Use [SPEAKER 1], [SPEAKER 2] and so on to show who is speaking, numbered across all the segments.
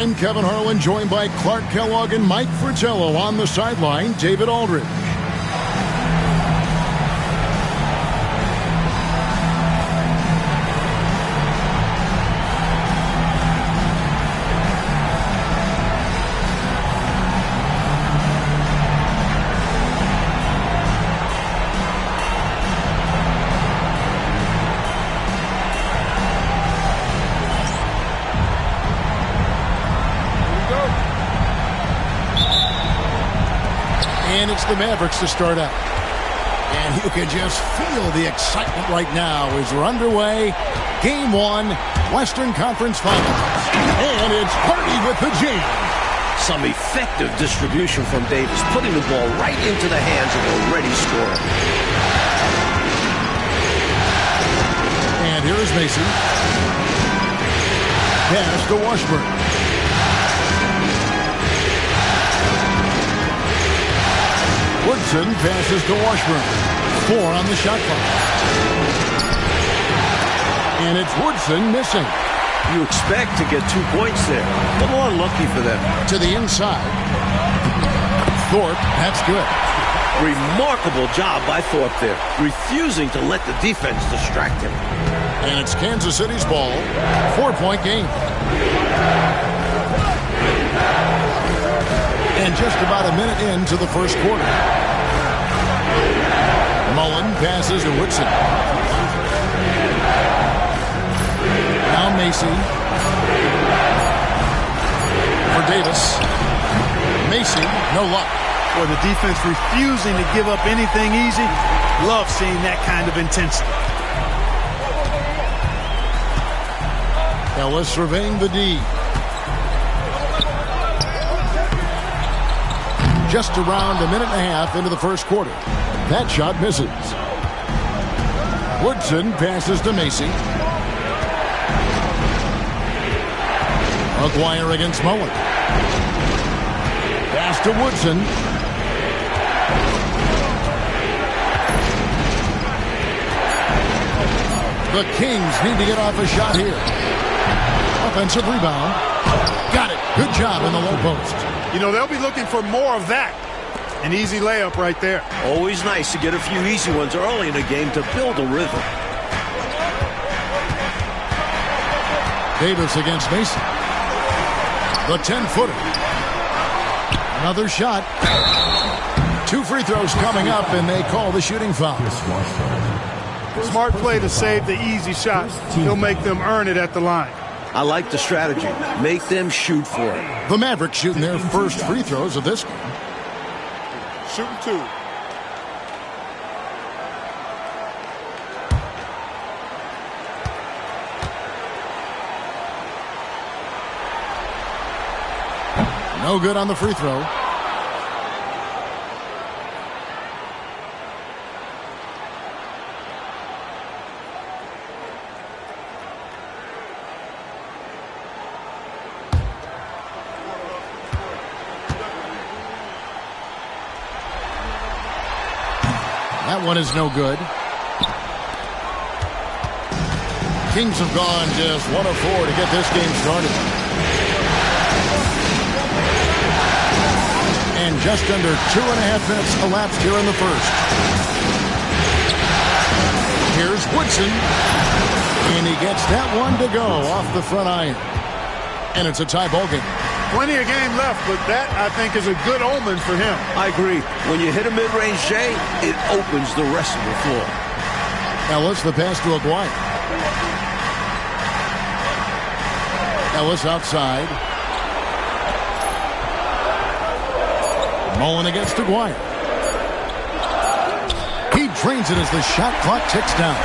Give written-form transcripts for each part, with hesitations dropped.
[SPEAKER 1] I'm Kevin Harlan, joined by Clark Kellogg and Mike Fratello. On the sideline, David Aldridge. And it's the Mavericks to start out. And you can just feel the excitement right now as we're underway. Game 1, Western Conference Finals. And it's Hardy with the jam.
[SPEAKER 2] Some effective distribution from Davis, putting the ball right into the hands of a ready scorer.
[SPEAKER 1] And here is Mason. Pass to Washburn. Woodson passes to Washburn. 4 on the shot clock. And it's Woodson missing.
[SPEAKER 2] You expect to get 2 points there. A little unlucky for them.
[SPEAKER 1] To the inside. Thorpe, that's good.
[SPEAKER 2] Remarkable job by Thorpe there, refusing to let the defense distract him.
[SPEAKER 1] And it's Kansas City's ball. 4-point game. And just about a minute into the first quarter. Mullen passes to Woodson. Now Macy. For Davis. Macy, no luck.
[SPEAKER 3] For the defense refusing to give up anything easy. Love seeing that kind of intensity.
[SPEAKER 1] Ellis surveying the D. Just around a minute and a half into the first quarter. That shot misses. Woodson passes to Macy. Aguirre against Mullen. Pass to Woodson. The Kings need to get off a shot here. Offensive rebound. Got it. Good job in the low post.
[SPEAKER 3] You know, they'll be looking for more of that. An easy layup right there.
[SPEAKER 2] Always nice to get a few easy ones early in the game to build a rhythm.
[SPEAKER 1] Davis against Mason. The 10-footer. Another shot. 2 free throws coming up, and they call the shooting foul.
[SPEAKER 3] Smart play to save the easy shot. He'll make them earn it at the line.
[SPEAKER 2] I like the strategy. Make them shoot for it.
[SPEAKER 1] The Mavericks shooting their first free throws of this game.
[SPEAKER 3] Shooting 2.
[SPEAKER 1] No good on the free throw. That one is no good. Kings have gone just 1 of 4 to get this game started. And just under 2.5 minutes elapsed here in the first. Here's Woodson. And he gets that one to go off the front iron. And it's a tie ball game.
[SPEAKER 3] Plenty of game left, but that, I think, is a good omen for him.
[SPEAKER 2] I agree. When you hit a mid-range J, it opens the rest of the floor.
[SPEAKER 1] Ellis, the pass to Aguirre. Ellis outside. Mullen against Aguirre. He drains it as the shot clock ticks down.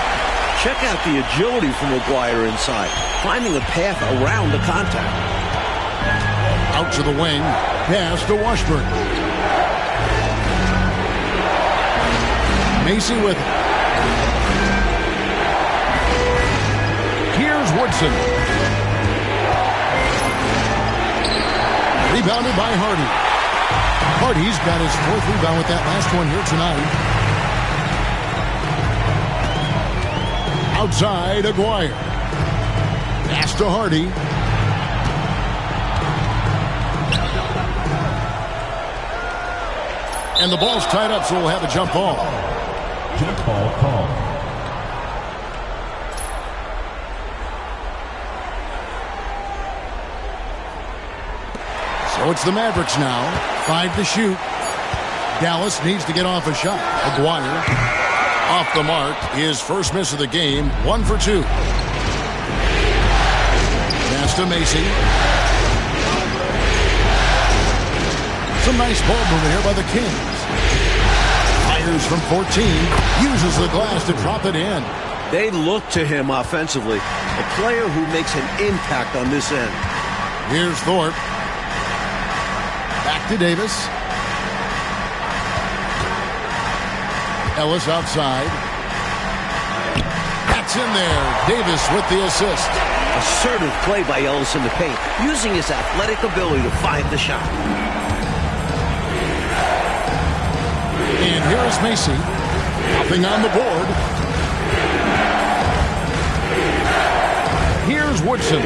[SPEAKER 2] Check out the agility from Aguirre inside, finding a path around the contact.
[SPEAKER 1] Out to the wing. Pass to Washburn. Macy with it. Here's Woodson. Rebounded by Hardy. Hardy's got his 4th rebound with that last one here tonight. Outside, Aguirre. Pass to Hardy. And the ball's tied up, so we'll have a jump ball.
[SPEAKER 4] Jump ball call.
[SPEAKER 1] So it's the Mavericks now. 5 to shoot. Dallas needs to get off a shot. Aguirre off the mark. His first miss of the game. 1 for 2. Pass to Macy. Some nice ball movement here by the Kings. Fires from 14. Uses the glass to drop it in.
[SPEAKER 2] They look to him offensively. A player who makes an impact on this end.
[SPEAKER 1] Here's Thorpe. Back to Davis. Ellis outside. That's in there. Davis with the assist.
[SPEAKER 2] Assertive play by Ellis in the paint, using his athletic ability to find the shot.
[SPEAKER 1] And here is Macy. Nothing on the board. Here's Woodson.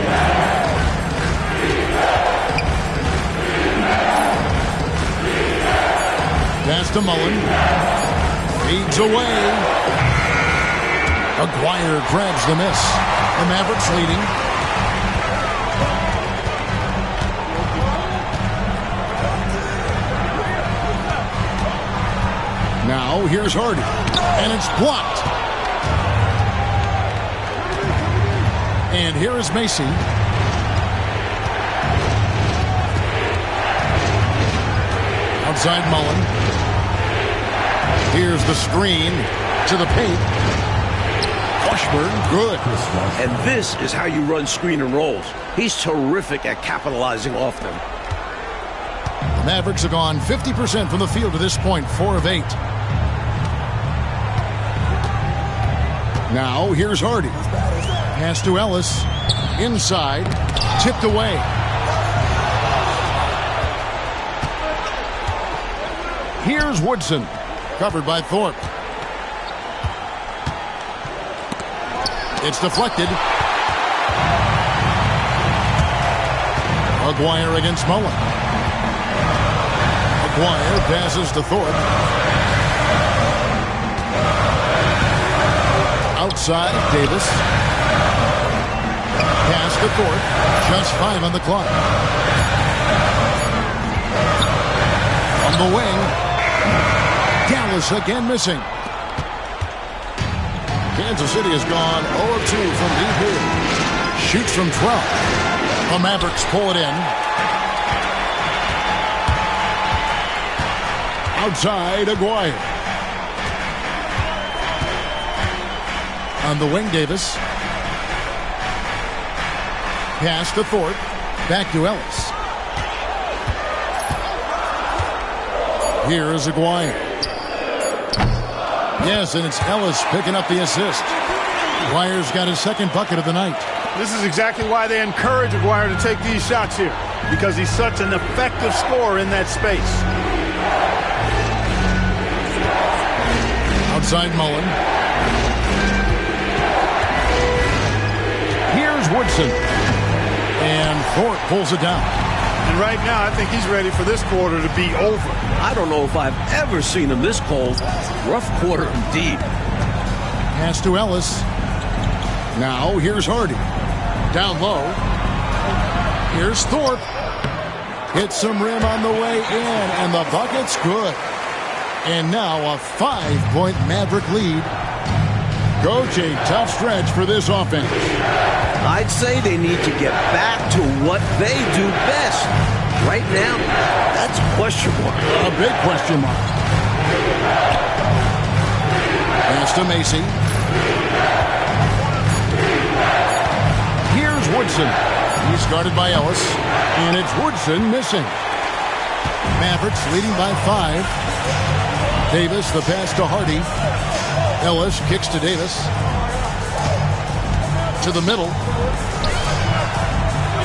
[SPEAKER 1] Pass to Mullen. Feeds away. Aguirre grabs the miss. The Mavericks leading. Now here's Hardy. And it's blocked. And here is Macy. Outside Mullen. Here's the screen to the paint. Washburn, good.
[SPEAKER 2] And this is how you run screen and rolls. He's terrific at capitalizing off them.
[SPEAKER 1] The Mavericks have gone 50% from the field to this point, 4 of 8. Now here's Hardy. Pass to Ellis. Inside. Tipped away. Here's Woodson. Covered by Thorpe. It's deflected. Aguirre against Mullen. Aguirre passes to Thorpe. Outside, Davis. Pass to Thorpe. Just 5 on the clock. On the wing. Dallas again missing. Kansas City has gone 0 of 2 from deep here. Shoots from 12. The Mavericks pull it in. Outside, Aguirre. On the wing, Davis. Pass to Thorpe. Back to Ellis. Here is Aguirre. Yes, and it's Ellis picking up the assist. Aguirre's got his second bucket of the night.
[SPEAKER 3] This is exactly why they encourage Aguirre to take these shots here, because he's such an effective scorer in that space.
[SPEAKER 1] Outside Mullen. Here's Woodson. And Thorpe pulls it down.
[SPEAKER 3] And right now, I think he's ready for this quarter to be over.
[SPEAKER 2] I don't know if I've ever seen him this cold. Rough quarter indeed.
[SPEAKER 1] Pass to Ellis. Now here's Hardy. Down low. Here's Thorpe. Hits some rim on the way in, and the bucket's good. And now a 5-point Maverick lead. Coach, a tough stretch for this offense.
[SPEAKER 2] I'd say they need to get back to what they do best. Right now, that's a question mark.
[SPEAKER 1] A big question mark. Pass to Macy. Here's Woodson. He's guarded by Ellis. And it's Woodson missing. Mavericks leading by 5. Davis, the pass to Hardy. Ellis kicks to Davis. To the middle.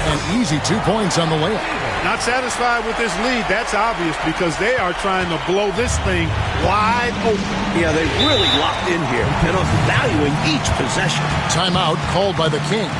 [SPEAKER 1] An easy 2 points on the layup.
[SPEAKER 3] Not satisfied with this lead. That's obvious because they are trying to blow this thing wide open.
[SPEAKER 2] Yeah, they really locked in here and are valuing each possession.
[SPEAKER 1] Timeout called by the Kings.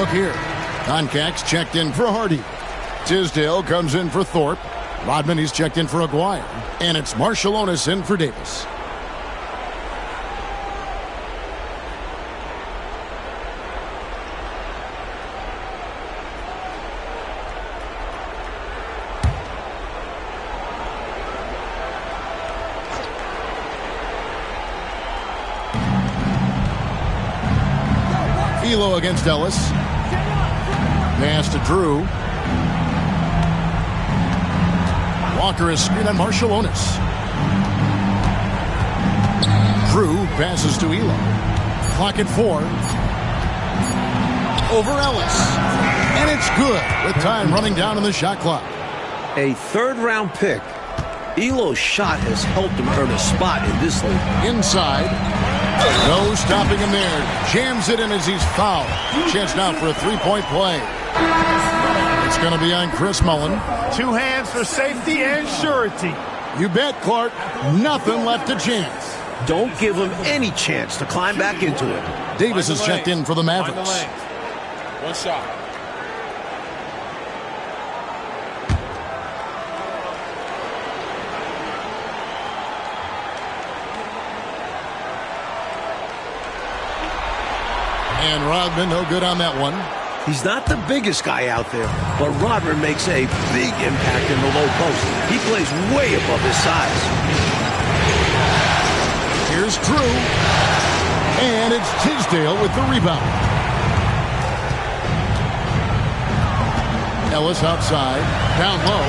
[SPEAKER 1] look here. Concax checked in for Hardy. Tisdale comes in for Thorpe. Rodman, he's checked in for Aguirre. And it's Marciulionis in for Davis. Elo against Ellis. Pass to Drew. Walker is screened on Marciulionis. Drew passes to Elo. Clock at 4. Over Ellis. And it's good with time running down on the shot clock.
[SPEAKER 2] A third-round pick. Elo's shot has helped him earn a spot in this league.
[SPEAKER 1] Inside. No stopping him there. Jams it in as he's fouled. Chance now for a three-point play. It's going to be on Chris Mullin.
[SPEAKER 3] 2 hands for safety and surety.
[SPEAKER 1] You bet, Clark. Nothing left to chance.
[SPEAKER 2] Don't give him any chance to climb back into it.
[SPEAKER 1] Davis is checked in for the Mavericks.
[SPEAKER 5] One shot.
[SPEAKER 1] And Rodman, no good on that one.
[SPEAKER 2] He's not the biggest guy out there, but Rodman makes a big impact in the low post. He plays way above his size.
[SPEAKER 1] Here's Drew. And it's Tisdale with the rebound. Ellis outside, down low,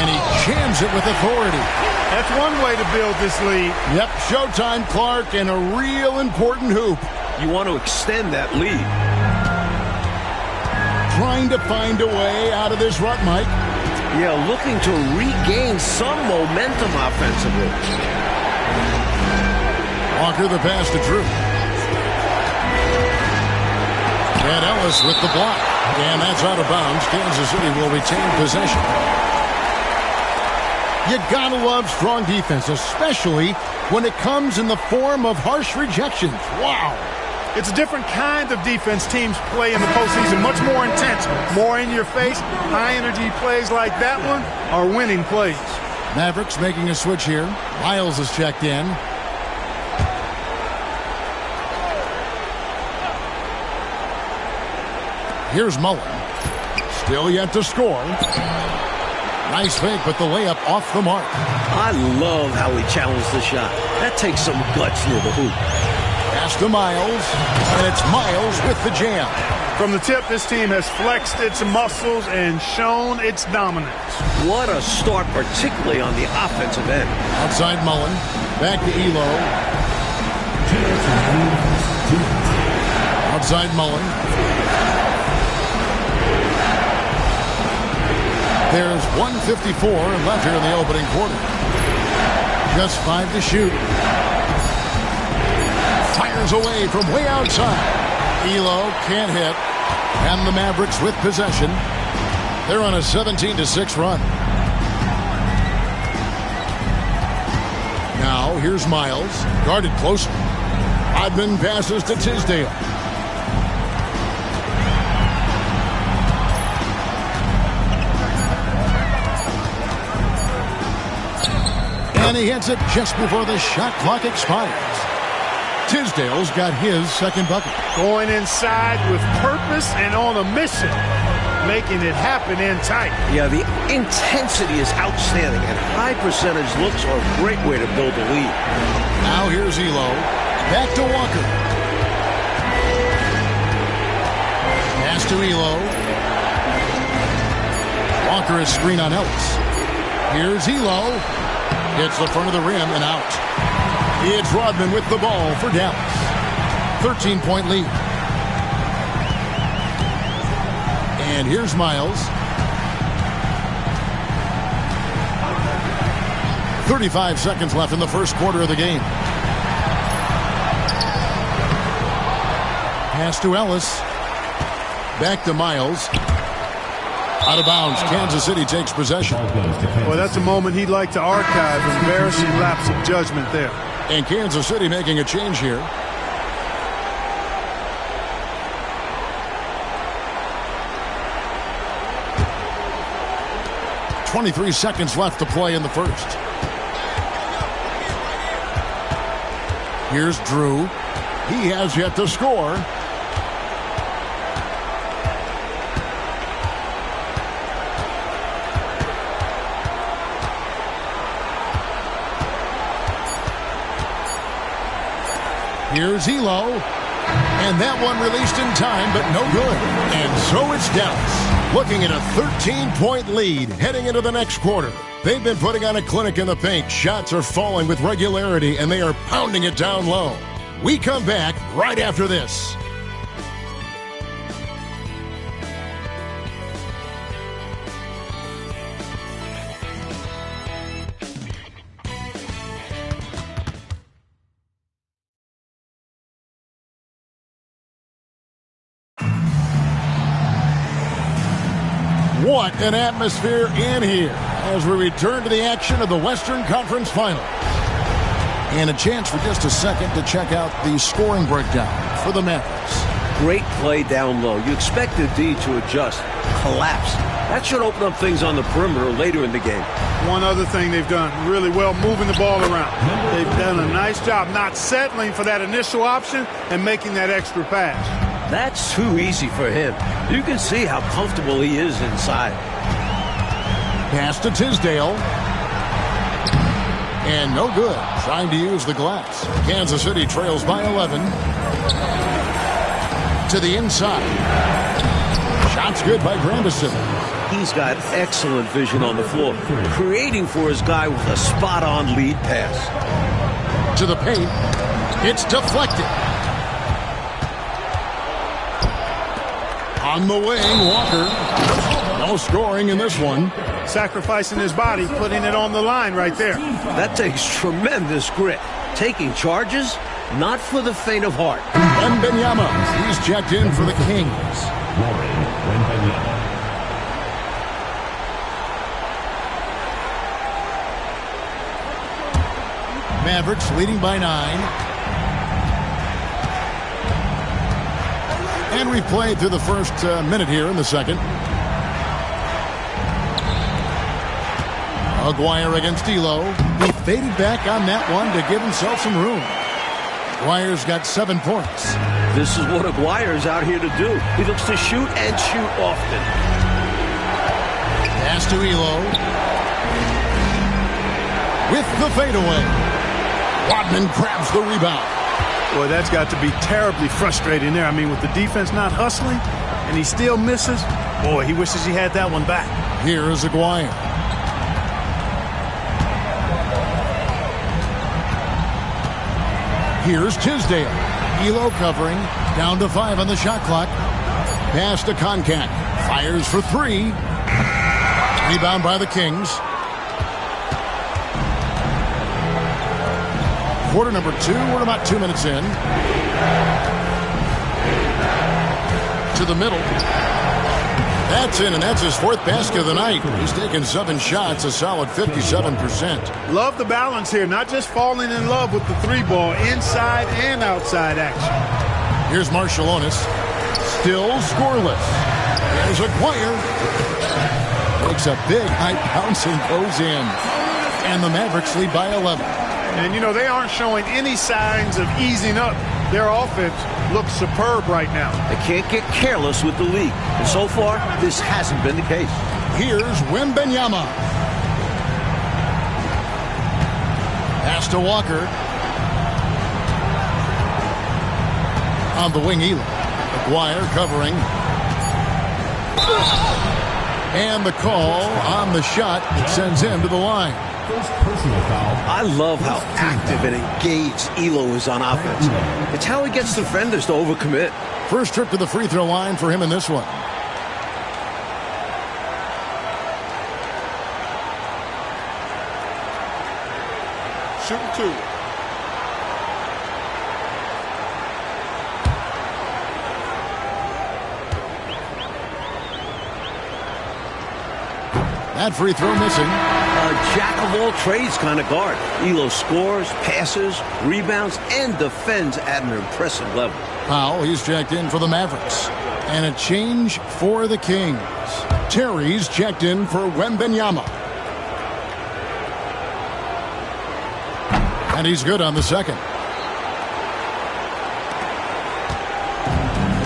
[SPEAKER 1] and he jams it with authority.
[SPEAKER 3] That's one way to build this lead.
[SPEAKER 1] Yep, showtime, Clark, and a real important hoop.
[SPEAKER 2] You want to extend that lead.
[SPEAKER 1] Trying to find a way out of this rut, Mike.
[SPEAKER 2] Yeah, looking to regain some momentum offensively.
[SPEAKER 1] Walker the pass to Drew. And Ellis with the block. And that's out of bounds. Kansas City will retain possession. You gotta love strong defense, especially when it comes in the form of harsh rejections. Wow.
[SPEAKER 3] It's a different kind of defense teams play in the postseason. Much more intense, more in your face. High-energy plays like that one are winning plays.
[SPEAKER 1] Mavericks making a switch here. Miles is checked in. Here's Mullin. Still yet to score. Nice fake, but the layup off the mark.
[SPEAKER 2] I love how he challenged the shot. That takes some guts near the hoop.
[SPEAKER 1] Pass to Miles, and it's Miles with the jam.
[SPEAKER 3] From the tip, this team has flexed its muscles and shown its dominance.
[SPEAKER 2] What a start, particularly on the offensive end.
[SPEAKER 1] Outside Mullin, back to Elo. Outside Mullin. There's 1:54 left here in the opening quarter. Just 5 to shoot. Fires away from way outside. Elo can't hit. And the Mavericks with possession. They're on a 17-6 run. Now here's Miles. Guarded closely. Rodman passes to Tisdale. And he hits it just before the shot clock expires. Tisdale's got his second bucket.
[SPEAKER 3] Going inside with purpose and on a mission. Making it happen in tight.
[SPEAKER 2] Yeah, the intensity is outstanding, and high percentage looks are a great way to build a lead.
[SPEAKER 1] Now here's Elo. Back to Walker. Pass to Elo. Walker is screen on Ellis. Here's Elo. Hits the front of the rim and out. It's Rodman with the ball for Dallas. 13-point lead. And here's Miles. 35 seconds left in the first quarter of the game. Pass to Ellis. Back to Miles. Out of bounds. Kansas City takes possession.
[SPEAKER 3] Well, that's a moment he'd like to archive. Embarrassing lapse of judgment there.
[SPEAKER 1] And Kansas City making a change here. 23 seconds left to play in the first. Here's Drew. He has yet to score. Here's Elo. And that one released in time, but no good. And so it's Dallas, looking at a 13-point lead heading into the next quarter. They've been putting on a clinic in the paint. Shots are falling with regularity, and they are pounding it down low. We come back right after this. What an atmosphere in here as we return to the action of the Western Conference Final. And a chance for just a second to check out the scoring breakdown for the Mavericks.
[SPEAKER 2] Great play down low. You expect the D to adjust, collapse. That should open up things on the perimeter later in the game.
[SPEAKER 3] One other thing they've done really well, moving the ball around. They've done a nice job not settling for that initial option and making that extra pass.
[SPEAKER 2] That's too easy for him. You can see how comfortable he is inside.
[SPEAKER 1] Pass to Tisdale. And no good. Trying to use the glass. Kansas City trails by 11. To the inside. Shot's good by Grandison.
[SPEAKER 2] He's got excellent vision on the floor, creating for his guy with a spot-on lead pass.
[SPEAKER 1] To the paint. It's deflected. On the wing, Walker. No scoring in this one.
[SPEAKER 3] Sacrificing his body, putting it on the line right there.
[SPEAKER 2] That takes tremendous grit. Taking charges, not for the faint of heart.
[SPEAKER 1] Wembanyama, he's checked in for the Kings. Mavericks leading by 9. And we've played through the first minute here in the second. Aguirre against Elo. He faded back on that one to give himself some room. Aguirre's got 7 points.
[SPEAKER 2] This is what Aguirre's out here to do. He looks to shoot and shoot often.
[SPEAKER 1] Pass to Elo. With the fadeaway. Rodman grabs the rebound.
[SPEAKER 3] Boy, that's got to be terribly frustrating there. I mean, with the defense not hustling and he still misses, boy, he wishes he had that one back.
[SPEAKER 1] Here's Aguirre. Here's Tisdale. Elo covering. Down to 5 on the shot clock. Pass to Concat. Fires for 3. Rebound by the Kings. Quarter number 2. We're about 2 minutes in. To the middle. That's in, and that's his 4th basket of the night. He's taken 7 shots, a solid 57%.
[SPEAKER 3] Love the balance here, not just falling in love with the 3-ball, inside and outside action.
[SPEAKER 1] Here's Marciulionis. Still scoreless. There's Aguirre. Makes a big high bounce and goes in. And the Mavericks lead by 11.
[SPEAKER 3] And, you know, they aren't showing any signs of easing up. Their offense looks superb right now.
[SPEAKER 2] They can't get careless with the lead. And so far, this hasn't been the case.
[SPEAKER 1] Here's Wembanyama. Pass to Walker. On the wing, Elo. Aguirre covering. And the call on the shot sends him to the line.
[SPEAKER 2] I love how active and engaged Elo is on offense. It's how he gets defenders to overcommit.
[SPEAKER 1] First trip to the free throw line for him in this one.
[SPEAKER 5] Shooting 2.
[SPEAKER 1] That free throw missing.
[SPEAKER 2] A jack-of-all-trades kind of guard. Elo scores, passes, rebounds, and defends at an impressive level.
[SPEAKER 1] Powell, he's checked in for the Mavericks. And a change for the Kings. Terry's checked in for Wembanyama. And he's good on the second.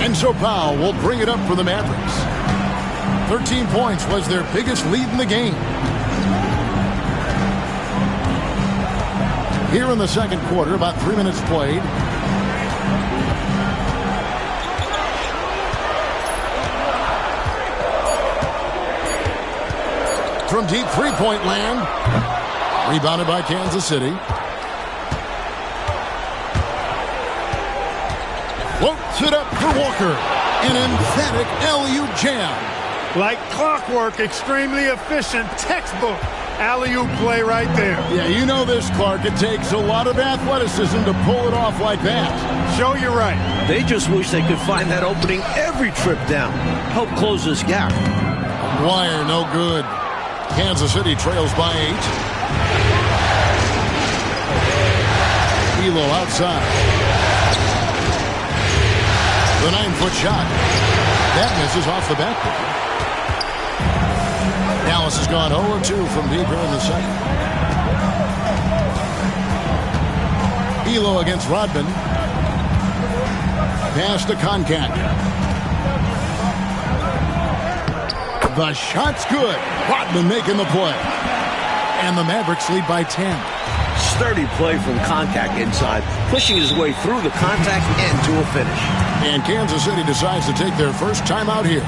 [SPEAKER 1] And so Powell will bring it up for the Mavericks. 13 points was their biggest lead in the game. Here in the second quarter, about 3 minutes played. From deep three-point land. Rebounded by Kansas City. Floats it up for Walker. An emphatic alley-oop jam.
[SPEAKER 3] Like clockwork, extremely efficient, textbook alley-oop play right there.
[SPEAKER 1] Yeah, you know this, Clark. It takes a lot of athleticism to pull it off like that.
[SPEAKER 3] Show you right.
[SPEAKER 2] They just wish they could find that opening every trip down. Help close this gap.
[SPEAKER 1] Wire, no good. Kansas City trails by 8. Elo outside. The 9-foot shot. That misses off the backboard. Dallas has gone 0-2 from deep here in the second. Elo against Rodman. Pass to Koncak. The shot's good. Rodman making the play. And the Mavericks lead by 10.
[SPEAKER 2] Sturdy play from Koncak inside, pushing his way through the contact and to a finish.
[SPEAKER 1] And Kansas City decides to take their first timeout here.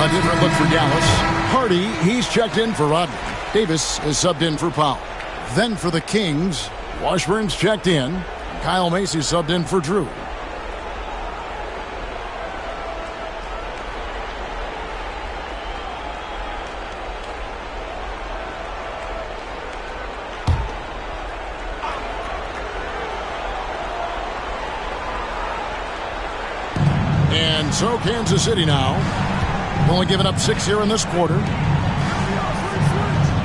[SPEAKER 1] A different look for Dallas. Hardy, he's checked in for Rodman. Davis is subbed in for Powell. Then for the Kings, Washburn's checked in. Kyle Macy subbed in for Drew. And so Kansas City now. Only giving up 6 here in this quarter.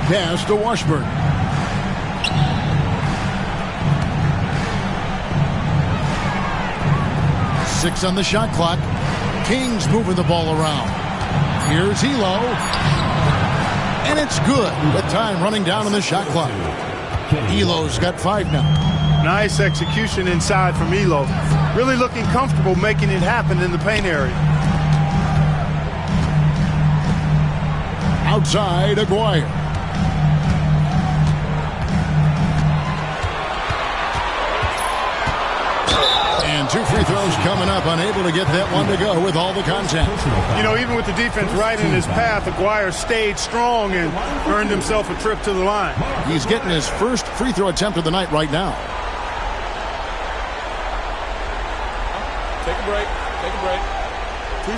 [SPEAKER 1] Pass to Washburn. Six on the shot clock. Kings moving the ball around. Here's Elo. And it's good with time running down on the shot clock. Elo's got 5 now.
[SPEAKER 3] Nice execution inside from Elo. Really looking comfortable making it happen in the paint area.
[SPEAKER 1] Outside, Aguirre. And 2 free throws coming up, unable to get that one to go with all the contact.
[SPEAKER 3] You know, even with the defense right in his path, Aguirre stayed strong and earned himself a trip to the line.
[SPEAKER 1] He's getting his first free throw attempt of the night right now.
[SPEAKER 5] Take a break. Take a break.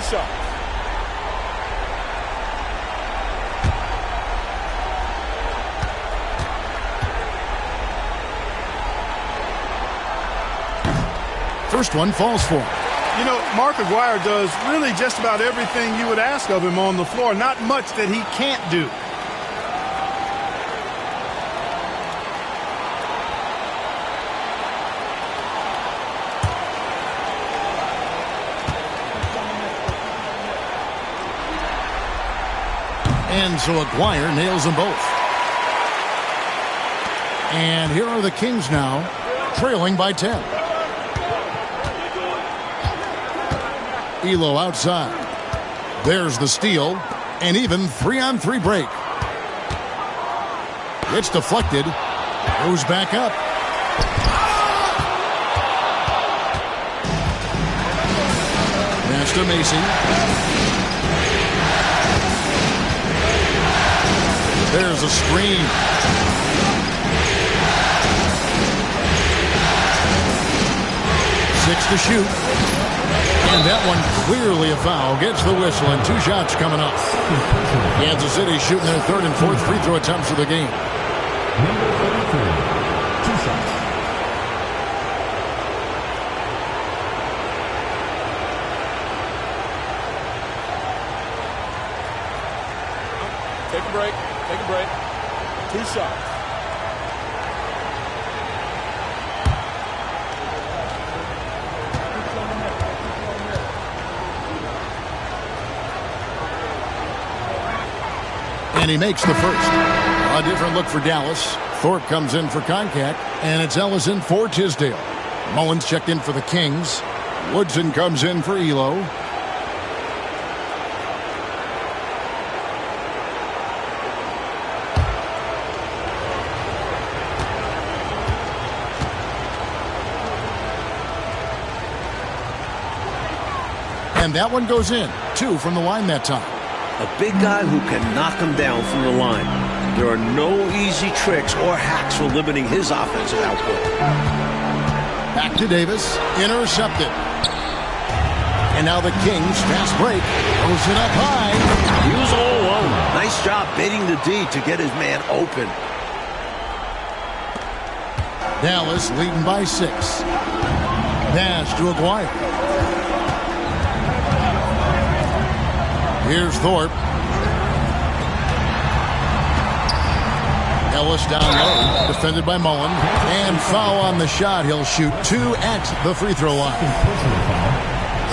[SPEAKER 5] 2 shots.
[SPEAKER 1] first one falls for him.
[SPEAKER 3] You know, Mark Aguirre does really just about everything you would ask of him on the floor. Not much that he can't do.
[SPEAKER 1] And so Aguirre nails them both. And here are the Kings now, trailing by 10. Elo outside. There's the steal. And even 3-on-3 break. It's deflected. Goes back up. Pass to Macy. There's a screen. Six to shoot. And that one clearly a foul. Gets the whistle and 2 shots coming up. Kansas City shooting their 3rd and 4th free throw attempts of the game.
[SPEAKER 4] Number 33, 2 shots.
[SPEAKER 5] Take a break. Take a break. 2 shots.
[SPEAKER 1] And he makes the first. A different look for Dallas. Thorpe comes in for Concac, and it's Ellison for Tisdale. Mullins checked in for the Kings. Woodson comes in for Elo. And that one goes in. 2 from the line that time.
[SPEAKER 2] A big guy who can knock him down from the line. There are no easy tricks or hacks for limiting his offensive output.
[SPEAKER 1] Back to Davis. Intercepted. And now the Kings fast break. Throws it up high.
[SPEAKER 2] He was all alone. Nice job baiting the D to get his man open.
[SPEAKER 1] Dallas leading by 6. Pass to Aguirre. Here's Thorpe. Ellis down low, defended by Mullen. And foul on the shot. He'll shoot 2 at the free throw line.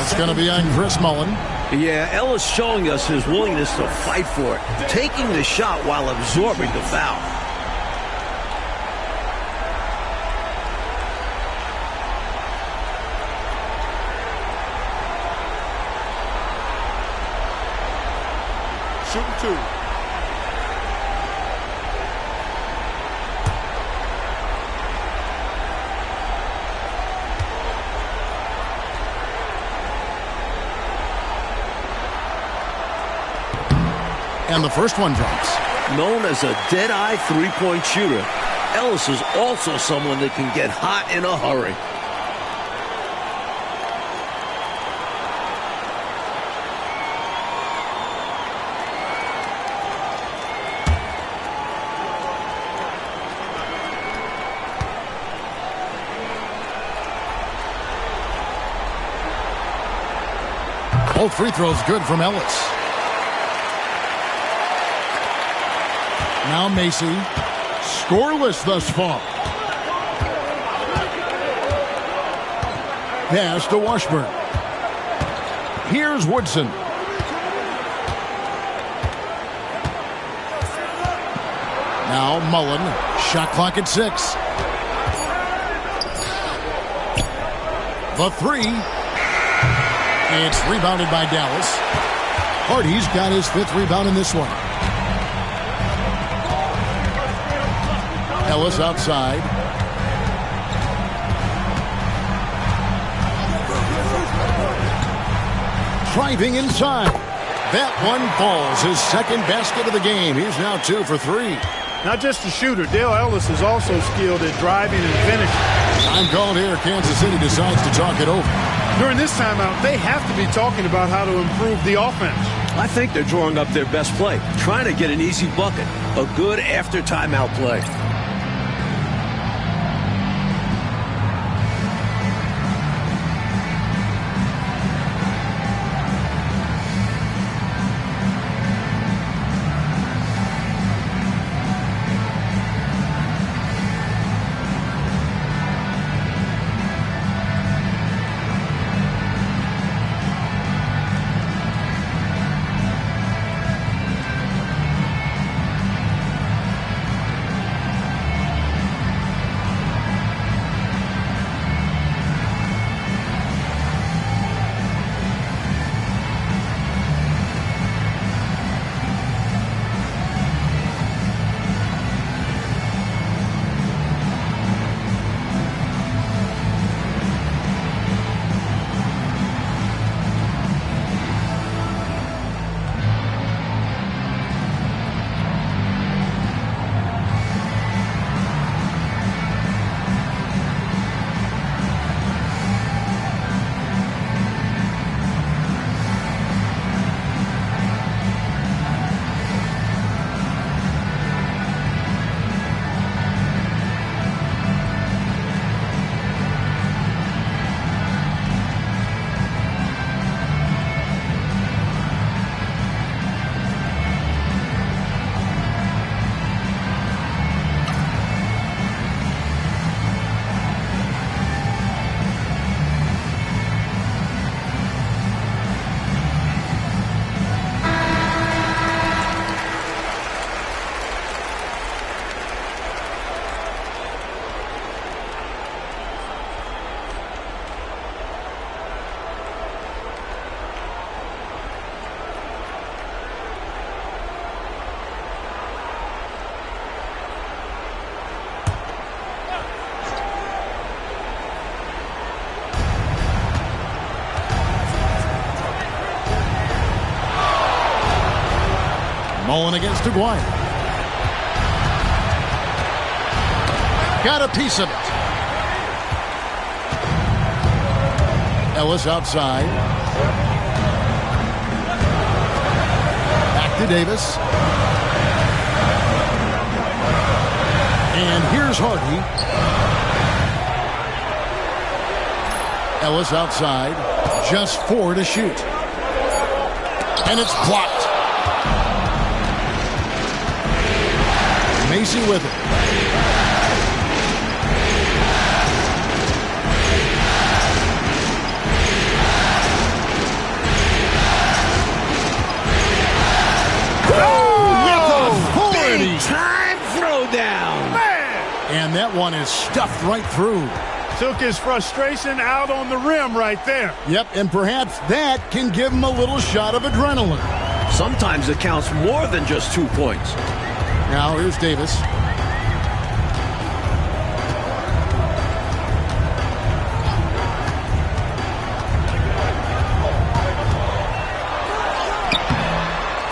[SPEAKER 1] It's going to be on Chris Mullen.
[SPEAKER 2] Yeah, Ellis showing us his willingness to fight for it, taking the shot while absorbing the foul.
[SPEAKER 5] Shooting 2.
[SPEAKER 1] And the first one drops.
[SPEAKER 2] Known as a dead-eye three-point shooter, Ellis is also someone that can get hot in a hurry.
[SPEAKER 1] Both free throws good from Ellis. Now Macy. Scoreless thus far. Pass to Washburn. Here's Woodson. Now Mullen. Shot clock at 6. The 3. It's rebounded by Dallas. Hardy's got his 5th rebound in this one. Ellis outside. Driving inside. That one falls. His 2nd basket of the game. He's now 2 for 3.
[SPEAKER 3] Not just a shooter, Dale Ellis is also skilled at driving and finishing.
[SPEAKER 1] I'm called here. Kansas City decides to talk it over.
[SPEAKER 3] During this timeout, they have to be talking about how to improve the offense.
[SPEAKER 2] I think they're drawing up their best play, trying to get an easy bucket. A good after timeout play.
[SPEAKER 1] Mullen against Aguirre. Got a piece of it. Ellis outside. Back to Davis. And here's Hardy. Ellis outside. Just 4 to shoot. And it's blocked. Macy with it.
[SPEAKER 2] Big time throwdown.
[SPEAKER 1] And that one is stuffed right through.
[SPEAKER 3] Took his frustration out on the rim right there.
[SPEAKER 1] Yep, and perhaps that can give him a little shot of adrenaline.
[SPEAKER 2] Sometimes it counts more than just 2 points.
[SPEAKER 1] Now here's Davis.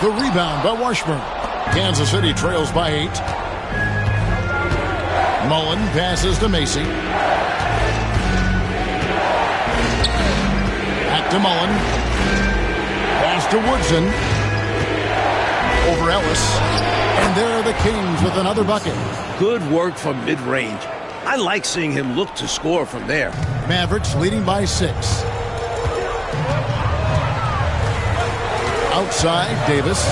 [SPEAKER 1] The rebound by Washburn. Kansas City trails by 8. Mullen passes to Macy. Back to Mullen. Pass to Woodson. Over Ellis. And there are the Kings with another bucket.
[SPEAKER 2] Good work from mid-range. I like seeing him look to score from there.
[SPEAKER 1] Mavericks leading by 6. Outside, Davis.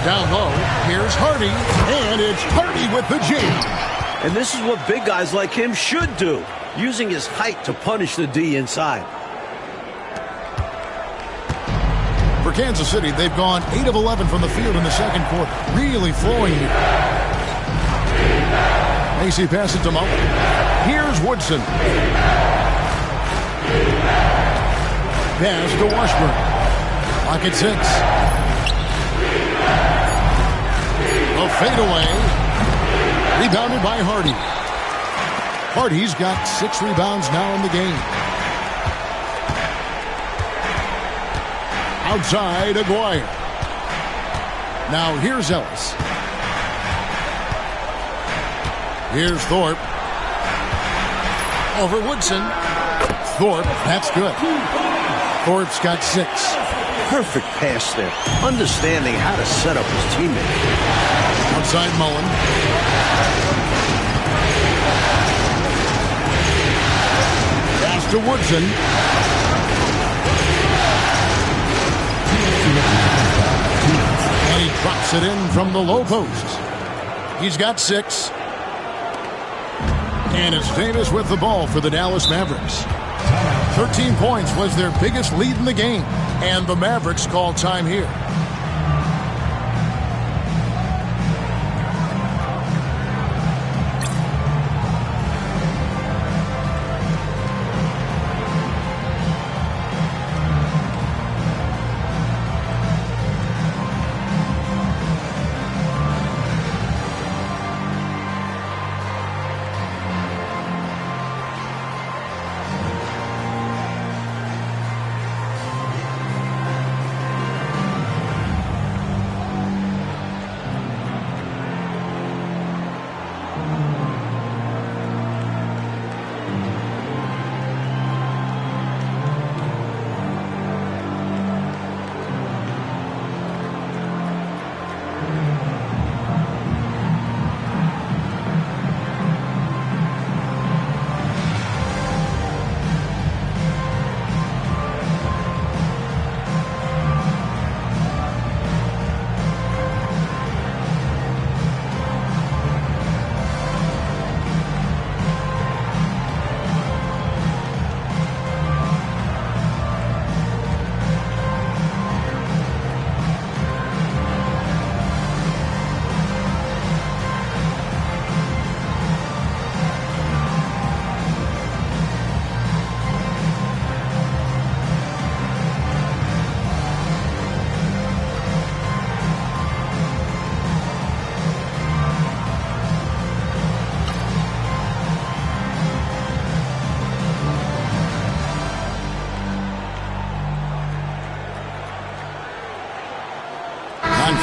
[SPEAKER 1] Down low, here's Hardy. And it's Hardy with the jam.
[SPEAKER 2] And this is what big guys like him should do, using his height to punish the D inside.
[SPEAKER 1] For Kansas City, they've gone 8 of 11 from the field in the second quarter. Really flowing here. Macy passes to Mullen. Here's Woodson. Pass to Washburn. Clock at 6. A fadeaway. Rebounded by Hardy. Hardy's got 6 rebounds now in the game. Outside, Aguirre. Now here's Ellis. Here's Thorpe. Over Woodson. Thorpe, that's good. Thorpe's got 6.
[SPEAKER 2] Perfect pass there. Understanding how to set up his teammate.
[SPEAKER 1] Outside Mullen. Pass to Woodson. And he drops it in from the low post. He's got 6. And it's Davis with the ball for the Dallas Mavericks. 13 points was their biggest lead in the game. And the Mavericks call time here.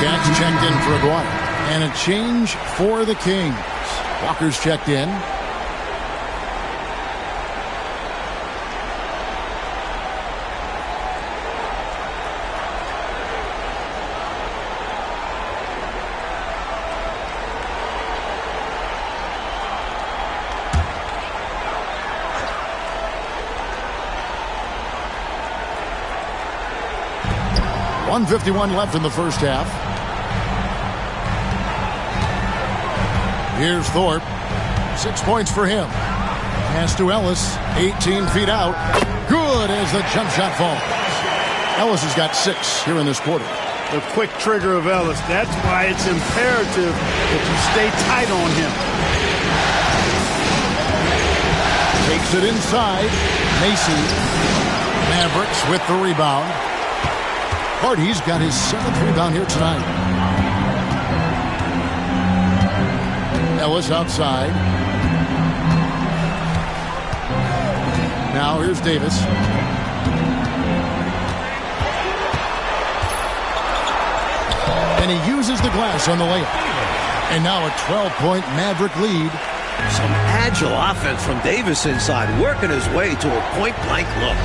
[SPEAKER 1] Jack's checked in for Aguirre. And a change for the Kings. Walker's checked in. .151 left in the first half. Here's Thorpe. 6 points for him. Pass to Ellis. 18 feet out. Good as the jump shot falls. Ellis has got 6 here in this quarter.
[SPEAKER 3] The quick trigger of Ellis. That's why it's imperative that you stay tight on him.
[SPEAKER 1] Takes it inside. Macy. Mavericks with the rebound. Hardy's got his 7th rebound here tonight. Ellis outside. Now here's Davis. And he uses the glass on the layup. And now a 12-point Maverick lead.
[SPEAKER 2] Some agile offense from Davis inside, working his way to a point-blank look.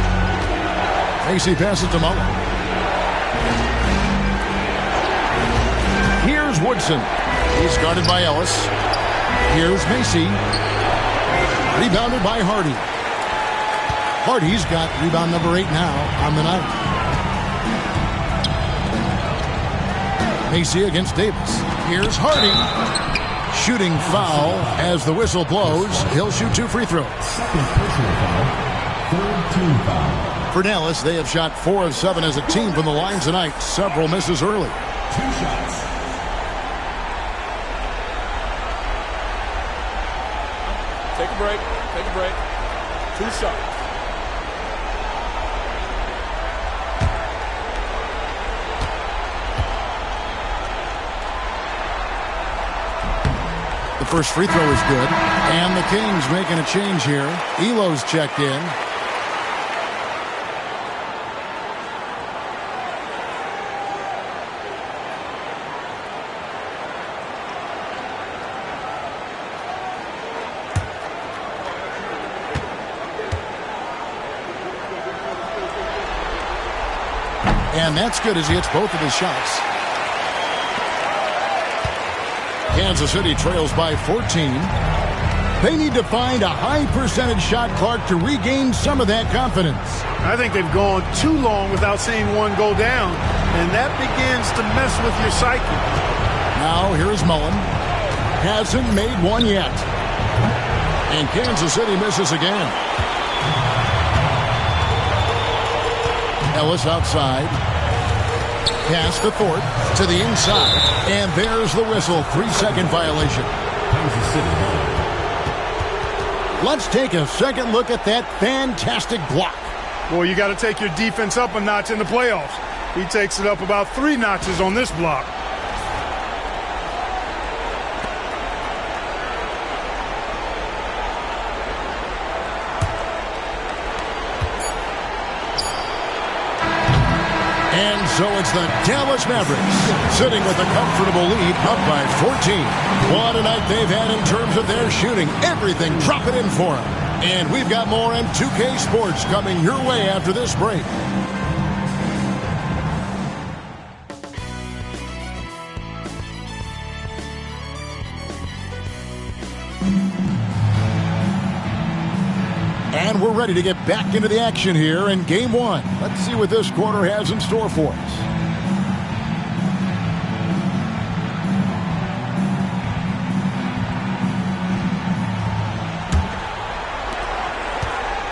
[SPEAKER 1] Macy passes to Mullen. Here's Woodson. He's guarded by Ellis. Here's Macy. Rebounded by Hardy. Hardy's got rebound number 8 now on the night. Macy against Davis. Here's Hardy. Shooting foul as the whistle blows. He'll shoot 2 free throws.
[SPEAKER 4] Second personal foul. Third team foul.
[SPEAKER 1] For Dallas, they have shot 4 of 7 as a team from the line tonight. Several misses early.
[SPEAKER 4] 2 shots.
[SPEAKER 5] Take a break. Take a break. 2 shots.
[SPEAKER 1] The first free throw is good. And the Kings making a change here. Elo's checked in. And that's good as he hits both of his shots. Kansas City trails by 14. They need to find a high percentage shot, Clark, to regain some of that confidence.
[SPEAKER 3] I think they've gone too long without seeing one go down, and that begins to mess with your psyche.
[SPEAKER 1] Now here's Mullen. Hasn't made one yet. And Kansas City misses again. Ellis outside. Pass to Thorpe to the inside. And there's the whistle. 3-second violation.
[SPEAKER 4] Kansas City.
[SPEAKER 1] Let's take a second look at that fantastic block.
[SPEAKER 3] Boy, you got to take your defense up a notch in the playoffs. He takes it up about 3 notches on this block.
[SPEAKER 1] And so it's the Dallas Mavericks sitting with a comfortable lead, up by 14. What a night they've had in terms of their shooting. Everything dropping in for them. And we've got more on 2K Sports coming your way after this break. And we're ready to get back into the action here in Game 1. Let's see what this quarter has in store for us.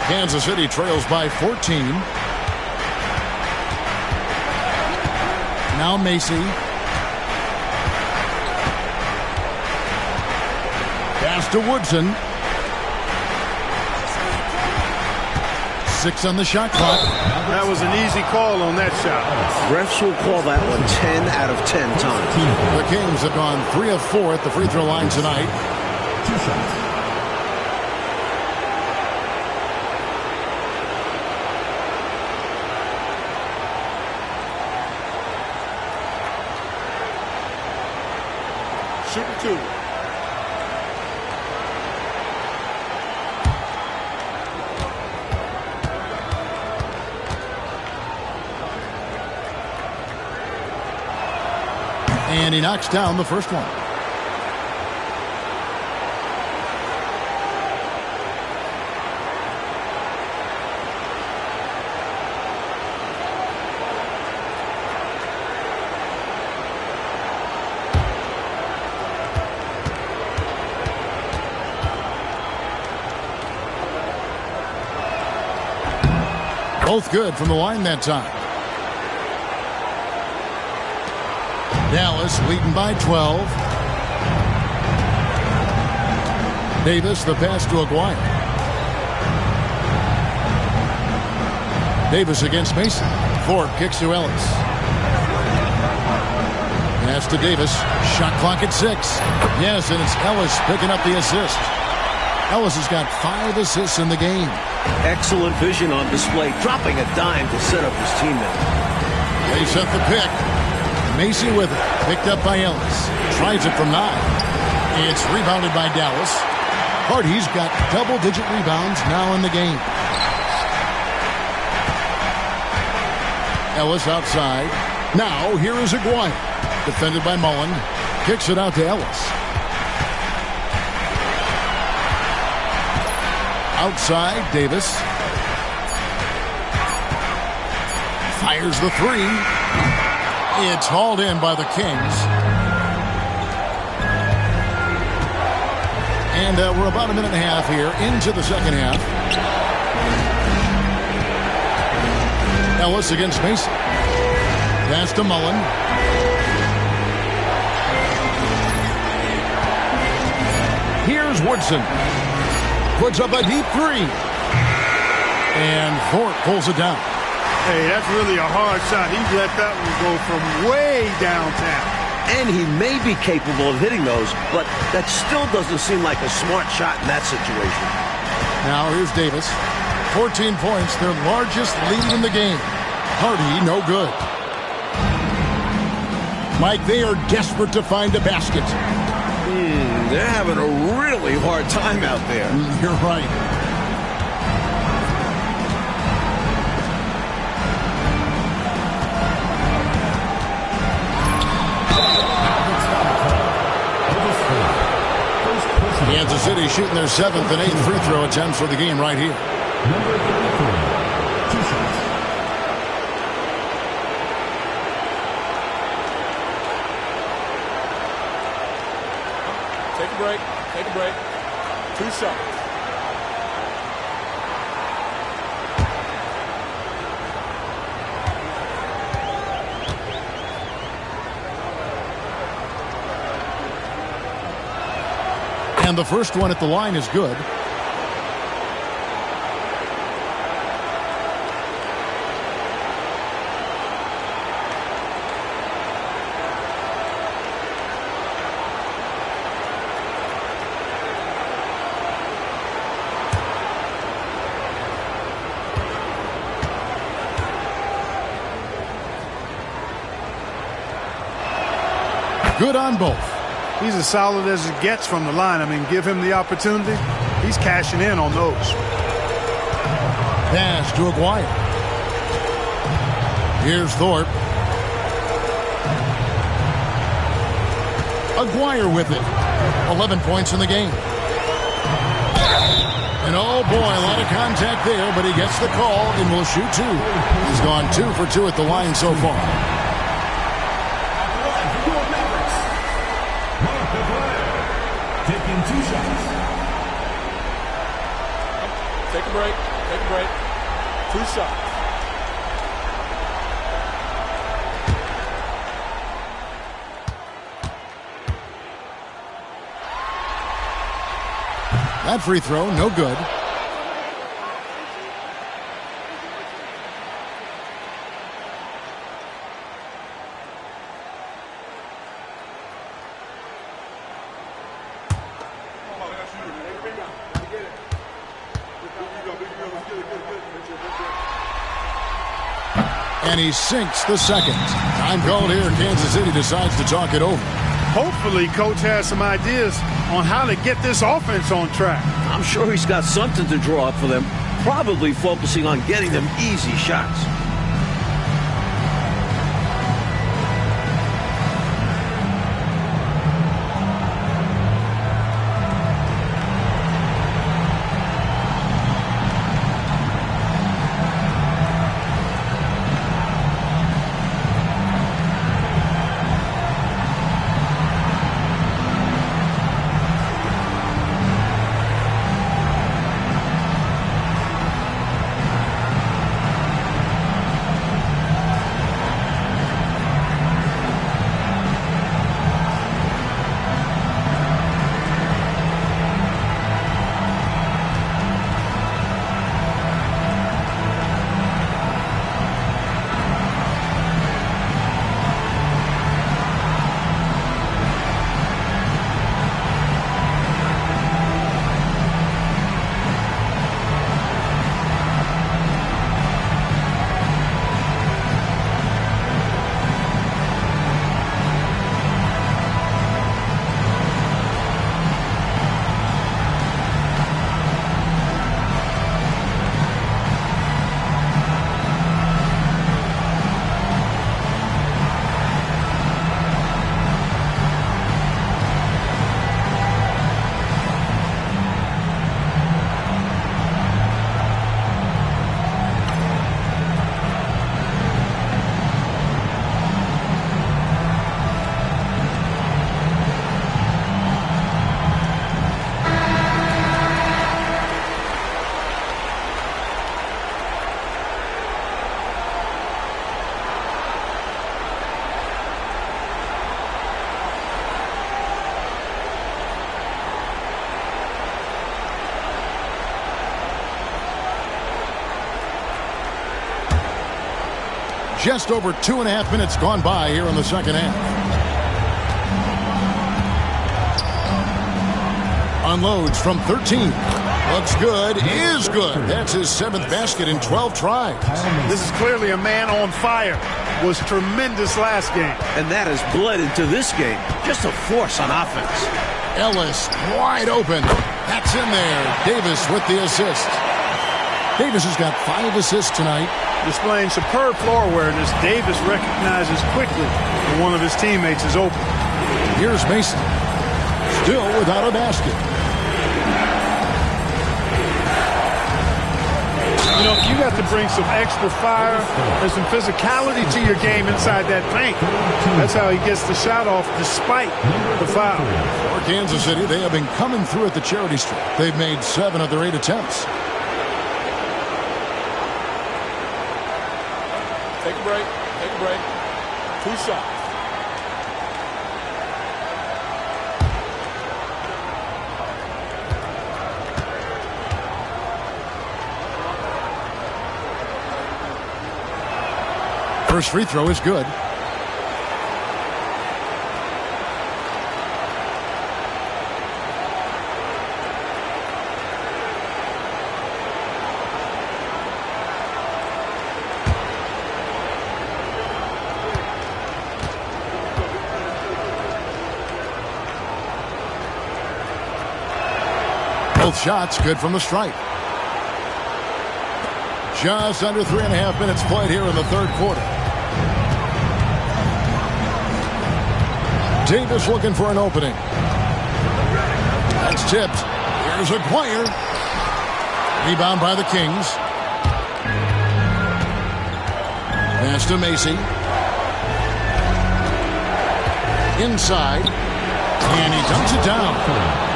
[SPEAKER 1] Kansas City trails by 14. Now Macy. Pass to Woodson. 6 on the shot clock.
[SPEAKER 3] That was an easy call on that shot.
[SPEAKER 2] Refs will call that one 10 out of 10 times.
[SPEAKER 1] The Kings have gone 3 of 4 at the free throw line tonight.
[SPEAKER 4] 2 shots.
[SPEAKER 5] Shooting 2.
[SPEAKER 1] And he knocks down the first one. Both good from the line that time. Dallas leading by 12. Davis, the pass to Aguirre. Davis against Mason. Thorpe kicks to Ellis. Pass to Davis. Shot clock at 6. Yes, and it's Ellis picking up the assist. Ellis has got 5 assists in the game.
[SPEAKER 2] Excellent vision on display, dropping a dime to set up his teammate.
[SPEAKER 1] They set the pick. Macy with it. Picked up by Ellis. Tries it from 9. It's rebounded by Dallas. Hardy's got double-digit rebounds now in the game. Ellis outside. Now here is Aguirre. Defended by Mullen. Kicks it out to Ellis. Outside, Davis. Fires the 3. It's hauled in by the Kings. And we're about a minute and a half here into the second half. Ellis against Mason. Pass to Mullen. Here's Woodson. Puts up a deep 3. And Thorpe pulls it down.
[SPEAKER 3] Hey, that's really a hard shot. He let that one go from way downtown.
[SPEAKER 2] And he may be capable of hitting those, but that still doesn't seem like a smart shot in that situation.
[SPEAKER 1] Now here's Davis. 14 points, their largest lead in the game. Hardy, no good. Mike, they are desperate to find a basket.
[SPEAKER 2] They're having a really hard time out there.
[SPEAKER 1] You're right. Kansas City shooting their 7th and 8th free throw attempts for the game right here.
[SPEAKER 4] Number 33, 2 shots.
[SPEAKER 5] Take a break. Take a break. 2 shots.
[SPEAKER 1] And the first one at the line is good. Good on both.
[SPEAKER 3] He's as solid as it gets from the line. I mean, give him the opportunity. He's cashing in on those.
[SPEAKER 1] Pass to Aguirre. Here's Thorpe. Aguirre with it. 11 points in the game. And oh boy, a lot of contact there, but he gets the call and will shoot 2. He's gone 2 for 2 at the line so far.
[SPEAKER 4] Taking 2 shots.
[SPEAKER 5] Take a break. Take a break. 2 shots.
[SPEAKER 1] That free throw, no good. And he sinks the second. Time called here. Kansas City decides to talk it over.
[SPEAKER 3] Hopefully, Coach has some ideas on how to get this offense on track.
[SPEAKER 2] I'm sure he's got something to draw up for them, probably focusing on getting them easy shots.
[SPEAKER 1] Just over 2.5 minutes gone by here in the second half. Unloads from 13. Looks good. Is good. That's his 7th basket in 12 tries.
[SPEAKER 3] This is clearly a man on fire. Was tremendous last game.
[SPEAKER 2] And that has bled into this game. Just a force on offense.
[SPEAKER 1] Ellis wide open. That's in there. Davis with the assist. Davis has got 5 assists tonight.
[SPEAKER 3] Displaying superb floor awareness, Davis recognizes quickly when one of his teammates is open.
[SPEAKER 1] Here's Mason. Still without a basket.
[SPEAKER 3] You know, you got to bring some extra fire and some physicality to your game inside that paint. That's how he gets the shot off despite the foul.
[SPEAKER 1] For Kansas City, they have been coming through at the charity stripe. They've made 7 of their 8 attempts.
[SPEAKER 5] Take a break. Take a break. 2 shots.
[SPEAKER 1] First free throw is good. Both shots good from the stripe. Just under 3.5 minutes played here in the third quarter. Davis looking for an opening. That's tipped. Here's Aguirre. Rebound by the Kings. Pass to Macy. Inside. And he dumps it down.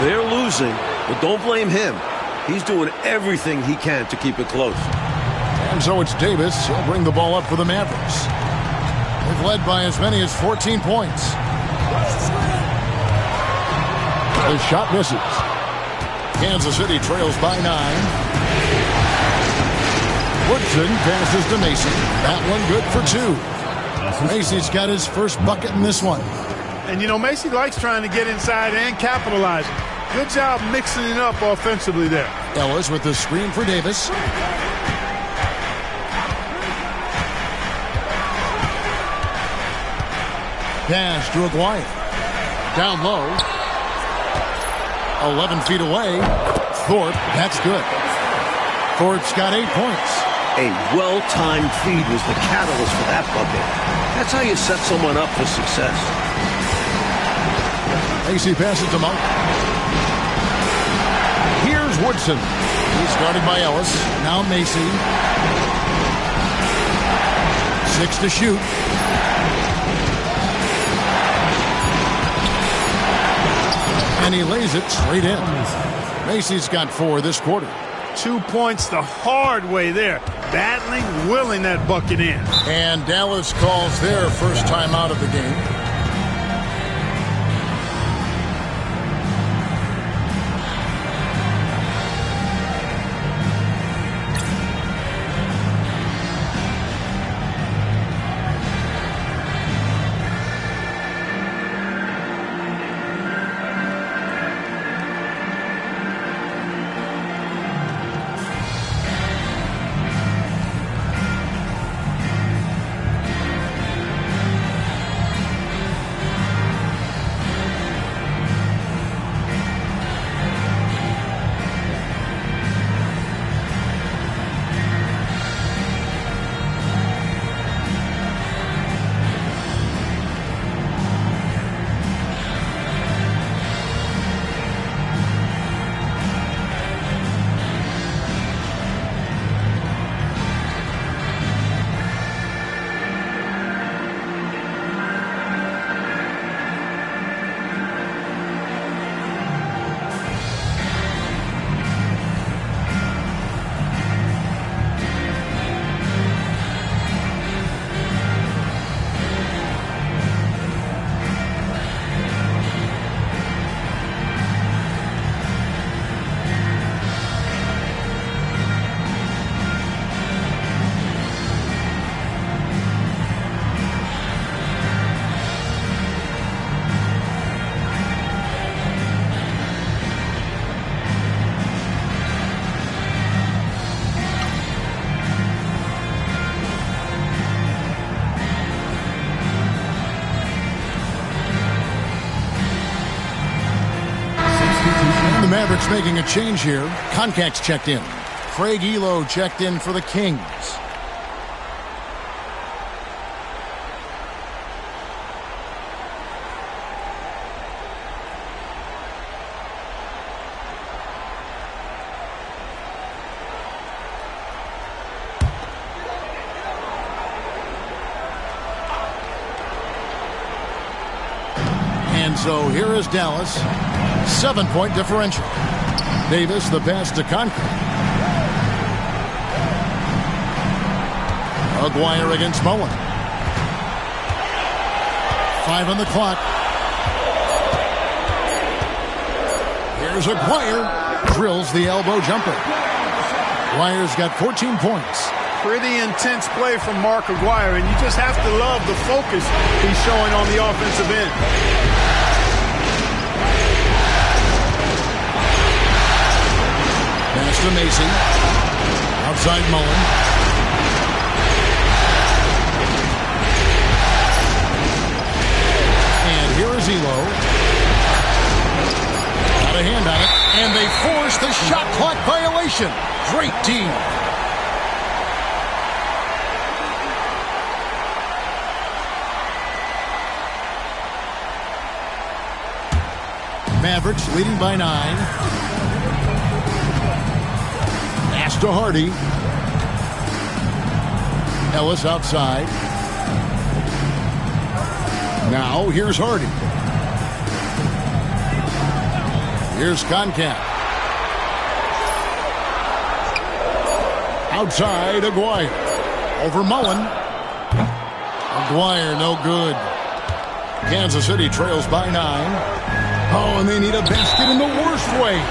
[SPEAKER 2] They're losing, but don't blame him. He's doing everything he can to keep it close.
[SPEAKER 1] And so it's Davis. He'll bring the ball up for the Mavericks. They've led by as many as 14 points. The shot misses. Kansas City trails by 9. Woodson passes to Mason. That one good for 2. Macy's got his first bucket in this one.
[SPEAKER 3] And, you know, Macy likes trying to get inside and capitalize. Good job mixing it up offensively there.
[SPEAKER 1] Ellis with the screen for Davis. Pass to Aguirre. Down low. 11 feet away. Thorpe, that's good. Thorpe's got 8 points.
[SPEAKER 2] A well-timed feed was the catalyst for that bucket. That's how you set someone up for success.
[SPEAKER 1] Macy passes to Monk. Here's Woodson. He's guarded by Ellis. Now Macy. 6 to shoot. And he lays it straight in. Macy's got 4 this quarter.
[SPEAKER 3] 2 points the hard way there. Battling, willing that bucket in.
[SPEAKER 1] And Dallas calls their first time out of the game. Mavericks making a change here. Koncak's checked in. Craig Elo checked in for the Kings. And so here is Dallas. 7-point differential. Davis, the pass to Koncak. Aguirre against Mullen. 5 on the clock. Here's Aguirre. Drills the elbow jumper. Aguirre's got 14 points.
[SPEAKER 3] Pretty intense play from Mark Aguirre, and you just have to love the focus he's showing on the offensive end.
[SPEAKER 1] Pass to Macy. Outside Mullen. And here is Elo. Got a hand on it. And they force the shot clock violation. Great team. Mavericks leading by 9. To Hardy. Ellis outside. Now here's Hardy. Here's Koncak. Outside Aguirre. Over Mullen. Aguirre no good. Kansas City trails by 9. Oh, and they need a basket in the worst way.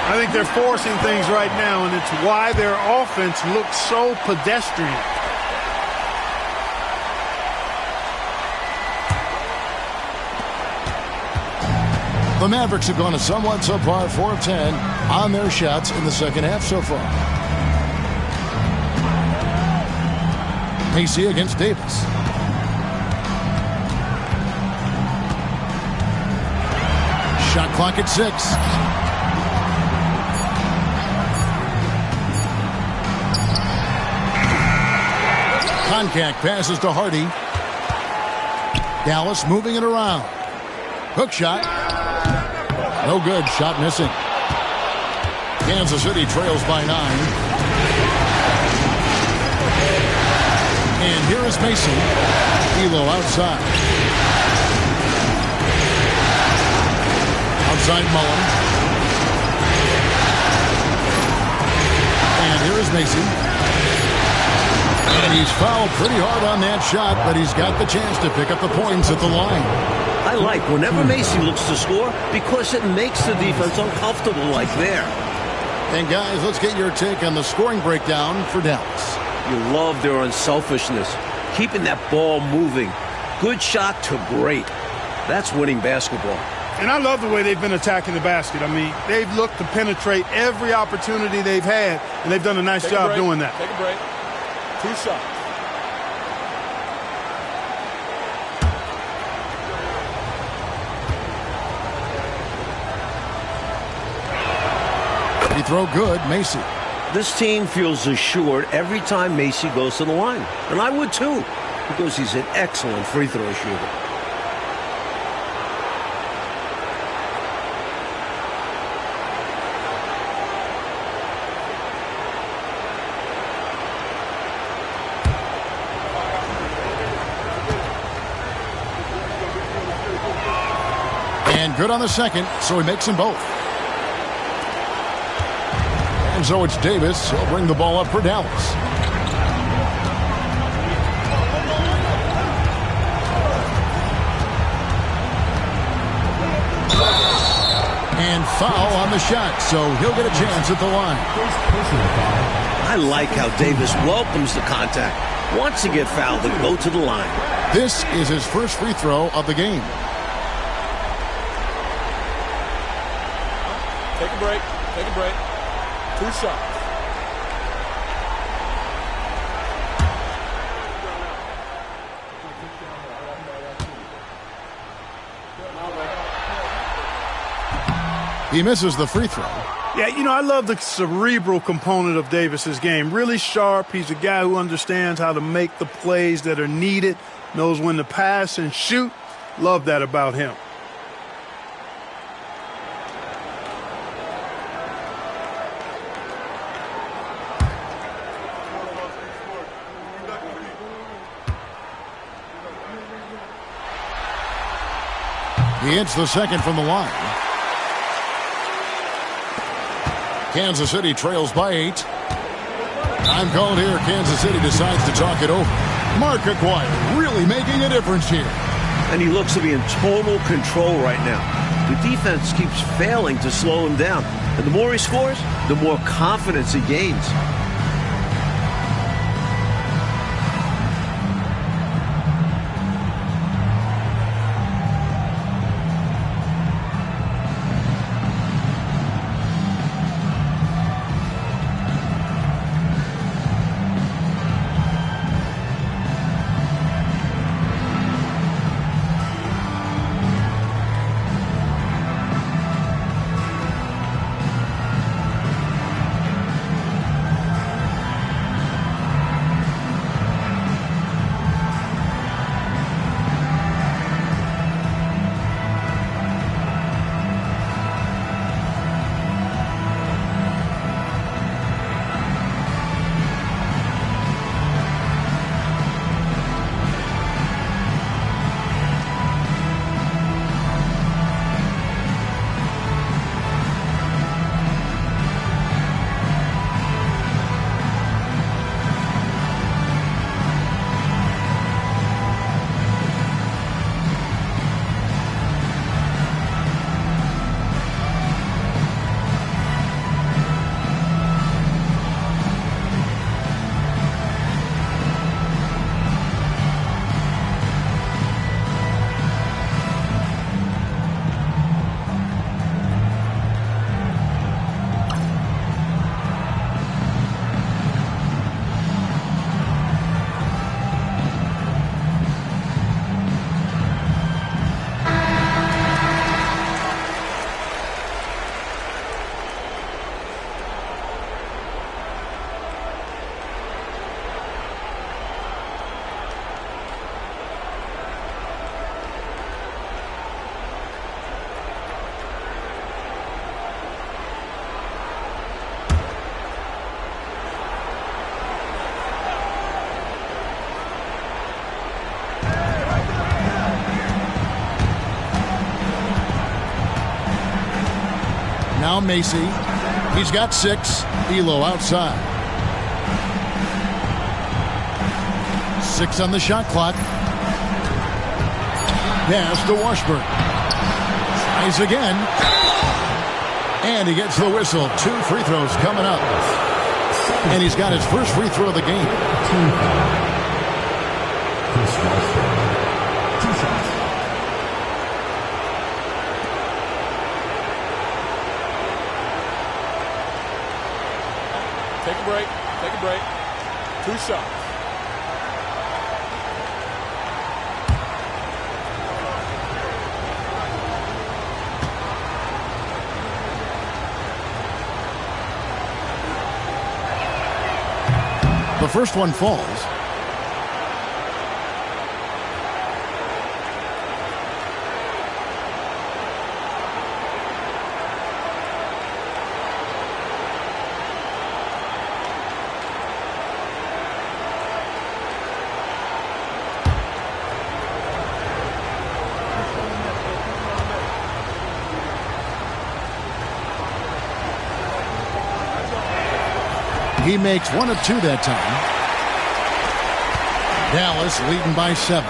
[SPEAKER 3] I think they're forcing things right now, and it's why their offense looks so pedestrian.
[SPEAKER 1] The Mavericks have gone a somewhat subpar 4 of 10 on their shots in the second half so far. Macy against Davis. Shot clock at 6. Koncak passes to Hardy. Dallas moving it around. Hook shot. No good. Shot missing. Kansas City trails by 9. And here is Mason. Elo outside. Outside Mullen. And here is Mason. And he's fouled pretty hard on that shot, but he's got the chance to pick up the points at the line.
[SPEAKER 2] I like whenever Macy looks to score because it makes the defense uncomfortable like there.
[SPEAKER 1] And guys, let's get your take on the scoring breakdown for Dallas.
[SPEAKER 2] You love their unselfishness, keeping that ball moving. Good shot to great. That's winning basketball.
[SPEAKER 3] And I love the way they've been attacking the basket. I mean, they've looked to penetrate every opportunity they've had, and they've done a nice job doing that.
[SPEAKER 5] Take a break. 2 shots.
[SPEAKER 1] He throw good, Macy.
[SPEAKER 2] This team feels assured every time Macy goes to the line. And I would too, because he's an excellent free throw shooter.
[SPEAKER 1] And good on the second, so he makes them both. And so it's Davis. He'll bring the ball up for Dallas. And foul on the shot, so he'll get a chance at the line.
[SPEAKER 2] I like how Davis welcomes the contact. Wants to get fouled and go to the line.
[SPEAKER 1] This is his first free throw of the game.
[SPEAKER 5] Take a break. Take a break. 2 shots.
[SPEAKER 1] He misses the free throw.
[SPEAKER 3] Yeah, you know, I love the cerebral component of Davis's game. Really sharp. He's a guy who understands how to make the plays that are needed, knows when to pass and shoot. Love that about him.
[SPEAKER 1] He hits the second from the line. Kansas City trails by 8. Time called here. Kansas City decides to talk it over. Mark Aguirre really making a difference here.
[SPEAKER 2] And he looks to be in total control right now. The defense keeps failing to slow him down. And the more he scores, the more confidence he gains.
[SPEAKER 1] Now Macy. He's got 6. Elo outside. 6 on the shot clock. Pass to Washburn. Tries again. And he gets the whistle. 2 free throws coming up. And he's got his first free throw of the game.
[SPEAKER 5] Take a break. Take a break. 2 shots.
[SPEAKER 1] The first one falls. He makes 1 of 2 that time. Dallas leading by 7.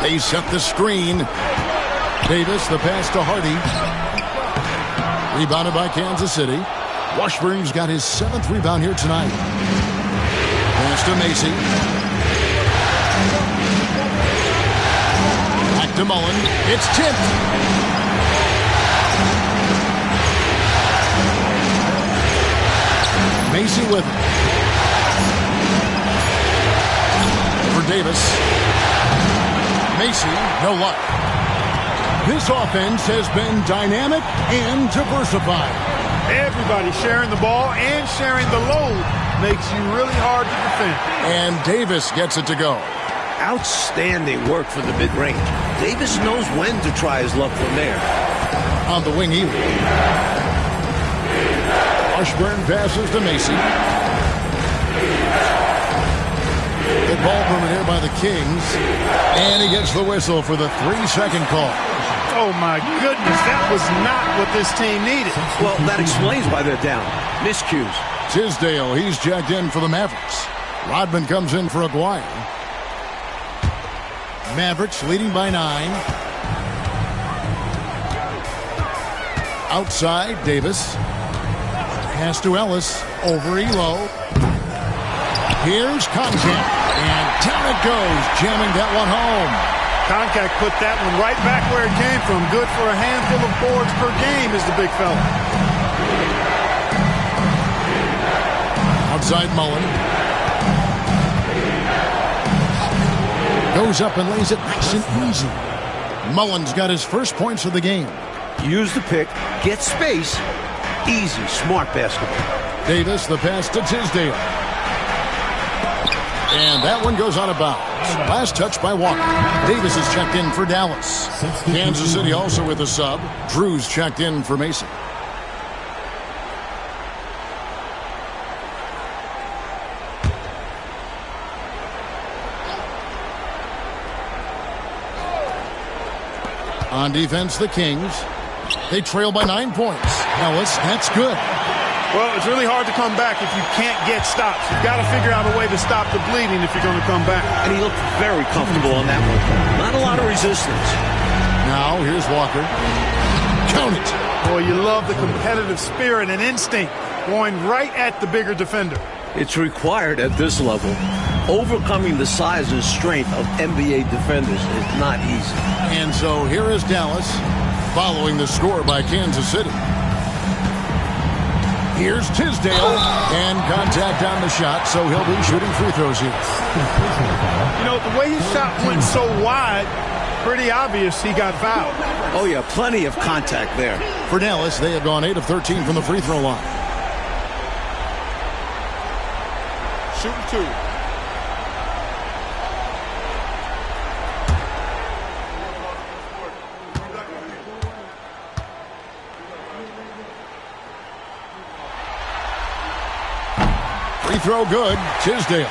[SPEAKER 1] They set the screen. Davis, the pass to Hardy. Rebounded by Kansas City. Washburn's got his 7th rebound here tonight. Pass to Macy. Back to Mullen. It's tipped. Macy with it. For Davis. Macy, no luck. This offense has been dynamic and diversified.
[SPEAKER 3] Everybody sharing the ball and sharing the load makes you really hard to defend.
[SPEAKER 1] And Davis gets it to go.
[SPEAKER 2] Outstanding work from the mid-range. Davis knows when to try his luck from there.
[SPEAKER 1] On the wing, Ely. Washburn passes to Macy. Good ball movement here by the Kings. And he gets the whistle for the 3-second call.
[SPEAKER 3] Oh, my goodness. That was not what this team needed.
[SPEAKER 2] Well, that explains why they're down. Miscues.
[SPEAKER 1] Tisdale, he's checked in for the Mavericks. Rodman comes in for Aguirre. Mavericks leading by 9. Outside, Davis. Pass to Ellis. Over Elo. Here's Koncak. And down it goes. Jamming that one home.
[SPEAKER 3] Koncak put that one right back where it came from. Good for a handful of boards per game is the big fella.
[SPEAKER 1] Outside Mullen. Goes up and lays it nice and easy. Mullen's got his first points of the game.
[SPEAKER 2] Use the pick. Get space. Easy, smart basketball.
[SPEAKER 1] Davis, the pass to Tisdale. And that one goes out of bounds. Last touch by Walker. Davis is checked in for Dallas. Kansas City also with a sub. Drew's checked in for Macy. On defense, the Kings. They trail by 9 points. Ellis, that's good.
[SPEAKER 3] Well, it's really hard to come back if you can't get stops. You've got to figure out a way to stop the bleeding if you're going to come back.
[SPEAKER 2] And he looked very comfortable on that one. Not a lot of resistance.
[SPEAKER 1] Now, here's Walker. Count it.
[SPEAKER 3] Boy, you love the competitive spirit and instinct going right at the bigger defender.
[SPEAKER 2] It's required at this level. Overcoming the size and strength of NBA defenders is not easy.
[SPEAKER 1] And so here is Dallas following the score by Kansas City. Here's Tisdale, and contact on the shot, so he'll be shooting free throws here.
[SPEAKER 3] You know, the way his shot went so wide, pretty obvious he got fouled.
[SPEAKER 2] Oh, yeah, plenty of contact there.
[SPEAKER 1] For Dallas, they have gone 8 of 13 from the free throw line.
[SPEAKER 5] Shooting 2.
[SPEAKER 1] Free throw good. Tisdale.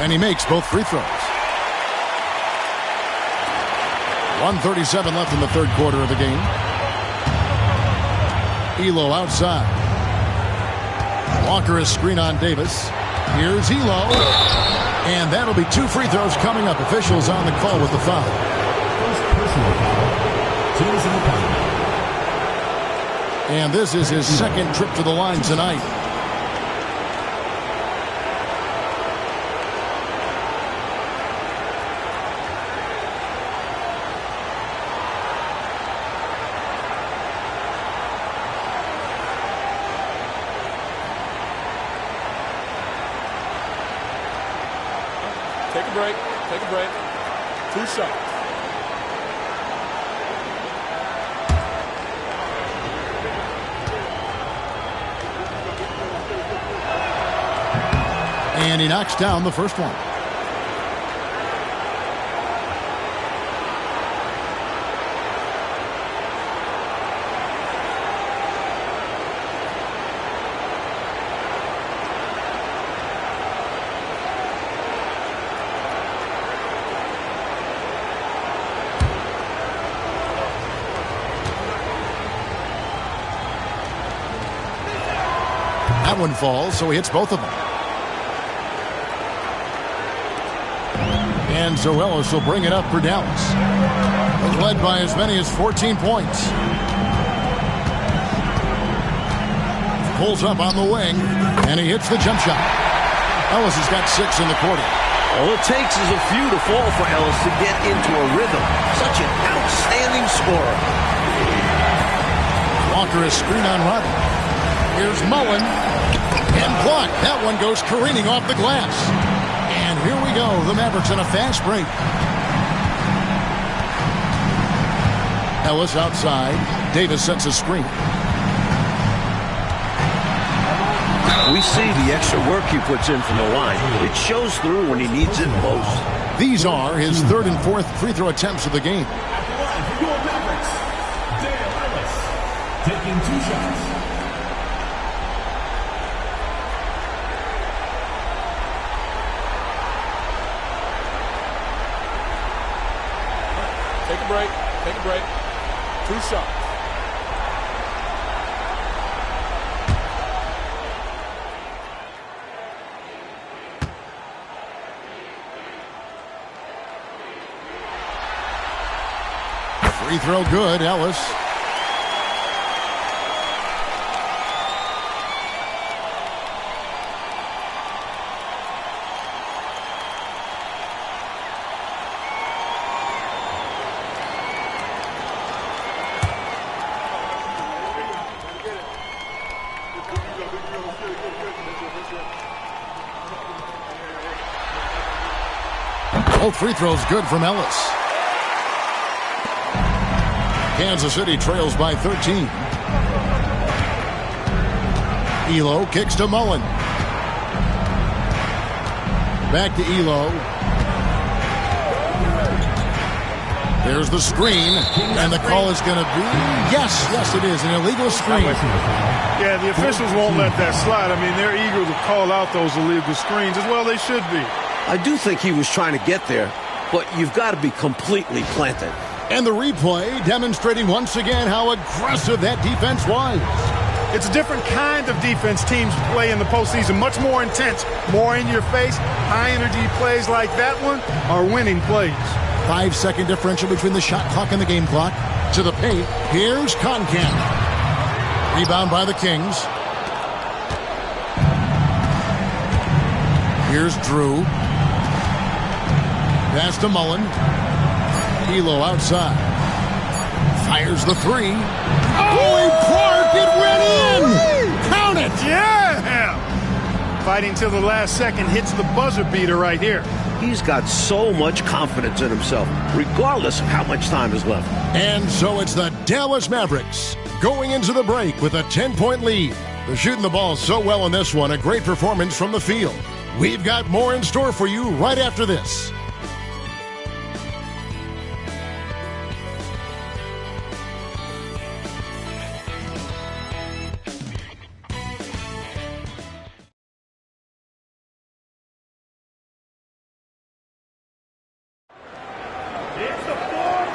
[SPEAKER 1] And he makes both free throws. 1:37 left in the third quarter of the game. Elo outside. Walker is screen on Davis. Here's Elo. And that'll be 2 free throws coming up. Officials on the call with the foul.
[SPEAKER 4] First personal foul. Teams in the penalty.
[SPEAKER 1] And this is his second trip to the line tonight.
[SPEAKER 5] Take a break. Take a break. 2 shots.
[SPEAKER 1] And he knocks down the first one. That one falls, so he hits both of them. And Zoelos will bring it up for Dallas. Led by as many as 14 points. Pulls up on the wing, and he hits the jump shot. Ellis has got 6 in the quarter.
[SPEAKER 2] All it takes is a few to fall for Ellis to get into a rhythm. Such an outstanding scorer.
[SPEAKER 1] Walker is screen on Rodney. Here's Mullen. And blocked. That one goes careening off the glass. And here we go. The Mavericks in a fast break. Ellis outside. Davis sets a screen.
[SPEAKER 2] We see the extra work he puts in from the line. It shows through when he needs it most.
[SPEAKER 1] These are his 3rd and 4th free throw attempts of the game.
[SPEAKER 4] At the line for your Mavericks, Dale Ellis, taking 2 shots.
[SPEAKER 5] Take a break. Take a break. 2 shots.
[SPEAKER 1] Free throw good, Ellis. Both free throws good from Ellis. Kansas City trails by 13. Elo kicks to Mullen. Back to Elo. There's the screen, and the call is going to be, yes, it is, an illegal screen.
[SPEAKER 3] Yeah, the officials won't let that slide. I mean, they're eager to call out those illegal screens. As well, they should be.
[SPEAKER 2] I do think he was trying to get there, but you've got to be completely planted.
[SPEAKER 1] And the replay demonstrating once again how aggressive that defense was.
[SPEAKER 3] It's a different kind of defense teams play in the postseason. Much more intense, more in your face. High-energy plays like that one are winning plays.
[SPEAKER 1] 5-second differential between the shot clock and the game clock. To the paint. Here's Concan. Rebound by the Kings. Here's Drew. Pass to Mullen. Elo outside. Fires the 3. Boy, Clark, it went in! Count it!
[SPEAKER 3] Yeah! Fighting till the last second, hits the buzzer beater right here.
[SPEAKER 2] He's got so much confidence in himself, regardless of how much time is left.
[SPEAKER 1] And so it's the Dallas Mavericks going into the break with a 10-point lead. They're shooting the ball so well in this one, a great performance from the field. We've got more in store for you right after this.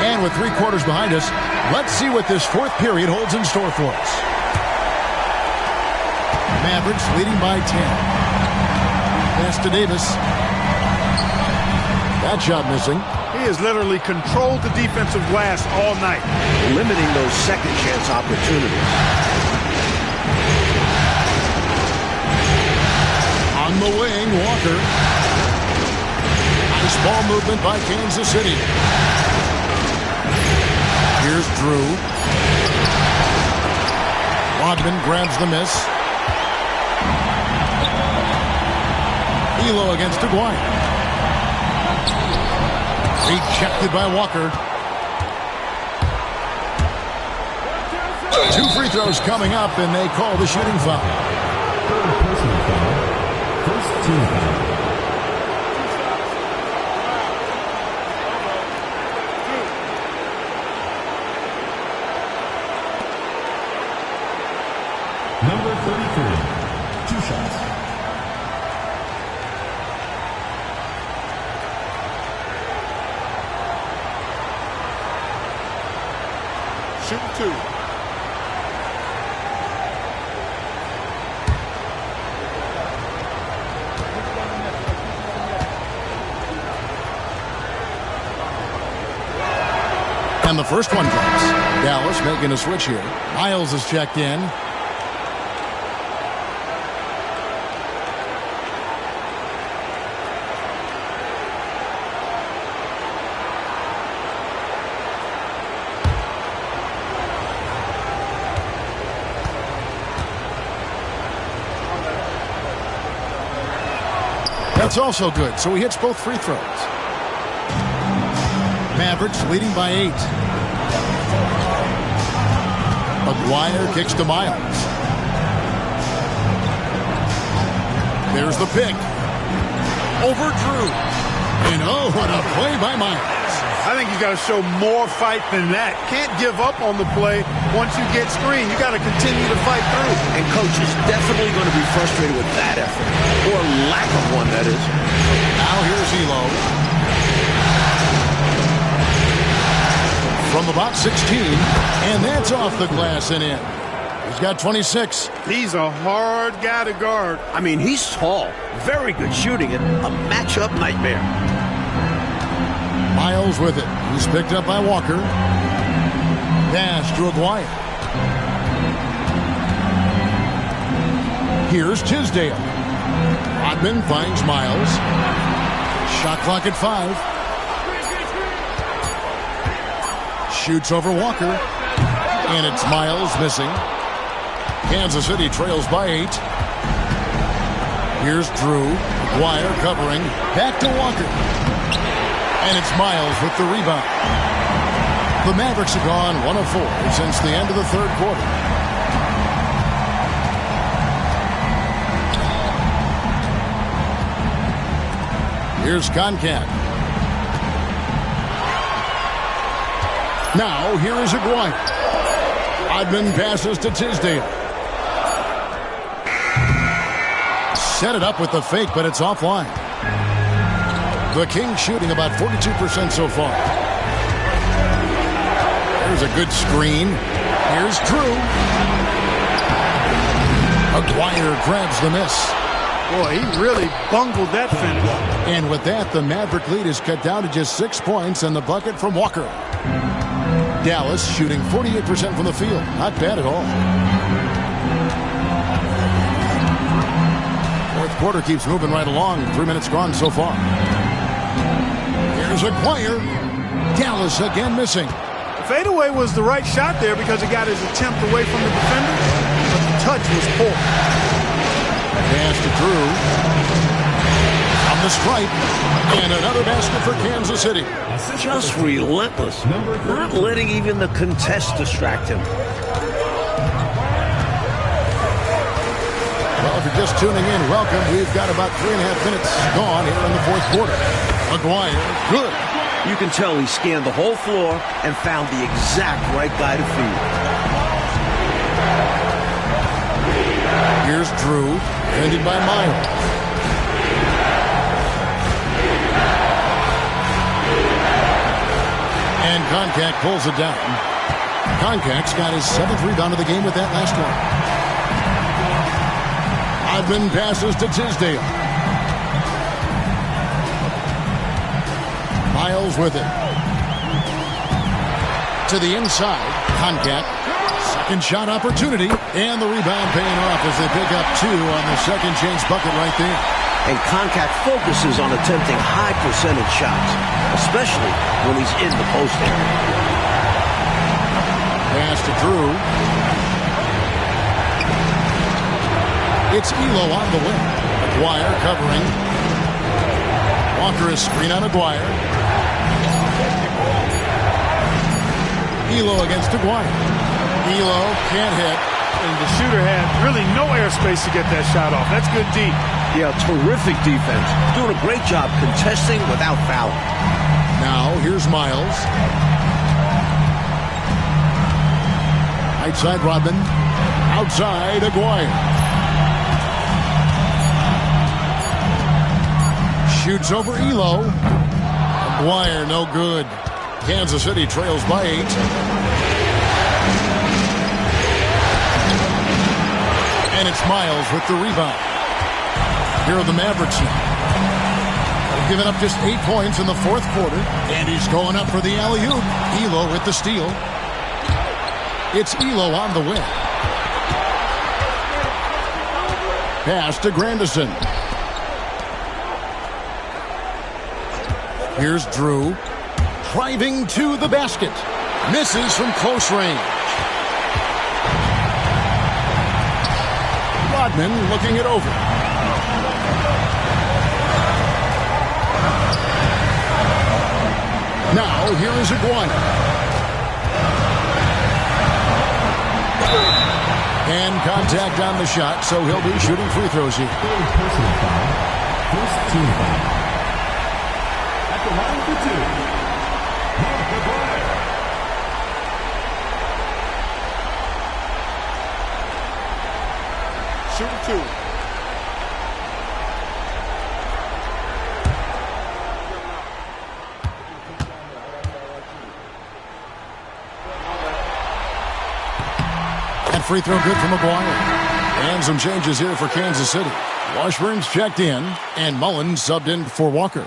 [SPEAKER 1] And with 3 quarters behind us, let's see what this 4th period holds in store for us. Mavericks leading by 10. Pass to Davis. That shot missing.
[SPEAKER 3] He has literally controlled the defensive glass all night,
[SPEAKER 2] limiting those second chance opportunities.
[SPEAKER 1] On the wing, Walker. Nice ball movement by Kansas City. Here's Drew. Rodman grabs the miss. Elo against Aguirre. Rejected by Walker. 2 free throws coming up, and they call the shooting foul.
[SPEAKER 4] Personal foul. First team foul. Number 33. 2 shots.
[SPEAKER 5] Shooting 2.
[SPEAKER 1] And the first one drops. Dallas making a switch here. Miles is checked in. That's also good, so he hits both free throws. Mavericks leading by 8. Aguirre kicks to Miles. There's the pick. Over Drew. And oh, what a play by Miles.
[SPEAKER 3] I think he's got to show more fight than that. Can't give up on the play once you get screened. You got to continue to fight through.
[SPEAKER 2] And coach is definitely going to be frustrated with that effort. Or lack of one, that is.
[SPEAKER 1] Now here's Elo. From about 16, and that's off the glass and in. He's got 26.
[SPEAKER 3] He's a hard guy to guard.
[SPEAKER 2] I mean, he's tall, very good shooting, and a matchup nightmare.
[SPEAKER 1] Miles with it. He's picked up by Walker. Pass to Aguirre. Here's Tisdale. Rodman finds Miles. Shot clock at 5. Shoots over Walker. And it's Miles missing. Kansas City trails by 8. Here's Drew. Aguirre covering. Back to Walker. And it's Miles with the rebound. The Mavericks have gone 1 of 4 since the end of the 3rd quarter. Here's Concat. Now, here is Aguirre. Rodman passes to Tisdale. Set it up with the fake, but it's offline. The Kings shooting about 42% so far. There's a good screen. Here's Drew. Aguirre grabs the miss.
[SPEAKER 3] Boy, he really bungled that finish.
[SPEAKER 1] And with that, the Maverick lead is cut down to just 6 points and the bucket from Walker. Dallas shooting 48% from the field. Not bad at all. 4th quarter keeps moving right along. 3 minutes gone so far. Here's Aguirre. Dallas again missing.
[SPEAKER 3] Fadeaway was the right shot there because he got his attempt away from the defender, but the touch was poor.
[SPEAKER 1] Pass to Drew. On the stripe. And another basket for Kansas City.
[SPEAKER 2] Just relentless. Not letting even the contest distract him.
[SPEAKER 1] Well, if you're just tuning in, welcome. We've got about 3.5 minutes gone here in the 4th quarter. Aguirre, good.
[SPEAKER 2] You can tell he scanned the whole floor and found the exact right guy to feed.
[SPEAKER 1] Here's Drew, defended by Miles. And Koncak pulls it down. Koncak's got his 7th rebound of the game with that last one. Rodman passes to Tisdale. Miles with it. To the inside. Koncak. Second shot opportunity. And the rebound paying off as they pick up 2 on the second chance bucket right there.
[SPEAKER 2] And Koncak focuses on attempting high percentage shots, especially when he's in the post area.
[SPEAKER 1] Pass to Drew. It's Elo on the wing. Aguirre covering. Walker is screen on Aguirre. Elo against Aguirre. Elo can't hit.
[SPEAKER 3] And the shooter had really no airspace to get that shot off. That's good deep.
[SPEAKER 2] Yeah, terrific defense. Doing a great job contesting without fouling.
[SPEAKER 1] Now, here's Miles. Outside Rodman. Outside Aguirre. Shoots over Elo. Aguirre, no good. Kansas City trails by 8. And it's Miles with the rebound. Here are the Mavericks now. They've given up just 8 points in the 4th quarter. And he's going up for the alley-oop. Elo with the steal. It's Elo on the wing. Pass to Grandison. Here's Drew. Driving to the basket. Misses from close range. Rodman looking it over. Now, here is Aguirre. And contact on the shot, so he'll be shooting free throws here.
[SPEAKER 4] Personal foul. First team foul. At the line for 2. Mark Aguirre.
[SPEAKER 5] Shooting 2.
[SPEAKER 1] And free throw good from Aguirre. And some changes here for Kansas City. Washburn's checked in, and Mullins subbed in for Walker.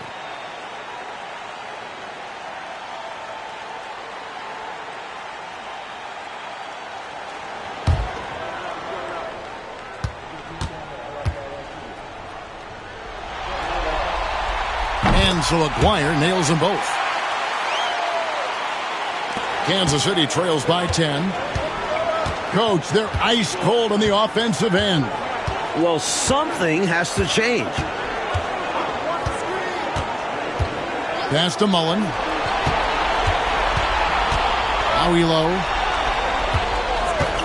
[SPEAKER 1] And so Aguirre nails them both. Kansas City trails by 10. Coach, they're ice cold on the offensive end.
[SPEAKER 2] Well, something has to change.
[SPEAKER 1] Pass to Mullen. Now Elo.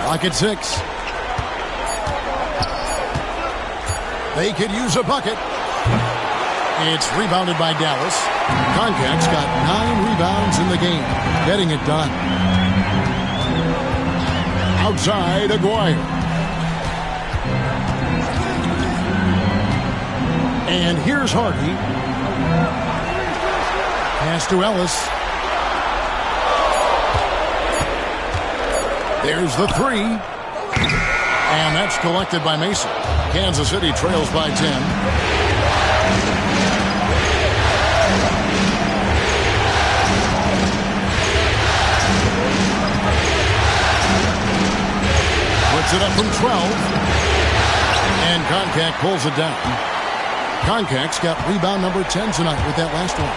[SPEAKER 1] Clock at 6. They could use a bucket. It's rebounded by Dallas. Koncak's got 9 rebounds in the game. Getting it done. Outside Aguirre. And here's Hardy. Pass to Ellis. There's the 3. And that's collected by Mason. Kansas City trails by 10. It up from 12. And Koncak pulls it down. Koncak's got rebound number 10 tonight with that last one.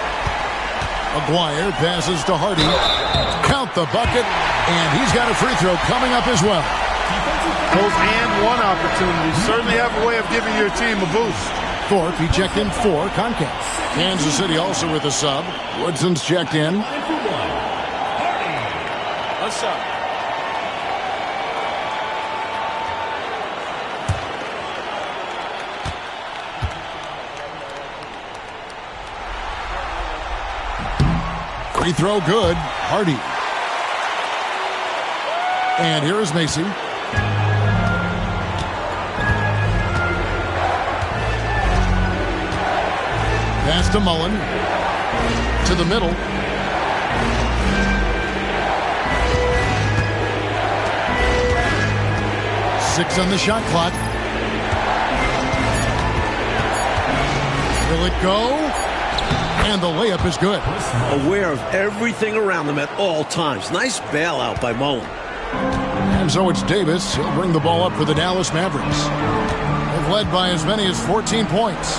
[SPEAKER 1] Aguirre passes to Hardy. Count the bucket. And he's got a free throw coming up as well.
[SPEAKER 3] Those and one opportunities certainly have a way of giving your team a boost.
[SPEAKER 1] Thorpe, he checked in for Koncak. Kansas City also with a sub. Woodson's checked in.
[SPEAKER 5] One shot.
[SPEAKER 1] Free throw good. Hardy. And here is Macy. Pass to Mullen. To the middle. 6 on the shot clock. Will it go? And the layup is good.
[SPEAKER 2] Aware of everything around them at all times. Nice bailout by Mullen.
[SPEAKER 1] And so it's Davis. He'll bring the ball up for the Dallas Mavericks. They've led by as many as 14 points.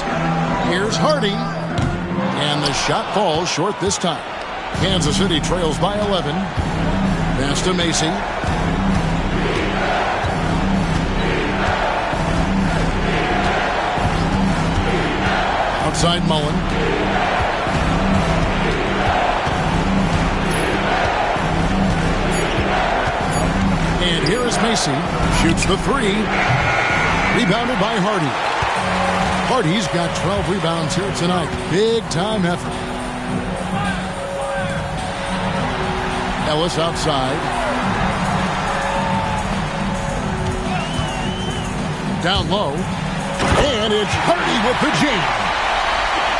[SPEAKER 1] Here's Hardy. And the shot falls short this time. Kansas City trails by 11. Pass to Macy. Outside Mullen. And here is Macy. Shoots the 3. Rebounded by Hardy. Hardy's got 12 rebounds here tonight. Big time effort. Ellis outside. Down low. And it's Hardy with the jam.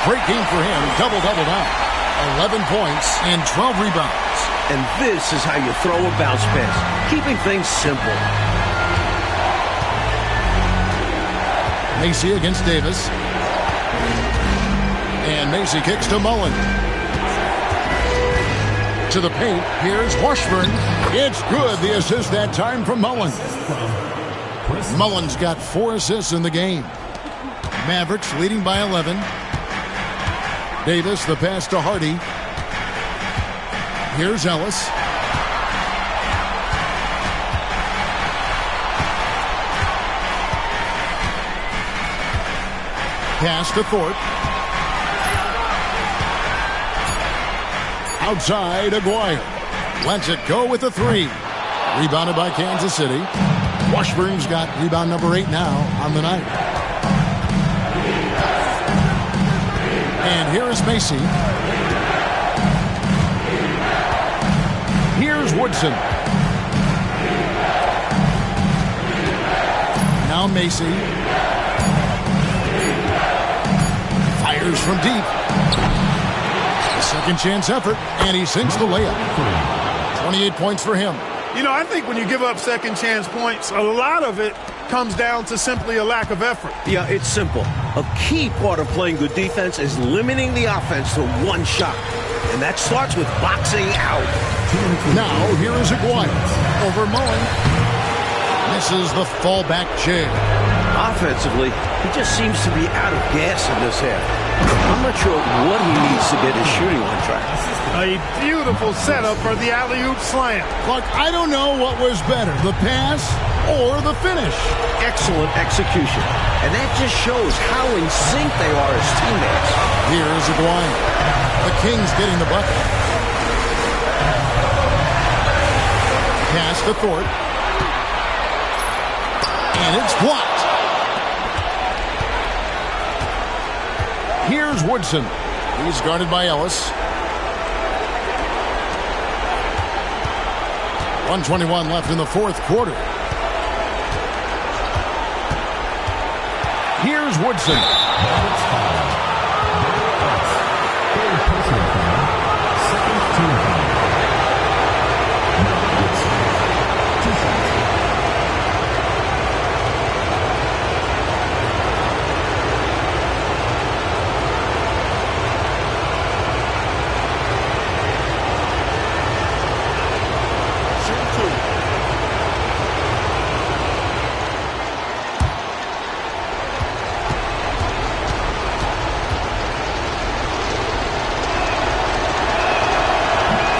[SPEAKER 1] Great game for him. Double-double now. 11 points and 12 rebounds.
[SPEAKER 2] And this is how you throw a bounce pass. Keeping things simple.
[SPEAKER 1] Macy against Davis. And Macy kicks to Mullen. To the paint. Here's Washburn. It's good. The assist that time from Mullen. Mullen's got 4 assists in the game. Mavericks leading by 11. Davis, the pass to Hardy. Here's Ellis. Pass to Thorpe. Outside, Aguirre. Lets it go with the 3. Rebounded by Kansas City. Washburn's got rebound number 8 now on the night. And here is Macy. Here's Woodson. Now Macy. Fires from deep. A second chance effort, and he sinks the layup. 28 points for him.
[SPEAKER 3] You know, I think when you give up second chance points, a lot of it comes down to simply a lack of effort.
[SPEAKER 2] Yeah, it's simple. A key part of playing good defense is limiting the offense to one shot. And that starts with boxing out.
[SPEAKER 1] Now, here is Aguirre. Over Mullen. Misses the fallback jam.
[SPEAKER 2] Offensively, he just seems to be out of gas in this half. I'm not sure what he needs to get his shooting on track.
[SPEAKER 3] A beautiful setup for the alley-oop slam.
[SPEAKER 1] Look, I don't know what was better, the pass or the finish.
[SPEAKER 2] Excellent execution. And that just shows how in sync they are as teammates.
[SPEAKER 1] Here's Aguirre. The Kings getting the bucket. Pass to Thorpe. And it's blocked. Here's Woodson. He's guarded by Ellis. 1:21 left in the fourth quarter. Here's Woodson.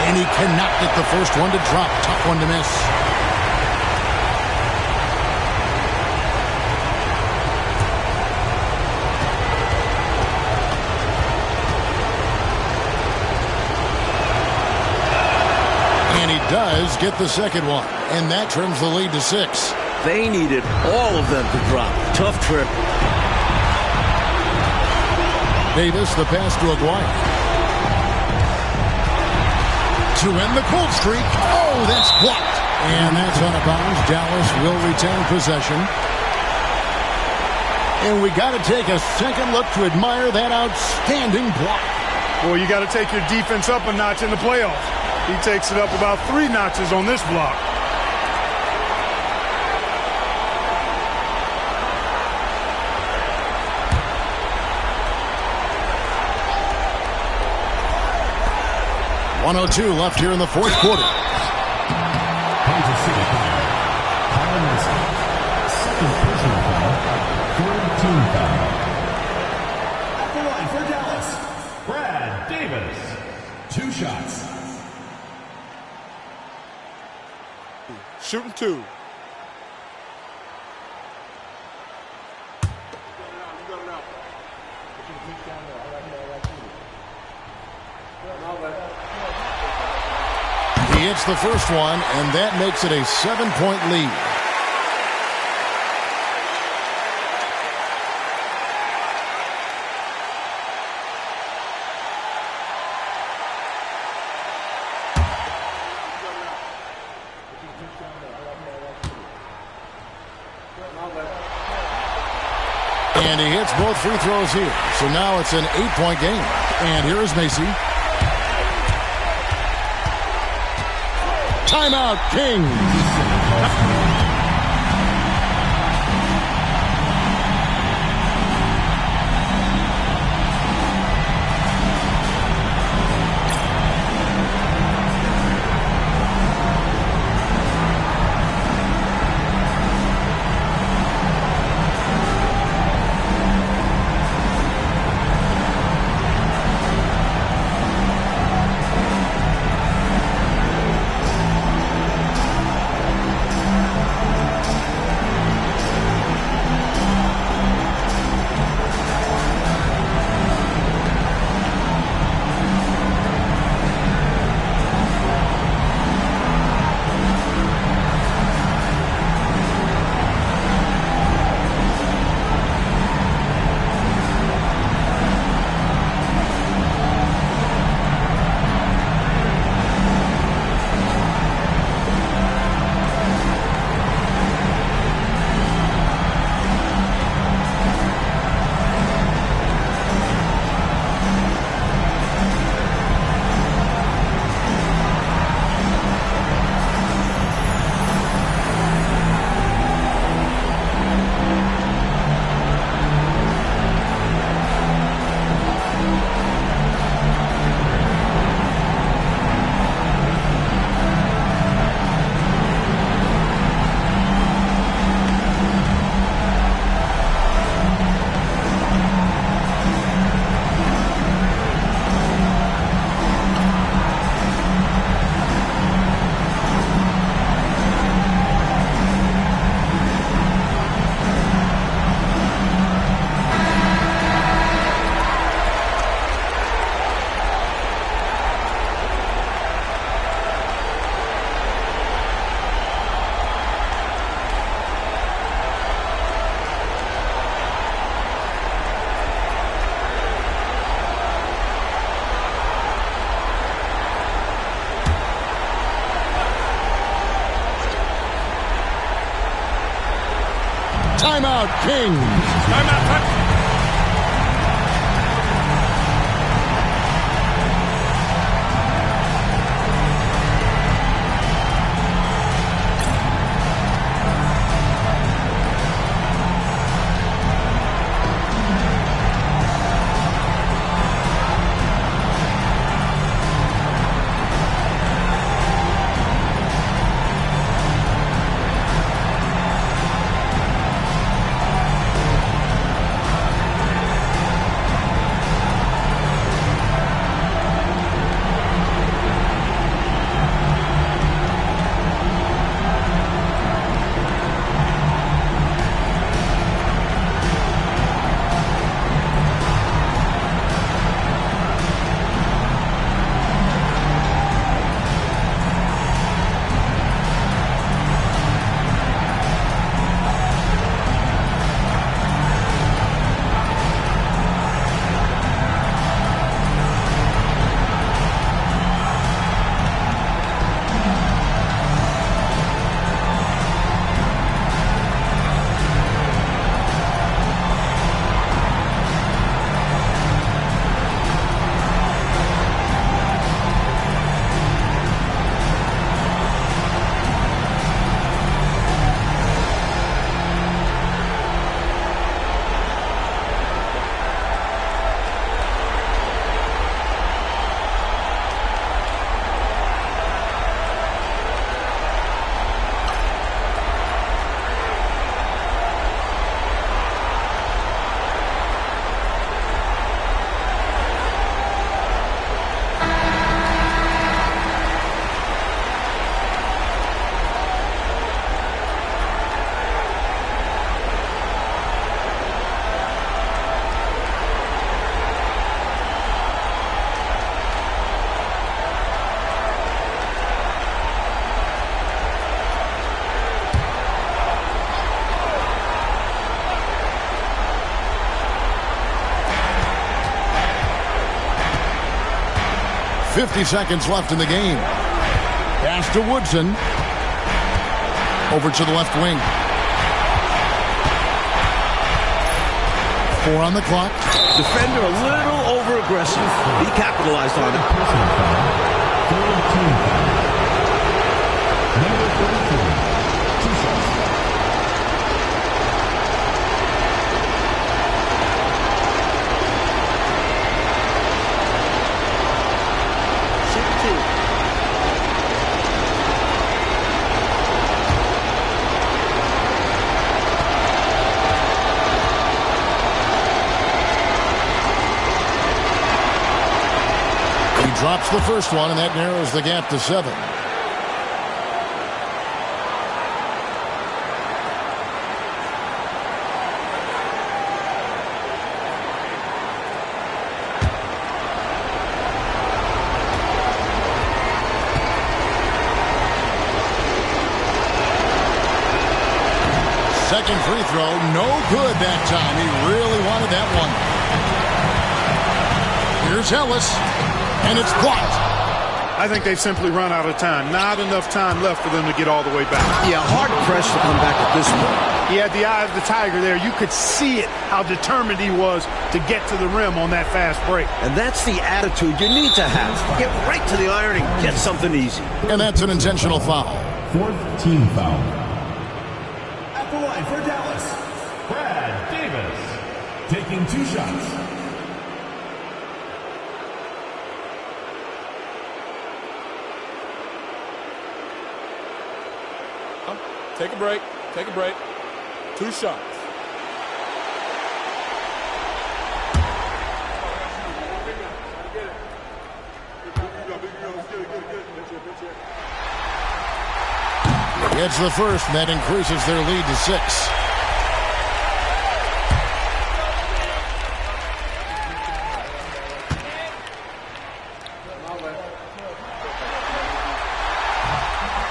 [SPEAKER 1] And he cannot get the first one to drop. Tough one to miss. And he does get the second one. And that trims the lead to 6.
[SPEAKER 2] They needed all of them to drop. Tough trip.
[SPEAKER 1] Davis, the pass to Aguirre. To end the cold streak. Oh, that's blocked. And that's out of bounds. Dallas will retain possession. And we got to take a second look to admire that outstanding block.
[SPEAKER 3] Boy, you got to take your defense up a notch in the playoffs. He takes it up about 3 notches on this block.
[SPEAKER 1] 1:02 left here in the fourth quarter.
[SPEAKER 4] Kansas City foul. Kyle Nelson. Second personal foul. Third team foul. At the line for Dallas, Brad Davis. 2 shots.
[SPEAKER 5] Shooting 2.
[SPEAKER 1] He hits the first one, and that makes it a 7-point lead. And he hits both free throws here. So now it's an 8-point game. And here is Macy. Timeout, Kings. Timeout, Kings.
[SPEAKER 5] Timeout.
[SPEAKER 1] 50 seconds left in the game. Pass to Woodson. Over to the left wing. 4 on the clock.
[SPEAKER 2] Defender a little over-aggressive. He capitalized on it.
[SPEAKER 4] Number 34. 2 shots.
[SPEAKER 1] Drops the first one, and that narrows the gap to 7. Second free throw, no good that time. He really wanted that one. Here's Ellis. And it's blocked.
[SPEAKER 3] I think they've simply run out of time. Not enough time left for them to get all the way back.
[SPEAKER 2] Yeah, hard pressed to come back at this point.
[SPEAKER 3] He had the eye of the tiger there. You could see it, how determined he was to get to the rim on that fast break.
[SPEAKER 2] And that's the attitude you need to have. Get right to the iron and get something easy.
[SPEAKER 1] And that's an intentional foul.
[SPEAKER 4] 4th team foul. At the line for Dallas, Brad Davis. Taking 2 shots.
[SPEAKER 5] Take a break. Take a break. 2 shots.
[SPEAKER 1] It's the first, and that increases their lead to 6.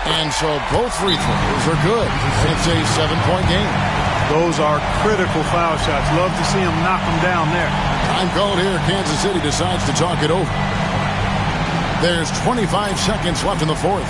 [SPEAKER 1] And so both free throws are good. It's a 7-point game.
[SPEAKER 3] Those are critical foul shots. Love to see them knock them down there.
[SPEAKER 1] Time called here. Kansas City decides to talk it over. There's 25 seconds left in the 4th.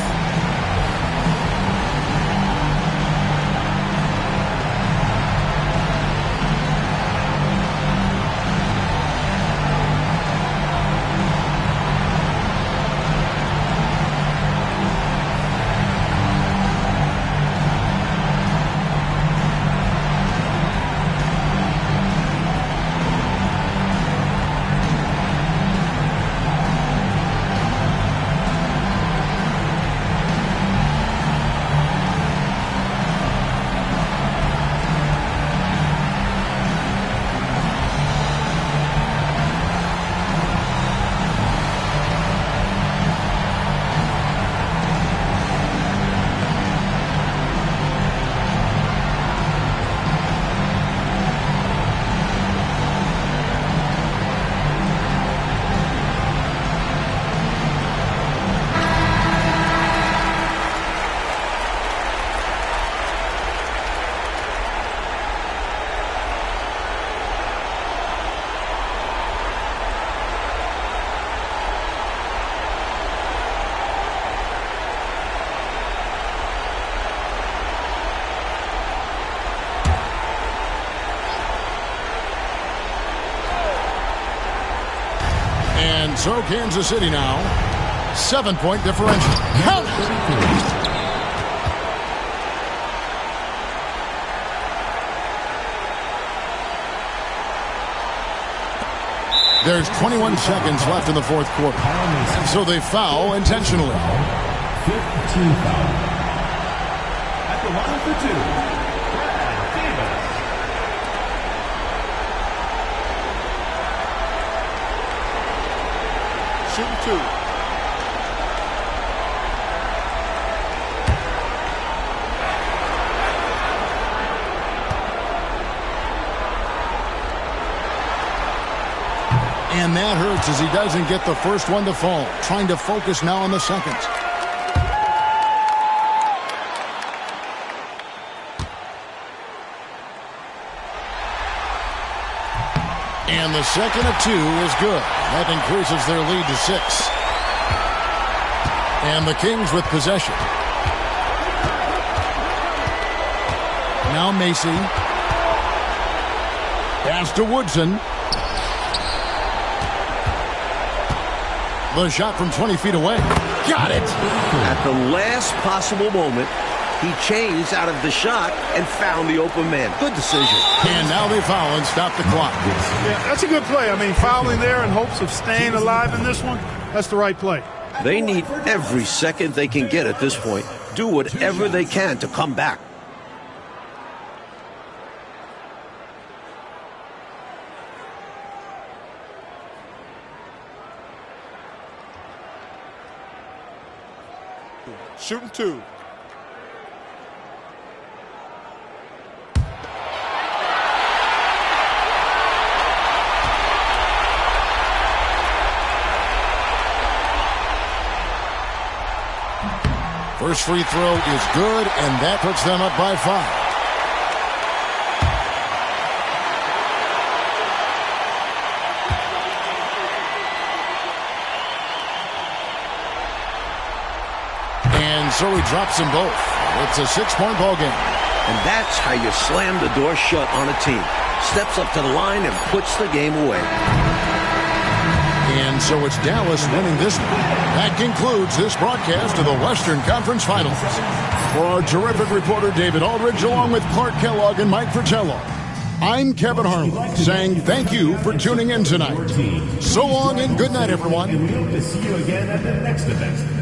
[SPEAKER 1] So Kansas City now, 7-point differential. Count it! There's 21 seconds left in the 4th quarter. And so they foul intentionally.
[SPEAKER 4] 5th team foul. At the line for 2, Brad Davis.
[SPEAKER 5] Shooting 2.
[SPEAKER 1] And that hurts as he doesn't get the first one to fall. Trying to focus now on the second. And the second of 2 is good. That increases their lead to 6. And the Kings with possession. Now Macy. Pass to Woodson. The shot from 20 feet away. Got it!
[SPEAKER 2] At the last possible moment, he changed out of the shot and found the open man. Good decision.
[SPEAKER 1] And now they foul and stop the clock.
[SPEAKER 3] Yeah, that's a good play. I mean, fouling there in hopes of staying alive in this one, that's the right play.
[SPEAKER 2] They need every second they can get at this point. Do whatever they can to come back.
[SPEAKER 5] Shooting 2.
[SPEAKER 1] First free throw is good, and that puts them up by 5. And so he drops them both. It's a 6-point ball game.
[SPEAKER 2] And that's how you slam the door shut on a team. Steps up to the line and puts the game away.
[SPEAKER 1] And so it's Dallas winning this one. That concludes this broadcast of the Western Conference Finals. For our terrific reporter David Aldridge, along with Clark Kellogg and Mike Fratello, I'm Kevin Harlan, saying thank you for tuning in tonight. So long and good night, everyone.
[SPEAKER 4] And we hope to see you again at the next event.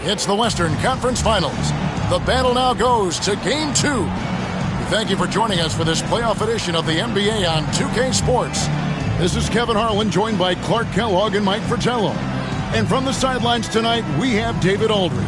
[SPEAKER 1] It's the Western Conference Finals. The battle now goes to Game 2. Thank you for joining us for this playoff edition of the NBA on 2K Sports. This is Kevin Harlan, joined by Clark Kellogg and Mike Fratello. And from the sidelines tonight, we have David Aldridge.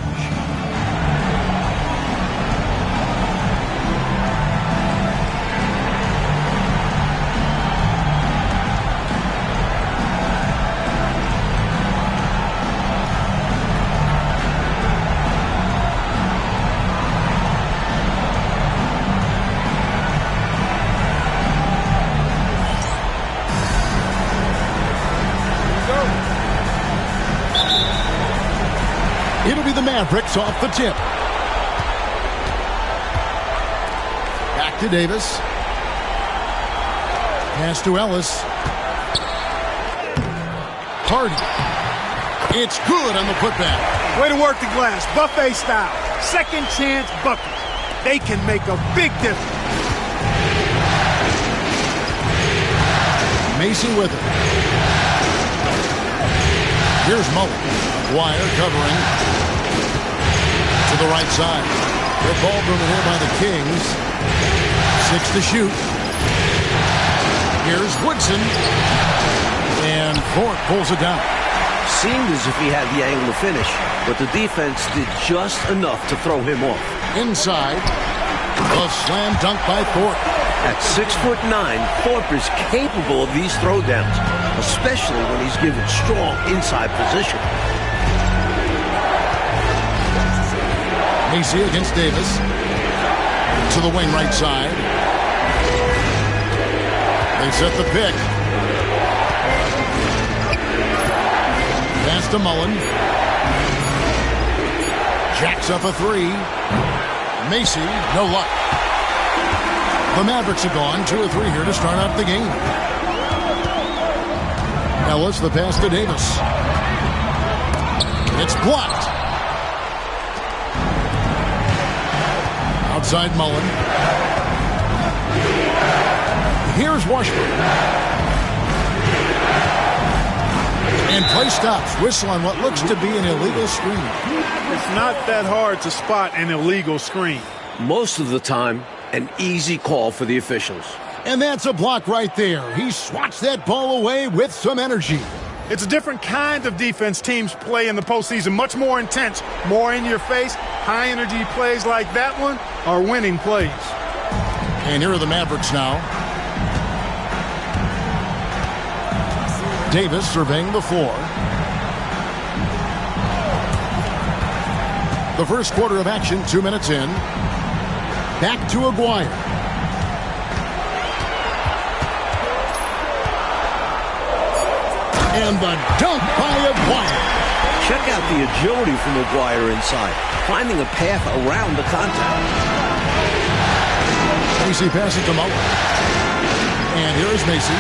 [SPEAKER 1] It'll be the Mavericks off the tip. Back to Davis. Pass to Ellis. Hardy. It's good on the putback.
[SPEAKER 3] Way to work the glass. Buffet style. Second chance bucket. They can make a big difference.
[SPEAKER 1] Macy with it. Here's Mullen. Dwyer covering. To the right side. The ball moving here by the Kings. 6 to shoot. Here's Woodson. And Thorpe pulls it down.
[SPEAKER 2] Seemed as if he had the angle to finish, but the defense did just enough to throw him off.
[SPEAKER 1] Inside. A slam dunk by Thorpe.
[SPEAKER 2] At 6'9", Thorpe is capable of these throwdowns, especially when he's given strong inside position.
[SPEAKER 1] Macy against Davis. To the wing right side. They set the pick. Pass to Mullen. Jacks up a three. Macy, no luck. The Mavericks have gone 2 or 3 here to start out the game. Ellis, the pass to Davis. It's blocked. Outside Mullen. Here's Washburn. And play stops. Whistle on what looks to be an illegal screen.
[SPEAKER 3] It's not that hard to spot an illegal screen.
[SPEAKER 2] Most of the time, an easy call for the officials.
[SPEAKER 1] And that's a block right there. He swats that ball away with some energy.
[SPEAKER 3] It's a different kind of defense teams play in the postseason. Much more intense, more in your face. High energy plays like that one are winning plays.
[SPEAKER 1] And here are the Mavericks now. Davis surveying the floor. The first quarter of action, 2 minutes in. Back to Aguirre. And the dunk by Aguirre.
[SPEAKER 2] Check out the agility from Aguirre inside, finding a path around the contact.
[SPEAKER 1] Macy passes to Mullen. And here is Macy.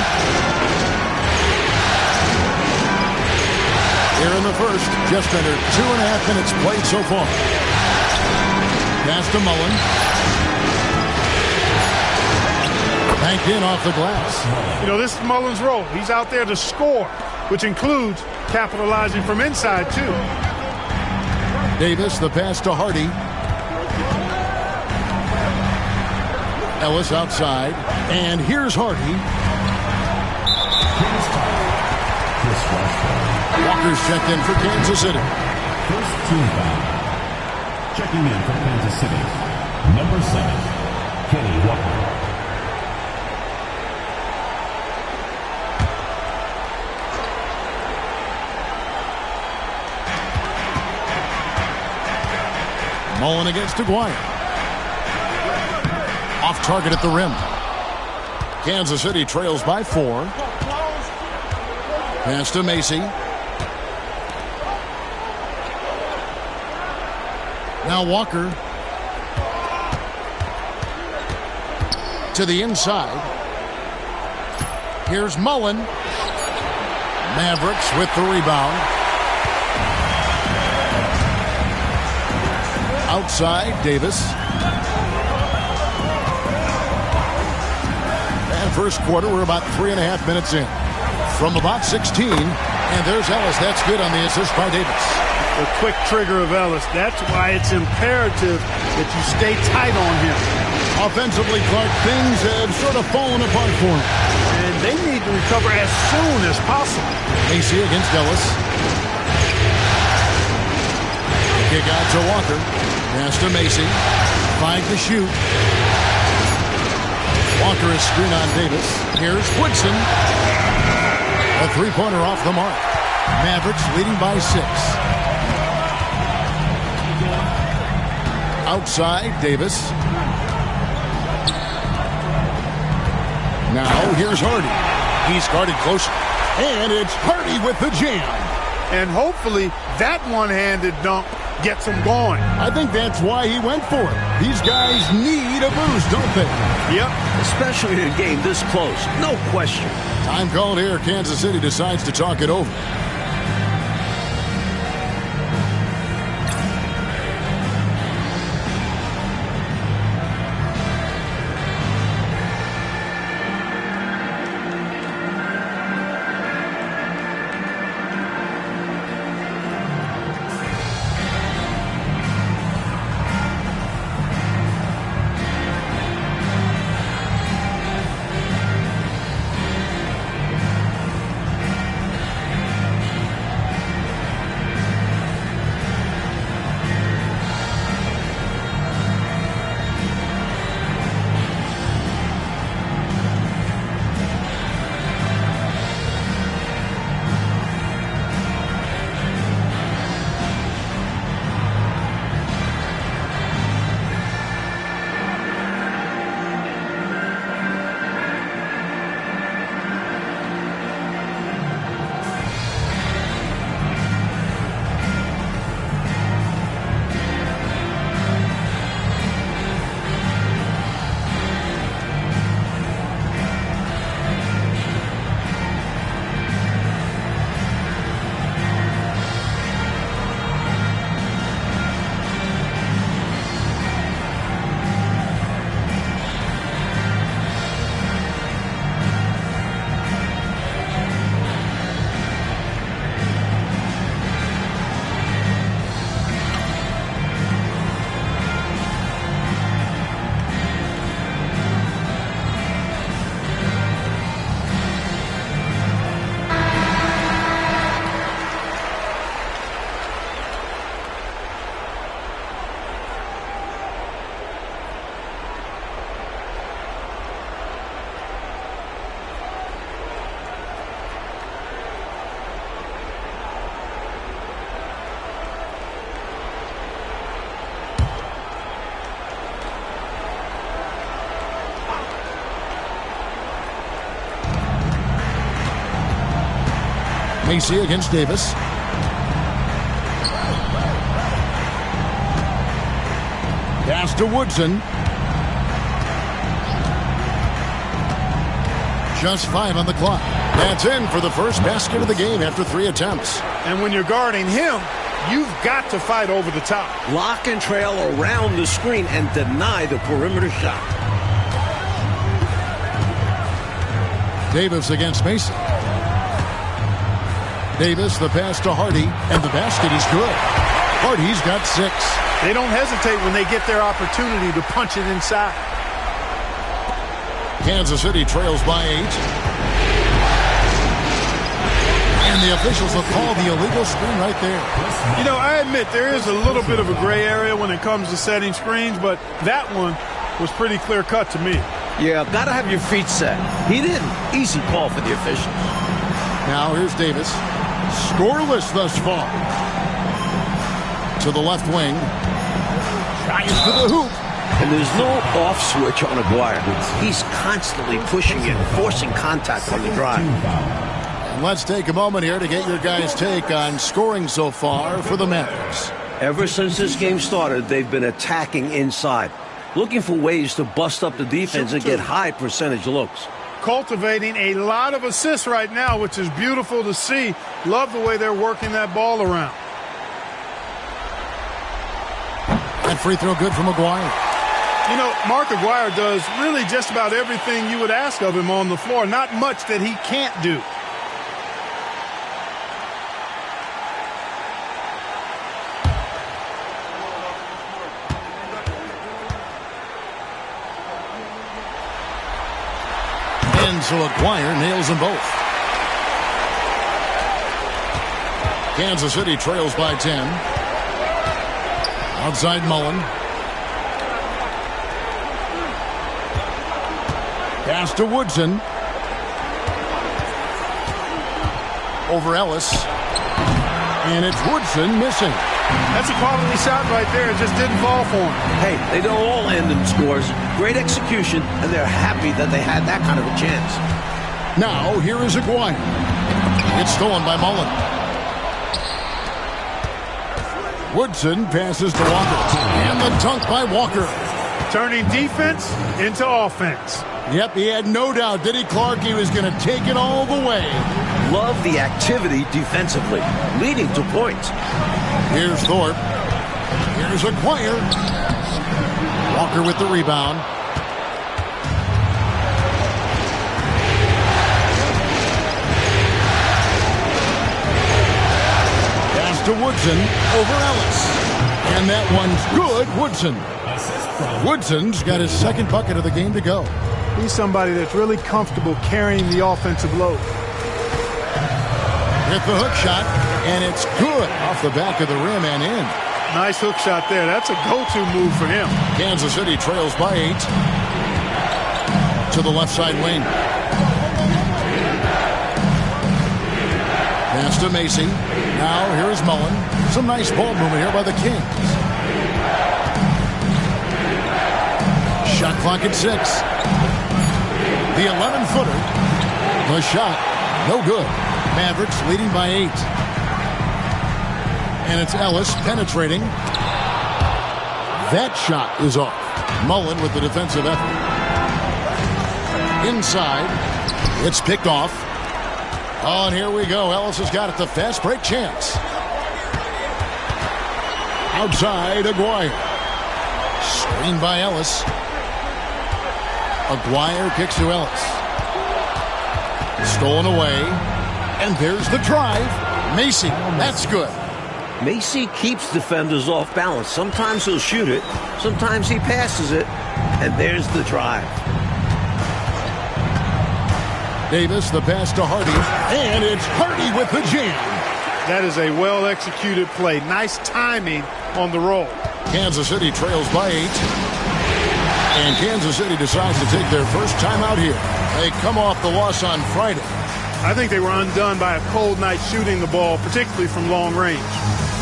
[SPEAKER 1] Here in the first, just under 2.5 minutes played so far. Pass to Mullen. Banked in off the glass.
[SPEAKER 3] You know, this is Mullen's role. He's out there to score, which includes capitalizing from inside, too.
[SPEAKER 1] Davis, the pass to Hardy. Ellis outside. And here's Hardy. Walker's checked in for Kansas City.
[SPEAKER 4] First team foul. Checking in for Kansas City. Number 7, Kenny Walker.
[SPEAKER 1] Mullen against Aguirre. Off target at the rim. Kansas City trails by 4. Pass to Macy. Now Walker. To the inside. Here's Mullen. Mavericks with the rebound. Outside, Davis. And first quarter, we're about 3.5 minutes in. From about 16, and there's Ellis. That's good on the assist by Davis.
[SPEAKER 3] The quick trigger of Ellis. That's why it's imperative that you stay tight on him.
[SPEAKER 1] Offensively, Clark, things have sort of fallen apart for him.
[SPEAKER 3] And they need to recover as soon as possible.
[SPEAKER 1] Macy against Ellis. Kick out to Walker. Pass to Macy. 5 to shoot. Walker is screen on Davis. Here's Woodson. A three-pointer off the mark. Mavericks leading by 6. Outside, Davis. Now here's Hardy. He's guarded closer. And it's Hardy with the jam.
[SPEAKER 3] And hopefully that one-handed dunk gets them going.
[SPEAKER 1] I think that's why he went for it. These guys need a boost, don't they?
[SPEAKER 3] Yep.
[SPEAKER 2] Especially in a game this close. No question.
[SPEAKER 1] Time called here. Kansas City decides to talk it over. Macy against Davis. Pass to Woodson. Just 5 on the clock. That's in for the first basket of the game after 3 attempts.
[SPEAKER 3] And when you're guarding him, you've got to fight over the top.
[SPEAKER 2] Lock and trail around the screen and deny the perimeter shot.
[SPEAKER 1] Davis against Mason. Davis, the pass to Hardy, and the basket is good. Hardy's got 6.
[SPEAKER 3] They don't hesitate when they get their opportunity to punch it inside.
[SPEAKER 1] Kansas City trails by 8. And the officials will call the illegal screen right there.
[SPEAKER 3] You know, I admit there is a little bit of a gray area when it comes to setting screens, but that one was pretty clear-cut to me.
[SPEAKER 2] Yeah, gotta have your feet set. He didn't. Easy call for the officials.
[SPEAKER 1] Now here's Davis. Scoreless thus far. To the left wing. Tries to the hoop.
[SPEAKER 2] And there's no off switch on Aguirre. He's constantly pushing it, forcing contact on the drive.
[SPEAKER 1] And let's take a moment here to get your guys' take on scoring so far for the Mavericks.
[SPEAKER 2] Ever since this game started, they've been attacking inside, looking for ways to bust up the defense and get high percentage looks.
[SPEAKER 3] Cultivating a lot of assists right now, which is beautiful to see. Love the way they're working that ball around.
[SPEAKER 1] That free throw good from Aguirre.
[SPEAKER 3] You know, Mark Aguirre does really just about everything you would ask of him on the floor. Not much that he can't do.
[SPEAKER 1] So Aguirre nails them both. Kansas City trails by 10. Outside Mullen. Pass to Woodson. Over Ellis. And it's Woodson missing.
[SPEAKER 3] That's a quality shot right there. It just didn't fall for him.
[SPEAKER 2] Hey, they don't all end in scores. Great execution, and they're happy that they had that kind of a chance.
[SPEAKER 1] Now, here is Aguirre. It's stolen by Mullen. Woodson passes to Walker. And the dunk by Walker.
[SPEAKER 3] Turning defense into offense.
[SPEAKER 1] Yep, he had no doubt, did he, Clark? He was going to take it all the way.
[SPEAKER 2] Love the activity defensively, leading to points.
[SPEAKER 1] Here's Thorpe. Here's Aguirre. Walker with the rebound. Pass to Woodson over Ellis. And that one's good, Woodson. Woodson's got his second bucket of the game to go.
[SPEAKER 3] He's somebody that's really comfortable carrying the offensive load.
[SPEAKER 1] Hit the hook shot, and it's good off the back of the rim and in.
[SPEAKER 3] Nice hook shot there. That's a go-to move for him.
[SPEAKER 1] Kansas City trails by 8. To the left side wing. Pass to Macy. Now here's Mullen. Some nice ball movement here by the Kings. Shot clock at 6. The 11-footer. The shot. No good. Mavericks leading by 8. And it's Ellis penetrating. That shot is off. Mullen with the defensive effort. Inside. It's picked off. Oh, and here we go. Ellis has got it. The fast break chance. Outside, Aguirre. Screen by Ellis. Aguirre kicks to Ellis. Stolen away. And there's the drive. Macy, that's good.
[SPEAKER 2] Macy keeps defenders off balance. Sometimes he'll shoot it. Sometimes he passes it. And there's the drive.
[SPEAKER 1] Davis, the pass to Hardy. And it's Hardy with the jam.
[SPEAKER 3] That is a well-executed play. Nice timing on the roll.
[SPEAKER 1] Kansas City trails by 8. And Kansas City decides to take their first time out here. They come off the loss on Friday.
[SPEAKER 3] I think they were undone by a cold night shooting the ball, particularly from long range.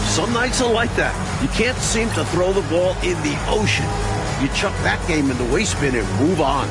[SPEAKER 2] Some nights are like that. You can't seem to throw the ball in the ocean. You chuck that game in the waste bin and move on.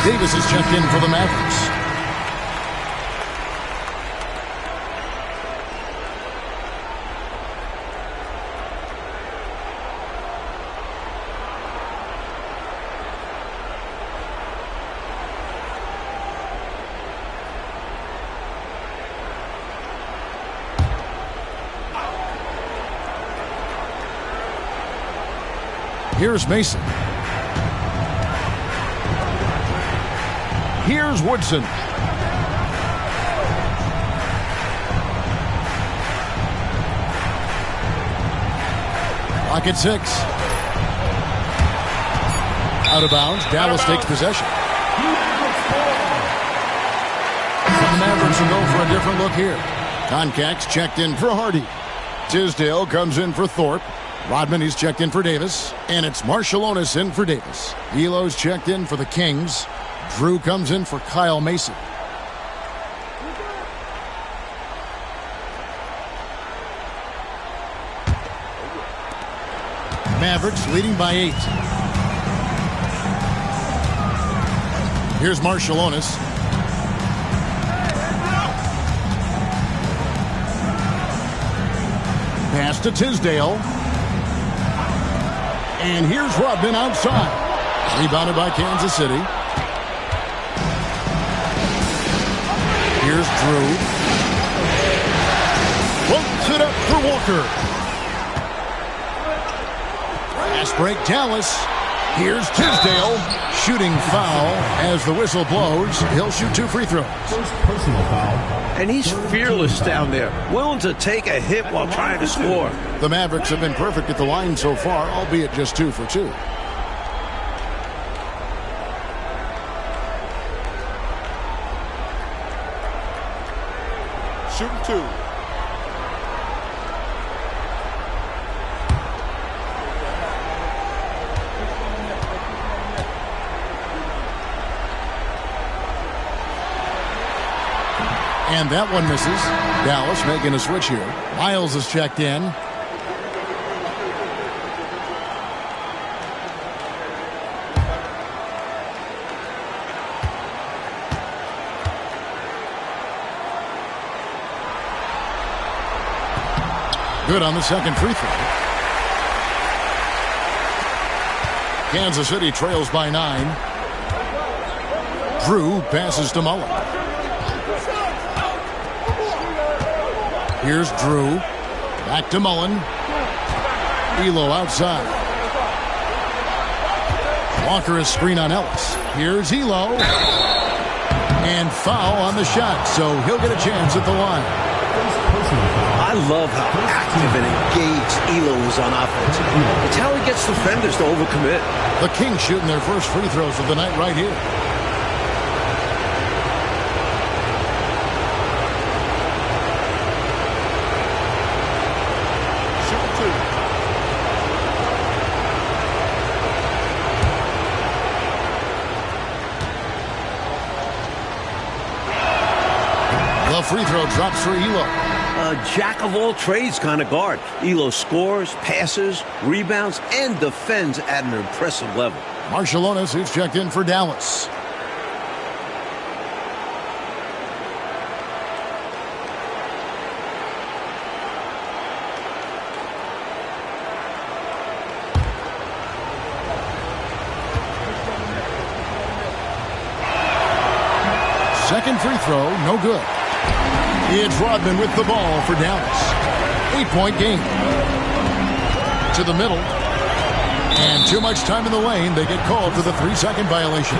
[SPEAKER 1] Davis is checked in for the Mavericks. Here's Mason. Here's Woodson. Clock at 6. Out of bounds. Dallas takes possession. The Mavericks will go for a different look here. Concax checked in for Hardy. Tisdale comes in for Thorpe. Rodman, he's checked in for Davis. And it's Marshallonis in for Davis. Elo's checked in for the Kings. Drew comes in for Kyle Mason. Mavericks leading by 8. Here's Marciulionis. Pass to Tisdale. And here's Rodman outside. Rebounded by Kansas City. Here's Drew. Floats it up for Walker. Fast break Dallas. Here's Tisdale. Shooting foul as the whistle blows. He'll shoot 2 free throws.
[SPEAKER 4] First personal foul.
[SPEAKER 2] And he's fearless down there, willing to take a hit while trying to score.
[SPEAKER 1] The Mavericks have been perfect at the line so far, albeit just 2 for 2.
[SPEAKER 5] Shooting 2.
[SPEAKER 1] And that one misses. Dallas making a switch here. Miles is checked in. Good on the second free throw. Kansas City trails by 9. Drew passes to Mullen. Here's Drew. Back to Mullen. Elo outside. Walker is screen on Ellis. Here's Elo. And foul on the shot, so he'll get a chance at the line.
[SPEAKER 2] I love how active and engaged Elo is on offense. It's how he gets defenders to overcommit.
[SPEAKER 1] The Kings shooting their first free throws of the night right here. The free throw drops for Elo.
[SPEAKER 2] A jack-of-all-trades kind of guard. Elo scores, passes, rebounds, and defends at an impressive level.
[SPEAKER 1] Marciulionis, who's checked in for Dallas. Second free throw, no good. It's Rodman with the ball for Dallas. 8-point game. To the middle. And too much time in the lane. They get called for the 3-second violation.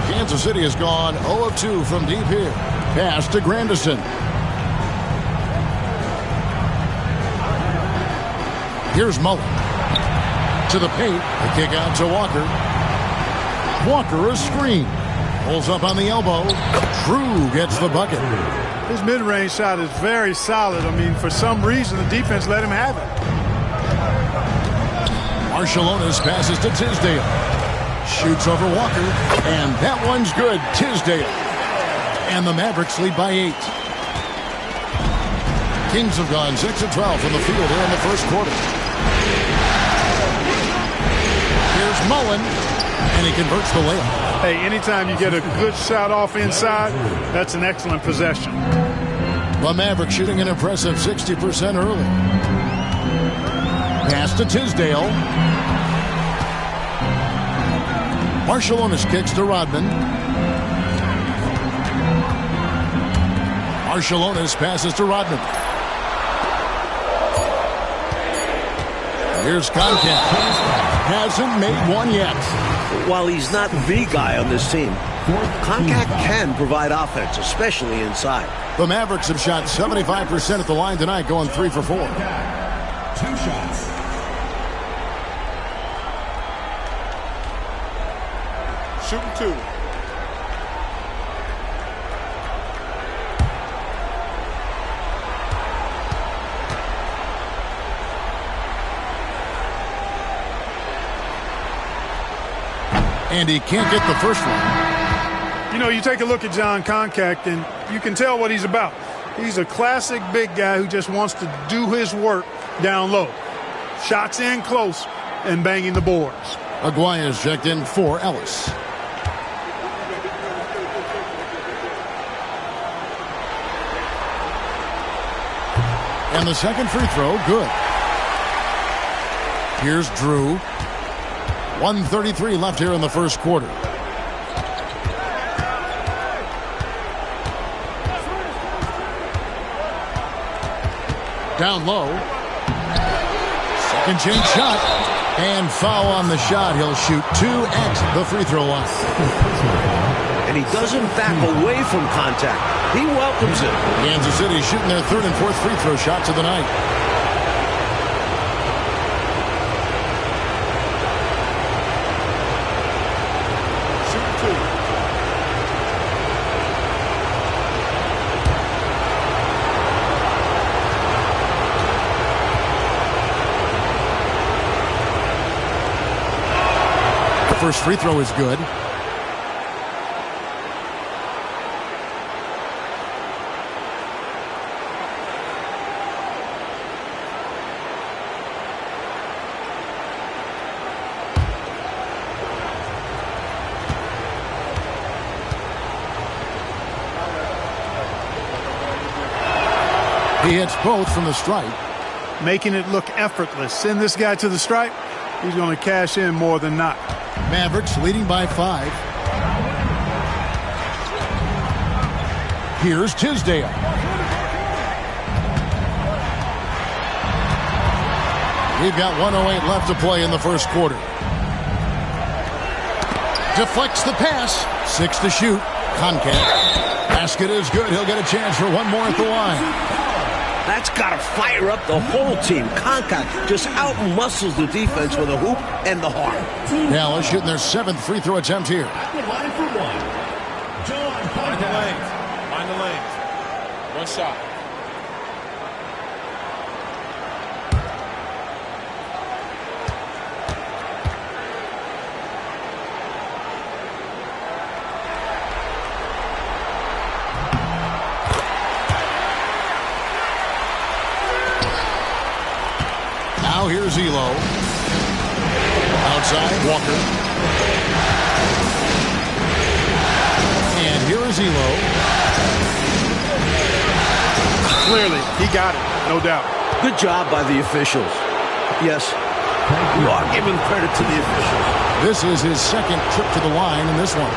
[SPEAKER 1] Kansas City has gone 0 of 2 from deep here. Pass to Grandison. Here's Mullen. To the paint. The kick out to Walker. Walker a screen. Pulls up on the elbow. Drew gets the bucket.
[SPEAKER 3] His mid-range shot is very solid. I mean, for some reason, the defense let him have it.
[SPEAKER 1] Marciulionis passes to Tisdale. Shoots over Walker. And that one's good. Tisdale. And the Mavericks lead by 8. Kings have gone 6 of 12 from the field here in the first quarter. Here's Mullen. And he converts the layup.
[SPEAKER 3] Hey, anytime you get a good shot off inside, that's an excellent possession.
[SPEAKER 1] The Mavericks shooting an impressive 60% early. Pass to Tisdale. Marciulionis kicks to Rodman. Marciulionis passes to Rodman. Here's Concacaf. Hasn't made one yet.
[SPEAKER 2] While he's not the guy on this team, Concacaf can provide offense, especially inside.
[SPEAKER 1] The Mavericks have shot 75% at the line tonight, going 3 for 4.
[SPEAKER 4] 2 shots.
[SPEAKER 5] Shooting 2.
[SPEAKER 1] And he can't get the first one.
[SPEAKER 3] You know, you take a look at John Concacaf, and you can tell what he's about. He's a classic big guy who just wants to do his work down low. Shots in close and banging the boards.
[SPEAKER 1] Aguayo's checked in for Ellis. And the second free throw, good. Here's Drew. 1:33 left here in the first quarter. Down low. Second chance shot. And foul on the shot. He'll shoot 2 at the free throw line.
[SPEAKER 2] And he doesn't back away from contact. He welcomes it.
[SPEAKER 1] Kansas City shooting their third and fourth free throw shots of the night. First free throw is good. He hits both from the stripe.
[SPEAKER 3] Making it look effortless. Send this guy to the stripe. He's going to cash in more than not.
[SPEAKER 1] Mavericks leading by 5. Here's Tisdale. We've got 1:08 left to play in the first quarter. Deflects the pass. 6 to shoot. Concat. Basket is good. He'll get a chance for one more at the line.
[SPEAKER 2] That's got to fire up the whole team. Concat just out-muscles the defense with a hoop and the heart.
[SPEAKER 1] Dallas shooting their 7th free throw attempt here.
[SPEAKER 4] Line for one. John
[SPEAKER 5] Find the
[SPEAKER 4] Concat.
[SPEAKER 5] lanes. Find the lanes. One shot.
[SPEAKER 1] Now here's Elo. Outside, Walker. And here is Elo.
[SPEAKER 3] Clearly, he got it, no doubt.
[SPEAKER 2] Good job by the officials. Yes, you are giving credit to the officials.
[SPEAKER 1] This is his second trip to the line in this one.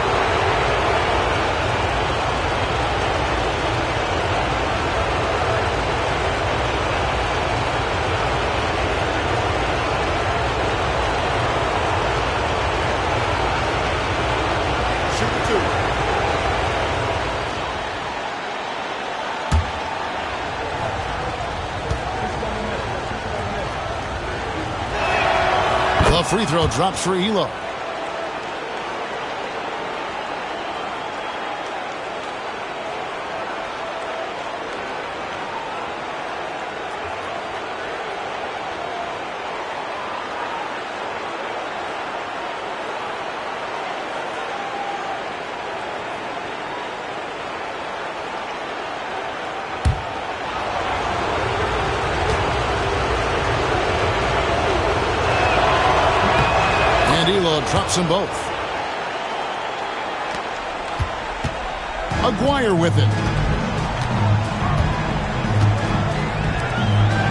[SPEAKER 1] The free throw drops for Elo. Drops them both. Aguirre with it.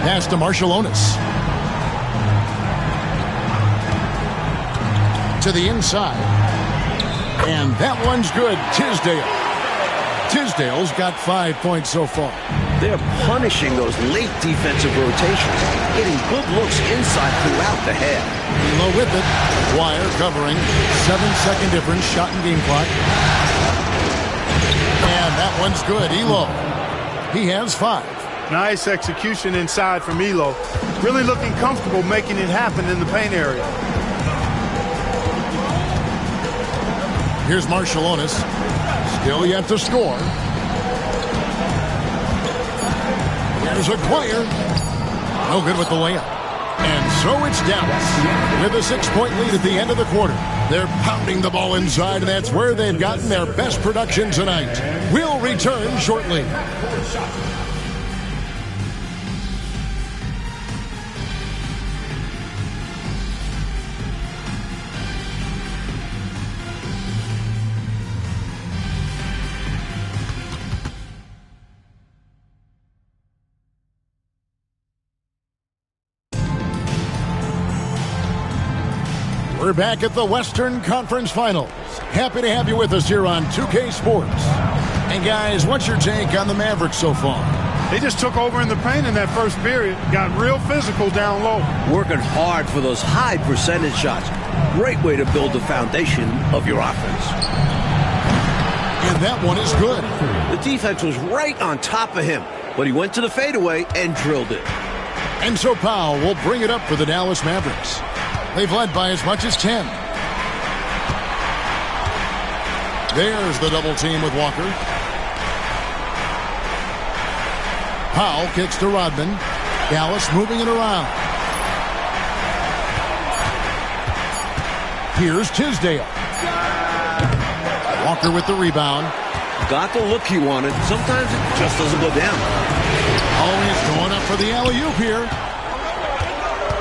[SPEAKER 1] Pass to Marciulionis. To the inside. And that one's good. Tisdale. Tisdale's got 5 points so far.
[SPEAKER 2] They're punishing those late defensive rotations, getting good looks inside throughout the half.
[SPEAKER 1] Elo with it. Aguirre covering. 7-second difference. Shot and game clock. And that one's good. Elo. He has 5.
[SPEAKER 3] Nice execution inside from Elo. Really looking comfortable making it happen in the paint area.
[SPEAKER 1] Here's Marciulionis. Still yet to score. Here's Aguirre. No good with the layup. And so it's Dallas with a 6-point lead at the end of the quarter. They're pounding the ball inside, and that's where they've gotten their best production tonight. We'll return shortly. We're back at the Western Conference Finals. Happy to have you with us here on 2K Sports. And guys, what's your take on the Mavericks so far?
[SPEAKER 3] They just took over in the paint in that first period. Got real physical down low.
[SPEAKER 2] Working hard for those high percentage shots. Great way to build the foundation of your offense.
[SPEAKER 1] And that one is good.
[SPEAKER 2] The defense was right on top of him, but he went to the fadeaway and drilled it.
[SPEAKER 1] And so Powell will bring it up for the Dallas Mavericks. They've led by as much as 10. There's the double team with Walker. Powell kicks to Rodman. Dallas moving it around. Here's Tisdale. Walker with the rebound.
[SPEAKER 2] Got the look he wanted. Sometimes it just doesn't go down.
[SPEAKER 1] Oh, he's going up for the alley-oop here.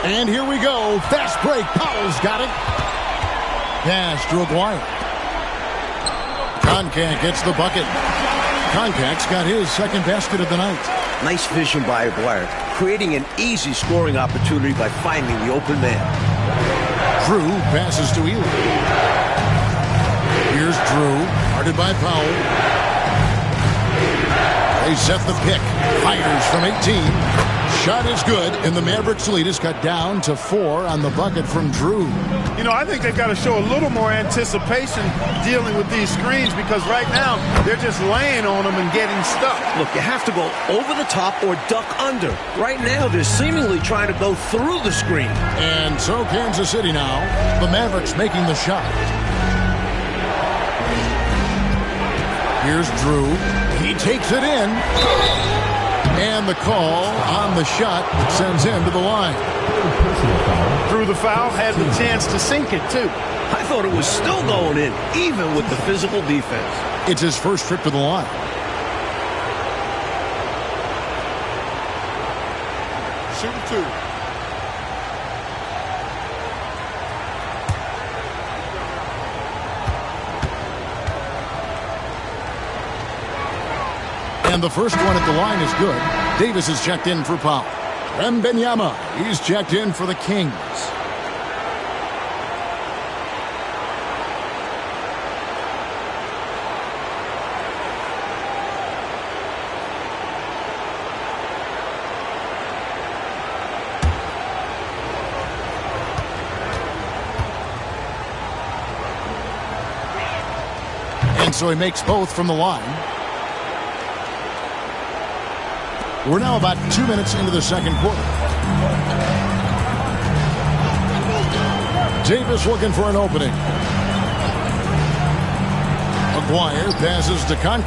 [SPEAKER 1] And here we go. Fast break. Powell's got it. Pass to Aguirre. Koncak gets the bucket. Koncak's got his second basket of the night.
[SPEAKER 2] Nice vision by Aguirre, creating an easy scoring opportunity by finding the open man.
[SPEAKER 1] Drew passes to Ely. Here's Drew, guarded by Powell. They set the pick. Fires from 18. Shot is good, and the Mavericks lead is cut down to 4 on the bucket from Drew.
[SPEAKER 3] You know, I think they've got to show a little more anticipation dealing with these screens because right now they're just laying on them and getting stuck.
[SPEAKER 2] Look, you have to go over the top or duck under. Right now, they're seemingly trying to go through the screen.
[SPEAKER 1] And so Kansas City now, the Mavericks making the shot. Here's Drew. He takes it in. And the call on the shot that sends him to the line.
[SPEAKER 3] Drew the foul, had the chance to sink it too.
[SPEAKER 2] I thought it was still going in, even with the physical defense.
[SPEAKER 1] It's his first trip to the line.
[SPEAKER 5] Shooting two.
[SPEAKER 1] And the first one at the line is good. Davis is checked in for Powell. Wembanyama, he's checked in for the Kings. And so he makes both from the line. We're now about 2 minutes into the second quarter. Davis looking for an opening. Aguirre passes to Koncak.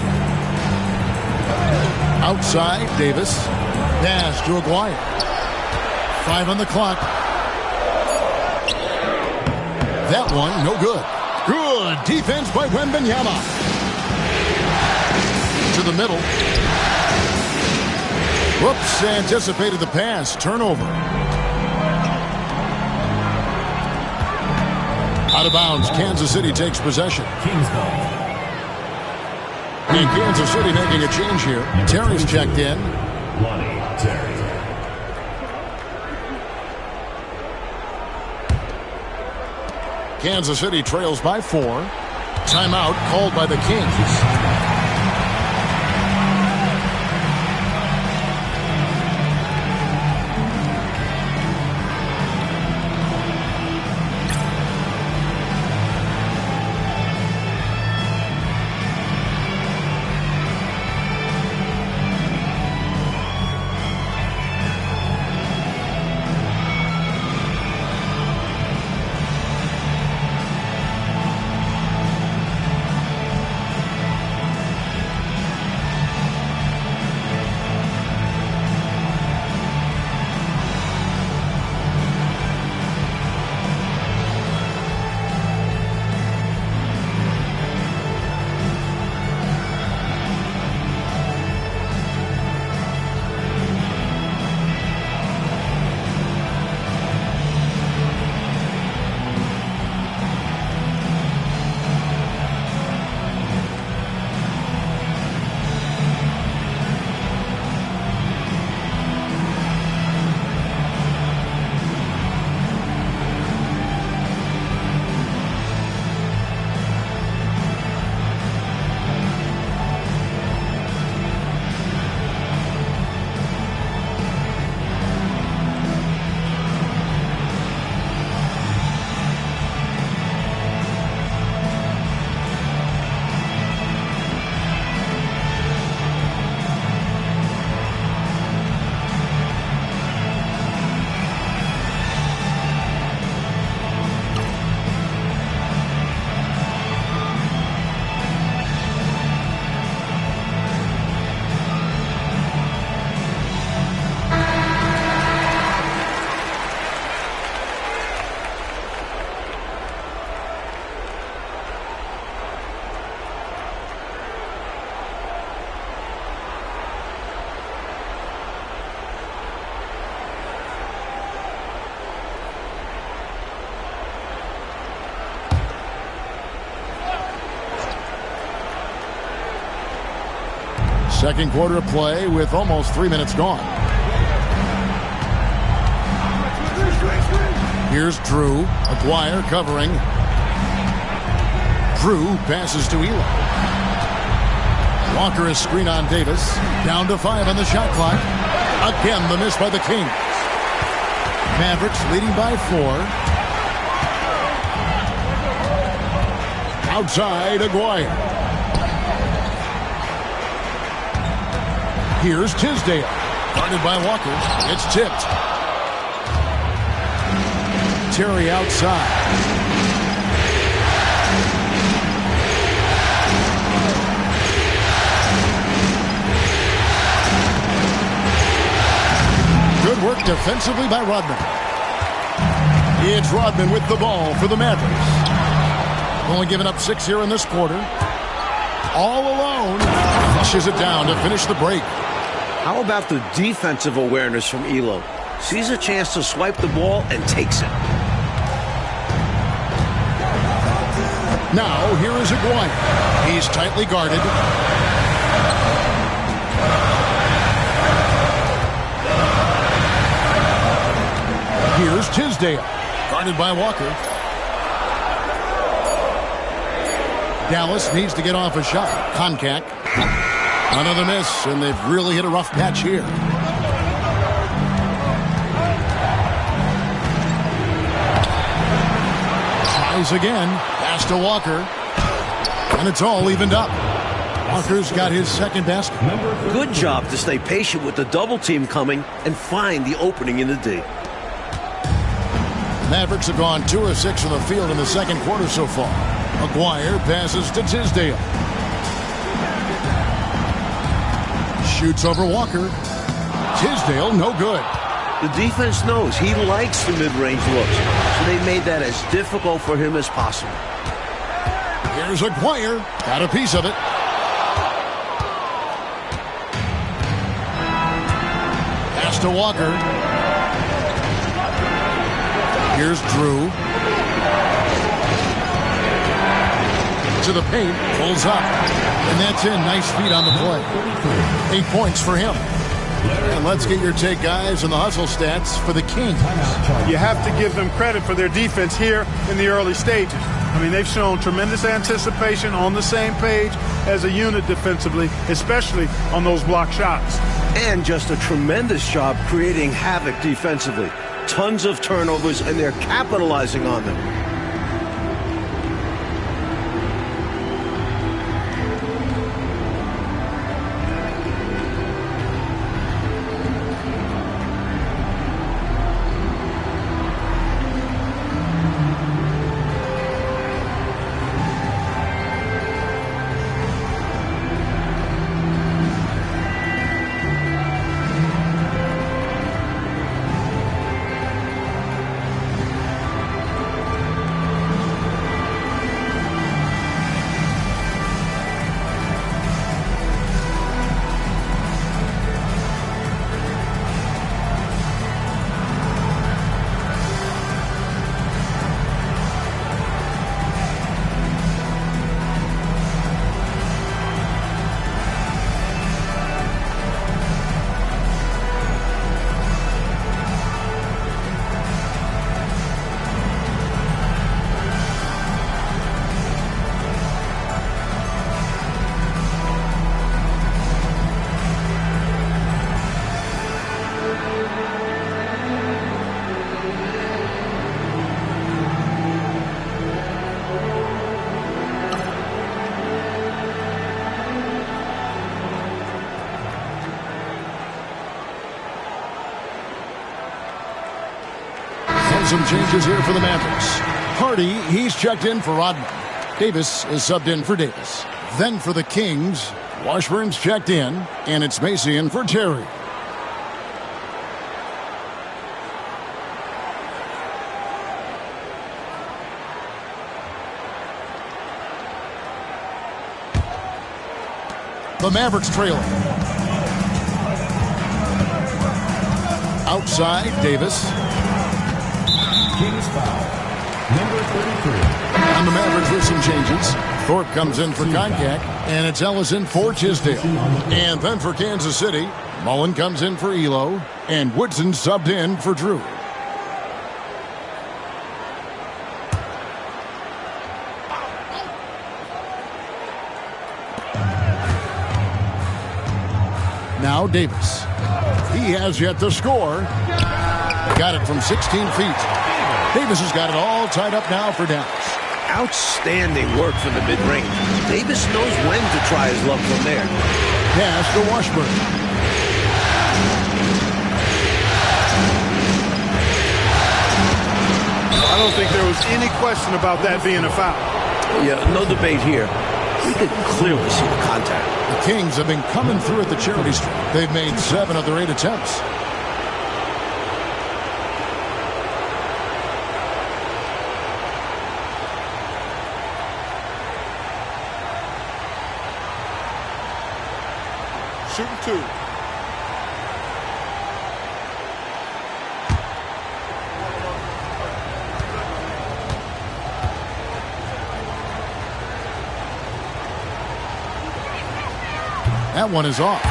[SPEAKER 1] Outside, Davis. Pass to Aguirre. 5 on the clock. That one, no good. Good defense by Wembanyama. To the middle. Whoops, anticipated the pass. Turnover. Out of bounds. Kansas City takes possession. And Kansas City making a change here. Terry's checked in.
[SPEAKER 4] Lonnie Terry.
[SPEAKER 1] Kansas City trails by 4. Timeout called by the Kings. Second quarter of play with almost 3 minutes gone. Here's Drew. Aguirre covering. Drew passes to Elam. Walker is screen on Davis. Down to 5 on the shot clock. Again, the miss by the Kings. Mavericks leading by 4. Outside, Aguirre. Here's Tisdale. Guarded by Walker. It's tipped. Terry outside. Good work defensively by Rodman. It's Rodman with the ball for the Mavericks. Only giving up 6 here in this quarter. All alone. Flushes it down to finish the break.
[SPEAKER 2] How about the defensive awareness from Elo? Sees a chance to swipe the ball and takes it.
[SPEAKER 1] Now, here is Aguirre. He's tightly guarded. Here's Tisdale. Guarded by Walker. Dallas needs to get off a shot. Koncak. Another miss, and they've really hit a rough patch here. Tries again. Pass to Walker. And it's all evened up. Walker's got his second basket.
[SPEAKER 2] Good job to stay patient with the double team coming and find the opening in the D.
[SPEAKER 1] Mavericks have gone 2 of 6 from the field in the second quarter so far. Aguirre passes to Tisdale. Shoots over Walker. Tisdale, no good.
[SPEAKER 2] The defense knows he likes the mid-range looks, so they made that as difficult for him as possible.
[SPEAKER 1] Here's Aguirre. Got a piece of it. Pass to Walker. Here's Drew. To the paint. Pulls up. And that's in. Nice feet on the play. 8 points for him. And let's get your take, guys, on the hustle stats for the Kings.
[SPEAKER 3] You have to give them credit for their defense here in the early stages. I mean, they've shown tremendous anticipation, on the same page as a unit defensively, especially on those block shots.
[SPEAKER 2] And just a tremendous job creating havoc defensively. Tons of turnovers, and they're capitalizing on them.
[SPEAKER 1] Some changes here for the Mavericks. Hardy, he's checked in for Rodman. Davis is subbed in for Davis. Then for the Kings, Washburn's checked in, and it's Macy in for Terry. The Mavericks trailing. Outside, Davis.
[SPEAKER 4] Kings foul. Number 33.
[SPEAKER 1] And the Mavericks with some changes. Thorpe comes in for Konchak, and it's Ellison for Tisdale. And then for Kansas City, Mullen comes in for Elo, and Woodson subbed in for Drew. Now Davis. He has yet to score. Got it from 16 feet. Davis has got it all tied up now for Dallas.
[SPEAKER 2] Outstanding work from the mid-range. Davis knows when to try his luck from there.
[SPEAKER 1] Pass to Washburn.
[SPEAKER 3] I don't think there was any question about that being a foul.
[SPEAKER 2] Yeah, no debate here. We could clearly see the contact.
[SPEAKER 1] The Kings have been coming through at the charity stripe. They've made 7 of their 8 attempts.
[SPEAKER 5] Shooting 2.
[SPEAKER 1] That one is off.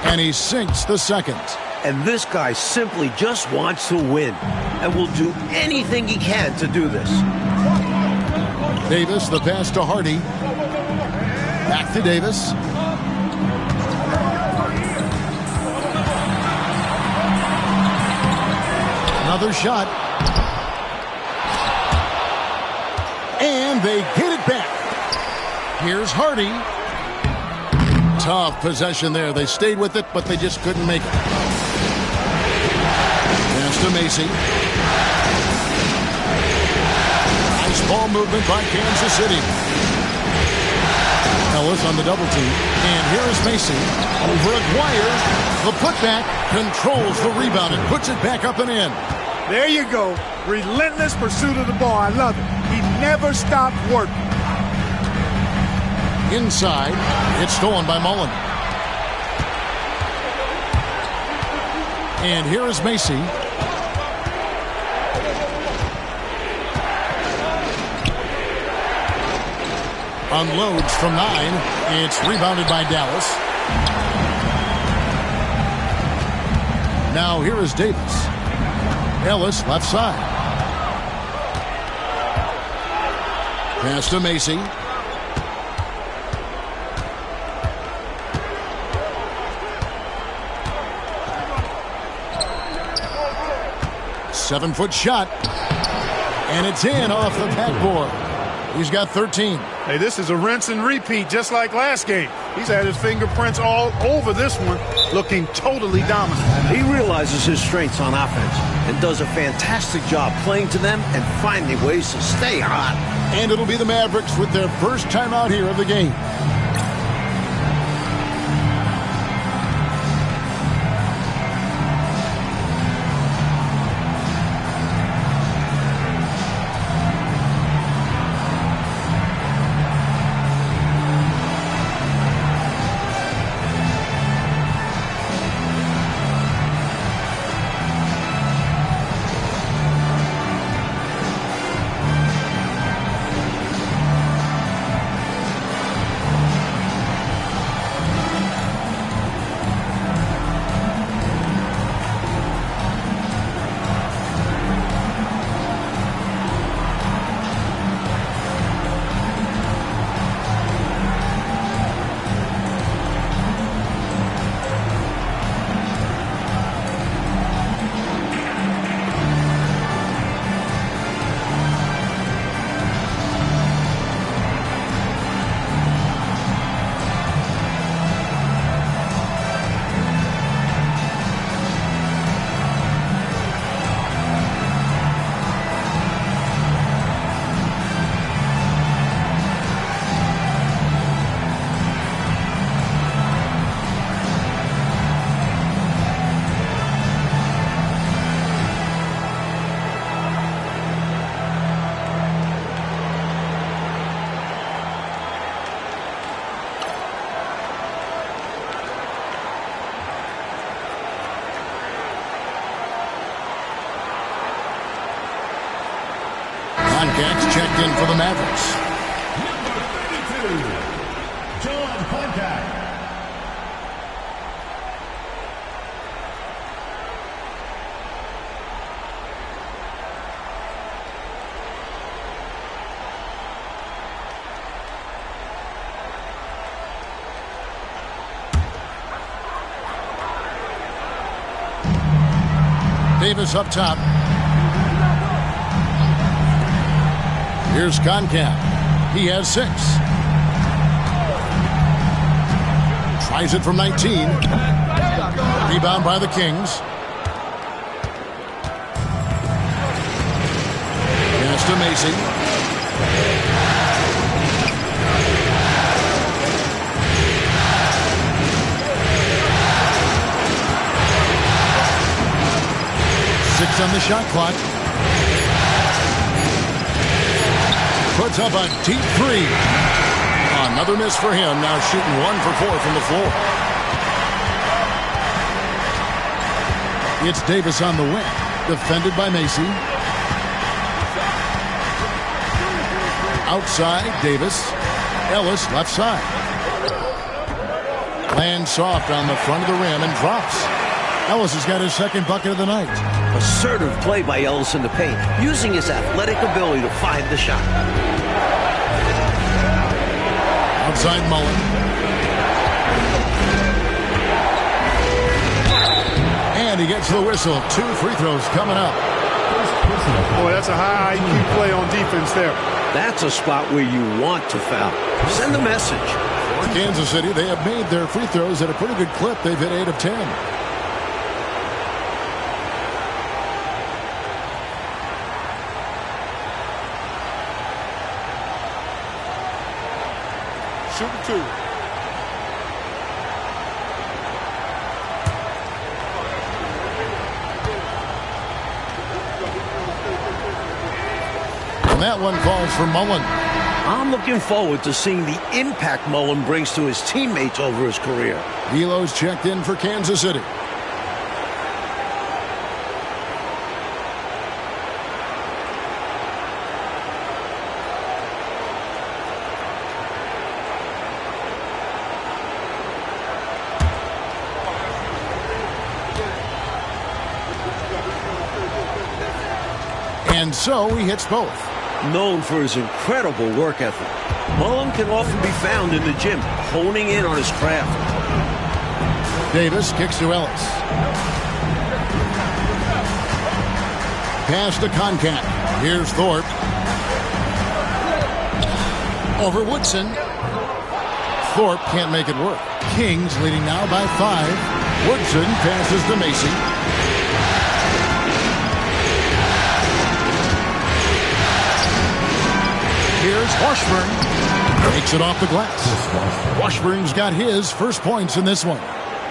[SPEAKER 1] And he sinks the second.
[SPEAKER 2] And this guy simply just wants to win and will do anything he can to do this.
[SPEAKER 1] Davis, the pass to Hardy. Back to Davis. Another shot. And they get it back. Here's Hardy. Tough possession there. They stayed with it, but they just couldn't make it. To Macy. Nice ball movement by Kansas City. Ellis on the double team. And here is Macy. Over Aguirre. The putback controls the rebound and puts it back up and in.
[SPEAKER 3] There you go. Relentless pursuit of the ball. I love it. He never stopped working.
[SPEAKER 1] Inside. It's stolen by Mullen. And here is Macy. Unloads from 9. It's rebounded by Dallas. Now here is Davis. Ellis left side. Pass to Macy. Seven-foot shot. And it's in off the backboard. He's got 13.
[SPEAKER 3] Hey, this is a rinse and repeat just like last game. He's had his fingerprints all over this one, looking totally dominant.
[SPEAKER 2] He realizes his strengths on offense and does a fantastic job playing to them and finding ways to stay hot.
[SPEAKER 1] And it'll be the Mavericks with their first time out here of the game. in for the Mavericks.
[SPEAKER 4] Number 32, John Hancock.
[SPEAKER 1] Davis up top. Here's Concat. He has 6. Tries it from 19. Rebound by the Kings. Pass to Macy. Six on the shot clock. Puts up a deep 3. Another miss for him. Now shooting 1 for 4 from the floor. It's Davis on the wing. Defended by Macy. Outside, Davis. Ellis left side. Lands soft on the front of the rim and drops. Ellis has got his second bucket of the night.
[SPEAKER 2] Assertive play by Ellis in the paint, using his athletic ability to find the shot.
[SPEAKER 1] Outside Mullen. And he gets the whistle. 2 free throws coming up.
[SPEAKER 3] Boy, that's a high IQ play on defense there.
[SPEAKER 2] That's a spot where you want to foul. Send a message.
[SPEAKER 1] For Kansas City, they have made their free throws at a pretty good clip. They've hit 8 of 10.
[SPEAKER 5] Shooting 2.
[SPEAKER 1] And that one falls for Mullen.
[SPEAKER 2] I'm looking forward to seeing the impact Mullen brings to his teammates over his career.
[SPEAKER 1] Elo's checked in for Kansas City. And so he hits both.
[SPEAKER 2] Known for his incredible work ethic, Mullen can often be found in the gym, honing in on his craft.
[SPEAKER 1] Davis kicks to Ellis. Pass to Concat. Here's Thorpe. Over Woodson. Thorpe can't make it work. Kings leading now by 5. Woodson passes to Macy. Here's Washburn. Takes it off the glass. Washburn's got his first points in this one.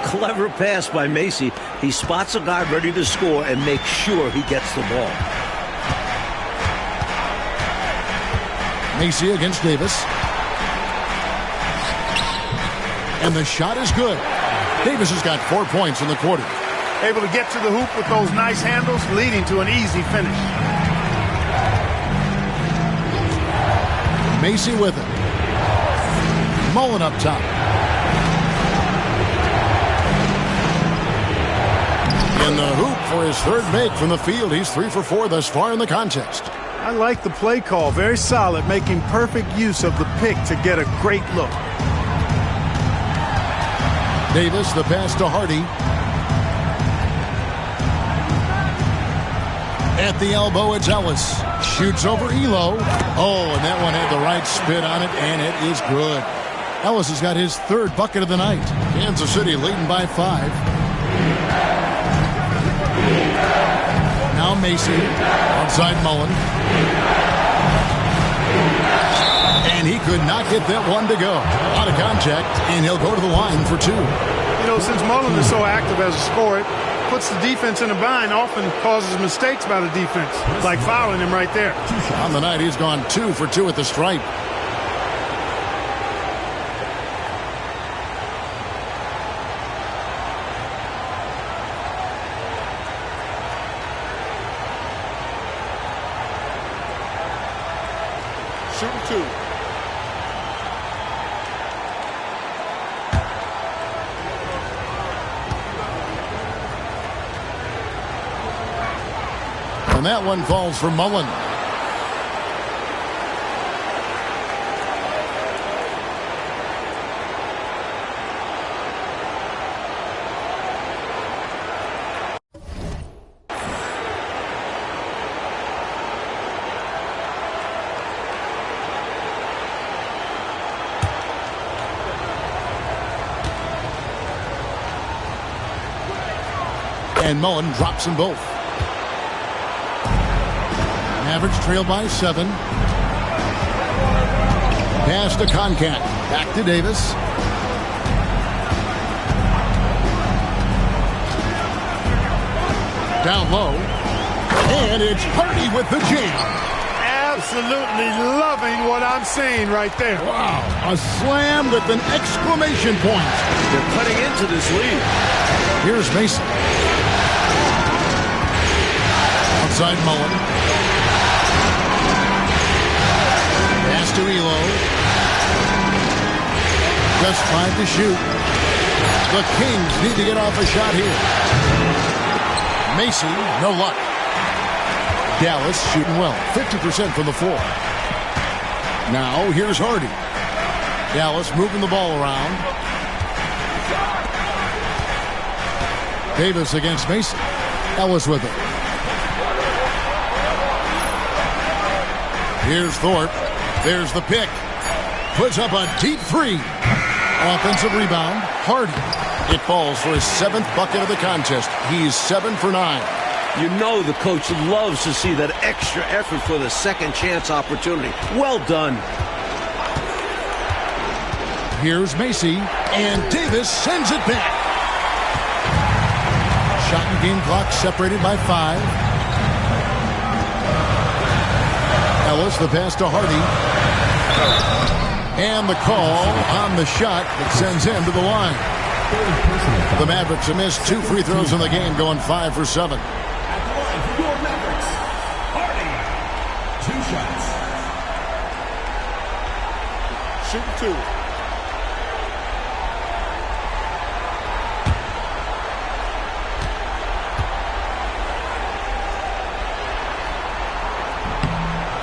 [SPEAKER 2] Clever pass by Macy. He spots a guy ready to score and makes sure he gets the ball.
[SPEAKER 1] Macy against Davis. And the shot is good. Davis has got 4 points in the quarter.
[SPEAKER 3] Able to get to the hoop with those nice handles, leading to an easy finish.
[SPEAKER 1] Macy with it. Mullen up top. In the hoop for his third make from the field. He's 3 for 4 thus far in the contest.
[SPEAKER 3] I like the play call. Very solid, making perfect use of the pick to get a great look.
[SPEAKER 1] Davis, the pass to Hardy. At the elbow, it's Ellis. Shoots over Elo. Oh, and that one had the right spin on it, and it is good. Ellis has got his third bucket of the night. Kansas City leading by 5. Now Macy. Outside Mullen. And he could not get that one to go. Out of contact, and he'll go to the line for 2.
[SPEAKER 3] You know, since Mullen is so active as a scorer, puts the defense in a bind, often causes mistakes by the defense, like fouling him right there.
[SPEAKER 1] On the night, he's gone 2 for 2 at the stripe.
[SPEAKER 5] Shooting 2.
[SPEAKER 1] And that one falls for Mullen. And Mullen drops them both. Mavericks trail by 7. Pass to Concat. Back to Davis. Down low. And it's Hardy with the jam.
[SPEAKER 3] Absolutely loving what I'm seeing right there.
[SPEAKER 1] Wow. A slam with an exclamation point.
[SPEAKER 2] They're cutting into this lead.
[SPEAKER 1] Here's Mason. Outside Mullen. Pass to Elo. Just tried to shoot. The Kings need to get off a shot here. Macy, no luck. Dallas shooting well, 50% from the floor. Now here's Hardy. Dallas moving the ball around. Davis against Mason. Ellis with it. Here's Thorpe. There's the pick. Puts up a deep 3. Offensive rebound. Hardy. It falls for his 7th bucket of the contest. He's 7 for 9.
[SPEAKER 2] You know the coach loves to see that extra effort for the second chance opportunity. Well done.
[SPEAKER 1] Here's Macy. And Davis sends it back. Shot and game clock separated by 5. Ellis, the pass to Hardy. And the call on the shot that sends him to the line. The Mavericks have missed 2 free throws in the game, going 5 for 7.
[SPEAKER 4] At the line for your Mavericks, Hardy. 2 shots.
[SPEAKER 5] Shooting 2.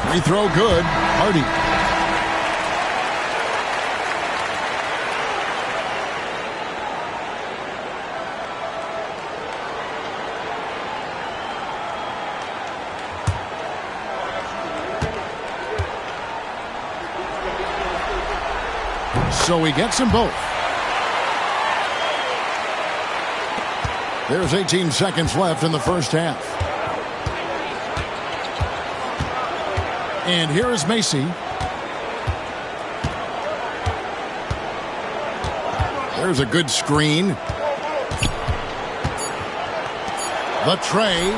[SPEAKER 1] Free throw good. Hardy. So he gets them both. There's 18 seconds left in the first half. And here is Macy. There's a good screen. The tray.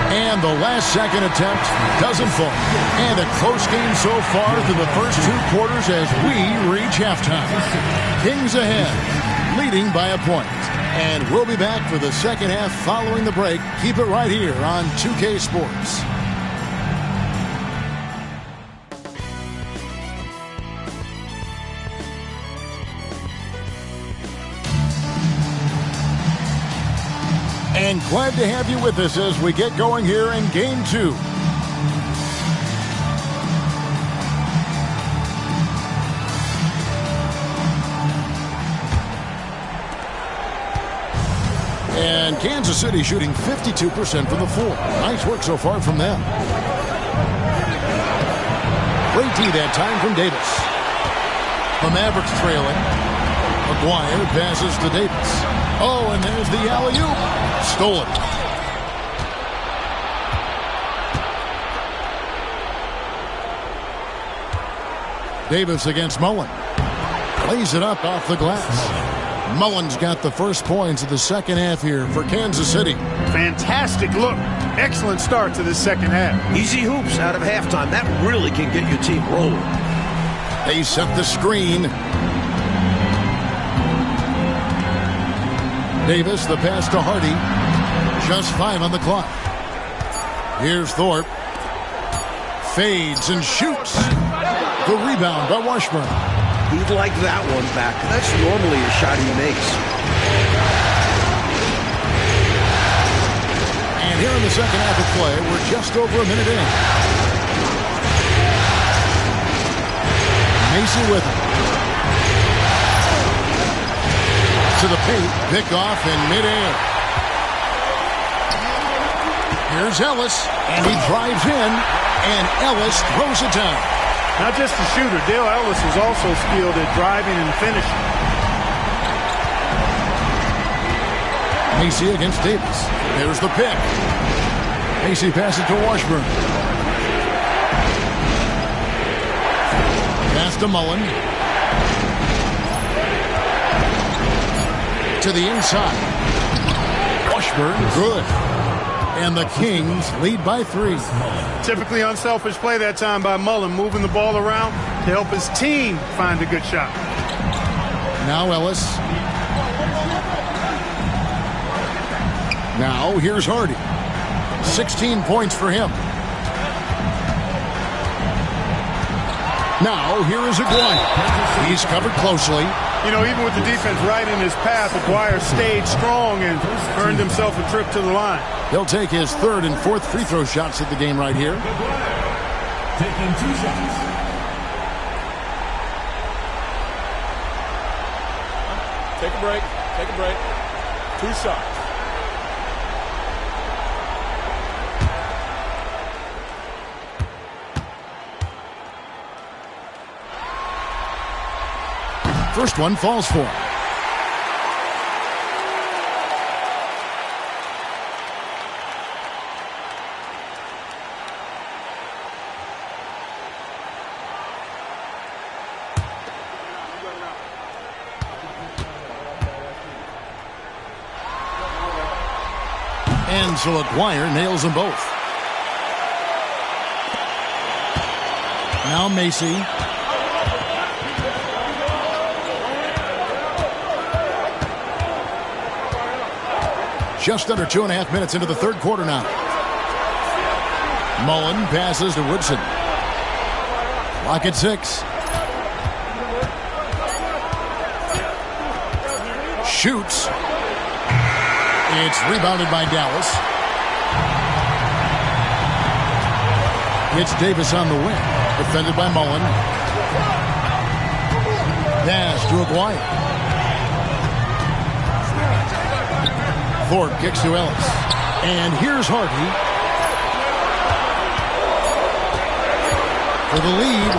[SPEAKER 1] And the last second attempt doesn't fall. And a close game so far through the first 2 quarters as we reach halftime. Kings ahead, leading by a point. And we'll be back for the second half following the break. Keep it right here on 2K Sports. And glad to have you with us as we get going here in Game 2. And Kansas City shooting 52% from the floor. Nice work so far from them. Great D that time from Davis. The Mavericks trailing. McGuire passes to Davis. Oh, and there's the alley-oop. Stolen. Davis against Mullen. Lays it up off the glass. Mullen's got the first points of the second half here for Kansas City.
[SPEAKER 3] Fantastic look. Excellent start to the second half.
[SPEAKER 2] Easy hoops out of halftime. That really can get your team rolling.
[SPEAKER 1] They set the screen. Davis, the pass to Hardy. Just 5 on the clock. Here's Thorpe. Fades and shoots. The rebound by Washburn.
[SPEAKER 2] He'd like that one back. That's normally a shot he makes.
[SPEAKER 1] And here in the second half of play, we're just over a minute in. Macy with him. To the paint, pick off in midair. Here's Ellis, and he drives in, and Ellis throws it down.
[SPEAKER 3] Not just a shooter, Dale Ellis is also skilled at driving and finishing.
[SPEAKER 1] Macy against Davis. There's the pick. Macy passes to Washburn. Pass to Mullen. To the inside. Washburn, good. And the Kings lead by 3.
[SPEAKER 3] Typically unselfish play that time by Mullen, moving the ball around to help his team find a good shot.
[SPEAKER 1] Now Ellis. Now here's Hardy. 16 points for him. Now here is Aguirre. He's covered closely.
[SPEAKER 3] You know, even with the defense right in his path, Aguirre stayed strong and earned himself a trip to the line.
[SPEAKER 1] He'll take his 3rd and 4th free throw shots at the game right here.
[SPEAKER 4] Taking 2 shots.
[SPEAKER 5] Take a break. Take a break. 2 shots.
[SPEAKER 1] First one falls for him. And so Aguirre nails them both. Now Macy. Just under 2.5 minutes into the third quarter now. Mullen passes to Woodson. Clock at 6. Shoots. It's rebounded by Dallas. It's Davis on the wing. Defended by Mullen. Pass to Aguirre. Thorpe kicks to Ellis. And here's Hardy for the lead.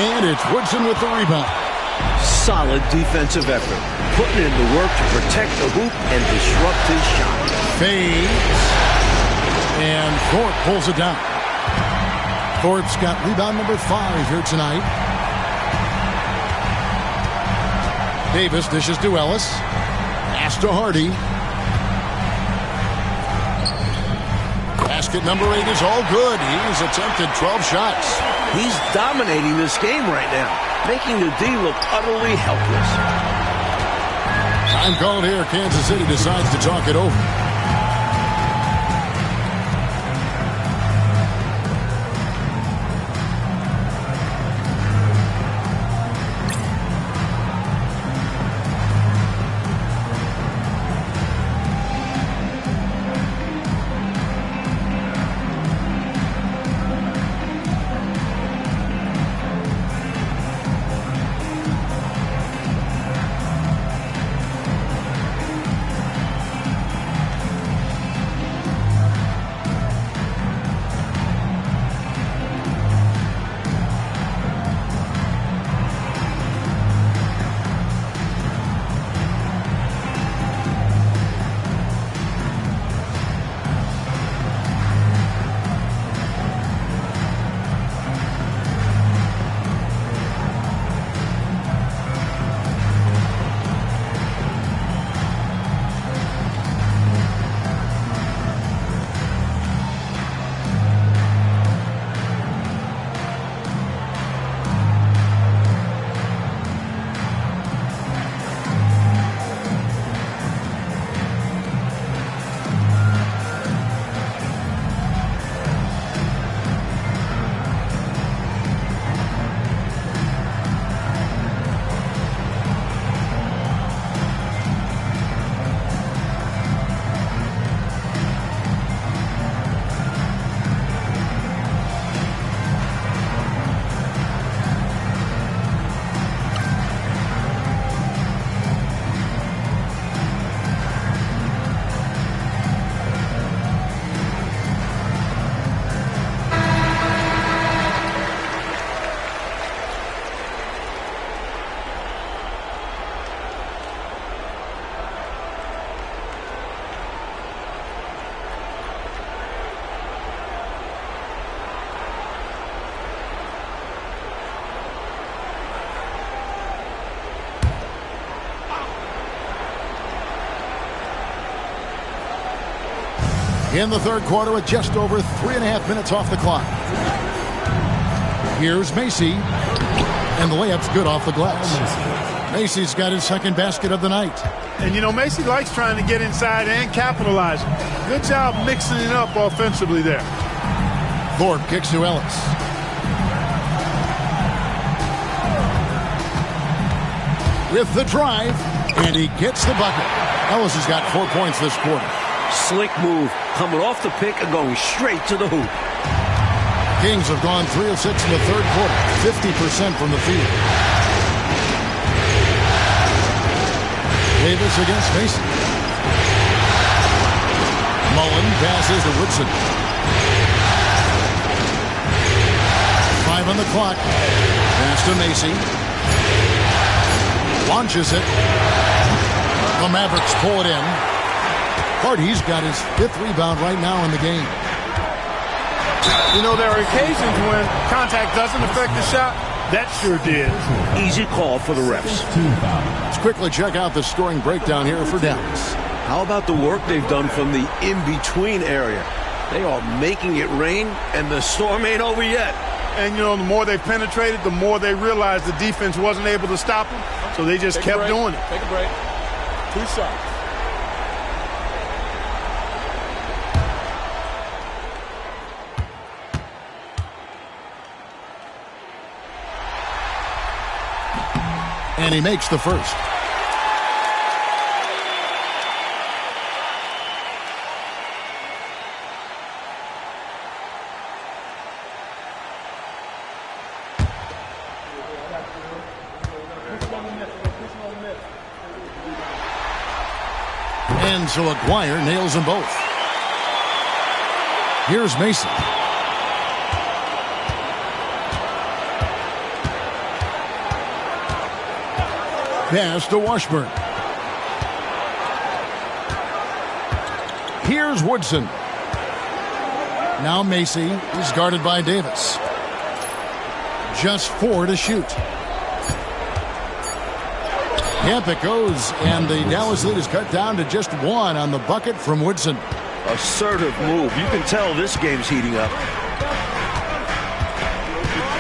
[SPEAKER 1] And it's Woodson with the rebound.
[SPEAKER 2] Solid defensive effort. Putting in the work to protect the hoop and disrupt his shot.
[SPEAKER 1] Fades. And Thorpe pulls it down. Thorpe's got rebound number 5 here tonight. Davis dishes to Ellis. Pass to Hardy. Basket number 8 is all good. He's attempted 12 shots.
[SPEAKER 2] He's dominating this game right now, making the D look utterly helpless.
[SPEAKER 1] Time called here. Kansas City decides to talk it over. in the third quarter with just over 3.5 minutes off the clock. Here's Macy, and the layup's good off the glass. Macy's got his second basket of the night.
[SPEAKER 3] And, you know, Macy likes trying to get inside and capitalize. Good job mixing it up offensively there.
[SPEAKER 1] Thorpe kicks to Ellis. With the drive, and he gets the bucket. Ellis has got 4 points this quarter.
[SPEAKER 2] Slick move, coming off the pick and going straight to the hoop.
[SPEAKER 1] Kings have gone 3 of 6 in the third quarter, 50% from the field. Davis against Mason. Mullen passes to Woodson. 5 on the clock. Pass to Macy. Launches it. The Mavericks pull it in. Hardy's got his 5th rebound right now in the game.
[SPEAKER 3] You know, there are occasions when contact doesn't affect the shot. That sure did.
[SPEAKER 2] Easy call for the refs.
[SPEAKER 1] Let's quickly check out the scoring breakdown here for Dallas.
[SPEAKER 2] How about the work they've done from the in-between area? They are making it rain, and the storm ain't over yet.
[SPEAKER 3] And, you know, the more they penetrated, the more they realized the defense wasn't able to stop them. So they just kept doing it.
[SPEAKER 5] Take a break. 2 shots.
[SPEAKER 1] And he makes the first. And so Aguirre nails them both. Here's Mason. Pass to Washburn. Here's Woodson. Now Macy is guarded by Davis. Just 4 to shoot. Yep, it goes, and the Dallas lead is cut down to just 1 on the bucket from Woodson.
[SPEAKER 2] Assertive move. You can tell this game's heating up.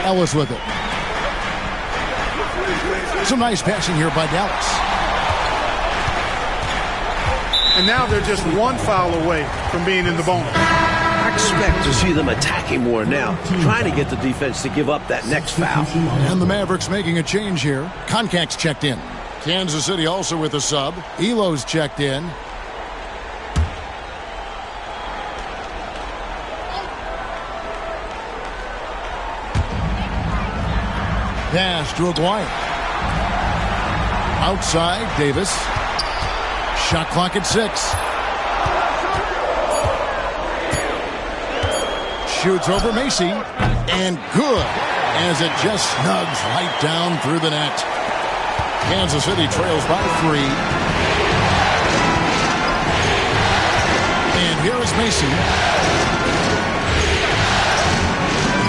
[SPEAKER 1] Ellis with it. Some nice passing here by Dallas.
[SPEAKER 3] And now they're just 1 foul away from being in the bonus.
[SPEAKER 2] I expect to see them attacking more now, trying to get the defense to give up that next foul.
[SPEAKER 1] And the Mavericks making a change here. Koncak's checked in. Kansas City also with a sub. Elo's checked in. Pass to Aguirre. Outside, Davis. Shot clock at 6. Shoots over Macy. And good, as it just snugs right down through the net. Kansas City trails by 3. And here is Macy.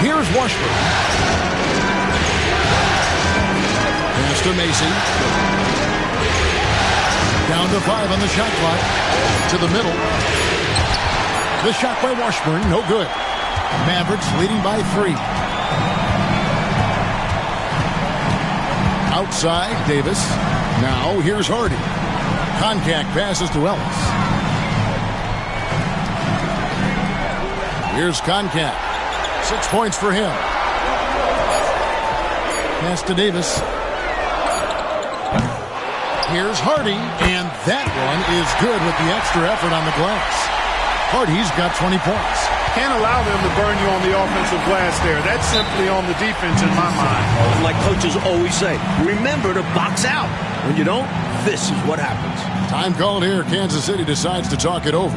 [SPEAKER 1] Here's Washburn. Pass to Macy. Down to 5 on the shot clock. To the middle. The shot by Washburn, no good. Mavericks leading by 3. Outside, Davis. Now, here's Hardy. Koncak passes to Ellis. Here's Koncak. 6 points for him. Pass to Davis. Here's Hardy, and that one is good with the extra effort on the glass. Hardy's got 20 points.
[SPEAKER 3] Can't allow them to burn you on the offensive glass there. That's simply on the defense in my mind.
[SPEAKER 2] Like coaches always say, remember to box out. When you don't, this is what happens.
[SPEAKER 1] Time called here. Kansas City decides to talk it over.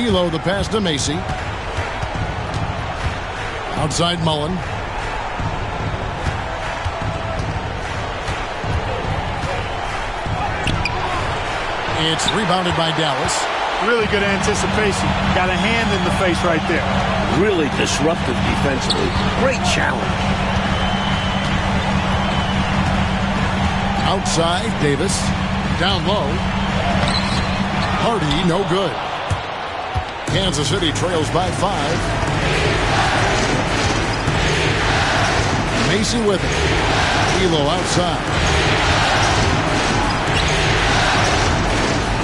[SPEAKER 1] Elo the pass to Macy. Outside Mullen. It's rebounded by Dallas.
[SPEAKER 3] Really good anticipation. Got a hand in the face right there.
[SPEAKER 2] Really disruptive defensively. Great challenge.
[SPEAKER 1] Outside, Davis. Down low. Hardy, no good. Kansas City trails by 5. Macy with it. Elo outside.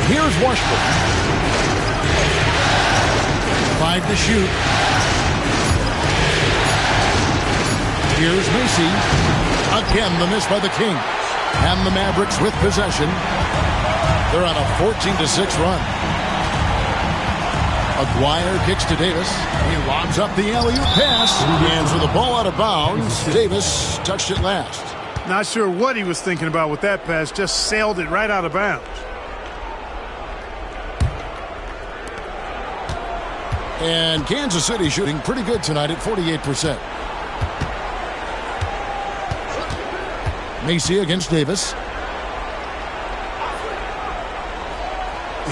[SPEAKER 1] Here's Washburn. 5 to shoot. Here's Macy. Again, the miss by the Kings. And the Mavericks with possession. They're on a 14-6 run. Aguirre kicks to Davis. He lobs up the alley-oop pass. And for the ball out of bounds, Davis touched it last.
[SPEAKER 3] Not sure what he was thinking about with that pass. Just sailed it right out of bounds.
[SPEAKER 1] And Kansas City shooting pretty good tonight at 48%. Macy against Davis.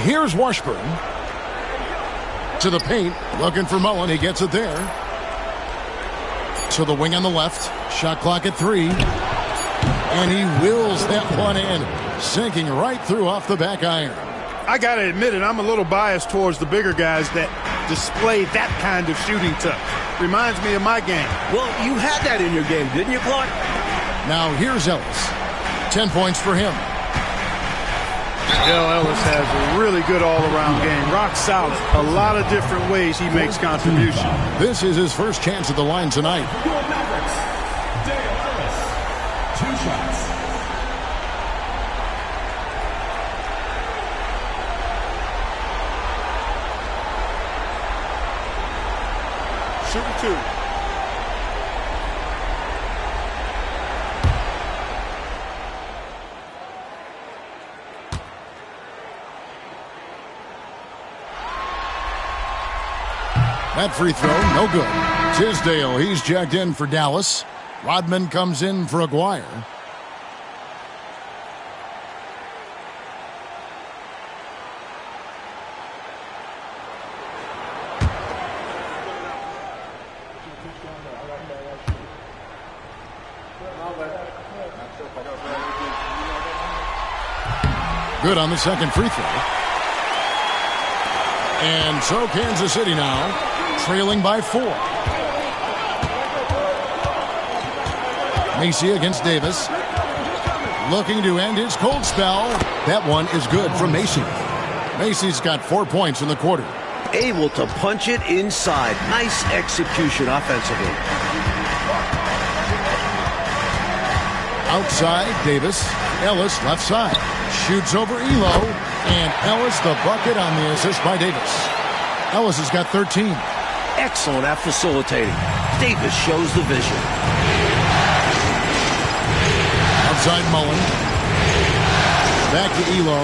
[SPEAKER 1] Here's Washburn. To the paint. Looking for Mullen. He gets it there. To the wing on the left. Shot clock at 3. And he wills that one in. Sinking right through off the back iron.
[SPEAKER 3] I got to admit it, I'm a little biased towards the bigger guys that display that kind of shooting touch. Reminds me of my game.
[SPEAKER 2] Well, you had that in your game, didn't you, Clark?
[SPEAKER 1] Now here's Ellis. 10 points for him.
[SPEAKER 3] Dale Ellis has a really good all-around game. Rock solid. A lot of different ways he makes contribution.
[SPEAKER 1] This is his first chance at the line tonight.
[SPEAKER 4] Your Mavericks, Dale Ellis. 2 shots.
[SPEAKER 5] Shooting 2.
[SPEAKER 1] That free throw, no good. Tisdale, he's jacked in for Dallas. Rodman comes in for Aguirre. Good on the second free throw. And so Kansas City now trailing by 4. Macy against Davis. Looking to end his cold spell. That one is good from Macy. Macy's got 4 points in the quarter.
[SPEAKER 2] Able to punch it inside. Nice execution offensively.
[SPEAKER 1] Outside, Davis. Ellis left side. Shoots over Elo. And Ellis the bucket on the assist by Davis. Ellis has got 13.
[SPEAKER 2] Excellent at facilitating. Davis shows the vision.
[SPEAKER 1] Outside Mullen. Back to Elo.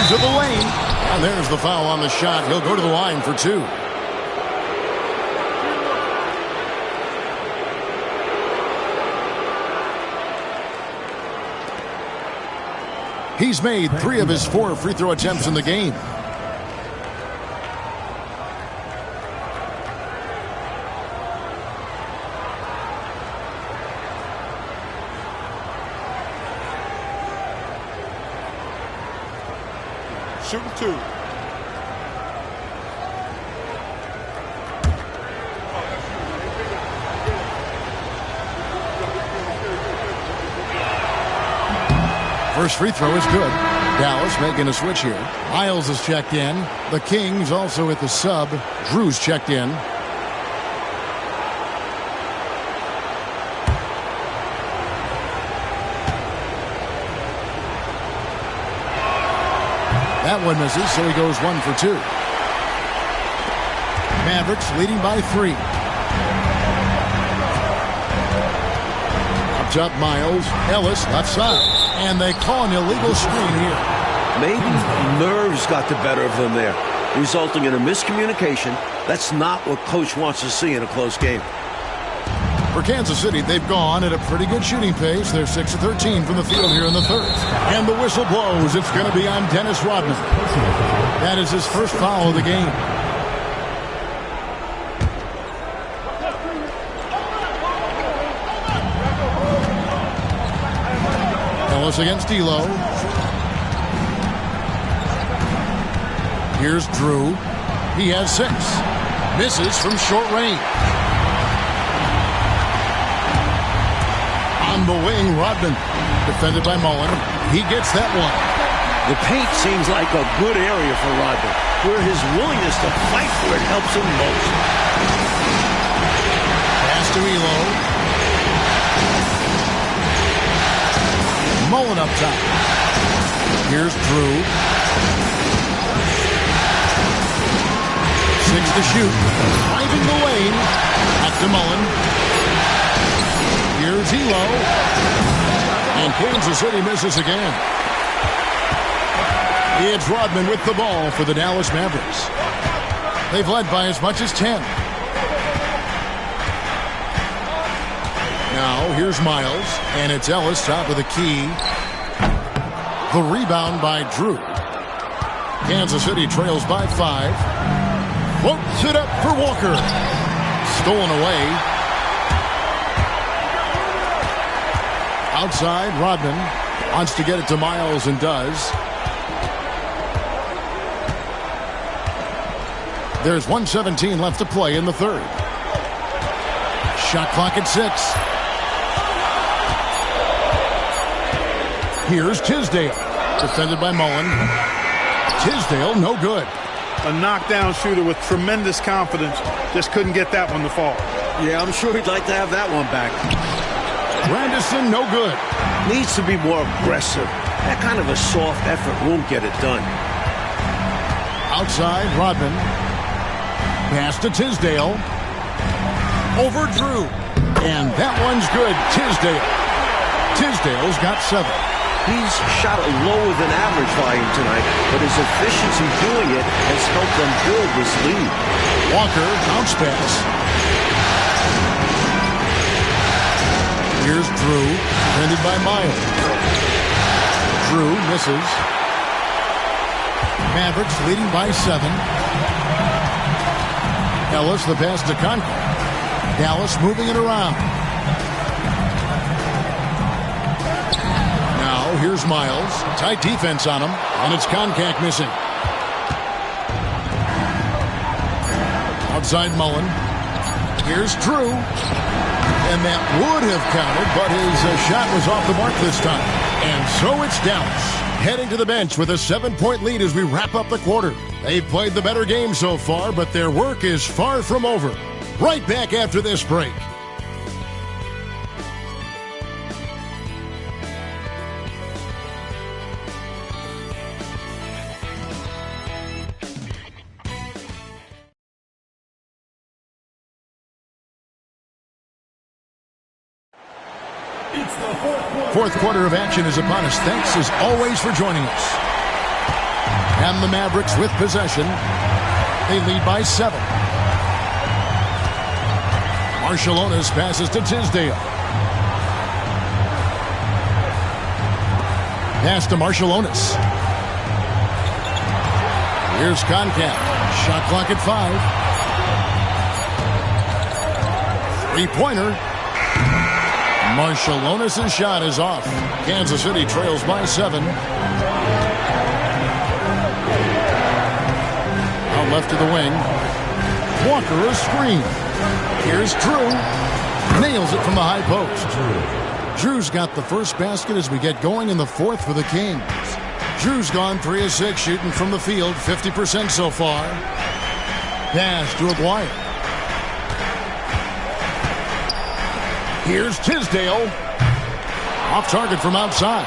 [SPEAKER 1] Into the lane. And there's the foul on the shot. He'll go to the line for 2. He's made 3 of his 4 free throw attempts in the game.
[SPEAKER 5] Shooting 2.
[SPEAKER 1] First free throw is good. Dallas making a switch here. Miles is checked in. The Kings also at the sub. Drew's checked in. That one misses, so he goes 1 for 2. Mavericks leading by 3. Up top, Miles. Ellis left side. And they call an illegal screen here.
[SPEAKER 2] Maybe nerves got the better of them there, resulting in a miscommunication. That's not what coach wants to see in a close game.
[SPEAKER 1] For Kansas City, they've gone at a pretty good shooting pace. They're 6 of 13 from the field here in the third. And the whistle blows. It's going to be on Dennis Rodman. That is his first foul of the game. Ellis against D'Lo. Here's Drew. He has 6. Misses from short range. On the wing, Rodman. Defended by Mullen. He gets that one.
[SPEAKER 2] The paint seems like a good area for Rodman, where his willingness to fight for it helps him most.
[SPEAKER 1] Pass to Elo. Mullen up top. Here's Drew. 6 to shoot. Driving the lane. Back to Mullen. Here's Elo. And Kansas City misses again. It's Rodman with the ball for the Dallas Mavericks. They've led by as much as 10. Now, here's Miles. And it's Ellis top of the key. The rebound by Drew. Kansas City trails by 5. Floats it up for Walker. Stolen away. Outside, Rodman wants to get it to Miles and does. There's 1:17 left to play in the third. Shot clock at 6. Here's Tisdale. Defended by Mullen. Tisdale, no good.
[SPEAKER 3] A knockdown shooter with tremendous confidence. Just couldn't get that one to fall.
[SPEAKER 2] Yeah, I'm sure he'd like to have that one back.
[SPEAKER 1] Grandison, no good.
[SPEAKER 2] Needs to be more aggressive. That kind of a soft effort won't get it done.
[SPEAKER 1] Outside, Rodman. Pass to Tisdale. Over Drew. And that one's good. Tisdale. Tisdale's got 7.
[SPEAKER 2] He's shot a lower than average volume tonight, but his efficiency doing it has helped them build this lead.
[SPEAKER 1] Walker, bounce pass. Here's Drew, defended by Miles. Drew misses. Mavericks leading by 7. Ellis, the pass to Concacaf. Dallas moving it around. Now, here's Miles. Tight defense on him, and it's Concacaf missing. Outside Mullen. Here's Drew. And that would have counted, but his shot was off the mark this time. And so it's Dallas, heading to the bench with a 7-point lead as we wrap up the quarter. They've played the better game so far, but their work is far from over. Right back after this break. Fourth quarter of action is upon us. Thanks as always for joining us. And the Mavericks with possession. They lead by 7. Marciulionis passes to Tisdale. Pass to Marciulionis. Here's Concacaf. Shot clock at 5. Three-pointer. Marciulionis' shot is off. Kansas City trails by 7. Out left to the wing. Walker a screen. Here's Drew. Nails it from the high post. Drew's got the first basket as we get going in the fourth for the Kings. Drew's gone 3 of 6 shooting from the field, 50% so far. Pass to Aguirre. Here's Tisdale. Off target from outside.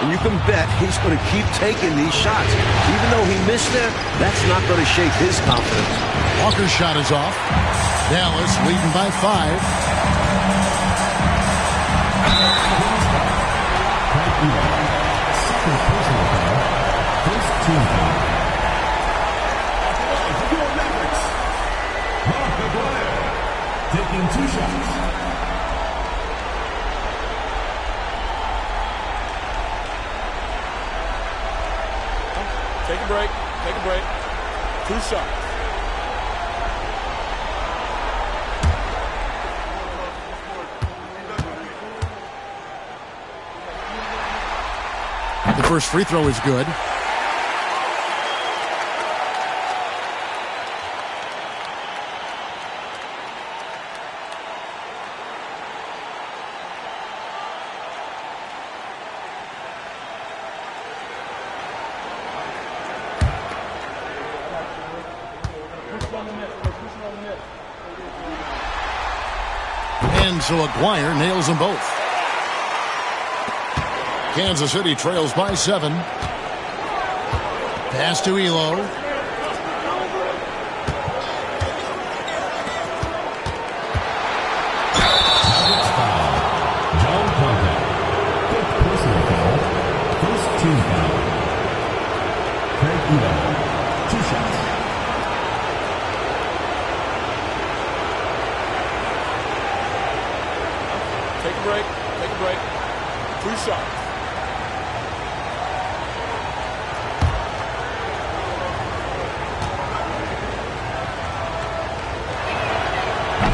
[SPEAKER 2] And you can bet he's going to keep taking these shots. Even though he missed there, that's not going to shake his confidence.
[SPEAKER 1] Walker's shot is off. Dallas leading by 5.
[SPEAKER 4] team foul. For your Mavericks, Mark Aguirre, taking 2 shots.
[SPEAKER 5] Take a break. Take a break. 2 shots.
[SPEAKER 1] The first free throw is good. And so Aguirre nails them both. Kansas City trails by 7. Pass to Elo.
[SPEAKER 4] John Contact. 5th personal foul. 1st team foul. Craig Elo. 2 shots.
[SPEAKER 5] Take a break. Take a break. 2 shots.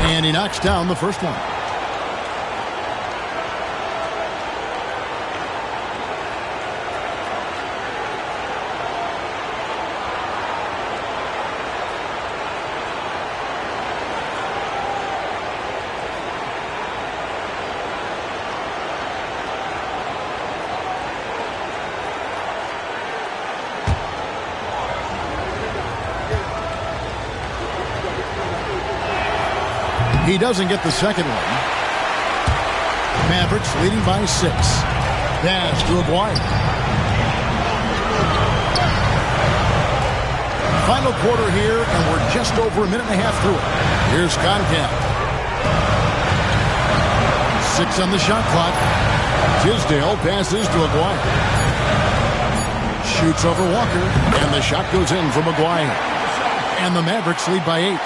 [SPEAKER 1] And he knocks down the first one. He doesn't get the second one. Mavericks leading by 6. Pass to Aguirre. Final quarter here, and we're just over a minute and a half through it. Here's Concap. 6 on the shot clock. Tisdale passes to Aguirre. Shoots over Walker, and the shot goes in from Aguirre. And the Mavericks lead by 8.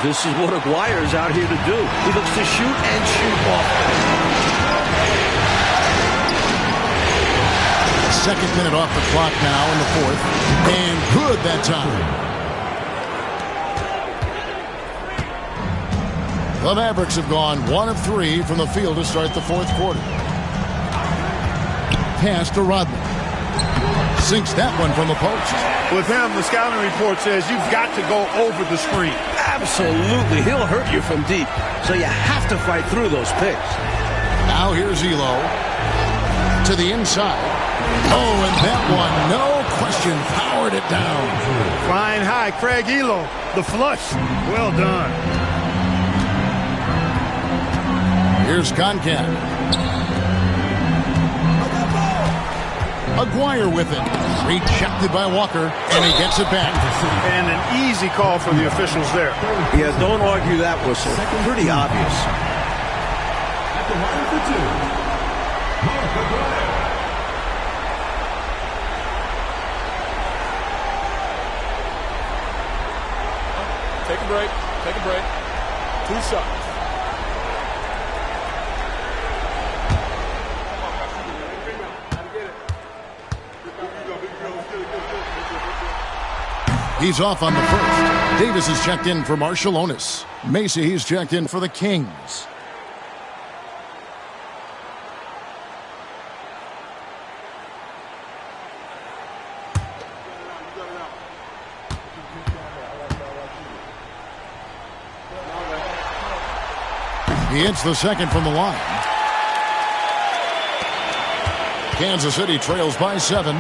[SPEAKER 2] This is what Aguirre is out here to do. He looks to shoot and shoot off.
[SPEAKER 1] Second minute off the clock now in the 4th. And good that time. The Mavericks have gone 1 of 3 from the field to start the 4th quarter. Pass to Rodman. Sinks that one from the post.
[SPEAKER 3] With him, the scouting report says you've got to go over the screen.
[SPEAKER 2] Absolutely. He'll hurt you from deep. So you have to fight through those picks.
[SPEAKER 1] Now here's Elo. To the inside. Oh, and that one, no question, powered it down.
[SPEAKER 3] Flying high, Craig Elo. The flush. Well done.
[SPEAKER 1] Here's Concap. Aguirre with it. Rejected by Walker, and he gets it back.
[SPEAKER 3] And an easy call for the officials there.
[SPEAKER 2] Yeah, don't argue that whistle. Pretty obvious.
[SPEAKER 4] At the line for 2, Mark Aguirre.
[SPEAKER 5] Take a break. Take a break. 2 shots.
[SPEAKER 1] He's off on the first. Davis is checked in for Marciulionis. Macy, he's checked in for the Kings. He hits the second from the line. Kansas City trails by 7.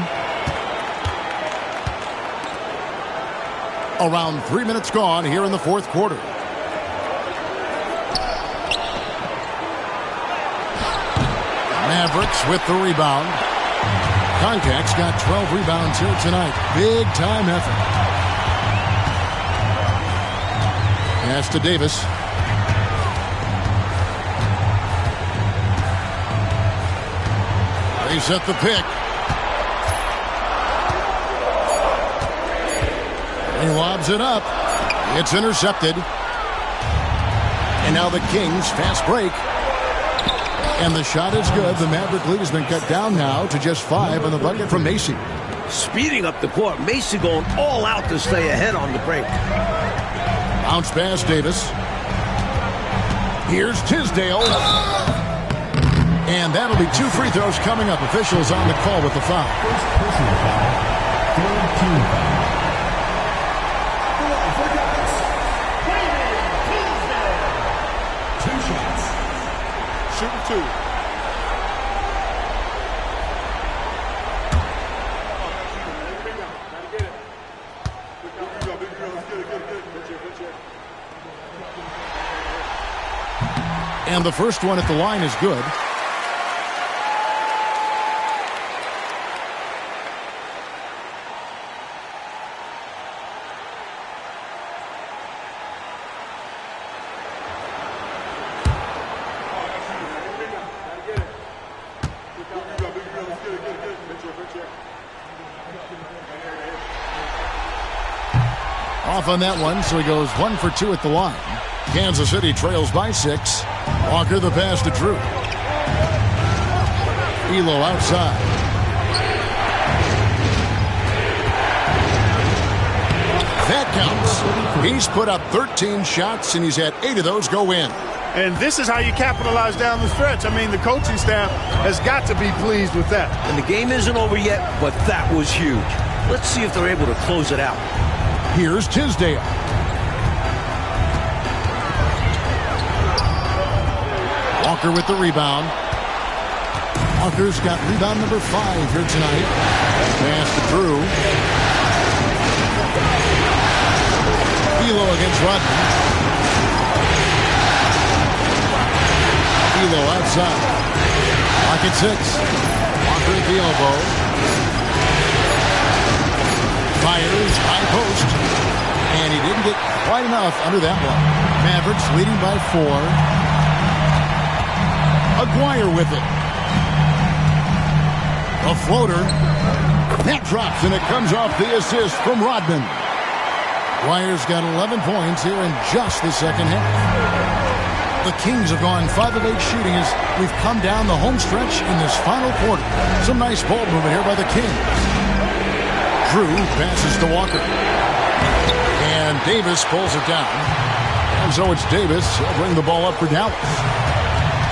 [SPEAKER 1] Around 3 minutes gone here in the 4th quarter. Mavericks with the rebound. Concac's got 12 rebounds here tonight. Big time effort. Pass to Davis. They set the pick. He lobs it up. It's intercepted. And now the Kings fast break. And the shot is good. The Maverick lead has been cut down now to just 5 on the bucket from Macy.
[SPEAKER 2] Speeding up the court. Macy going all out to stay ahead on the break.
[SPEAKER 1] Bounce pass, Davis. Here's Tisdale. And that'll be 2 free throws coming up. Officials on the call with the foul.
[SPEAKER 4] First personal foul. Third team foul. For Dallas, Tisdale. 2 shots.
[SPEAKER 5] Shooting 2.
[SPEAKER 1] And the first one at the line is good. Off on that one, so he goes 1 for 2 at the line. Kansas City trails by 6. Walker the pass to Drew. Elo outside. That counts. He's put up 13 shots, and he's had 8 of those go in.
[SPEAKER 3] And this is how you capitalize down the stretch. I mean, the coaching staff has got to be pleased with that.
[SPEAKER 2] And the game isn't over yet, but that was huge. Let's see if they're able to close it out.
[SPEAKER 1] Here's Tisdale. Walker with the rebound. Walker's got rebound number 5 here tonight. Pass to Drew. Elo against Rodman. Elo outside. Pocket 6. Walker at the elbow. Fires high post. And he didn't get quite enough under that one. Mavericks leading by 4. Aguirre with it. A floater. That drops, and it comes off the assist from Rodman. Aguirre's got 11 points here in just the second half. The Kings have gone 5 of 8 shooting as we've come down the home stretch in this final quarter. Some nice ball movement here by the Kings. Drew passes to Walker. And Davis pulls it down. And so it's Davis. He'll bring the ball up for Dallas.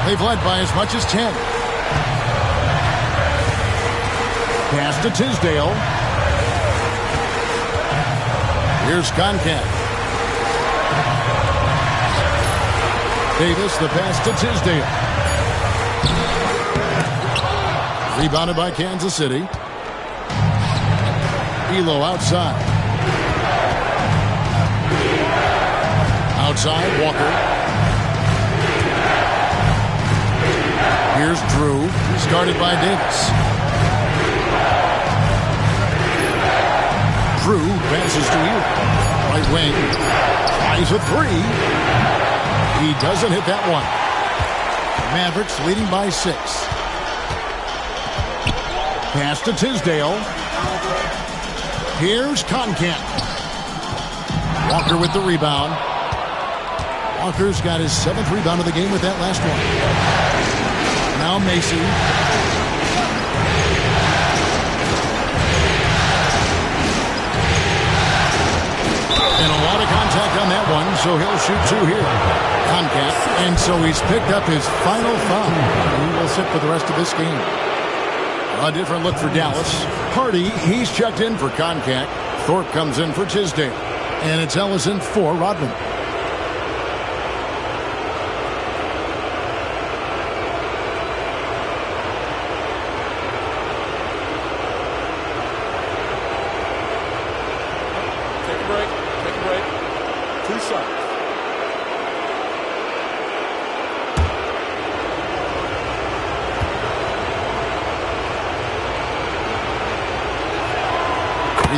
[SPEAKER 1] They've led by as much as 10. Pass to Tisdale. Here's Concat. Davis, the pass to Tisdale. Rebounded by Kansas City. Elo outside. Outside, Walker. Here's Drew, started by Davis. Drew passes to Elo. Right wing. Tries a 3. He doesn't hit that one. Mavericks leading by 6. Pass to Tisdale. Here's Concat. Walker with the rebound. Walker's got his 7th rebound of the game with that last one. Now Macy. And a lot of contact on that one, so he'll shoot 2 here. Concat. And so he's picked up his final foul. He will sit for the rest of this game. A different look for Dallas. Hardy, he's checked in for Concat. Thorpe comes in for Tisdale. And it's Ellison for Rodman.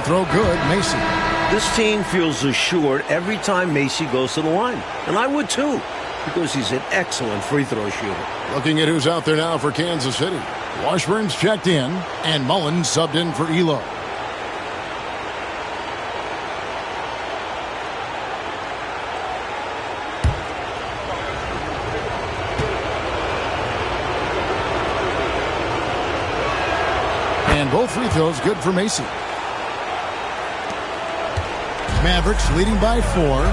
[SPEAKER 1] Throw good, Macy.
[SPEAKER 2] This team feels assured every time Macy goes to the line. And I would too, because he's an excellent free throw shooter.
[SPEAKER 1] Looking at who's out there now for Kansas City. Washburn's checked in, and Mullins subbed in for Elo. And both free throws good for Macy. Mavericks leading by 4.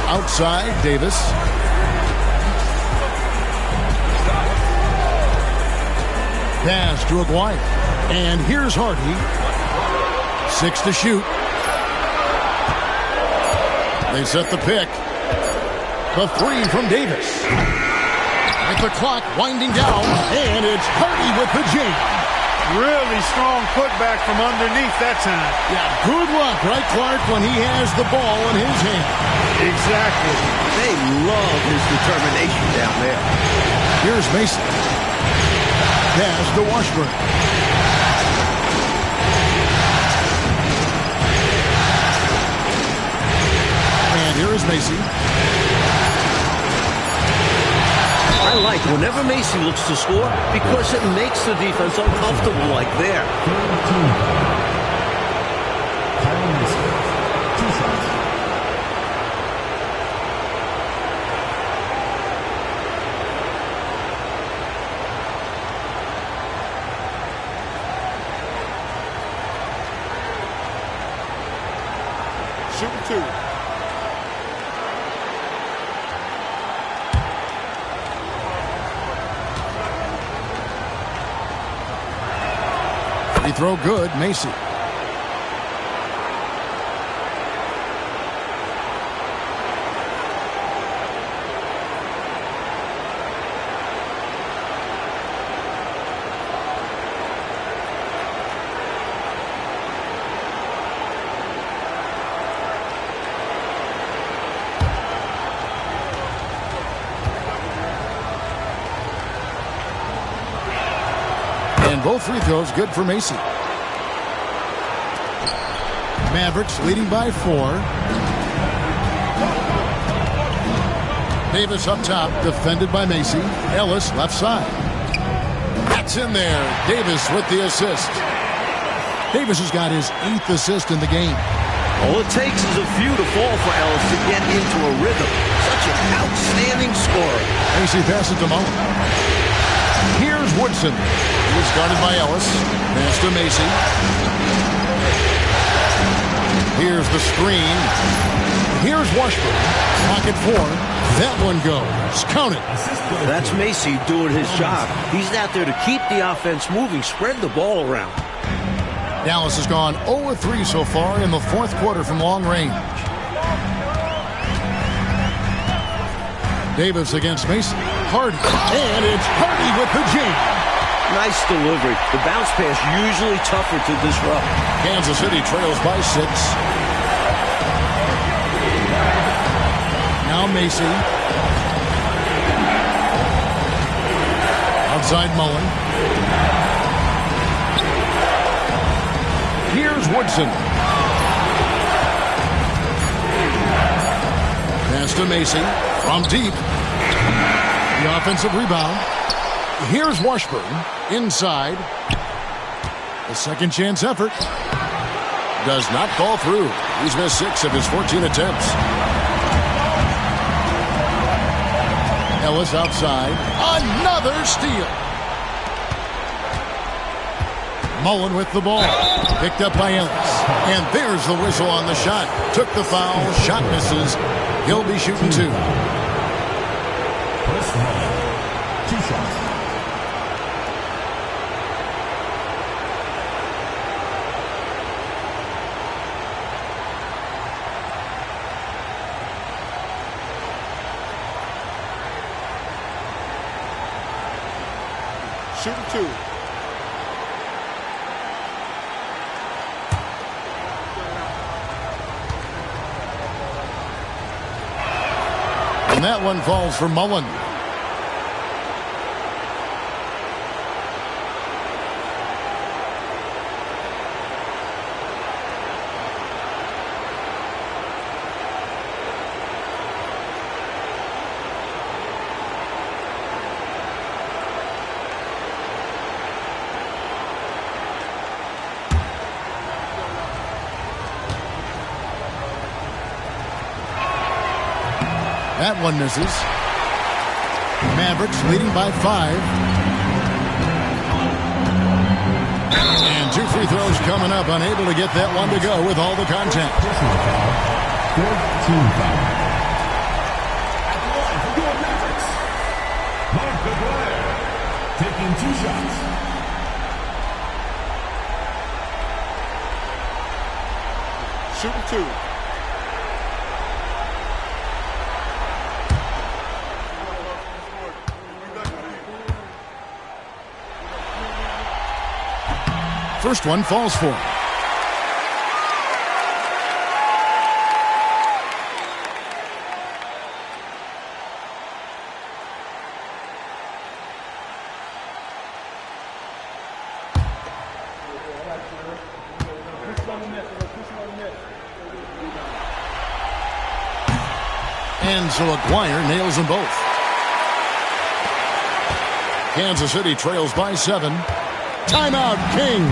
[SPEAKER 1] Outside, Davis. Pass to Aguirre. And here's Hardy. 6 to shoot. They set the pick. The 3 from Davis. With the clock winding down, and it's Hardy with the jam.
[SPEAKER 3] Really strong putback from underneath that time.
[SPEAKER 1] Yeah, good luck, right, Clark, when he has the ball in his hand.
[SPEAKER 3] Exactly.
[SPEAKER 2] They love his determination down there.
[SPEAKER 1] Here's Mason. Pass to Washburn. And here is Macy.
[SPEAKER 2] I like whenever Macy looks to score because it makes the defense uncomfortable like there.
[SPEAKER 4] Kyle Macy, 2 shots.
[SPEAKER 5] Shooting 2.
[SPEAKER 1] Free throw good, Macy. And both free throws good for Macy. Mavericks leading by 4. Davis up top, defended by Macy. Ellis left side. That's in there. Davis with the assist. Davis has got his 8th assist in the game.
[SPEAKER 2] All it takes is a few to fall for Ellis to get into a rhythm. Such an outstanding scorer.
[SPEAKER 1] Macy passes to Mullen. Here's Woodson. He's guarded by Ellis. Pass to Macy. Here's the screen. Here's Washburn. Pocket 4. That one goes. Count it.
[SPEAKER 2] That's Macy doing his job. He's out there to keep the offense moving, spread the ball around.
[SPEAKER 1] Dallas has gone 0-3 so far in the 4th quarter from long range. Davis against Macy. Hardy. And it's Hardy with the jam.
[SPEAKER 2] Nice delivery. The bounce pass usually tougher to disrupt.
[SPEAKER 1] Kansas City trails by 6. Now Macy. Outside Mullen. Here's Woodson. Pass to Macy. From deep. The offensive rebound. Here's Washburn. Inside. A second chance effort. Does not fall through. He's missed 6 of his 14 attempts. Ellis outside. Another steal. Mullen with the ball. Picked up by Ellis. And there's the whistle on the shot. Took the foul. Shot misses. He'll be shooting 2.
[SPEAKER 4] Chris Mullen, 2 shots.
[SPEAKER 5] Shooting 2.
[SPEAKER 1] And that one falls for Mullen. That one misses. Mavericks leading by 5. And 2 free throws coming up, unable to get that one to go with all the contact.
[SPEAKER 4] Personal foul. Fourth team foul. At the line for your Mavericks, Mark McGuire, taking 2 shots.
[SPEAKER 5] Shooting 2.
[SPEAKER 1] First one falls for him. And so Aguirre nails them both. Kansas City trails by 7. Timeout, Kings.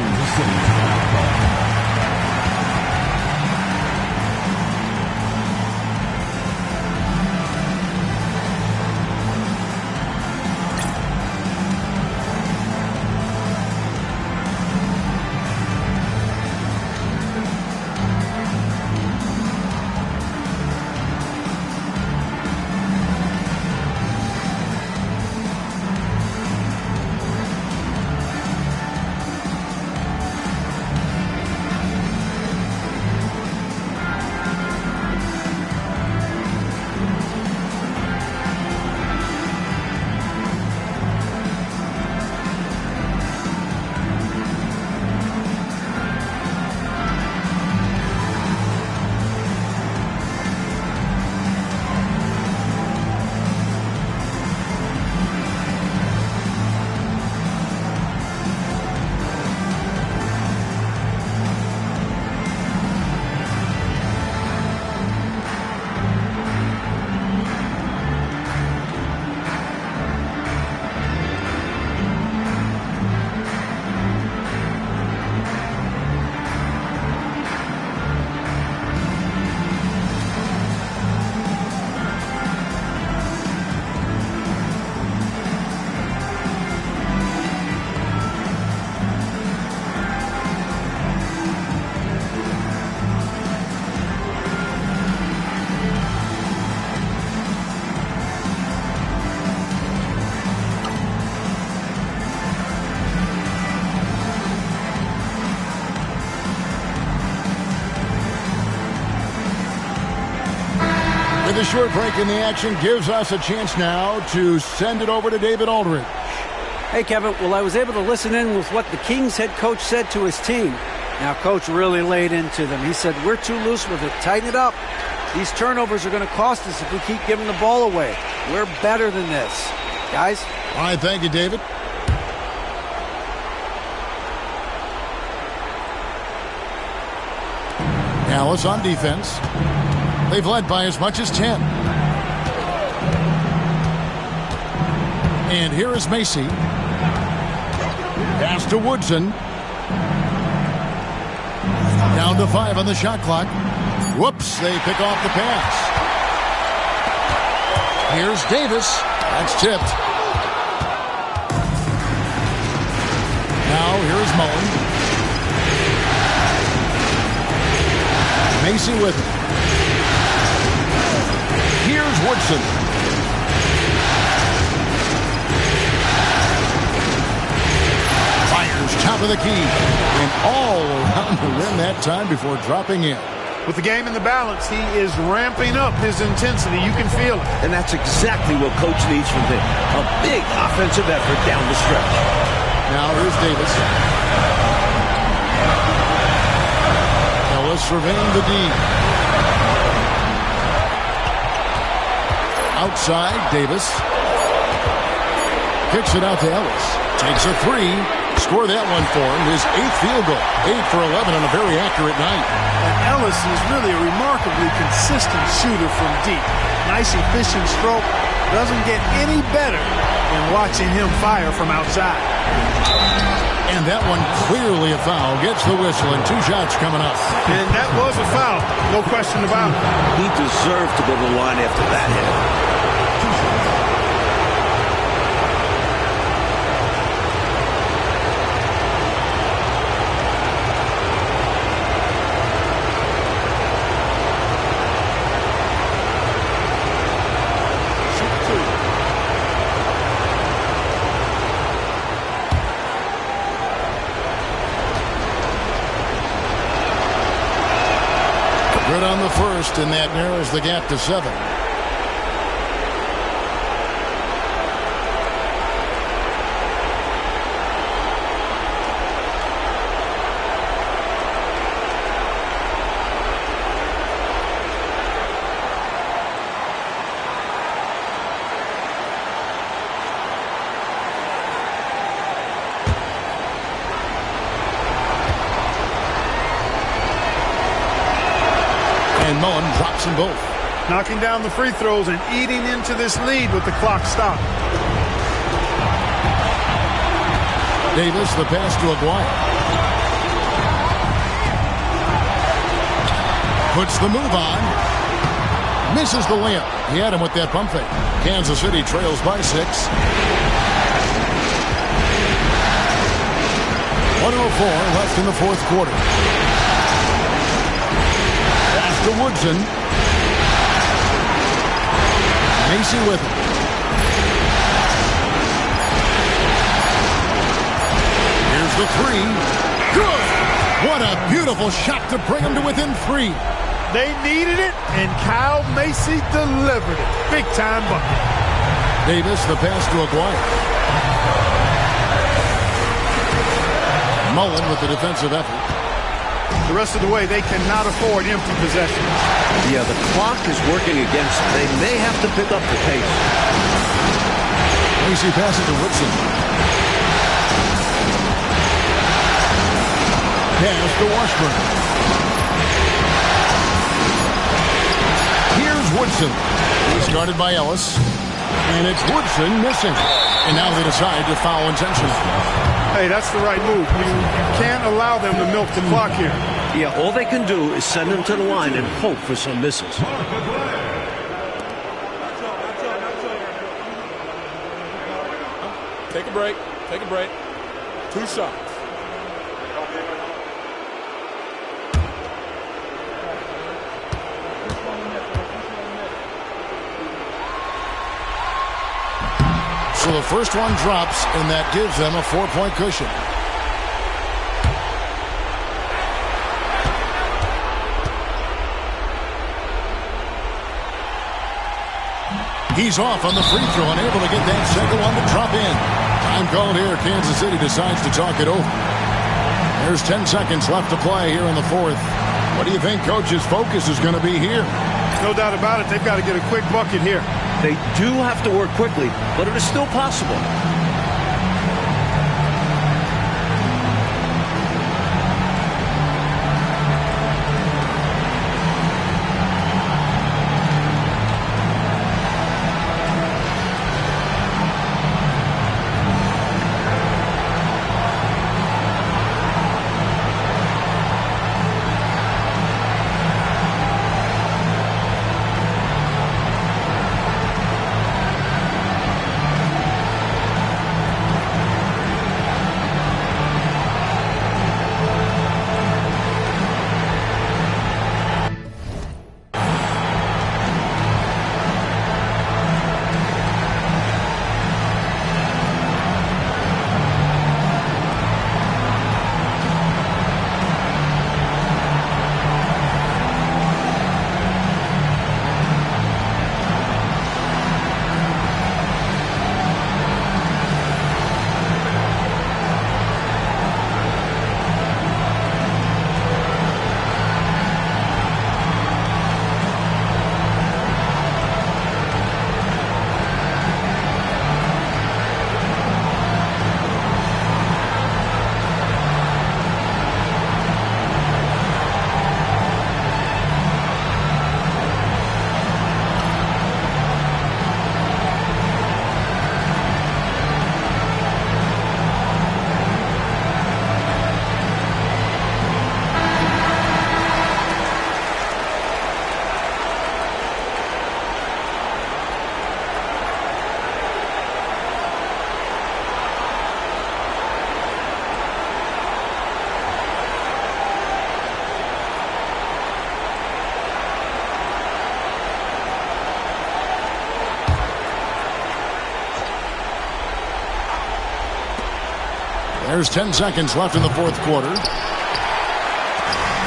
[SPEAKER 1] The short break in the action gives us a chance now to send it over to David Aldridge.
[SPEAKER 6] Hey, Kevin. Well, I was able to listen in with what the Kings head coach said to his team. Now, coach really laid into them. He said, we're too loose with it. Tighten it up. These turnovers are going to cost us if we keep giving the ball away. We're better than this. Guys?
[SPEAKER 1] All right, thank you, David. Dallas on defense. They've led by as much as 10. And here is Macy. Pass to Woodson. Down to 5 on the shot clock. Whoops, they pick off the pass. Here's Davis. That's tipped. Now here's Mullen. Macy with it. Here's Woodson. Fires top of the key. And all around the rim that time before dropping in.
[SPEAKER 3] With the game in the balance, he is ramping up his intensity. You can feel it.
[SPEAKER 2] And that's exactly what Coach needs from him. A big offensive effort down the stretch.
[SPEAKER 1] Now here's Davis. Ellis surveying the D. Outside, Davis. Kicks it out to Ellis. Takes a 3. Score that one for him. His 8th field goal. 8 for 11 on a very accurate night.
[SPEAKER 3] And Ellis is really a remarkably consistent shooter from deep. Nice, efficient stroke. Doesn't get any better than watching him fire from outside.
[SPEAKER 1] And that one clearly a foul. Gets the whistle and 2 shots coming up.
[SPEAKER 3] And that was a foul. No question about it.
[SPEAKER 2] He deserved to go to the line after that hit.
[SPEAKER 1] Good on the first, and that narrows the gap to 7. And Mullen drops them both.
[SPEAKER 3] Knocking down the free throws and eating into this lead with the clock stopped.
[SPEAKER 1] Davis, the pass to Aguirre. Puts the move on. Misses the layup. He had him with that pump fake. Kansas City trails by 6. 1:04 left in the fourth quarter. Pass to Woodson. Macy with it. Here's the three. Good! What a beautiful shot to bring them to within 3.
[SPEAKER 3] They needed it, and Kyle Macy delivered it. Big-time bucket.
[SPEAKER 1] Davis, the pass to Aguirre. Mullen with the defensive effort.
[SPEAKER 3] The rest of the way, they cannot afford empty possessions.
[SPEAKER 2] Yeah, the clock is working against them. They may have to pick up the pace.
[SPEAKER 1] Macy passes to Woodson. Pass to Washburn. Here's Woodson. He's guarded by Ellis. And it's Woodson missing. And now they decide to foul intentionally.
[SPEAKER 3] Hey, that's the right move. You can't allow them to milk the clock here.
[SPEAKER 2] Yeah, all they can do is send them to the line and hope for some misses.
[SPEAKER 5] Take a break. Take a break. 2 shots.
[SPEAKER 1] So the first one drops, and that gives them a 4-point cushion. He's off on the free throw, unable to get that second one to drop in. Time called here. Kansas City decides to talk it over. There's 10 seconds left to play here in the fourth. What do you think Coach's focus is going to be here?
[SPEAKER 3] No doubt about it. They've got to get a quick bucket here.
[SPEAKER 2] They do have to work quickly, but it is still possible.
[SPEAKER 1] There's 10 seconds left in the fourth quarter.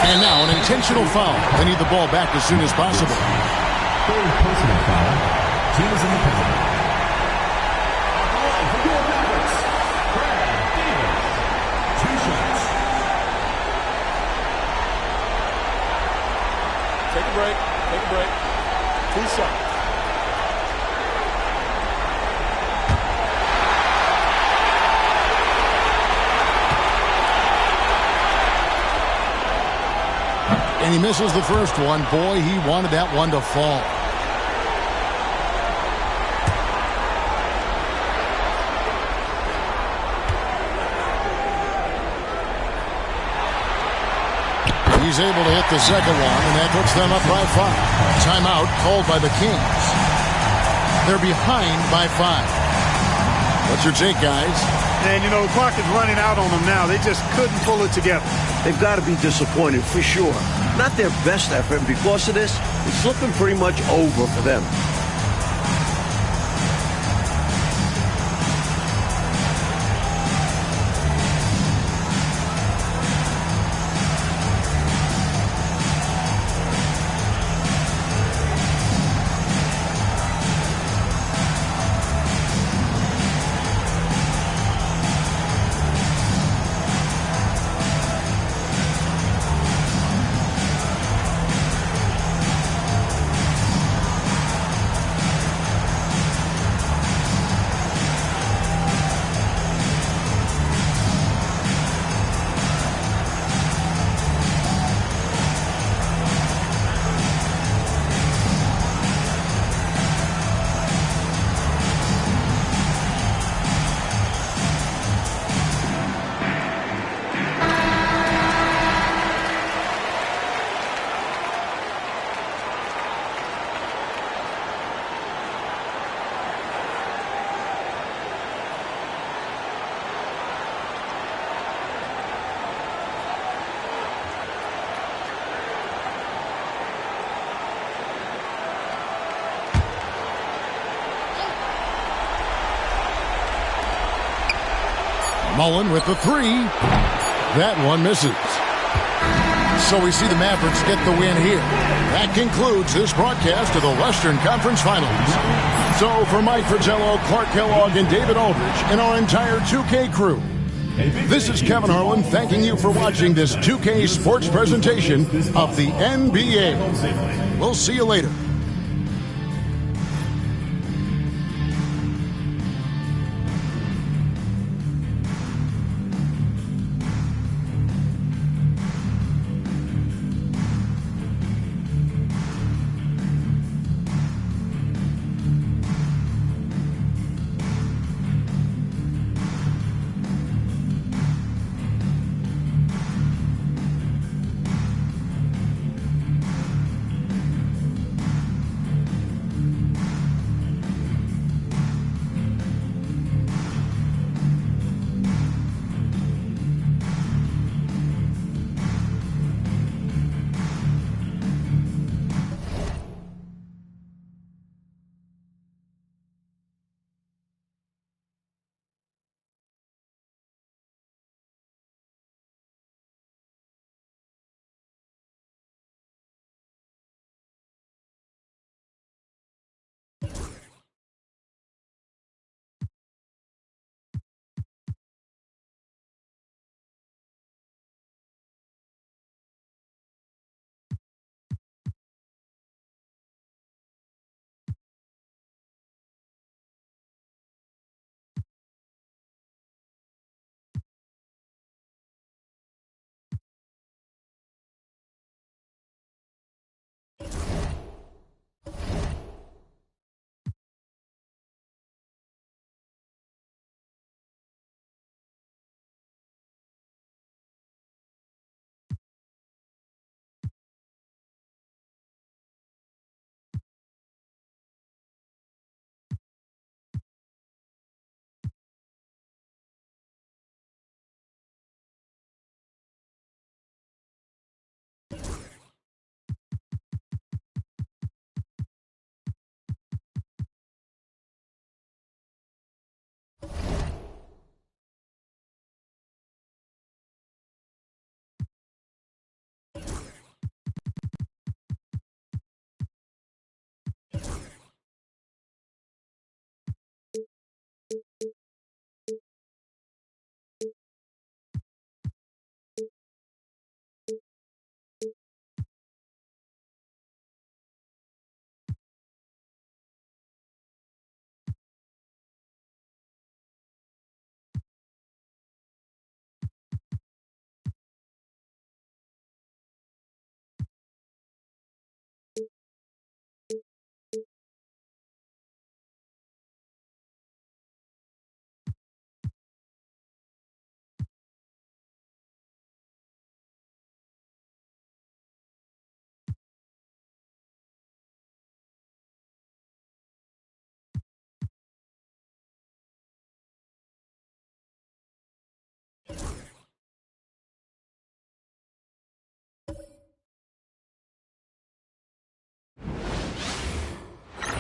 [SPEAKER 1] And now an intentional foul. They need the ball back as soon as possible.
[SPEAKER 4] Third personal foul. Team is in the penalty. For your Mavericks, Brad Davis. 2 shots.
[SPEAKER 5] Take a break. Take a break. 2 shots.
[SPEAKER 1] And he misses the first one. Boy, he wanted that one to fall. He's able to hit the second one, and that puts them up by 5. Timeout called by the Kings. They're behind by 5. What's your take, guys?
[SPEAKER 3] And, you know, the clock is running out on them now. They just couldn't pull it together.
[SPEAKER 2] They've got to be disappointed for sure. Not their best effort, and because of this, it's looking pretty much over for them.
[SPEAKER 1] Mullen with the 3. That one misses. So we see the Mavericks get the win here. That concludes this broadcast of the Western Conference Finals. So for Mike Fratello, Clark Kellogg, and David Aldridge, and our entire 2K crew, this is Kevin Harlan thanking you for watching this 2K sports presentation of the NBA. We'll see you later.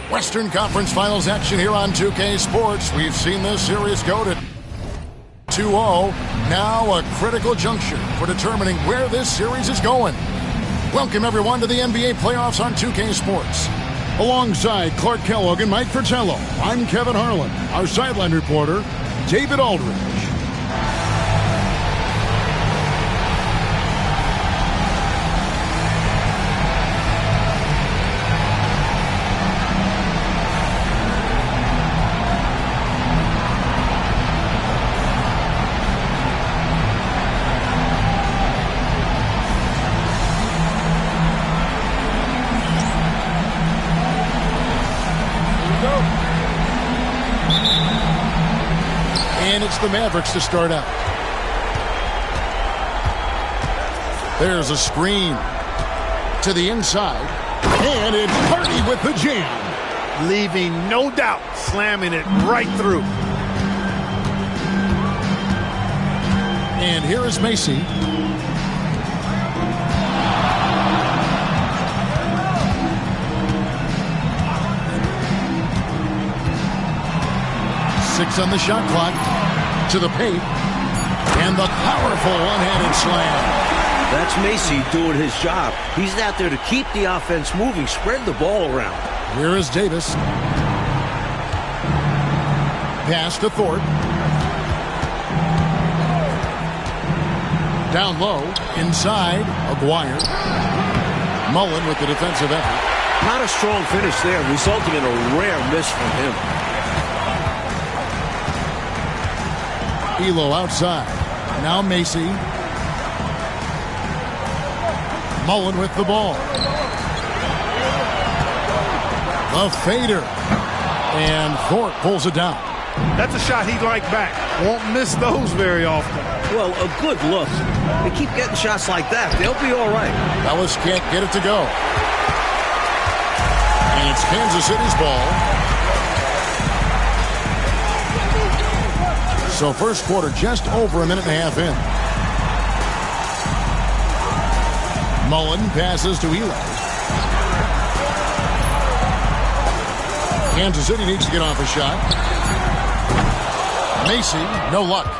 [SPEAKER 1] Western Conference Finals action here on 2K Sports. We've seen this series go to 2-0. Now a critical juncture for determining where this series is going. Welcome, everyone, to the NBA playoffs on 2K Sports. Alongside Clark Kellogg and Mike Fratello, I'm Kevin Harlan. Our sideline reporter, David Aldridge. And it's the Mavericks to start out. There's a screen to the inside. And it's Hardy with the jam.
[SPEAKER 3] Leaving no doubt, slamming it right through.
[SPEAKER 1] And here is Macy. Six on the shot clock. To the paint. And the powerful one-handed slam.
[SPEAKER 2] That's Macy doing his job. He's out there to keep the offense moving, spread the ball around.
[SPEAKER 1] Here is Davis. Pass to Thorpe. Down low. Inside. Aguirre. Mullen with the defensive effort.
[SPEAKER 2] Not a strong finish there, resulting in a rare miss from him.
[SPEAKER 1] Elo outside. Now Macy. Mullen with the ball. The fader. And Thorpe pulls it down.
[SPEAKER 3] That's a shot he'd like back. Won't miss those very often.
[SPEAKER 2] Well, a good look. They keep getting shots like that. They'll be all right.
[SPEAKER 1] Dallas can't get it to go. And it's Kansas City's ball. So first quarter just over a minute and a half in. Mullen passes to Elo. Kansas City needs to get off a shot. Macy, no luck.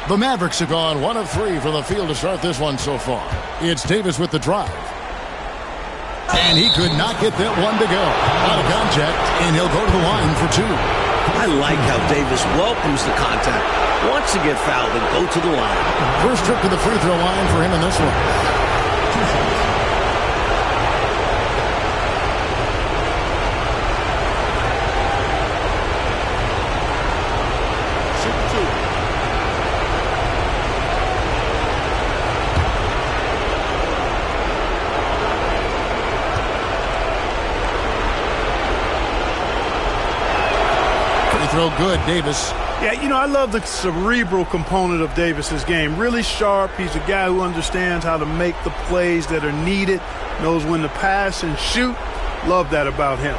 [SPEAKER 1] The Mavericks have gone 1 of 3 from the field to start this one so far. It's Davis with the drive. And he could not get that one to go. Out of contact, and he'll go to the line for 2.
[SPEAKER 2] I like how Davis welcomes the contact. Wants to get fouled and go to the line.
[SPEAKER 1] First trip to the free throw line for him in this one. Throw good, Davis.
[SPEAKER 3] Yeah, you know, I love the cerebral component of Davis's game. Really sharp. He's a guy who understands how to make the plays that are needed, knows when to pass and shoot. Love that about him.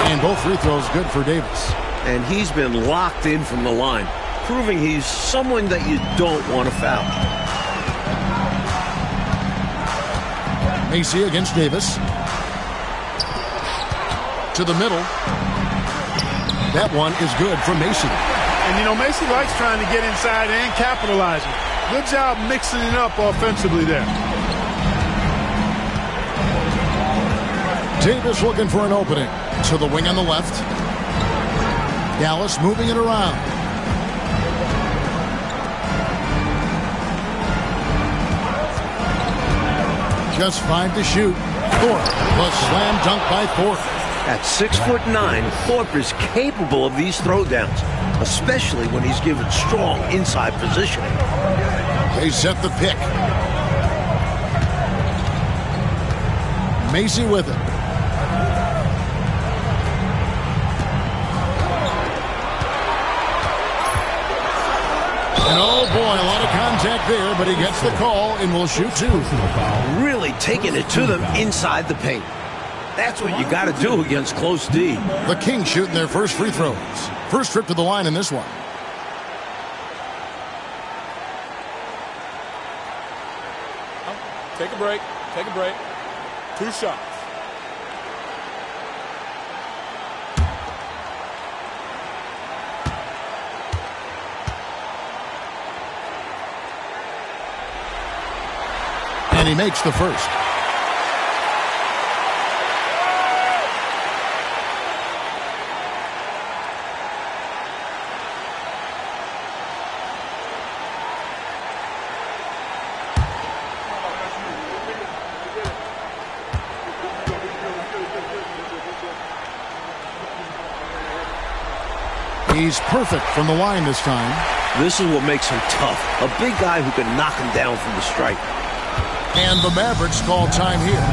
[SPEAKER 1] And both free throws good for Davis.
[SPEAKER 2] And he's been locked in from the line, proving he's someone that you don't want to foul.
[SPEAKER 1] Macy against Davis. To the middle. That one is good for Macy.
[SPEAKER 3] And, you know, Macy likes trying to get inside and capitalizing. Good job mixing it up offensively there.
[SPEAKER 1] Davis looking for an opening. To the wing on the left. Dallas moving it around. Just 5 to shoot. Thorpe, the slam dunk by Thorpe.
[SPEAKER 2] At 6'9", Thorpe is capable of these throwdowns, especially when he's given strong inside positioning.
[SPEAKER 1] They set the pick. Macy with it. And oh boy, a lot of contact there, but he gets the call and will shoot 2.
[SPEAKER 2] Really taking it to them inside the paint. That's what you got to do against close D.
[SPEAKER 1] The Kings shooting their first free throws. First trip to the line in this one.
[SPEAKER 5] Take a break. Take a break. 2 shots.
[SPEAKER 1] And he makes the first. He's perfect from the line this time.
[SPEAKER 2] This is what makes him tough. A big guy who can knock him down from the stripe.
[SPEAKER 1] And the Mavericks call time here.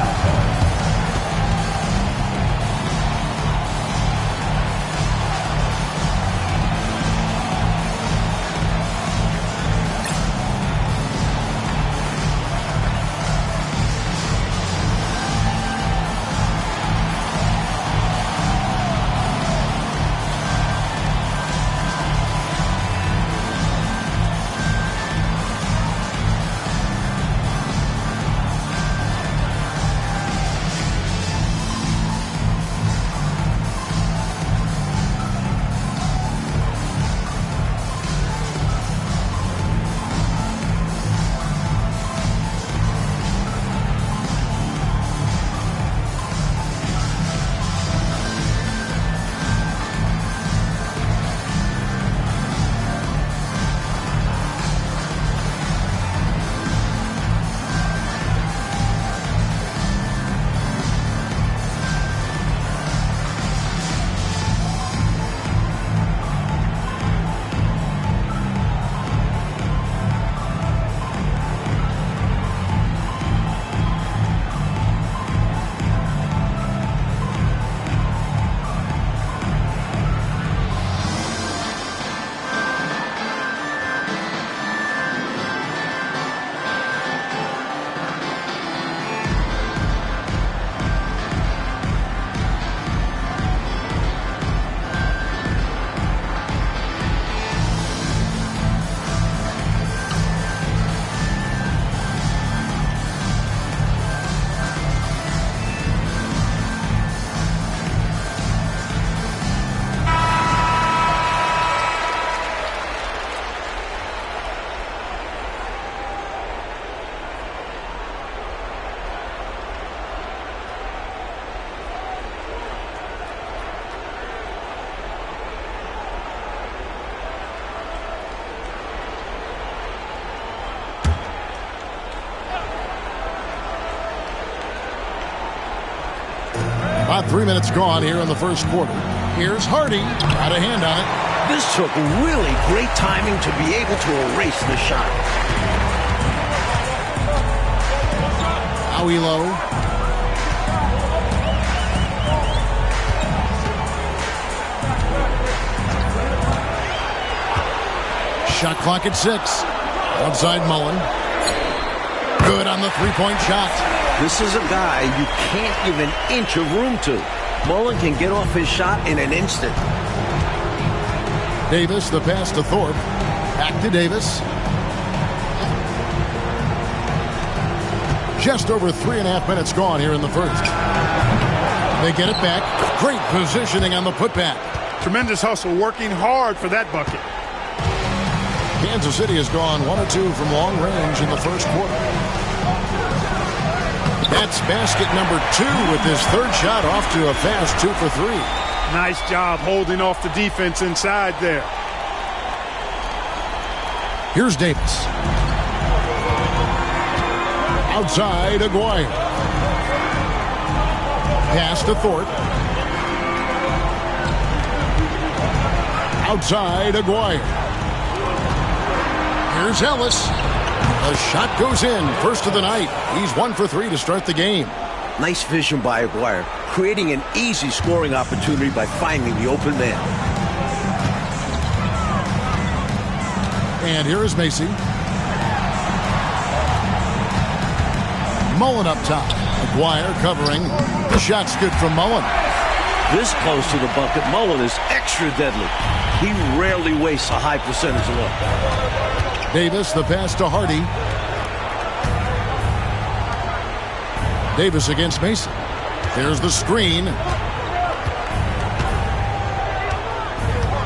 [SPEAKER 1] About 3 minutes gone here in the first quarter. Here's Hardy. Got a hand on it.
[SPEAKER 2] This took really great timing to be able to erase the shot.
[SPEAKER 1] Awilo. Shot clock at 6. Outside Mullen. Good on the three-point shot.
[SPEAKER 2] This is a guy you can't give an inch of room to. Mullen can get off his shot in an instant.
[SPEAKER 1] Davis, the pass to Thorpe. Back to Davis. Just over 3.5 minutes gone here in the first. They get it back. Great positioning on the putback.
[SPEAKER 3] Tremendous hustle, working hard for that bucket.
[SPEAKER 1] Kansas City has gone 1 of 2 from long range in the first quarter. That's basket number 2 with his third shot off to a fast 2 for 3.
[SPEAKER 3] Nice job holding off the defense inside there.
[SPEAKER 1] Here's Davis. Outside, Aguirre. Pass to Thorpe. Outside, Aguirre. Here's Ellis. The shot goes in. First of the night. He's 1 for 3 to start the game.
[SPEAKER 2] Nice vision by Aguirre, creating an easy scoring opportunity by finding the open man.
[SPEAKER 1] And here is Macy. Mullen up top. Aguirre covering. The shot's good from Mullen.
[SPEAKER 2] This close to the bucket, Mullen is extra deadly. He rarely wastes a high percentage look.
[SPEAKER 1] Davis, the pass to Hardy. Davis against Mason. There's the screen.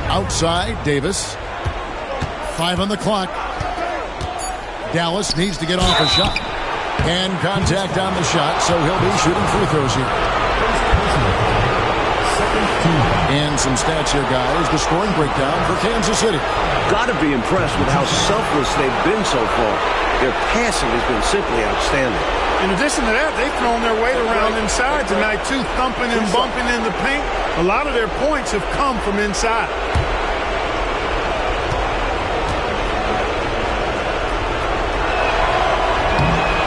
[SPEAKER 1] Outside, Davis. 5 on the clock. Dallas needs to get off a shot. And contact on the shot, so he'll be shooting free throws here. And some stats here, guys. The scoring breakdown for Kansas City.
[SPEAKER 2] Got to be impressed with how selfless they've been so far. Their passing has been simply outstanding.
[SPEAKER 3] In addition to that, they've thrown their weight around inside tonight, too, thumping and bumping in the paint. A lot of their points have come from inside.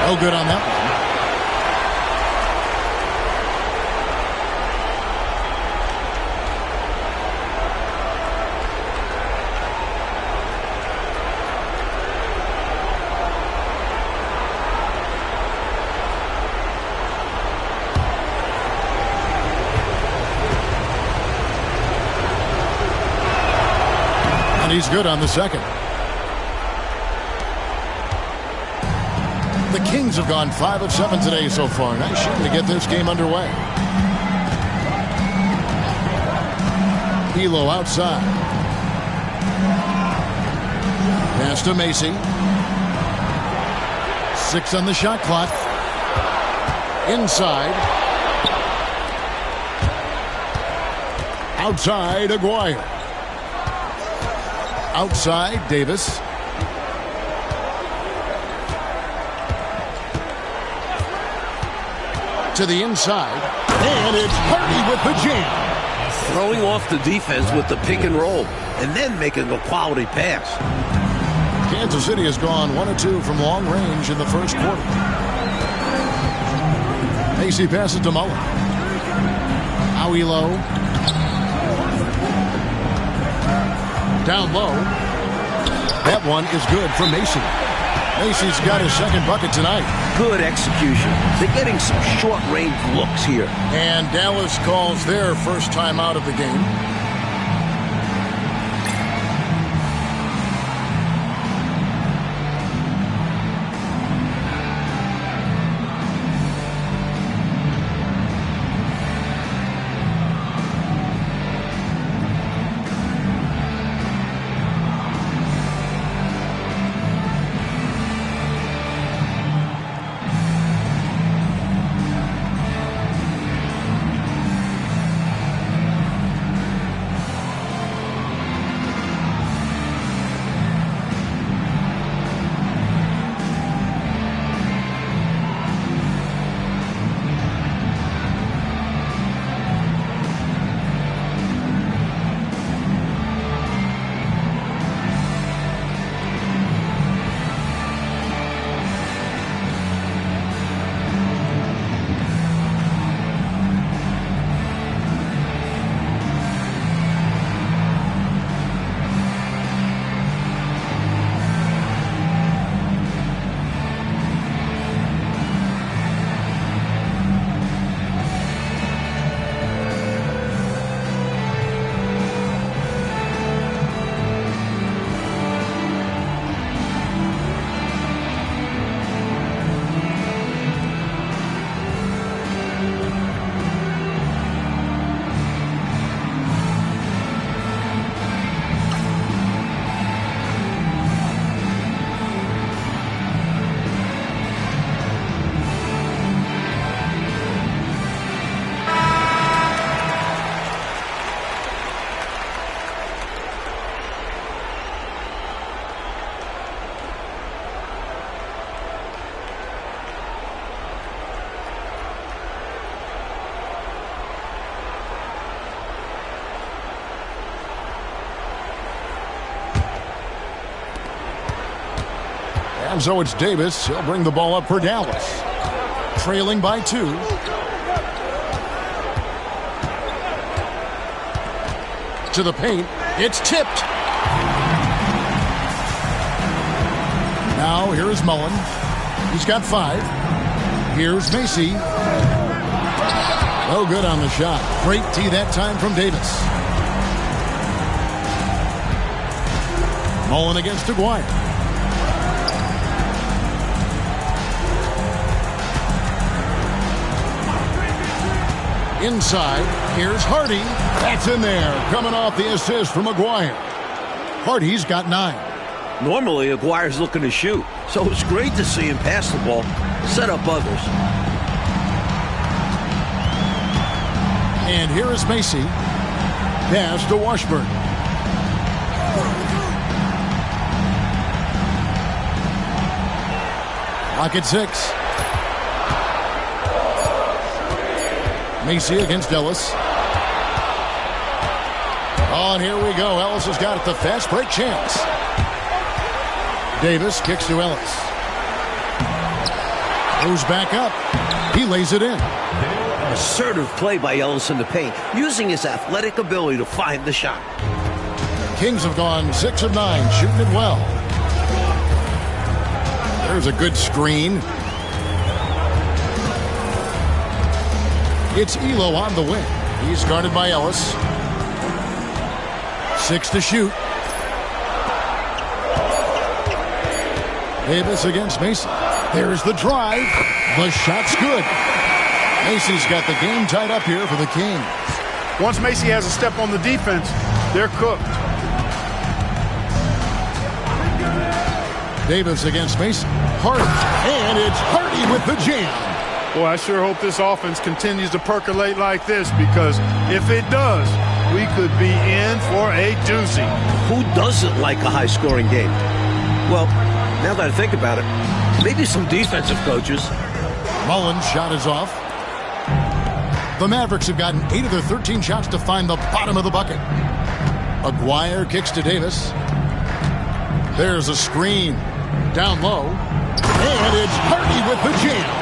[SPEAKER 1] No good on that one. He's good on the second. The Kings have gone 5 of 7 today so far. Nice shooting to get this game underway. Elo outside. Pass to Macy. 6 on the shot clock. Inside. Outside, Aguirre. Outside, Davis. To the inside. And it's Hardy with the jam.
[SPEAKER 2] Throwing off the defense with the pick and roll. And then making a quality pass.
[SPEAKER 1] Kansas City has gone 1 of 2 from long range in the first quarter. Macy passes to Mullen. Elo. Down low. That one is good for Macy. Macy's got his second bucket tonight.
[SPEAKER 2] Good execution. They're getting some short-range looks here.
[SPEAKER 1] And Dallas calls their first time out of the game. And so it's Davis. He'll bring the ball up for Dallas. Trailing by 2. To the paint. It's tipped. Now here's Mullen. He's got 5. Here's Macy. No good on the shot. Great tee that time from Davis. Mullen against Aguirre. Inside, here's Hardy. That's in there, coming off the assist from Aguirre. Hardy's got 9.
[SPEAKER 2] Normally, Aguirre's looking to shoot, so it's great to see him pass the ball, set up others.
[SPEAKER 1] And here is Macy. Pass to Washburn. Clock at 6. Macy against Ellis. Oh, and here we go. Ellis has got it. The fast break chance. Davis kicks to Ellis. Goes back up. He lays it in.
[SPEAKER 2] Assertive play by Ellis in the paint, using his athletic ability to find the shot.
[SPEAKER 1] Kings have gone 6 of 9, shooting it well. There's a good screen. It's Elo on the wing. He's guarded by Ellis. 6 to shoot. Davis against Macy. There's the drive. The shot's good. Macy's got the game tied up here for the Kings.
[SPEAKER 3] Once Macy has a step on the defense, they're cooked.
[SPEAKER 1] Davis against Macy. Hardy. And it's Hardy with the jam.
[SPEAKER 3] Boy, I sure hope this offense continues to percolate like this, because if it does, we could be in for a doozy.
[SPEAKER 2] Who doesn't like a high-scoring game? Well, now that I think about it, maybe some defensive coaches.
[SPEAKER 1] Mullen's shot is off. The Mavericks have gotten 8 of their 13 shots to find the bottom of the bucket. Aguirre kicks to Davis. There's a screen. Down low. And it's Hardy with the jam.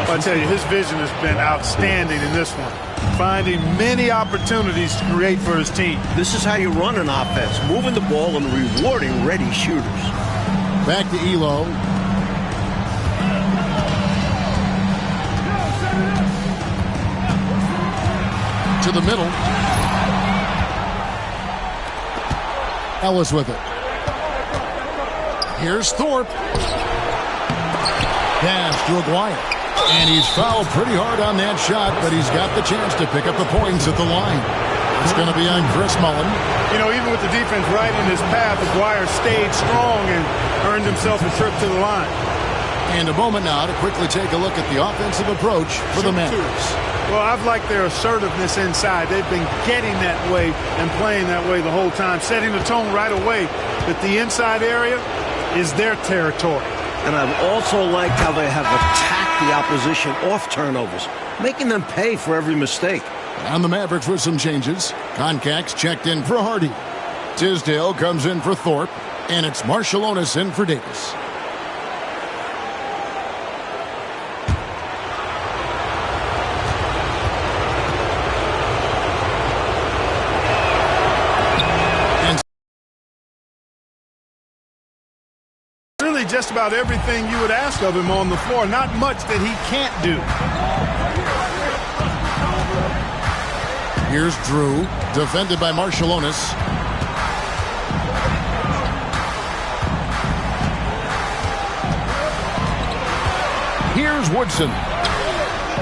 [SPEAKER 3] I tell you, his vision has been outstanding in this one, finding many opportunities to create for his team.
[SPEAKER 2] This is how you run an offense, moving the ball and rewarding ready shooters.
[SPEAKER 1] Back to Elo. To the middle. Ellis with it. Here's Thorpe. Pass to Aguirre. And he's fouled pretty hard on that shot, but he's got the chance to pick up the points at the line. It's going to be on Chris Mullin.
[SPEAKER 3] You know, even with the defense right in his path, Aguirre stayed strong and earned himself a trip to the line.
[SPEAKER 1] And a moment now to quickly take a look at the offensive approach for the Mavericks.
[SPEAKER 3] Well, I've liked their assertiveness inside. They've been getting that way and playing that way the whole time, setting the tone right away that the inside area is their territory.
[SPEAKER 2] And I've also liked how they have attacked the opposition off turnovers, making them pay for every mistake.
[SPEAKER 1] And the Mavericks with some changes. Concax checked in for Hardy. Tisdale comes in for Thorpe. And it's Marciulionis in for Davis.
[SPEAKER 3] Just about everything you would ask of him on the floor. Not much that he can't do.
[SPEAKER 1] Here's Drew, defended by Marciulionis. Here's Woodson.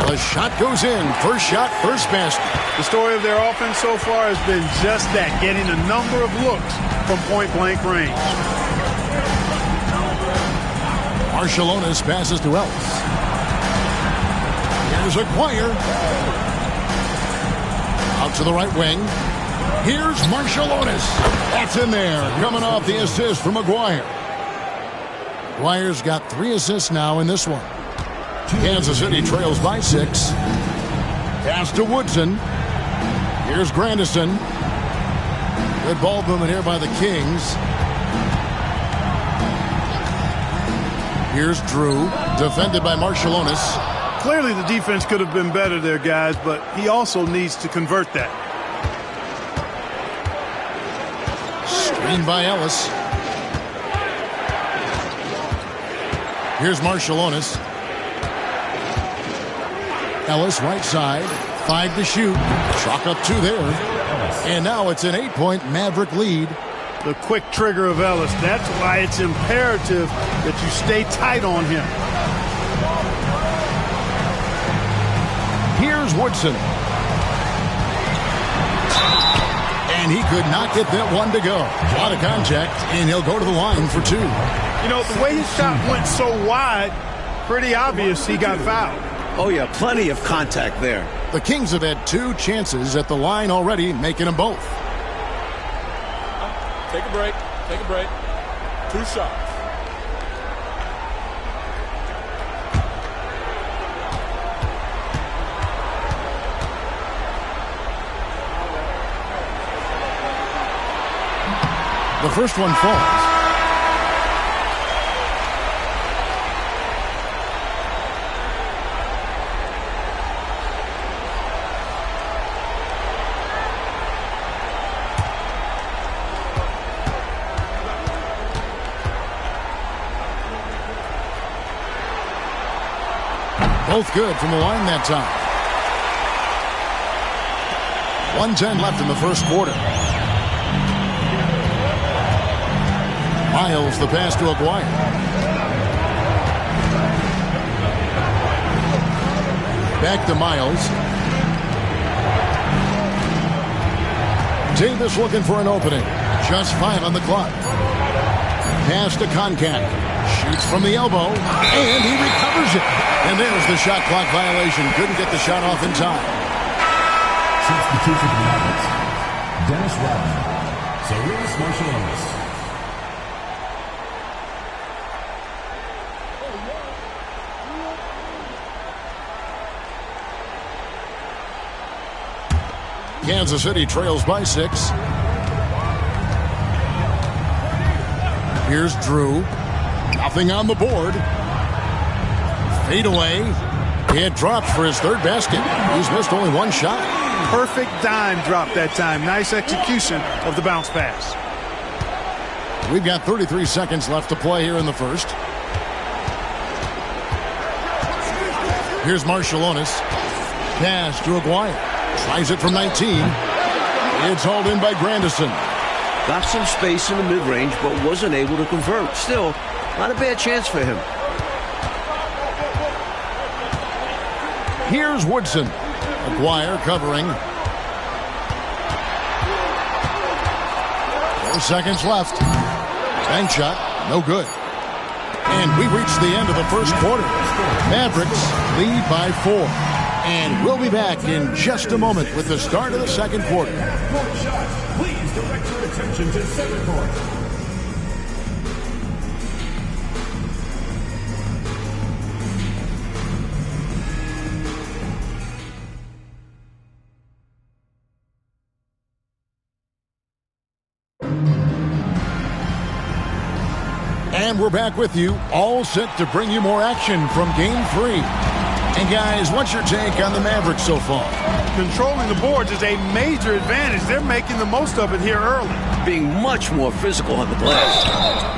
[SPEAKER 1] The shot goes in. First shot, first basket.
[SPEAKER 3] The story of their offense so far has been just that, getting a number of looks from point-blank range.
[SPEAKER 1] Marciulionis passes to Ellis. Here's Aguirre. Out to the right wing. Here's Marciulionis. That's in there. Coming off the assist from Aguirre. Aguirre's got 3 assists now in this one. Kansas City trails by 6. Pass to Woodson. Here's Grandison. Good ball movement here by the Kings. Here's Drew, defended by Marciulionis.
[SPEAKER 3] Clearly the defense could have been better there, guys, but he also needs to convert that.
[SPEAKER 1] Screened by Ellis. Here's Marciulionis. Ellis right side. 5 to shoot. Chalk up 2 there. And now it's an 8-point Maverick lead.
[SPEAKER 3] The quick trigger of Ellis. That's why it's imperative that you stay tight on him.
[SPEAKER 1] Here's Woodson. And he could not get that one to go. Out of contact, and he'll go to the line for 2.
[SPEAKER 3] You know, the way his shot went so wide, pretty obvious he got fouled.
[SPEAKER 2] Oh, yeah, plenty of contact there.
[SPEAKER 1] The Kings have had 2 chances at the line already, making them both.
[SPEAKER 5] Take a break. Take a break. 2 shots.
[SPEAKER 1] The first one falls. Both good from the line that time. 1:10 left in the first quarter. Miles the pass to Aguirre. Back to Miles. Davis looking for an opening. Just 5 on the clock. Pass to Concat. Shoots from the elbow. And he recovers it. And there's the shot clock violation. Couldn't get the shot off in time.
[SPEAKER 4] Substitution for the Mavericks. Dennis Rodman. Cyrus Marciulionis.
[SPEAKER 1] Kansas City trails by 6. Here's Drew. Nothing on the board. Fade away. It drops for his 3rd basket. He's missed only 1 shot.
[SPEAKER 3] Perfect dime drop that time. Nice execution of the bounce pass.
[SPEAKER 1] We've got 33 seconds left to play here in the first. Here's Marciulionis. Pass to Aguirre. Tries it from 19. It's hauled in by Grandison.
[SPEAKER 2] Got some space in the mid-range, but wasn't able to convert. Still, not a bad chance for him.
[SPEAKER 1] Here's Woodson. Aguirre covering. 4 seconds left. Bank shot, no good. And we reached the end of the first quarter. Mavericks lead by 4. And we'll be back in just a moment with the start of the second quarter.
[SPEAKER 4] Court shots. Please direct your attention to center court.
[SPEAKER 1] And we're back with you, all set to bring you more action from Game 3. And guys, what's your take on the Mavericks so far?
[SPEAKER 3] Controlling the boards is a major advantage. They're making the most of it here early.
[SPEAKER 2] Being much more physical on the glass.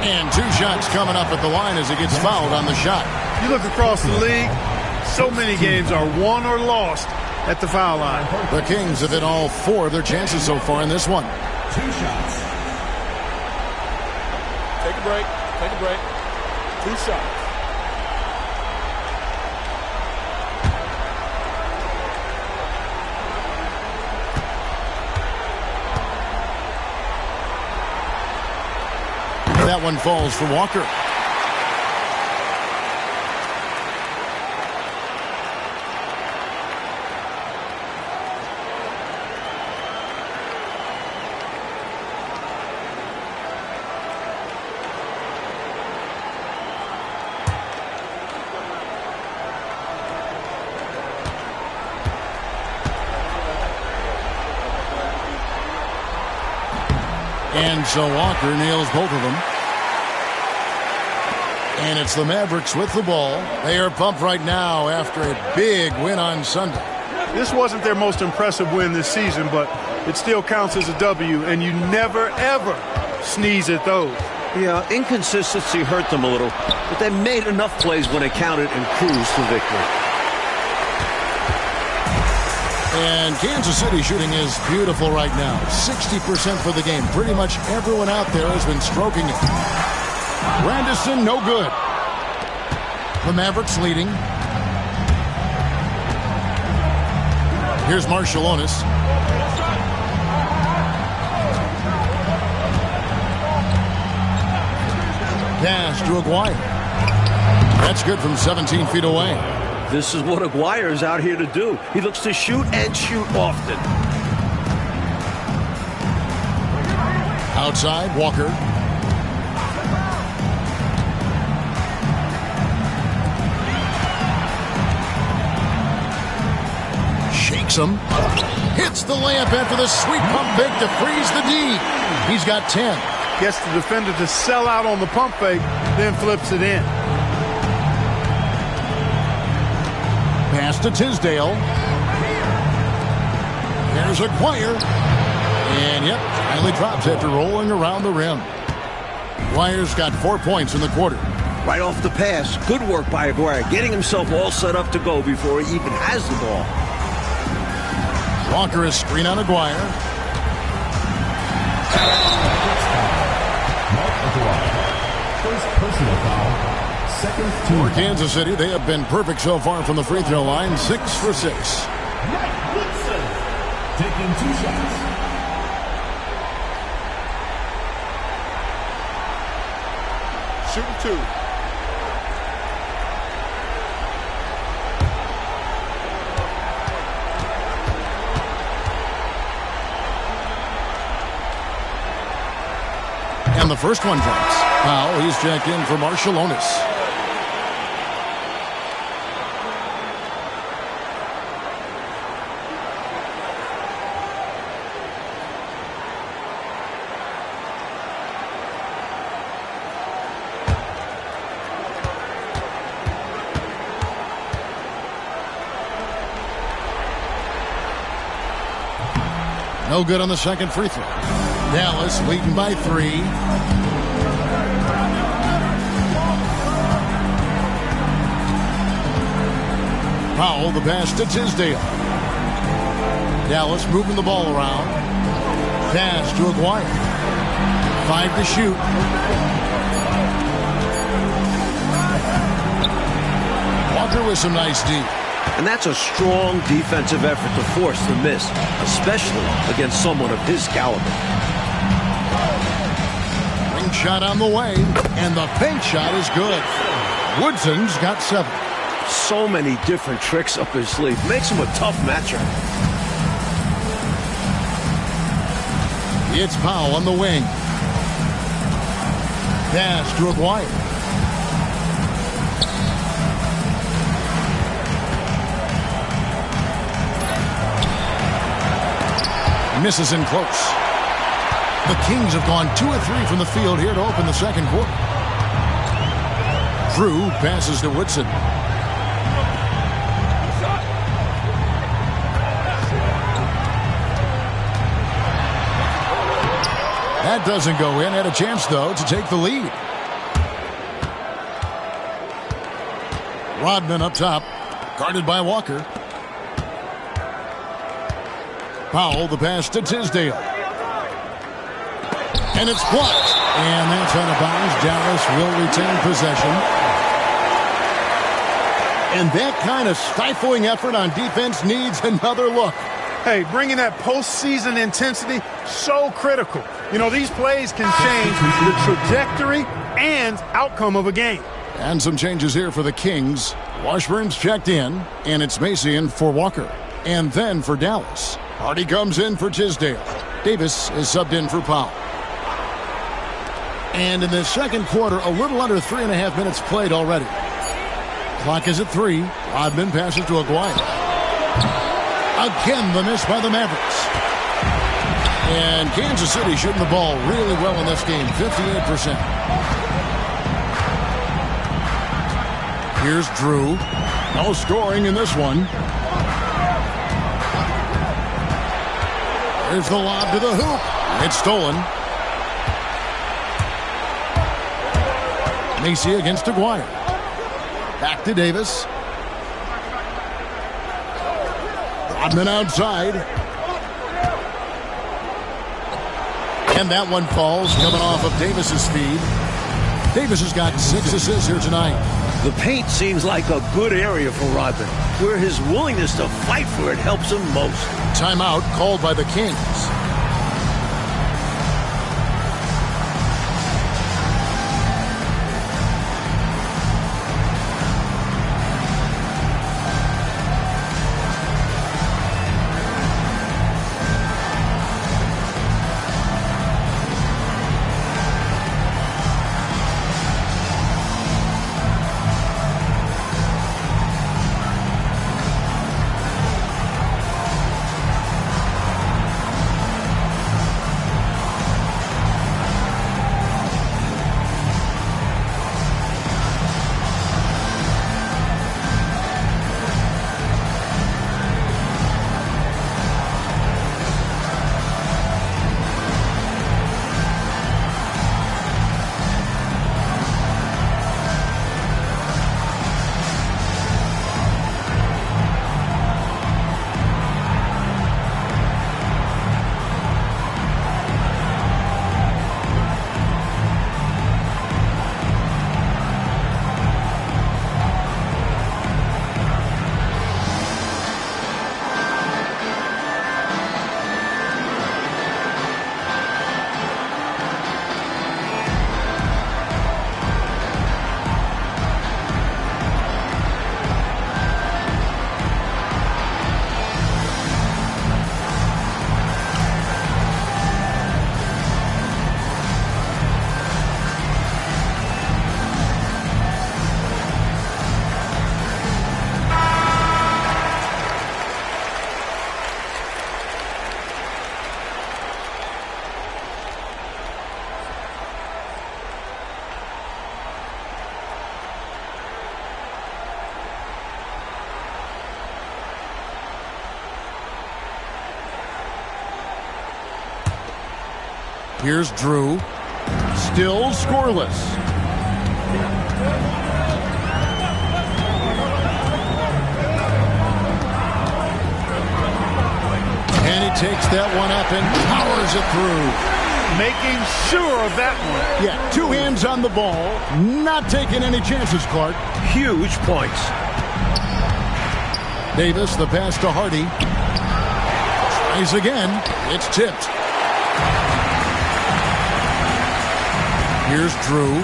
[SPEAKER 1] And 2 shots coming up at the line as he gets fouled on the shot.
[SPEAKER 3] You look across the league, so many games are won or lost at the foul line.
[SPEAKER 1] The Kings have hit all 4 of their chances so far in this one.
[SPEAKER 4] 2 shots.
[SPEAKER 5] Take a break. Take a break. 2 shots.
[SPEAKER 1] That one falls for Walker. And so Walker nails both of them. And it's the Mavericks with the ball. They are pumped right now after a big win on Sunday.
[SPEAKER 3] This wasn't their most impressive win this season, but it still counts as a W, and you never, ever sneeze at those.
[SPEAKER 2] Yeah, inconsistency hurt them a little, but they made enough plays when it counted and cruised to victory.
[SPEAKER 1] And Kansas City shooting is beautiful right now. 60% for the game. Pretty much everyone out there has been stroking it. Grandison, no good. The Mavericks leading. Here's Marciulionis. Pass to Aguirre. That's good from 17 feet away.
[SPEAKER 2] This is what Aguirre is out here to do. He looks to shoot and shoot often.
[SPEAKER 1] Outside, Walker. Shakes him. Hits the layup after the sweet pump fake to freeze the D. He's got 10.
[SPEAKER 3] Gets the defender to sell out on the pump fake, then flips it in.
[SPEAKER 1] Pass to Tisdale. There's Aguirre. And yep, finally drops after rolling around the rim. Aguirre's got 4 points in the quarter.
[SPEAKER 2] Right off the pass. Good work by Aguirre, getting himself all set up to go before he even has the ball.
[SPEAKER 1] Walker is screen on Aguirre.
[SPEAKER 4] Mark Aguirre. First personal foul. Second team.
[SPEAKER 1] For Kansas City, they have been perfect so far from the free throw line. 6 for 6.
[SPEAKER 4] Mike Woodson taking 2 shots.
[SPEAKER 5] Shooting 2.
[SPEAKER 1] And the first one drops. Powell, he's checked in for Marciulionis. No good on the second free throw. Dallas leading by 3. Powell, the pass to Tisdale. Dallas moving the ball around. Pass to Aguirre. 5 to shoot. Walker with some nice D.
[SPEAKER 2] And that's a strong defensive effort to force the miss, especially against someone of his caliber.
[SPEAKER 1] Ring shot on the way, and the paint shot is good. Woodson's got 7.
[SPEAKER 2] So many different tricks up his sleeve. Makes him a tough matchup.
[SPEAKER 1] It's Powell on the wing. Pass to Aguirre. Misses in close. The Kings have gone 2 of 3 from the field here to open the second quarter. Drew passes to Woodson. That doesn't go in. Had a chance, though, to take the lead. Rodman up top, guarded by Walker. Powell, the pass to Tisdale. And it's blocked. And that's out of bounds. Dallas will retain possession. And that kind of stifling effort on defense needs another look.
[SPEAKER 3] Hey, bringing that postseason intensity, so critical. You know, these plays can change the trajectory and outcome of a game.
[SPEAKER 1] And some changes here for the Kings. Washburn's checked in, and it's Macian for Walker. And then for Dallas, Hardy comes in for Tisdale. Davis is subbed in for Powell. And in the second quarter, a little under 3.5 minutes played already. Clock is at 3. Rodman passes to Aguirre. Again, the miss by the Mavericks. And Kansas City shooting the ball really well in this game, 58%. Here's Drew. No scoring in this one. There's the lob to the hoop. It's stolen. Macy against Aguirre. Back to Davis. Rodman outside. And that one falls, coming off of Davis's feed. Davis has got 6 assists here tonight.
[SPEAKER 2] The paint seems like a good area for Rodman, where his willingness to fight for it helps him most.
[SPEAKER 1] Timeout called by the Kings. Here's Drew. Still scoreless. And he takes that one up and powers it through.
[SPEAKER 3] Making sure of that one.
[SPEAKER 1] Yeah, 2 hands on the ball. Not taking any chances, Clark.
[SPEAKER 2] Huge points.
[SPEAKER 1] Davis, the pass to Hardy. Tries again. It's tipped. Here's Drew.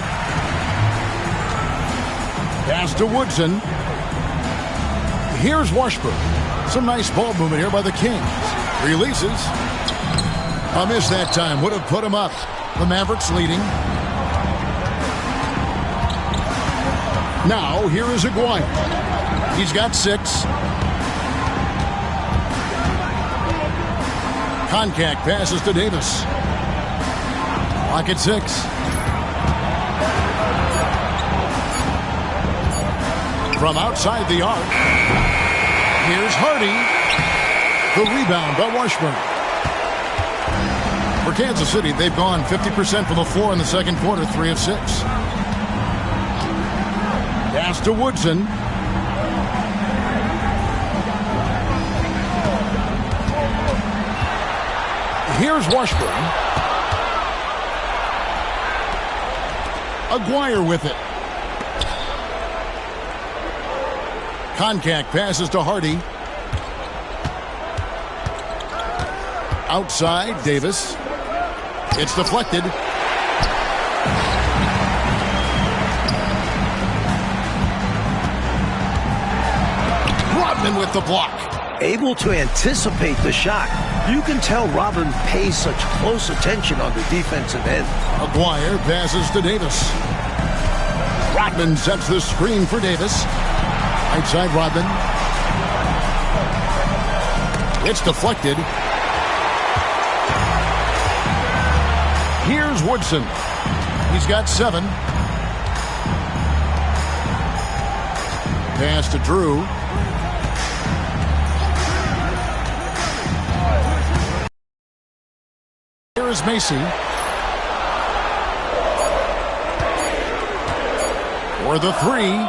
[SPEAKER 1] Pass to Woodson. Here's Washburn. Some nice ball movement here by the Kings. Releases. A miss that time. Would have put him up. The Mavericks leading. Now, here is Aguirre. He's got 6. Koncak passes to Davis. Clock at 6. From outside the arc. Here's Hardy. The rebound by Washburn. For Kansas City, they've gone 50% from the floor in the second quarter, 3 of 6. Pass to Woodson. Here's Washburn. Aguirre with it. Koncak passes to Hardy. Outside, Davis. It's deflected. Rodman with the block.
[SPEAKER 2] Able to anticipate the shot. You can tell Robin pays such close attention on the defensive end.
[SPEAKER 1] Aguirre passes to Davis. Rodman sets the screen for Davis. Right side, Rodman. It's deflected. Here's Woodson. He's got 7. Pass to Drew. Here is Macy. For the 3.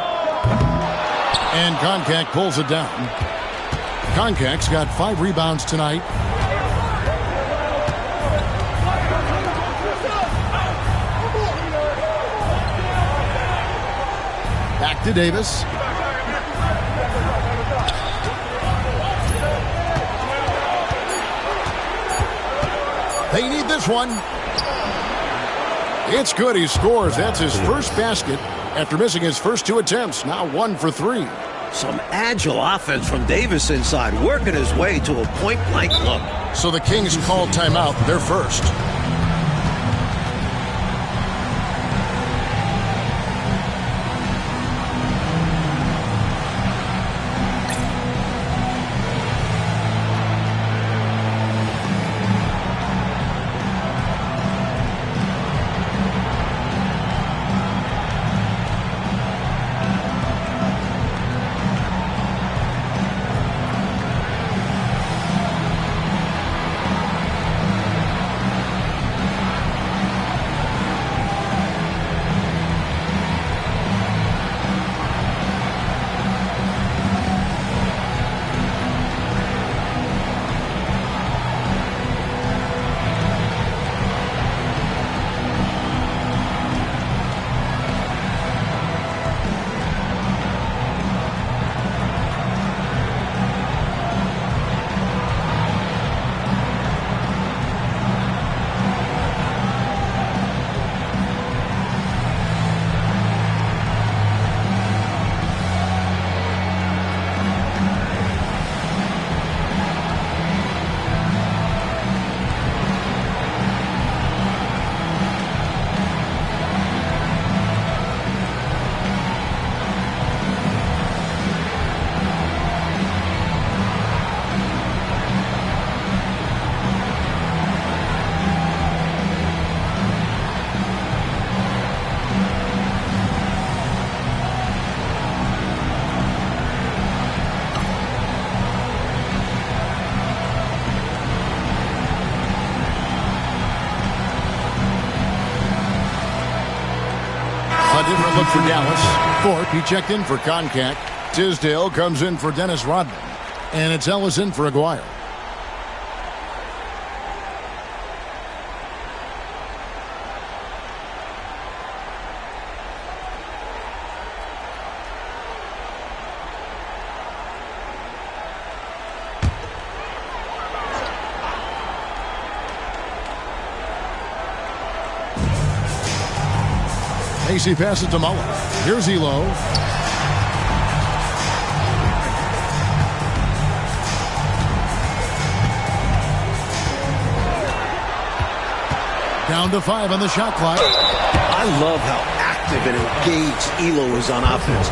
[SPEAKER 1] And Koncak pulls it down. Koncak's got 5 rebounds tonight. Back to Davis. They need this one. It's good. He scores. That's his first basket after missing his first 2 attempts. Now 1 for 3.
[SPEAKER 2] Some agile offense from Davis inside, working his way to a point-blank look.
[SPEAKER 1] So the Kings call timeout. They're first. different look for Dallas. Thorpe, he checked in for Concat. Tisdale comes in for Dennis Rodman. And it's Ellis in for Aguirre. Macy passes to Mullen. Here's Elo. Down to 5 on the shot clock.
[SPEAKER 2] I love how active and engaged Elo is on offense.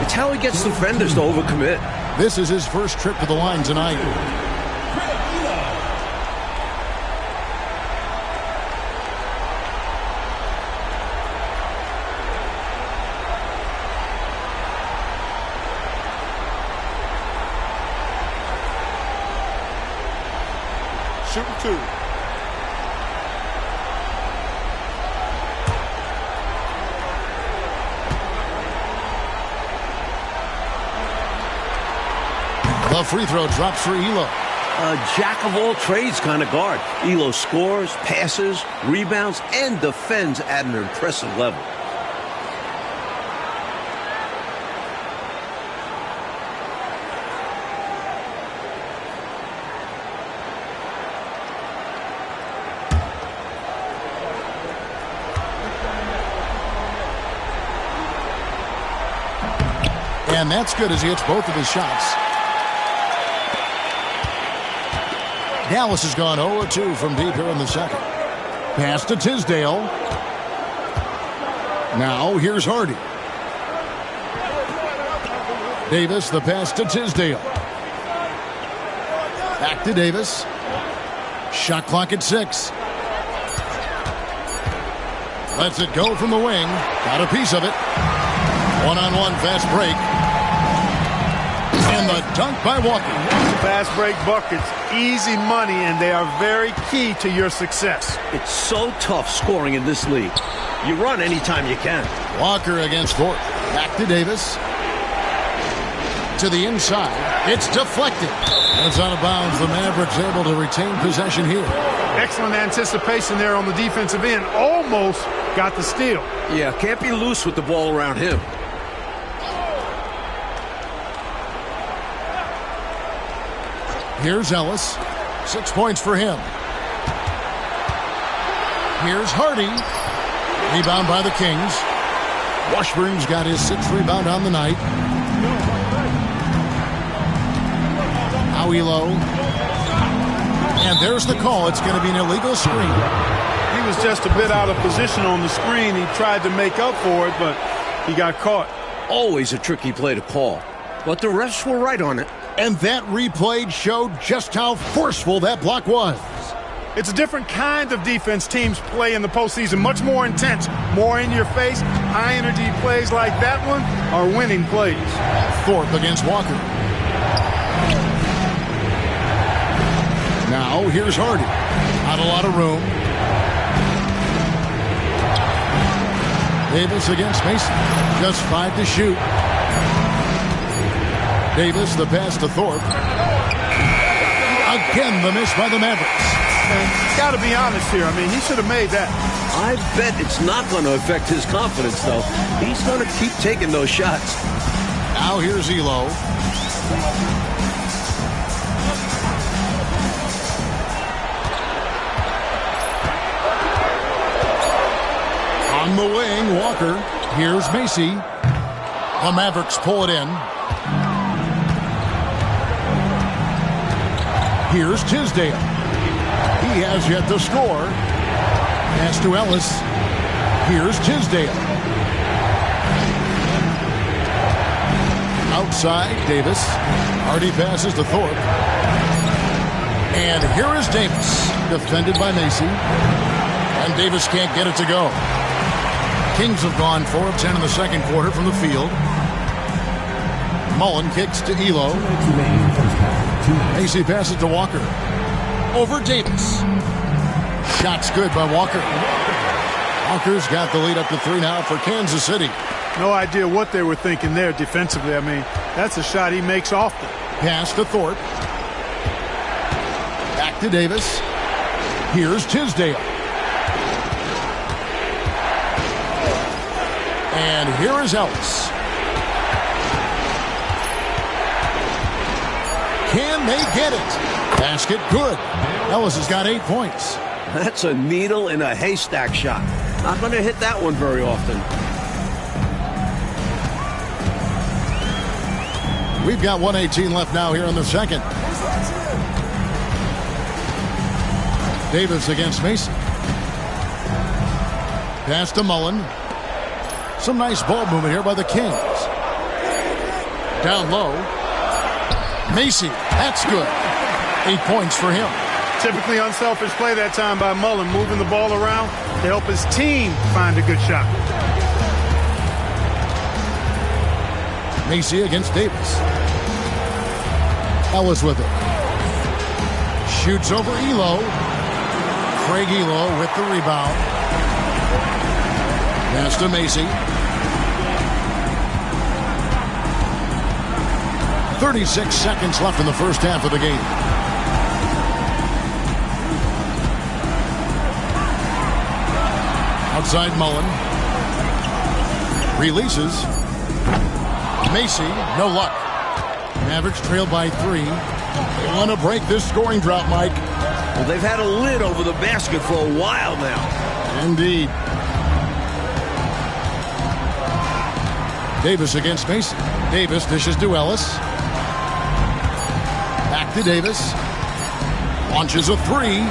[SPEAKER 2] It's how he gets defenders to overcommit.
[SPEAKER 1] This is his first trip to the line tonight.
[SPEAKER 5] Shooting 2.
[SPEAKER 1] The free throw drops for Elo.
[SPEAKER 2] A jack-of-all-trades kind of guard. Elo scores, passes, rebounds, and defends at an impressive level.
[SPEAKER 1] And that's good as he hits both of his shots. Dallas has gone 0-2 from deep here in the second. Pass to Tisdale. Now here's Hardy. Davis, the pass to Tisdale. Back to Davis. Shot clock at 6. Lets it go from the wing. Got a piece of it. One-on-one fast break. And the dunk by Walker.
[SPEAKER 3] Fast break buckets, easy money, and they are very key to your success.
[SPEAKER 2] It's so tough scoring in this league. You run anytime you can.
[SPEAKER 1] Walker against Thorpe. Back to Davis. To the inside. It's deflected. It's out of bounds. The Mavericks able to retain possession here.
[SPEAKER 3] Excellent anticipation there on the defensive end. Almost got the steal.
[SPEAKER 2] Yeah, can't be loose with the ball around him.
[SPEAKER 1] Here's Ellis. 6 points for him. Here's Hardy. Rebound by the Kings. Washburn's got his 6th rebound on the night. Now Elo. And there's the call. It's going to be an illegal screen.
[SPEAKER 3] He was just a bit out of position on the screen. He tried to make up for it, but he got caught.
[SPEAKER 2] Always a tricky play to call. But the refs were right on it.
[SPEAKER 1] And that replay showed just how forceful that block was.
[SPEAKER 3] It's a different kind of defense teams play in the postseason. Much more intense, more in your face. High energy plays like that one are winning plays.
[SPEAKER 1] Thorpe against Walker. Now here's Hardy. Not a lot of room. Davis against Mason. Just 5 to shoot. Davis, the pass to Thorpe. Again, the miss by the Mavericks.
[SPEAKER 3] And got to be honest here. I mean, he should have made that.
[SPEAKER 2] I bet it's not going to affect his confidence, though. He's going to keep taking those shots.
[SPEAKER 1] Now here's Elo. On the wing, Walker. Here's Macy. The Mavericks pull it in. Here's Tisdale. He has yet to score. Pass to Ellis. Here's Tisdale. Outside, Davis. Hardy passes to Thorpe. And here is Davis. Defended by Macy. And Davis can't get it to go. Kings have gone 4 of 10 in the second quarter from the field. Mullen kicks to Elo. Macy passes to Walker. Over Davis. Shot's good by Walker. Hawkers got the lead up to 3 now for Kansas City.
[SPEAKER 3] No idea what they were thinking there defensively. I mean, that's a shot he makes often.
[SPEAKER 1] Pass to Thorpe. Back to Davis. Here's Tisdale. And here is Ellis. Can they get it? Basket good. Ellis has got 8 points.
[SPEAKER 2] That's a needle in a haystack shot. Not going to hit that one very often.
[SPEAKER 1] We've got 1:18 left now here in the second. Davis against Mason. Pass to Mullen. Some nice ball movement here by the Kings. Down low. Macy, that's good. 8 points for him.
[SPEAKER 3] Typically unselfish play that time by Mullen, moving the ball around to help his team find a good shot.
[SPEAKER 1] Macy against Davis. Ellis with it. Shoots over Elo. Craig Elo with the rebound. Pass to Macy. 36 seconds left in the first half of the game. Outside Mullen. Releases. Macy, no luck. Mavericks trailed by 3. They want to break this scoring drought, Mike.
[SPEAKER 2] Well, they've had a lid over the basket for a while now.
[SPEAKER 1] Indeed. Davis against Mason. Davis dishes to Ellis. Back to Davis. Launches a 3.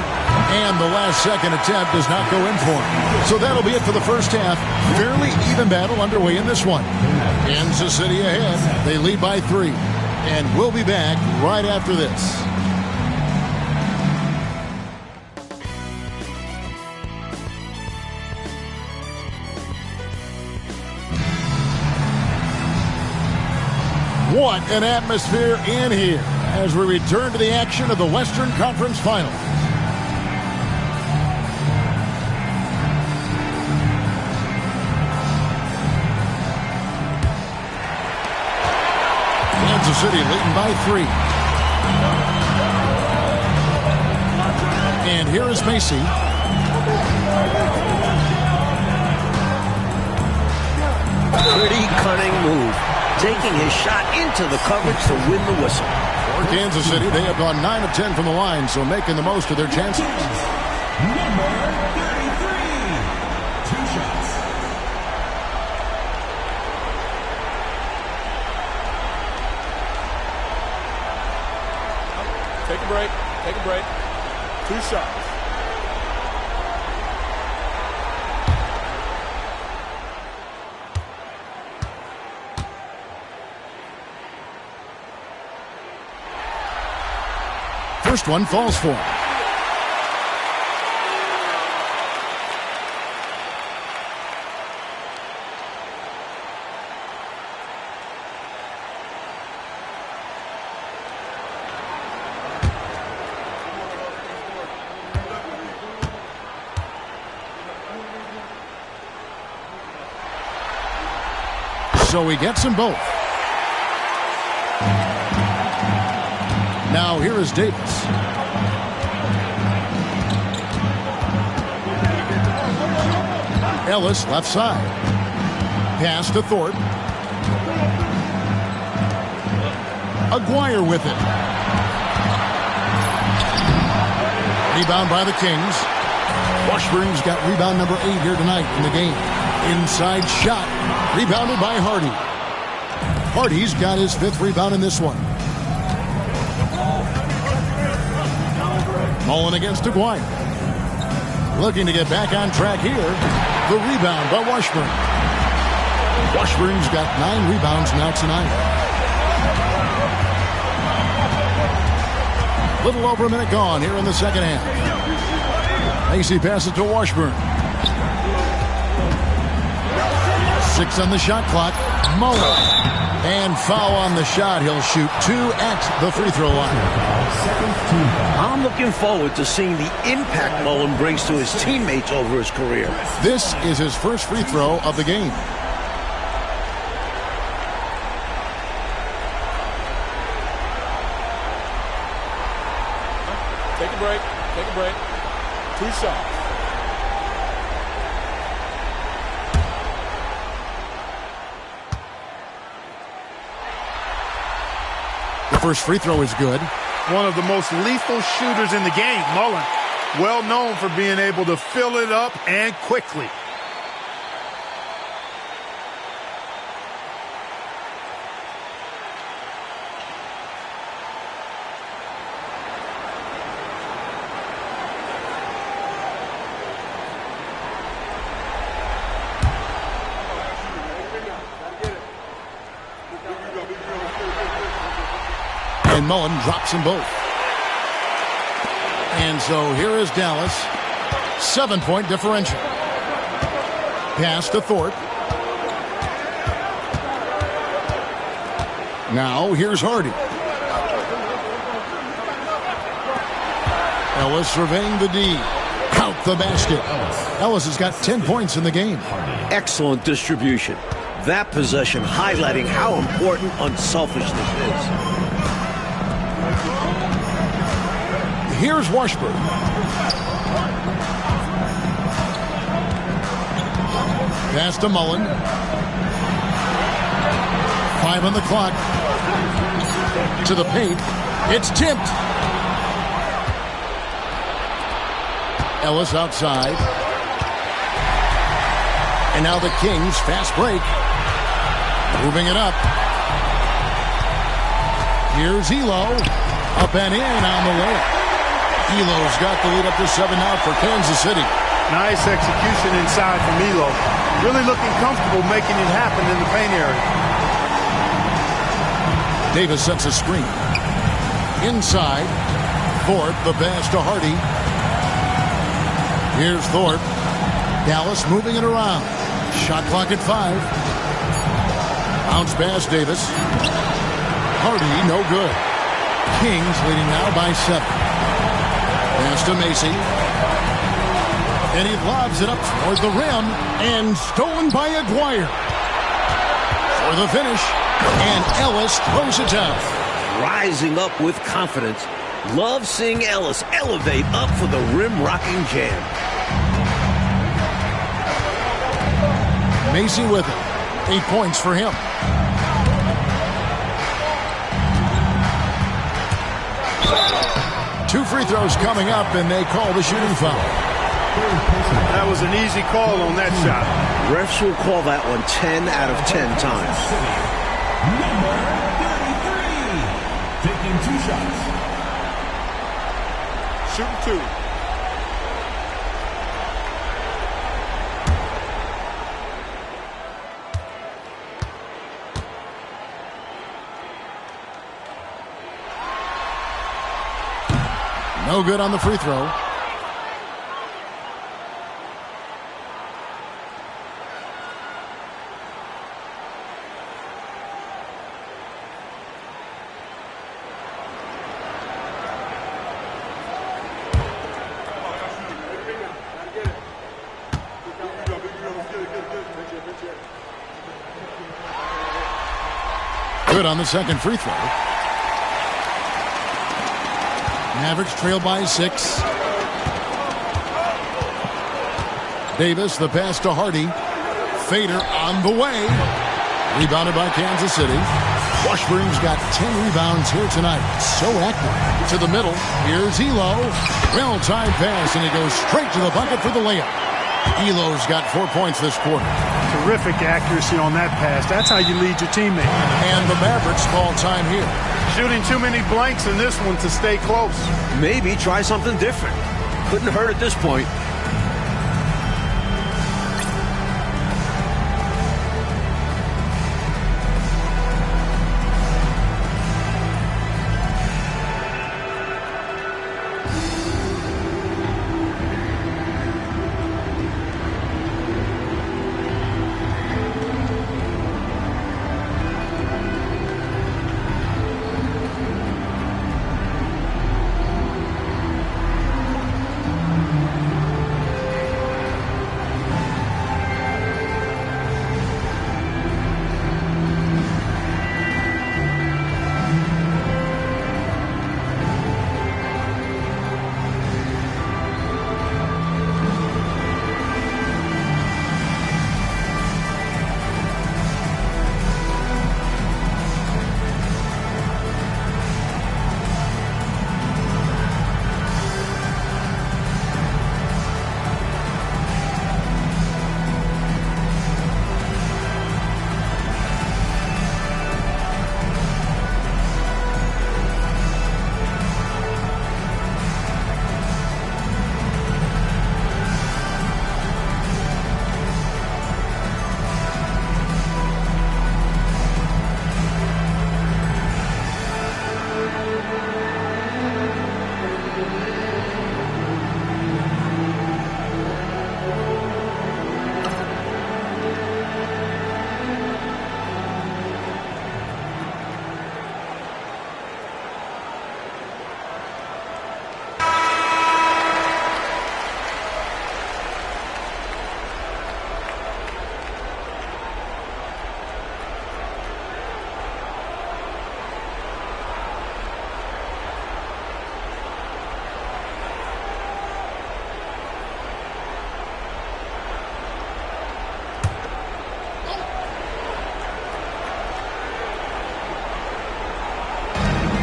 [SPEAKER 1] And the last second attempt does not go in for him. So that'll be it for the first half. Fairly even battle underway in this one. Kansas City ahead. They lead by 3. And we'll be back right after this. What an atmosphere in here as we return to the action of the Western Conference Final. Kansas City leading by 3. And here is Macy.
[SPEAKER 2] Pretty cunning move. Taking his shot into the coverage to win the whistle.
[SPEAKER 1] For Kansas City, they have gone 9 of 10 from the line, so making the most of their chances.
[SPEAKER 4] Number 33. 2 shots.
[SPEAKER 5] Take a break. Take a break. 2 shots.
[SPEAKER 1] First one falls for him. So he gets them both. Now here is Davis. Ellis left side. Pass to Thorpe. Aguirre with it. Rebound by the Kings. Washburn's got rebound number 8 here tonight in the game. Inside shot. Rebounded by Hardy. Hardy's got his 5th rebound in this one. Mullen against Aguirre. Looking to get back on track here. The rebound by Washburn. Washburn's got 9 rebounds now tonight. Little over a minute gone here in the second half. Macy passes to Washburn. 6 on the shot clock. Mullen. And foul on the shot. He'll shoot 2 at the free throw line.
[SPEAKER 2] I'm looking forward to seeing the impact Mullen brings to his teammates over his career.
[SPEAKER 1] This is his first free throw of the game.
[SPEAKER 5] Take a break. Take a break. 2 shots.
[SPEAKER 1] The first free throw is good.
[SPEAKER 3] One of the most lethal shooters in the game, Mullen. Well known for being able to fill it up and quickly.
[SPEAKER 1] And Mullen drops them both. And so here is Dallas. 7-point differential. Pass to Thorpe. Now here's Hardy. Ellis surveying the D. Count the basket. Ellis has got 10 points in the game.
[SPEAKER 2] Excellent distribution. That possession highlighting how important unselfishness is.
[SPEAKER 1] Here's Washburn. Pass to Mullen. 5 on the clock. To the paint. It's tipped. Ellis outside. And now the Kings fast break. Moving it up. Here's Elo. Up and in on the layup. Elo's got the lead up to 7 now for Kansas City.
[SPEAKER 3] Nice execution inside from Elo. Really looking comfortable making it happen in the paint area.
[SPEAKER 1] Davis sets a screen. Inside. Thorpe, the pass to Hardy. Here's Thorpe. Dallas moving it around. Shot clock at 5. Bounce pass Davis. Hardy, no good. Kings leading now by 7. Pass to Macy. And he lobs it up toward the rim. And stolen by Aguirre. For the finish. And Ellis throws it down.
[SPEAKER 2] Rising up with confidence. Love seeing Ellis elevate up for the rim-rocking jam.
[SPEAKER 1] Macy with it. 8 points for him. Two free throws coming up, and they call the shooting foul.
[SPEAKER 3] That was an easy call on that shot.
[SPEAKER 2] Refs will call that one 10 out of 10 times.
[SPEAKER 4] Number 33, taking 2 shots.
[SPEAKER 5] Shooting 2.
[SPEAKER 1] No good on the free throw. Good on the second free throw. Mavericks trail by 6. Davis, the pass to Hardy. Fader on the way. Rebounded by Kansas City. Washburn's got 10 rebounds here tonight. So active. To the middle. Here's Elo. Well-timed pass, and he goes straight to the bucket for the layup. Elo's got 4 points this quarter.
[SPEAKER 3] Terrific accuracy on that pass. That's how you lead your teammate.
[SPEAKER 1] And the Mavericks call time here.
[SPEAKER 3] Shooting too many blanks in this one to stay close.
[SPEAKER 2] Maybe try something different. Couldn't hurt at this point.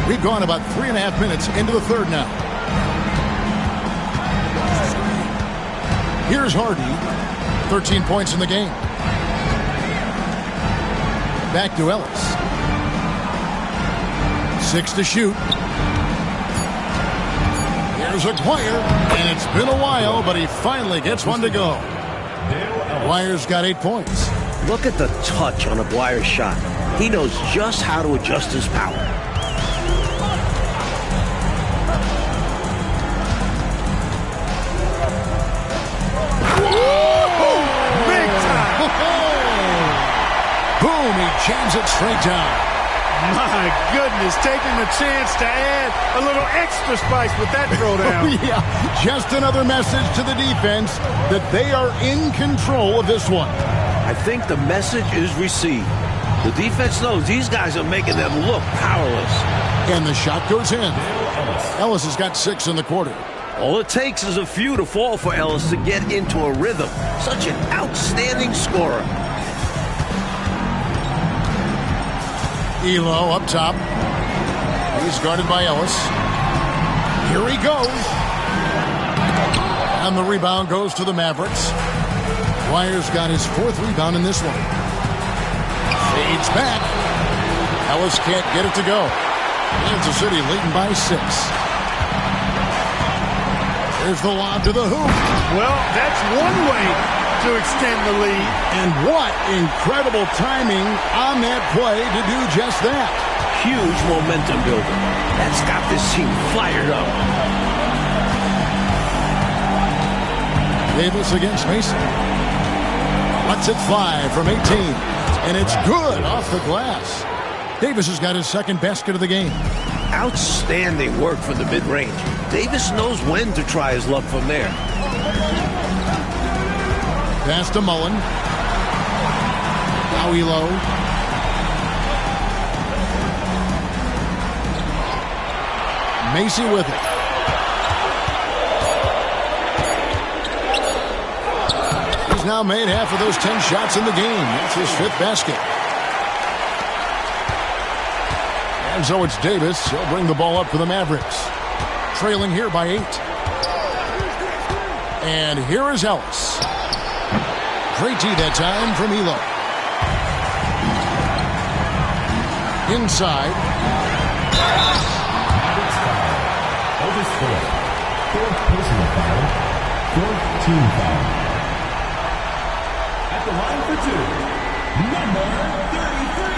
[SPEAKER 1] We've gone about 3.5 minutes into the third now. Here's Hardy. 13 points in the game. Back to Ellis. 6 to shoot. Here's Aguirre, and it's been a while, but he finally gets one to go. Aguirre's got 8 points.
[SPEAKER 2] Look at the touch on Aguirre's shot. He knows just how to adjust his power.
[SPEAKER 3] Big time!
[SPEAKER 1] Boom, he jams it straight down.
[SPEAKER 3] My goodness, taking the chance to add a little extra spice with that throwdown.
[SPEAKER 1] Yeah, just another message to the defense that they are in control of this one.
[SPEAKER 2] I think the message is received. The defense knows these guys are making them look powerless.
[SPEAKER 1] And the shot goes in. Ellis has got 6 in the quarter.
[SPEAKER 2] All it takes is a few to fall for Ellis to get into a rhythm. Such an outstanding scorer.
[SPEAKER 1] Elo up top. He's guarded by Ellis. Here he goes. And the rebound goes to the Mavericks. Aguirre's got his 4th rebound in this one. Fades back. Ellis can't get it to go. Kansas City leading by 6. There's the lob to the hoop.
[SPEAKER 3] Well, that's one way to extend the lead.
[SPEAKER 1] And what incredible timing on that play to do just that.
[SPEAKER 2] Huge momentum builder. That's got this team fired up.
[SPEAKER 1] Davis against Mason. Lets it fly from 18. And it's good off the glass. Davis has got his 2nd basket of the game.
[SPEAKER 2] Outstanding work from the mid-range. Davis knows when to try his luck from there.
[SPEAKER 1] Pass to Mullen. Now Elo. Macy with it. He's now made half of those 10 shots in the game. That's his 5th basket. And so it's Davis. He'll bring the ball up for the Mavericks. Trailing here by 8. And here is Ellis. Great tee that time from Elo. Inside.
[SPEAKER 4] Elvis Ford. 4th personal foul. 4th team foul. At the line for 2, number 33.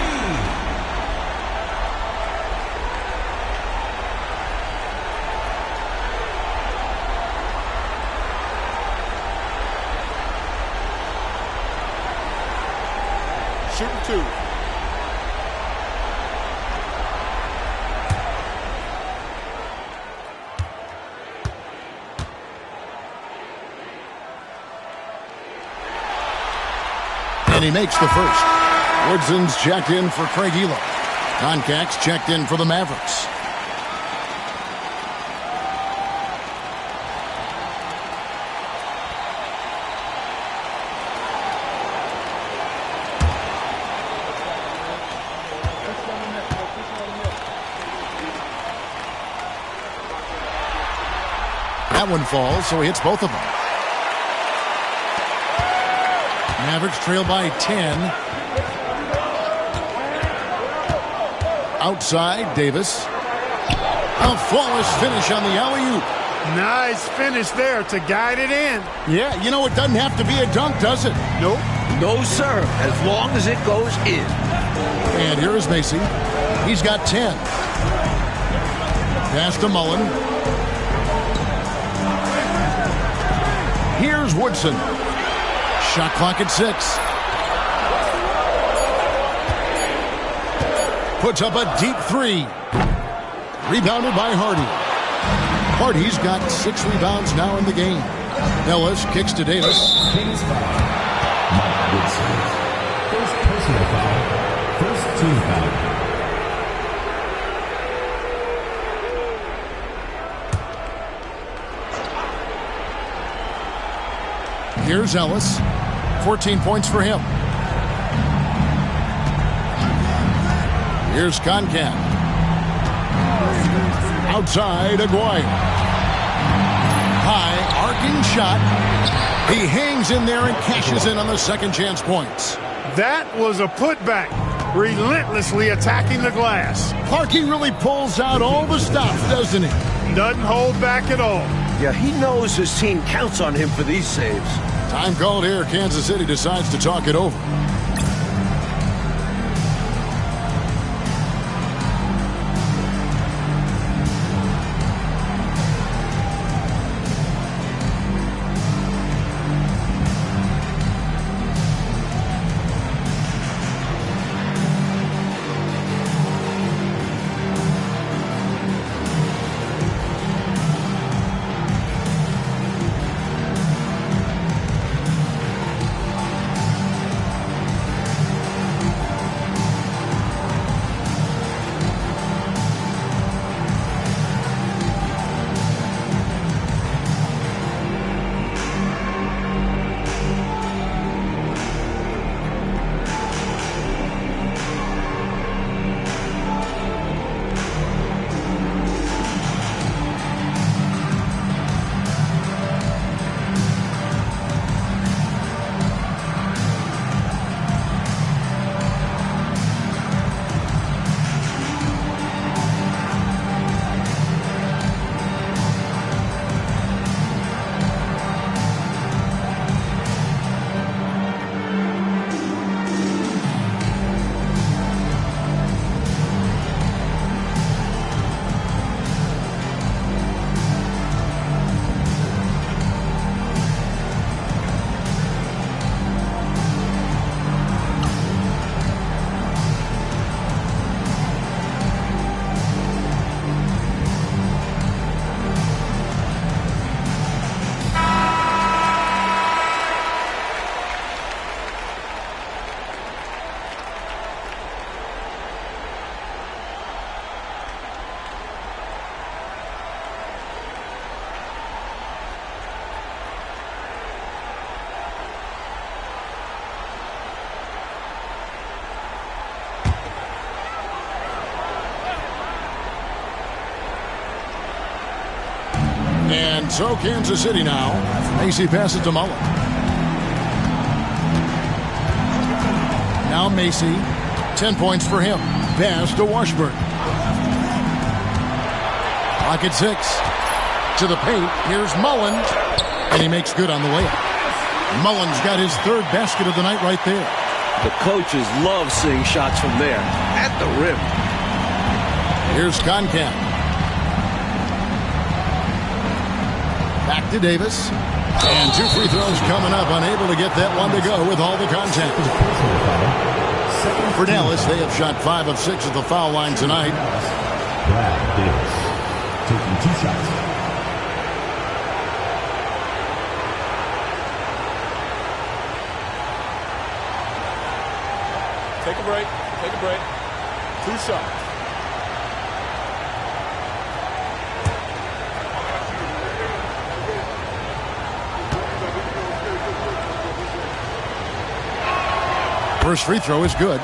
[SPEAKER 5] Shooting 2.
[SPEAKER 1] And he makes the first. Woodson's checked in for Craig Elo. Concax checked in for the Mavericks. That one falls, so he hits both of them. Mavericks trail by 10. Outside, Davis. A flawless finish on the alley-oop.
[SPEAKER 3] Nice finish there to guide it in.
[SPEAKER 1] Yeah, you know, it doesn't have to be a dunk, does it?
[SPEAKER 3] Nope.
[SPEAKER 2] No, sir. As long as it goes in.
[SPEAKER 1] And here is Macy. He's got 10. Pass to Mullen. Here's Woodson. Shot clock at 6. Puts up a deep 3. Rebounded by Hardy. Hardy's got 6 rebounds now in the game. Ellis kicks to Davis.
[SPEAKER 4] Kings foul. Mike Woodson. 1st personal foul. 1st team foul.
[SPEAKER 1] Here's Ellis. 14 points for him. Here's Concan. Outside, Aguayo. High, arcing shot. He hangs in there and cashes in on the second chance points.
[SPEAKER 3] That was a putback. Relentlessly attacking the glass.
[SPEAKER 1] Clarkey really pulls out all the stops, doesn't he?
[SPEAKER 3] Doesn't hold back at all.
[SPEAKER 2] Yeah, he knows his team counts on him for these saves.
[SPEAKER 1] Time called here. Kansas City decides to talk it over. And so Kansas City now. Macy passes to Mullen. Now Macy. 10 points for him. Pass to Washburn. Pocket 6. To the paint. Here's Mullen. And he makes good on the layup. Mullen's got his third basket of the night right there.
[SPEAKER 2] The coaches love seeing shots from there. At the rim.
[SPEAKER 1] Here's Concan. Back to Davis. And 2 free throws coming up. Unable to get that one to go with all the contact. For Dallas, they have shot 5 of 6 at the foul line tonight.
[SPEAKER 4] Brad Davis taking 2 shots.
[SPEAKER 5] Take a break. Take a break. 2 shots.
[SPEAKER 1] First free throw is good.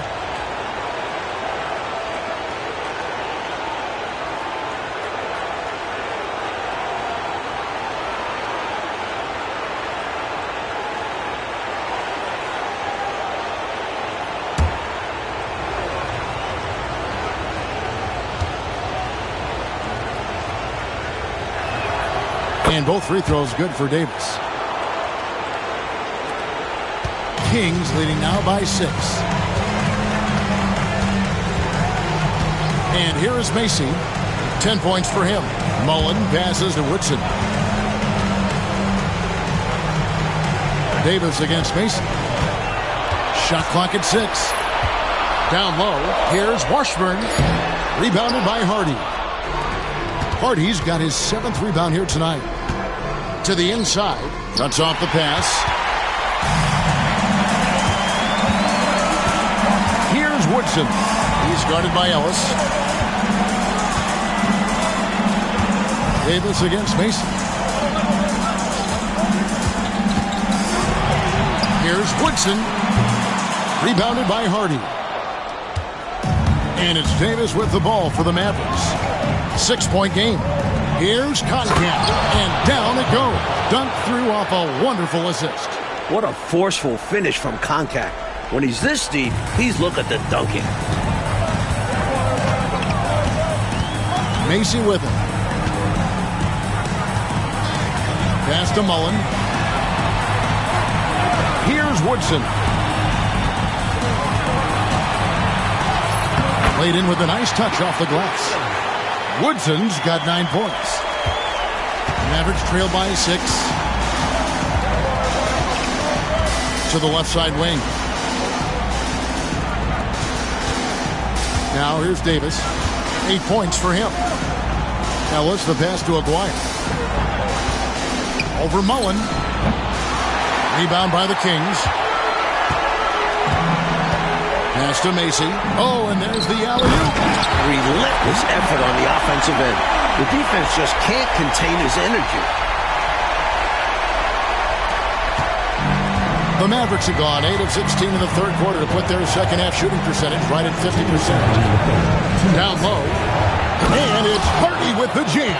[SPEAKER 1] And both free throws good for Davis. Kings leading now by 6. And here is Macy. 10 points for him. Mullen passes to Woodson. Davis against Macy. Shot clock at 6. Down low. Here's Washburn. Rebounded by Hardy. Hardy's got his 7th rebound here tonight. To the inside. Cuts off the pass. Here's Woodson. He's guarded by Ellis. Davis against Mason. Here's Woodson. Rebounded by Hardy. And it's Davis with the ball for the Mavericks. 6-point game. Here's Concat, and down it goes. Dunked through off a wonderful assist.
[SPEAKER 2] What a forceful finish from Concat. When he's this deep, he's looking at the dunking.
[SPEAKER 1] Macy with it. Pass to Mullen. Here's Woodson. Played in with a nice touch off the glass. Woodson's got 9 points. Mavericks trail by 6. To the left side wing. Now here's Davis. 8 points for him. Ellis the pass to Aguirre. Over Mullen. Rebound by the Kings. Pass to Macy. Oh, and there's the alley-oop.
[SPEAKER 2] Relentless effort on the offensive end. The defense just can't contain his energy.
[SPEAKER 1] The Mavericks have gone 8 of 16 in the third quarter to put their second half shooting percentage right at 50%. Down low. And it's Hardy with the jam.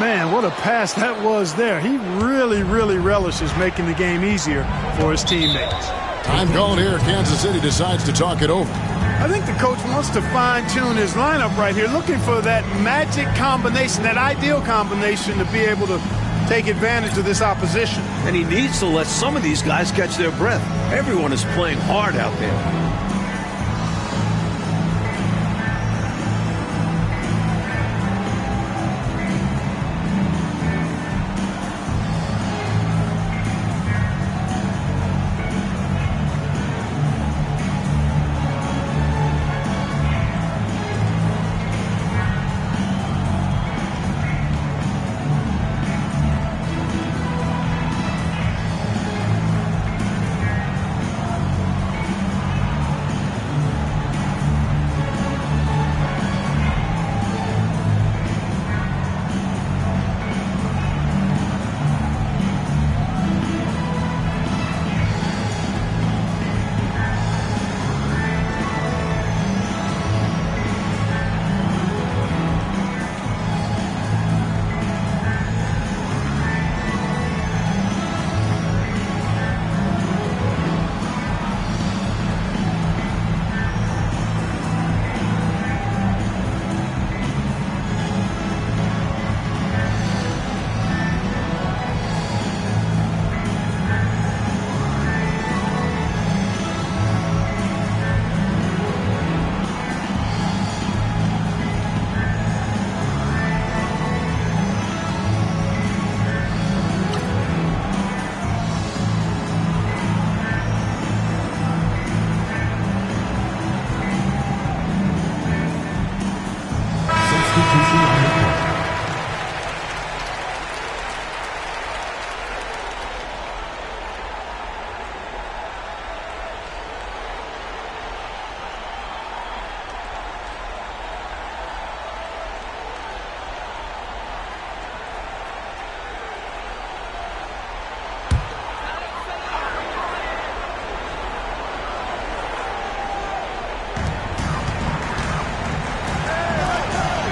[SPEAKER 3] Man, what a pass that was there. He really relishes making the game easier for his teammates.
[SPEAKER 1] Time called here. Kansas City decides to talk it over.
[SPEAKER 3] I think the coach wants to fine-tune his lineup right here, looking for that magic combination, that ideal combination to be able to take advantage of this opposition.
[SPEAKER 2] And he needs to let some of these guys catch their breath. Everyone is playing hard out there.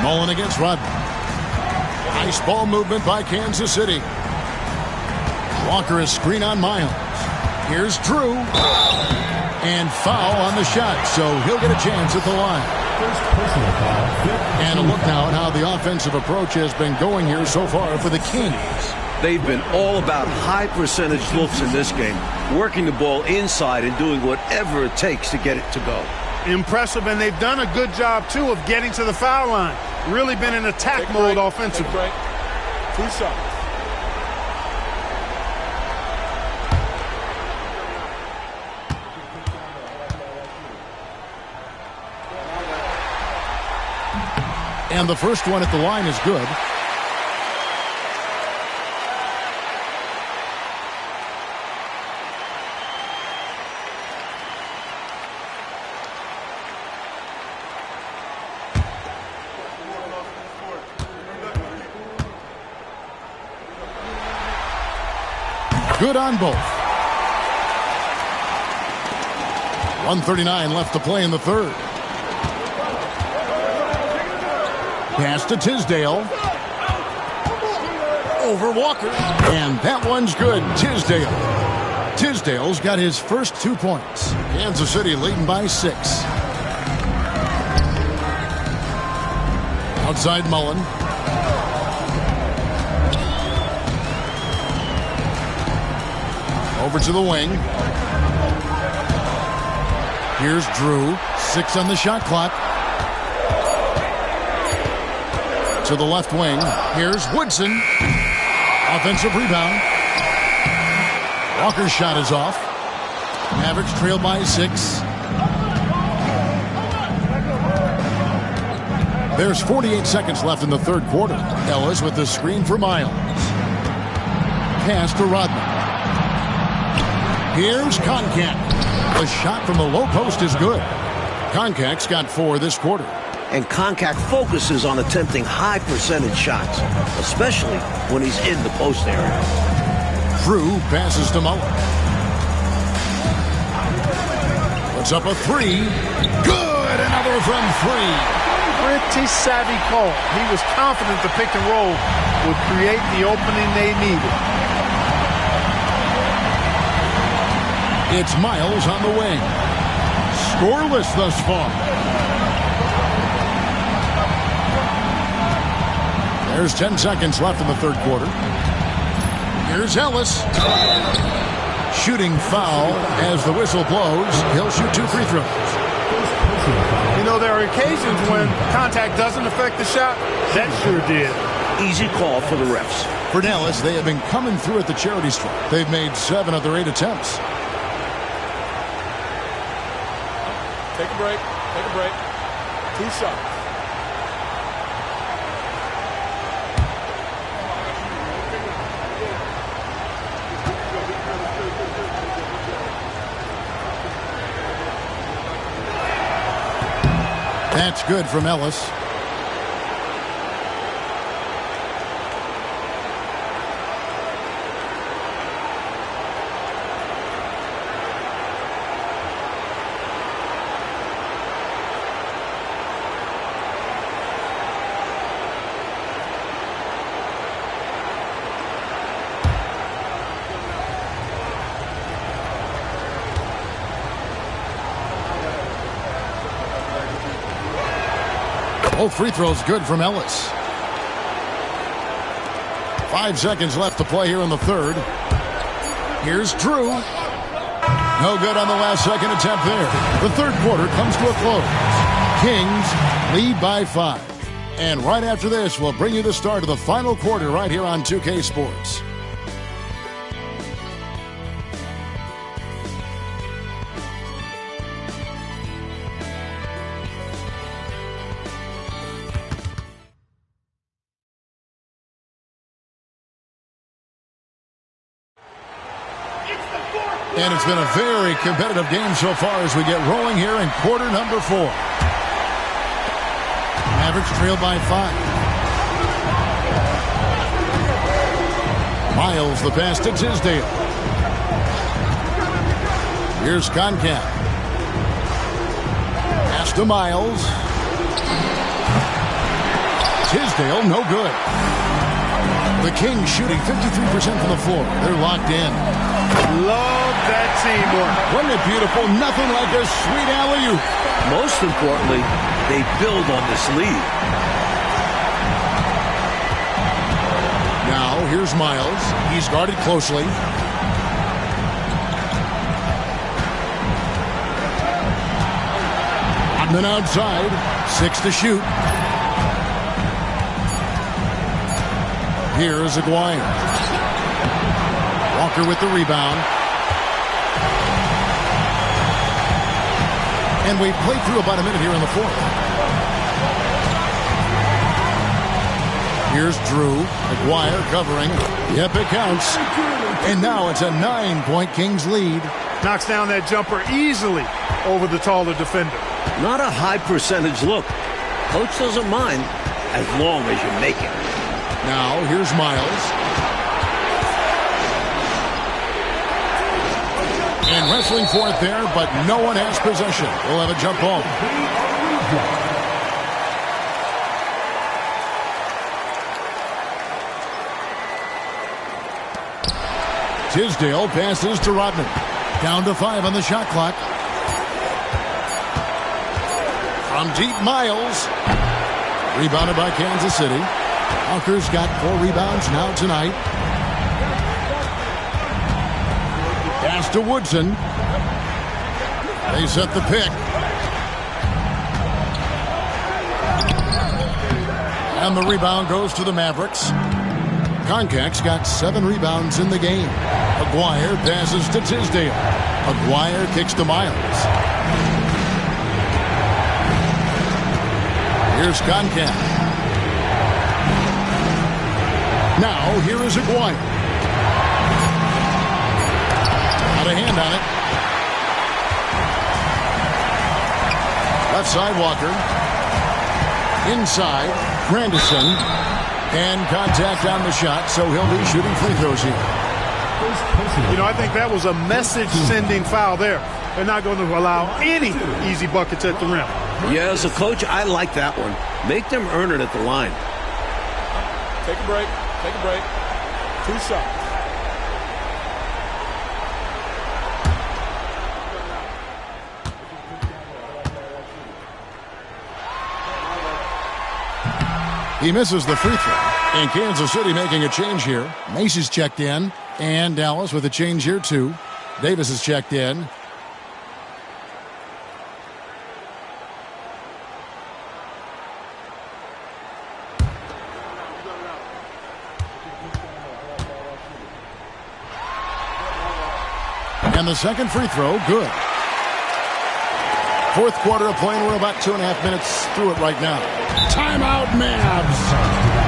[SPEAKER 1] Mullen against Rodman. Nice ball movement by Kansas City. Walker is screen on Miles. Here's Drew. And foul on the shot, so he'll get a chance at the line.
[SPEAKER 4] First personal foul.
[SPEAKER 1] And a look now at how the offensive approach has been going here so far for the Kings.
[SPEAKER 2] They've been all about high percentage looks in this game, working the ball inside and doing whatever it takes to get it to go.
[SPEAKER 3] Impressive, and they've done a good job, too, of getting to the foul line. Really been in attack mode offensively.
[SPEAKER 5] 2 shots.
[SPEAKER 1] And the first one at the line is good. Good on both. 1:39 left to play in the third. Pass to Tisdale. Over Walker. And that one's good. Tisdale's got his first 2 points. Kansas City leading by 6. Outside Mullen. Over to the wing. Here's Drew. 6 on the shot clock. To the left wing. Here's Woodson. Offensive rebound. Walker's shot is off. Mavericks trail by 6. There's 48 seconds left in the third quarter. Ellis with the screen for Miles. Pass to Rodman. Here's Koncak. The shot from the low post is good. Koncak's got 4 this quarter.
[SPEAKER 2] And Koncak focuses on attempting high percentage shots, especially when he's in the post area.
[SPEAKER 1] Drew passes to Mullen. Puts up a 3. Good! Another from 3.
[SPEAKER 3] Pretty savvy call. He was confident the pick and roll would create the opening they needed.
[SPEAKER 1] It's Miles on the wing. Scoreless thus far. There's 10 seconds left in the third quarter. Here's Ellis. Shooting foul as the whistle blows. He'll shoot 2 free throws.
[SPEAKER 3] You know, there are occasions when contact doesn't affect the shot. That sure did.
[SPEAKER 2] Easy call for the refs.
[SPEAKER 1] For Dallas, they have been coming through at the charity stripe. They've made 7 of their 8 attempts.
[SPEAKER 5] Take a break. Take a break. 2 shots.
[SPEAKER 1] That's good from Ellis. Both free throws good from Ellis. 5 seconds left to play here in the third. Here's Drew. No good on the last second attempt there. The third quarter comes to a close. Kings lead by 5. And right after this, we'll bring you the start of the final quarter right here on 2K Sports. And it's been a very competitive game so far as we get rolling here in quarter number 4. Mavericks trail by 5. Miles the pass to Tisdale. Here's Koncak. Pass to Miles. Tisdale, no good. The Kings shooting 53% from the floor. They're locked in.
[SPEAKER 3] Love that teamwork.
[SPEAKER 1] Wasn't it beautiful? Nothing like a sweet alley-oop.
[SPEAKER 2] Most importantly, they build on this lead.
[SPEAKER 1] Now, here's Miles. He's guarded closely. Rodman outside. 6 to shoot. Here's Aguirre. Walker with the rebound. And we've played through about a minute here in the fourth. Here's Drew. Aguirre covering. Yep, it counts. And now it's a 9-point Kings lead.
[SPEAKER 3] Knocks down that jumper easily over the taller defender.
[SPEAKER 2] Not a high percentage look. Coach doesn't mind as long as you make it.
[SPEAKER 1] Now, here's Miles. And wrestling for it there, but no one has possession. We'll have a jump ball. Tisdale passes to Rodman. Down to 5 on the shot clock. From deep, Miles. Rebounded by Kansas City. Walker's got 4 rebounds now tonight. Pass to Woodson. They set the pick. And the rebound goes to the Mavericks. Koncak's got 7 rebounds in the game. Aguirre passes to Tisdale. Aguirre kicks to Miles. Here's Koncak. Now, here is Aguirre. Got a hand on it. Left side, Walker. Inside, Grandison. And contact on the shot, so he'll be shooting free throws here.
[SPEAKER 3] You know, I think that was a message-sending foul there. They're not going to allow any easy buckets at the rim.
[SPEAKER 2] Yeah, as a coach, I like that one. Make them earn it at the line.
[SPEAKER 5] Take a break. Take a break. 2 shots.
[SPEAKER 1] He misses the free throw. And Kansas City making a change here. Macy's checked in. And Dallas with a change here, too. Davis is checked in. And the second free throw, good. Fourth quarter of play, and we're about 2.5 minutes through it right now. Timeout, Mavs.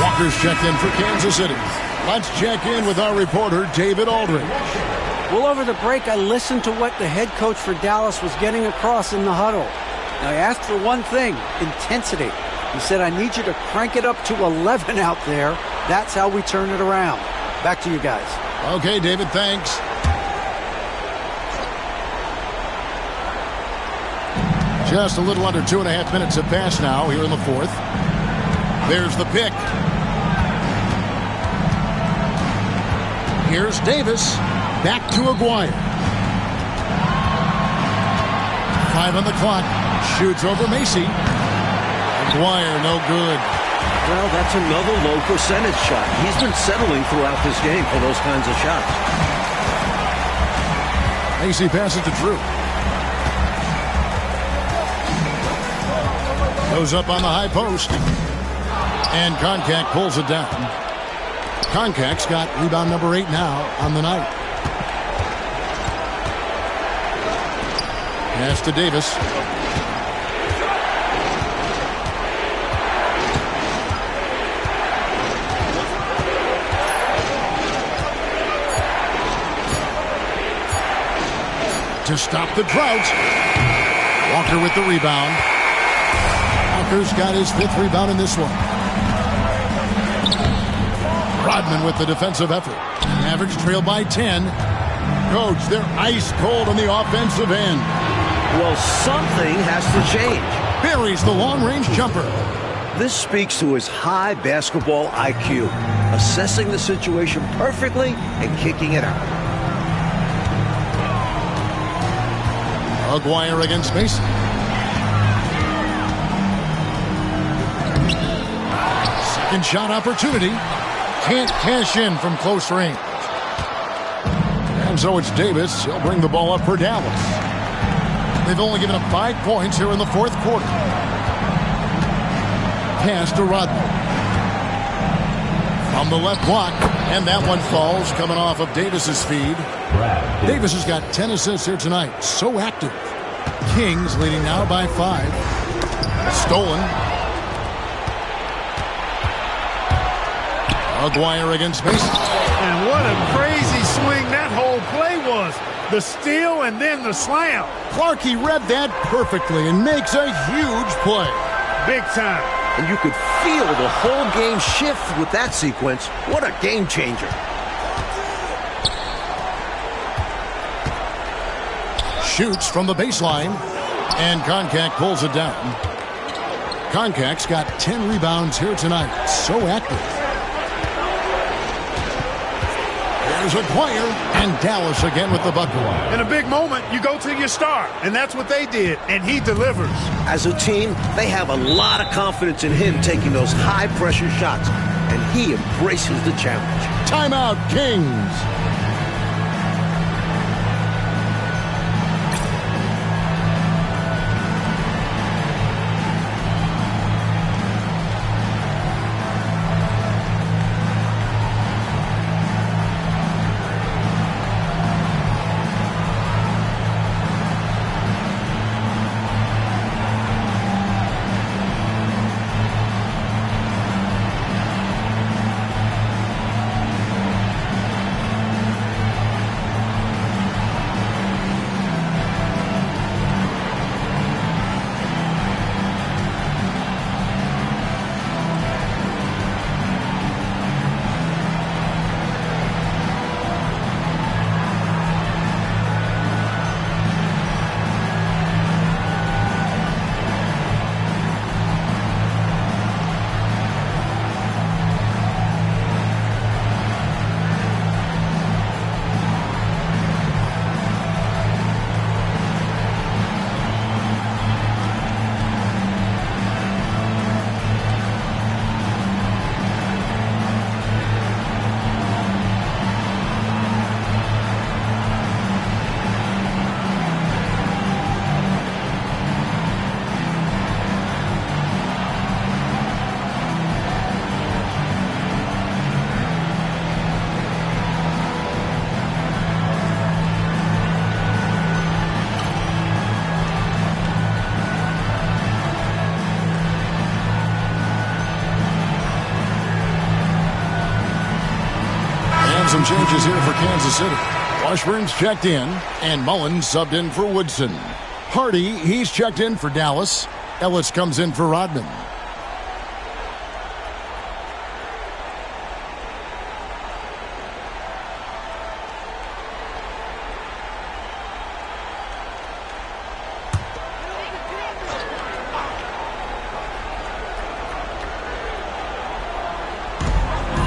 [SPEAKER 1] Walker's checked in for Kansas City. Let's check in with our reporter, David Aldridge.
[SPEAKER 6] Well, over the break, I listened to what the head coach for Dallas was getting across in the huddle. Now, I asked for one thing, intensity. He said, I need you to crank it up to 11 out there. That's how we turn it around. Back to you guys.
[SPEAKER 1] Okay, David, thanks. Just a little under 2.5 minutes have passed now here in the fourth. There's the pick. Here's Davis. Back to Aguirre. 5 on the clock. Shoots over Macy. Aguirre, no good.
[SPEAKER 2] Well, that's another low percentage shot. He's been settling throughout this game for those kinds of shots.
[SPEAKER 1] Macy passes to Drew. Goes up on the high post. And Koncak pulls it down. Koncak's got rebound number 8 now on the night. Pass to Davis. to stop the drought. Walker with the rebound. Walker's got his 5th rebound in this one. Rodman with the defensive effort. Mavericks trail by 10. Coach, they're ice cold on the offensive end.
[SPEAKER 2] Well, something has to change.
[SPEAKER 1] Buries the long-range jumper.
[SPEAKER 2] This speaks to his high basketball IQ, assessing the situation perfectly and kicking it out.
[SPEAKER 1] Aguirre against Mason. Second shot opportunity. Can't cash in from close range. And so it's Davis. He'll bring the ball up for Dallas. They've only given up 5 points here in the 4th quarter. Pass to Rodman. From the left block. And that one falls coming off of Davis's feed. Davis has got 10 assists here tonight. So active. Kings leading now by 5. Stolen. Aguirre against Mason.
[SPEAKER 3] And what a crazy swing that whole play was. The steal and then the slam.
[SPEAKER 1] Clarkey read that perfectly and makes a huge play.
[SPEAKER 3] Big time.
[SPEAKER 2] And you could feel the whole game shift with that sequence. What a game changer.
[SPEAKER 1] Shoots from the baseline. And Koncak pulls it down. Koncak's got 10 rebounds here tonight. So active. There's Aguirre, and Dallas again with the bucket.
[SPEAKER 3] In a big moment, you go to your star, and that's what they did, and he delivers.
[SPEAKER 2] As a team, they have a lot of confidence in him taking those high-pressure shots, and he embraces the challenge.
[SPEAKER 1] Timeout, Kings. Some changes here for Kansas City. Washburn's checked in, and Mullins subbed in for Woodson. Hardy, he's checked in for Dallas. Ellis comes in for Rodman.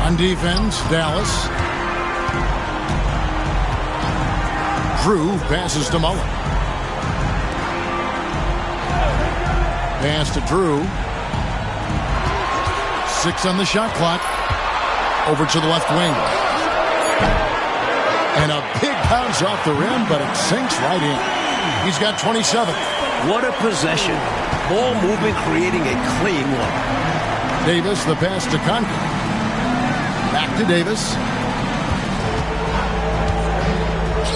[SPEAKER 1] On defense, Dallas. Drew passes to Mullen. Pass to Drew. 6 on the shot clock. Over to the left wing. And a big bounce off the rim, but it sinks right in. He's got 27.
[SPEAKER 2] What a possession. Ball movement creating a clean one.
[SPEAKER 1] Davis, the pass to Koncak. Back to Davis.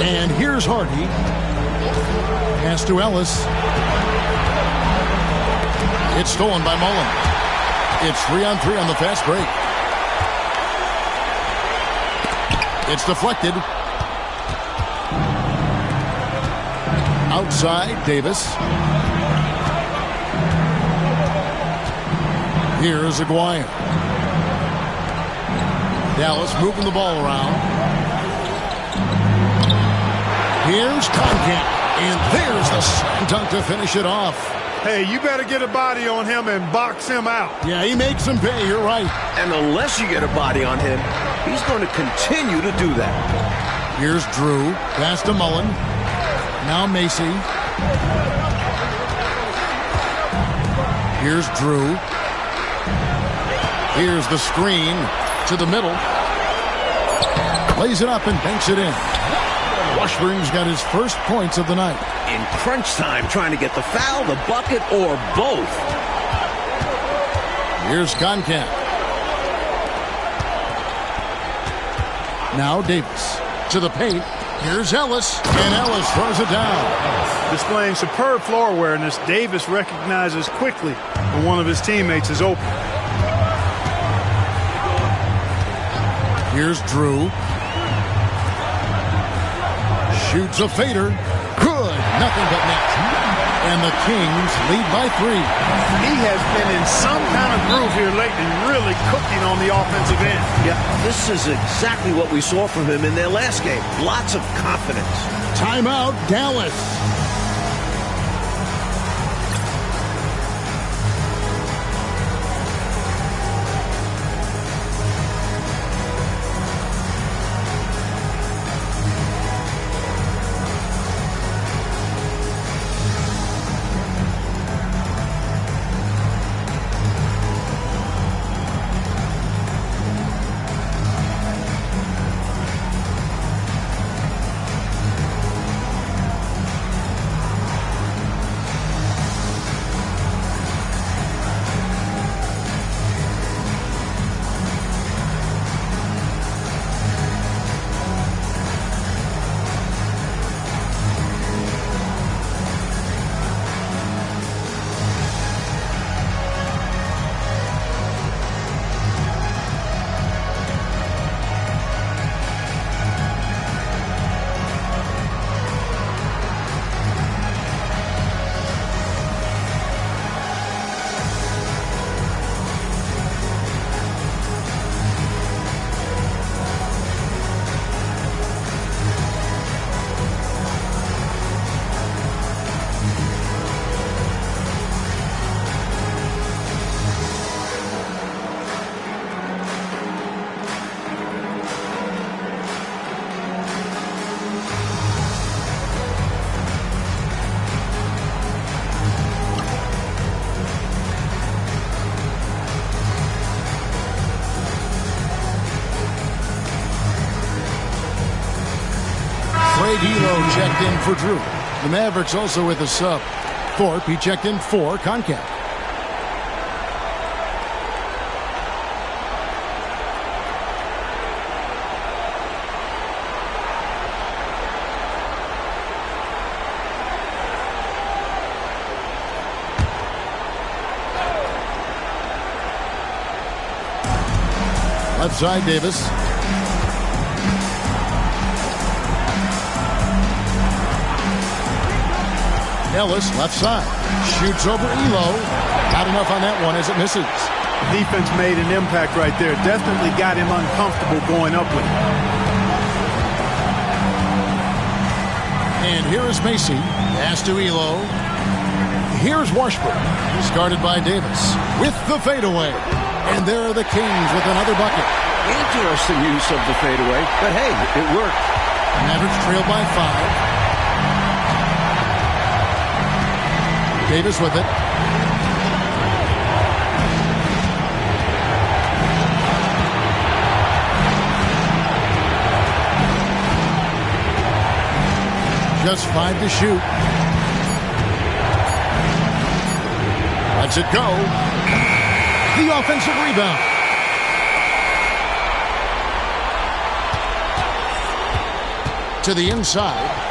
[SPEAKER 1] And here's Hardy. Pass to Ellis. It's stolen by Mullen. It's 3-on-3 on the fast break. It's deflected. Outside, Davis. Here's Aguirre. Dallas moving the ball around. Here's Conkamp. And there's the slam dunk to finish it off.
[SPEAKER 3] Hey, you better get a body on him and box him out.
[SPEAKER 1] Yeah, he makes him pay. You're right.
[SPEAKER 2] And unless you get a body on him, he's going to continue to do that.
[SPEAKER 1] Here's Drew. Pass to Mullen. Now Macy. Here's Drew. Here's the screen to the middle. Lays it up and banks it in. Washburn's got his first points of the night.
[SPEAKER 2] In crunch time, trying to get the foul, the bucket, or both.
[SPEAKER 1] Here's Conkamp. Now Davis to the paint. Here's Ellis, and Ellis throws it down.
[SPEAKER 3] Displaying superb floor awareness, Davis recognizes quickly when one of his teammates is open.
[SPEAKER 1] Here's Drew. Shoots a fader. Good. Nothing but net. And the Kings lead by 3.
[SPEAKER 3] He has been in some kind of groove here lately, really cooking on the offensive end.
[SPEAKER 2] Yeah, this is exactly what we saw from him in their last game. Lots of confidence.
[SPEAKER 1] Timeout, Dallas. D'Lo checked in for Drew. The Mavericks also with a sub. Thorpe, he checked in for Conkamp. Left side, Davis. Ellis, left side. Shoots over Elo. Not enough on that one as it misses.
[SPEAKER 3] Defense made an impact right there. Definitely got him uncomfortable going up with it.
[SPEAKER 1] And here is Macy. Pass to Elo. Here's Washburn. Discarded by Davis with the fadeaway. And there are the Kings with another bucket.
[SPEAKER 2] Interesting use of the fadeaway, but hey, it worked.
[SPEAKER 1] Mavericks trail by 5. Davis with it. Just 5 to shoot. Lets it go. The offensive rebound. To the inside.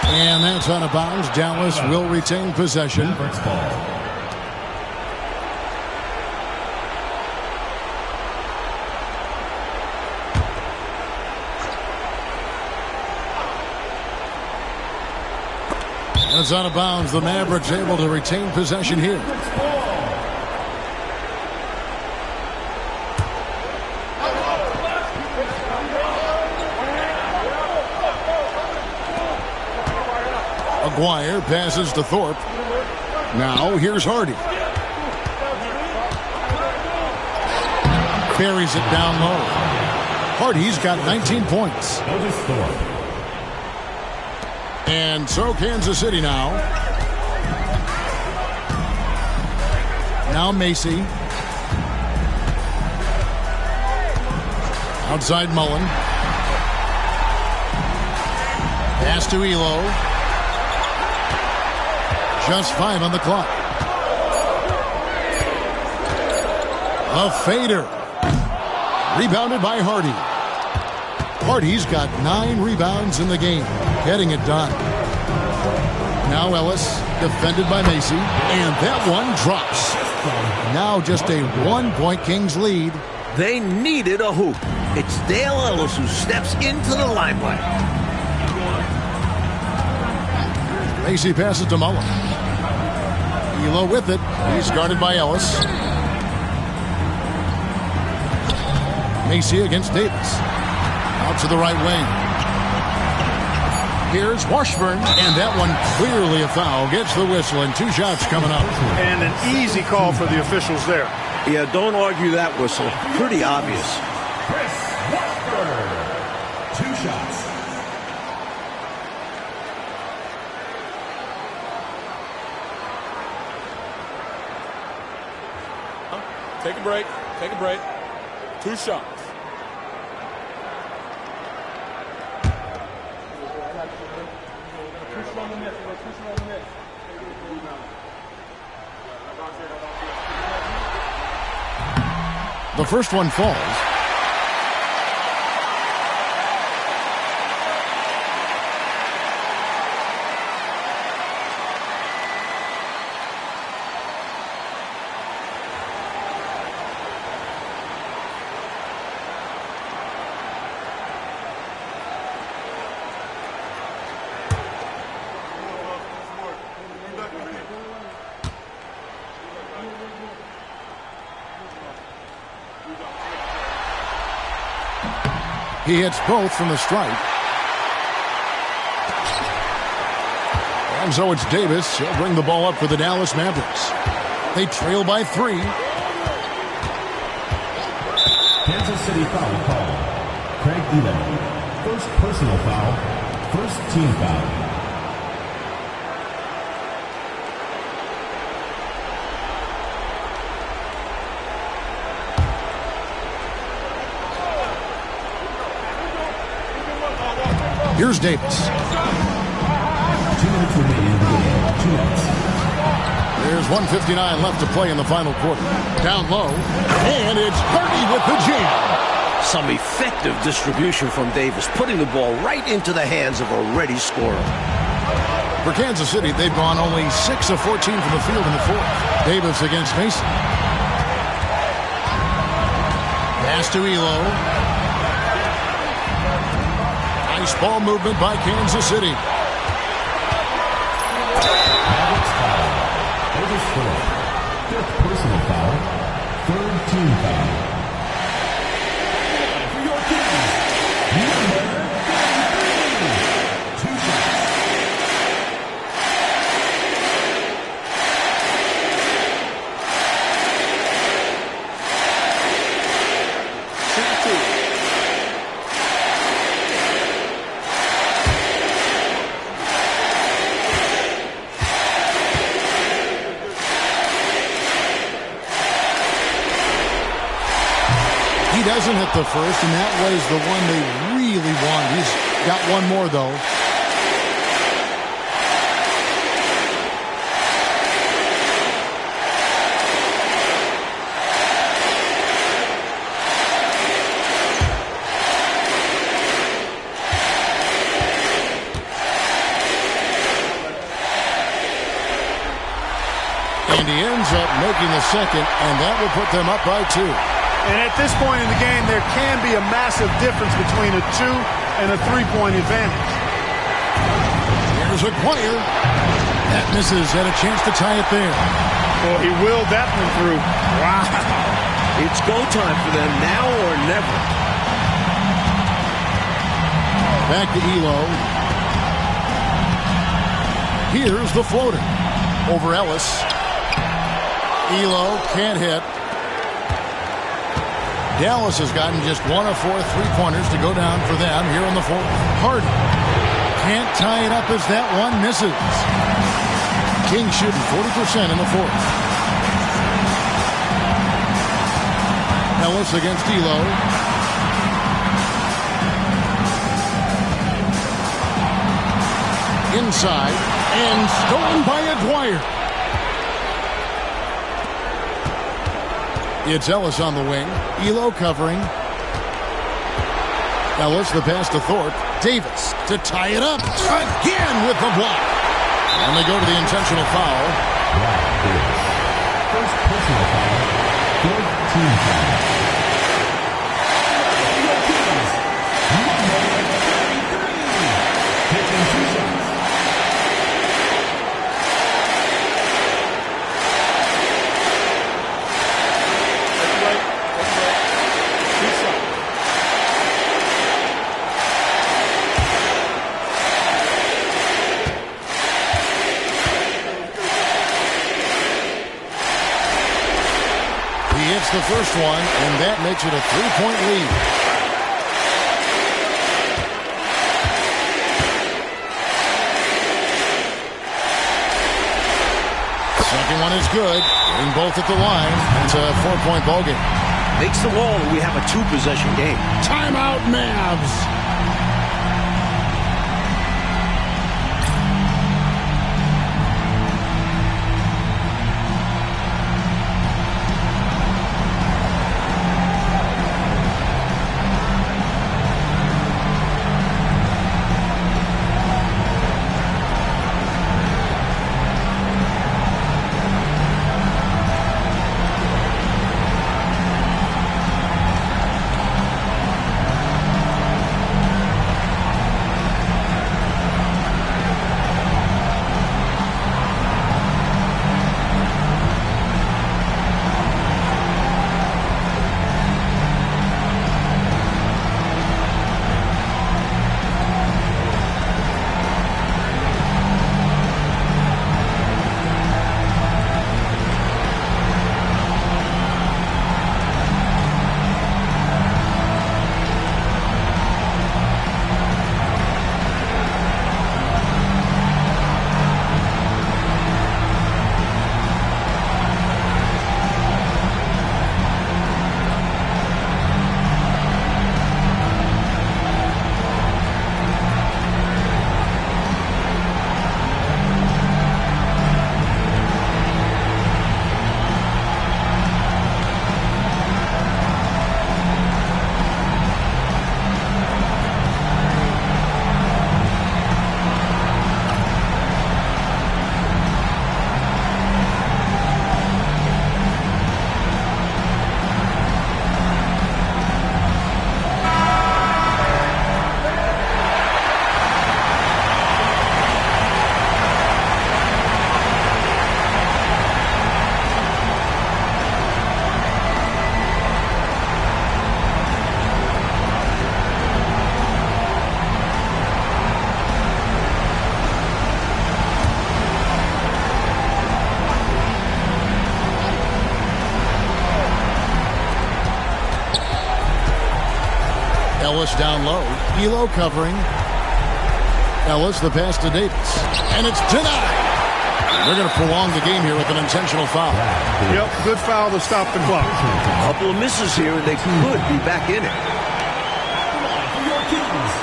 [SPEAKER 1] And that's out of bounds. Dallas will retain possession.
[SPEAKER 4] Mavericks ball.
[SPEAKER 1] And it's out of bounds. The Mavericks able to retain possession here. Aguirre passes to Thorpe. Now here's Hardy. Buries it down low. Hardy's got 19 points. And so Kansas City now. Now Macy. Outside Mullen. Pass to Elo. Just 5 on the clock. A fader. Rebounded by Hardy. Hardy's got 9 rebounds in the game. Getting it done. Now Ellis, defended by Macy. And that one drops. Now just a 1-point Kings lead.
[SPEAKER 2] They needed a hoop. It's Dale Ellis who steps into the limelight.
[SPEAKER 1] Macy passes to Mullen. Elo with it. He's guarded by Ellis. Macy against Davis. Out to the right wing. Here's Washburn, and that one clearly a foul. Gets the whistle, and 2 shots coming up.
[SPEAKER 3] And an easy call for the officials there.
[SPEAKER 2] Yeah, don't argue that whistle. Pretty obvious.
[SPEAKER 4] Chris Washburn. 2 shots.
[SPEAKER 5] Take a break. Take a break. 2 shots.
[SPEAKER 1] The first one falls. He hits both from the stripe. And so it's Davis. He'll bring the ball up for the Dallas Mavericks. They trail by 3.
[SPEAKER 4] Kansas City foul call. Craig Ehlo. First personal foul. First team foul.
[SPEAKER 1] Here's Davis.
[SPEAKER 4] 2 minutes remaining in the game. 2 minutes.
[SPEAKER 1] There's 1:59 left to play in the final quarter. Down low, and it's Hardy with the jam.
[SPEAKER 2] Some effective distribution from Davis, putting the ball right into the hands of a ready scorer.
[SPEAKER 1] For Kansas City, they've gone only 6 of 14 from the field in the fourth. Davis against Mason. Pass to Elo. Nice ball movement by Kansas City.
[SPEAKER 4] Mavericks foul. Davis foul. 5th personal foul. 3rd team foul. For your Kings, number 33. 2 shots.
[SPEAKER 1] He doesn't hit the first, and that was the one they really wanted. He's got one more, though. And he ends up making the second, and that will put them up by 2.
[SPEAKER 3] And at this point in the game, there can be a massive difference between a 2 and a 3-point advantage.
[SPEAKER 1] Here's Aguirre. That misses. Had a chance to tie it there.
[SPEAKER 3] Well, he willed that one through. Wow.
[SPEAKER 2] It's go time for them now or never.
[SPEAKER 1] Back to Elo. Here's the floater. Over Ellis. Elo can't hit. Dallas has gotten just 1 of 4 3-pointers to go down for them here in the fourth. Harden can't tie it up as that one misses. Kings shooting 40% in the fourth. Ellis against Elo. Inside and stolen by Aguirre. It's Ellis on the wing. Elo covering. Ellis, the pass to Thorpe. Davis to tie it up. Again with the block. And they go to the intentional foul.
[SPEAKER 4] First personal foul. Third team foul. Taking 2 shots.
[SPEAKER 1] The first one, and that makes it a 3-point lead. Second one is good. Getting both at the line. It's a 4-point ball game.
[SPEAKER 2] Makes the wall, and we have a 2-possession game.
[SPEAKER 1] Timeout, Mavs. Ellis down low. Elo covering. Ellis, the pass to Davis. And it's denied. They're going to prolong the game here with an intentional foul.
[SPEAKER 3] Yep, good foul to stop the clock.
[SPEAKER 2] A couple of misses here, and they could be back in it.
[SPEAKER 4] For your Kings,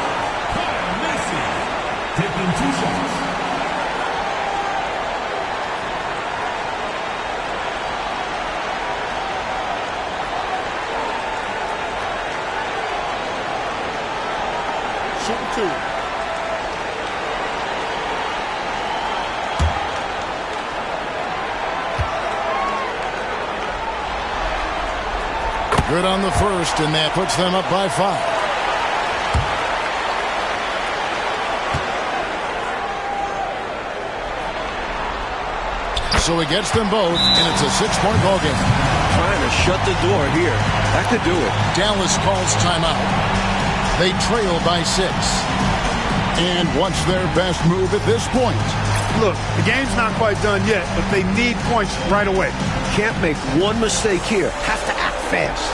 [SPEAKER 4] Kyle Massey, taking 2 shots.
[SPEAKER 5] Shooting 2.
[SPEAKER 1] Good on the first, and that puts them up by 5. So he gets them both, and it's a 6-point ball game.
[SPEAKER 2] Trying to shut the door here. That could do it.
[SPEAKER 1] Dallas calls timeout. They trail by 6. And what's their best move at this point?
[SPEAKER 3] Look, the game's not quite done yet, but they need points right away.
[SPEAKER 2] Can't make one mistake here. Have to act fast.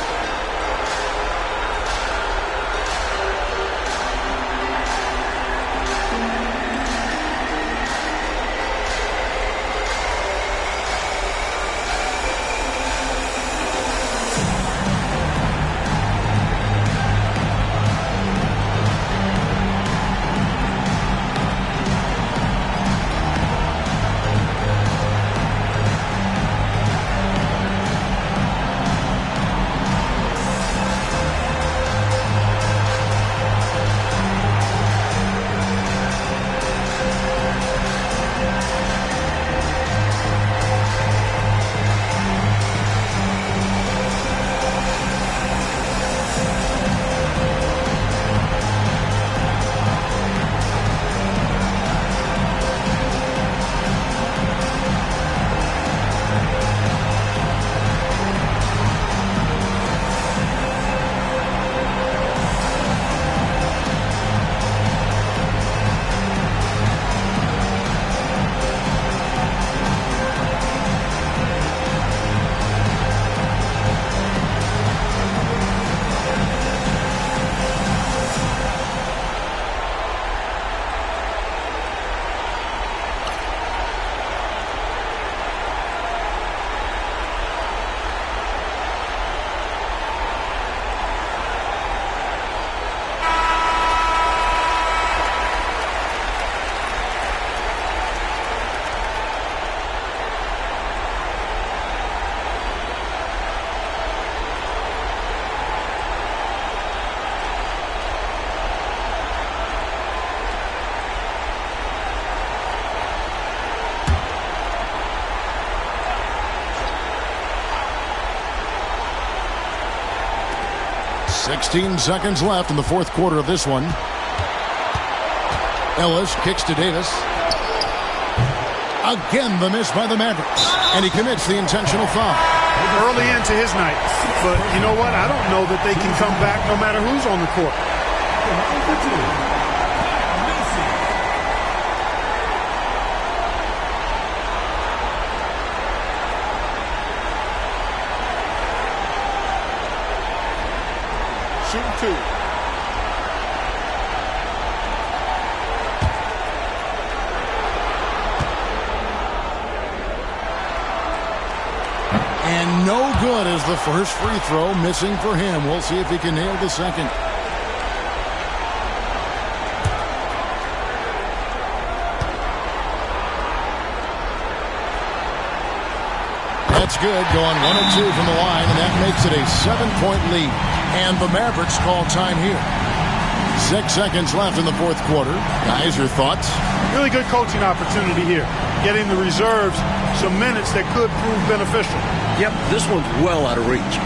[SPEAKER 1] .16 seconds left in the fourth quarter of this one. Ellis kicks to Davis. Again, the miss by the Mavericks. And he commits the intentional foul.
[SPEAKER 3] Early into his night. But you know what? I don't know that they can come back no matter who's on the court.
[SPEAKER 5] Shooting 2.
[SPEAKER 1] And no good as the first free throw, missing for him. We'll see if he can nail the second. That's good, going 1 of 2 from the line, and that makes it a 7-point lead. And the Mavericks call time here. 6 seconds left in the fourth quarter. Guys, your thoughts?
[SPEAKER 3] Really good coaching opportunity here. Getting the reserves some minutes that could prove beneficial.
[SPEAKER 2] Yep, this one's well out of reach.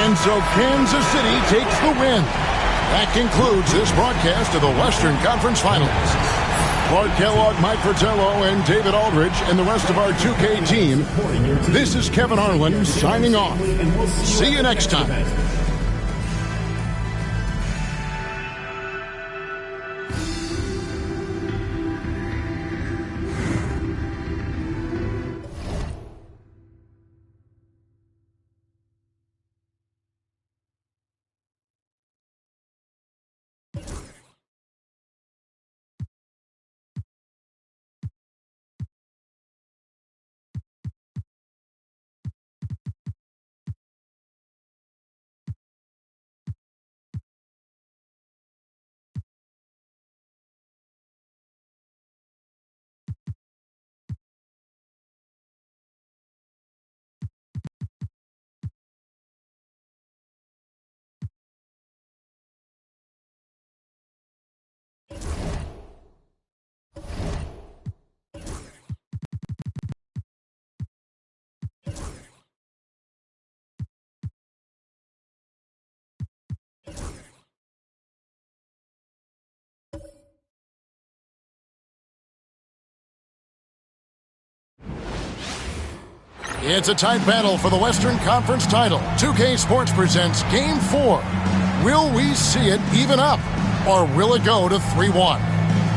[SPEAKER 1] And so Kansas City takes the win. That concludes this broadcast of the Western Conference Finals. Clark Kellogg, Mike Fratello, and David Aldridge, and the rest of our 2K team. This is Kevin Harlan signing off. See you next time. It's a tight battle for the Western Conference title. 2K Sports presents Game 4. Will we see it even up, or will it go to 3-1?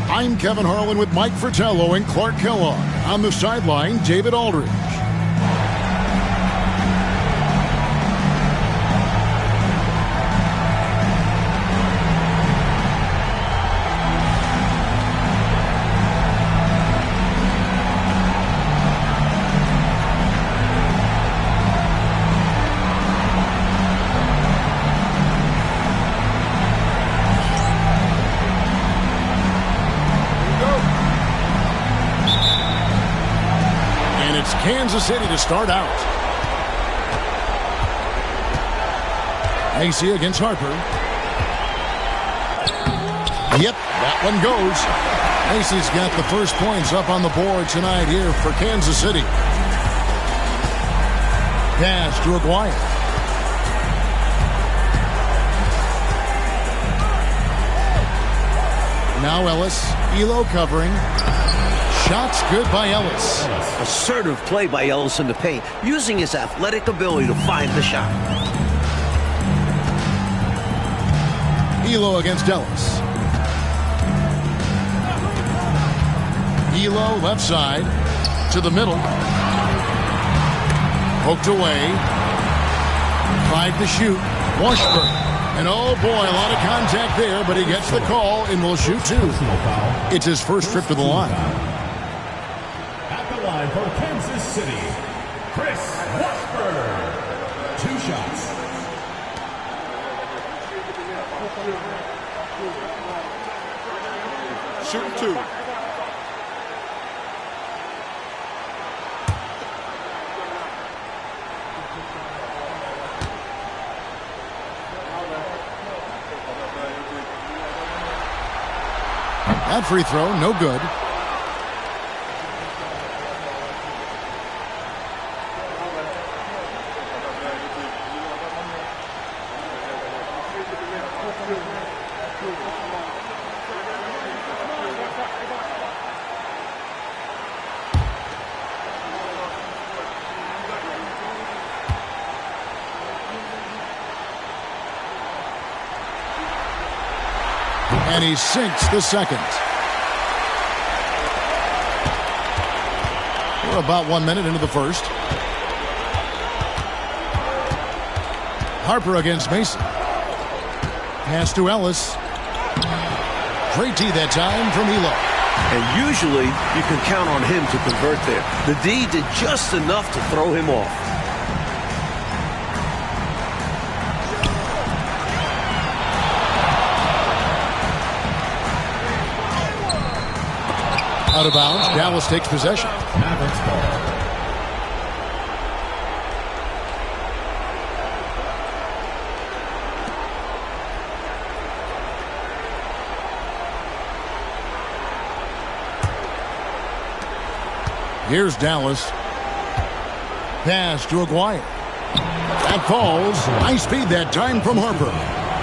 [SPEAKER 1] I'm Kevin Harlan with Mike Fratello and Clark Kellogg. On the sideline, David Aldridge. Kansas City to start out. AC against Harper. Yep, that one goes. AC's got the first points up on the board tonight here for Kansas City. Pass to Aguirre. Now Ellis. Elo covering. Shots good by Ellis.
[SPEAKER 2] Assertive play by Ellis in the paint, using his athletic ability to find the shot.
[SPEAKER 1] Elo against Ellis. Elo left side to the middle. Poked away. Tried to shoot. Washburn. And oh boy, a lot of contact there, but he gets the call and will shoot two. It's his first trip to the line.
[SPEAKER 4] For Kansas City, Chris Washburn. 2 shots.
[SPEAKER 5] Shooting 2.
[SPEAKER 1] That free throw, no good. And he sinks the second. We're about 1 minute into the first. Harper against Mason. Pass to Ellis. Great D that time from Elo.
[SPEAKER 2] And usually you can count on him to convert there. The D did just enough to throw him off.
[SPEAKER 1] Out of bounds. Dallas takes possession.
[SPEAKER 4] Mavericks ball.
[SPEAKER 1] Here's Dallas. Pass to Aguirre. That falls. Nice speed that time from Harper.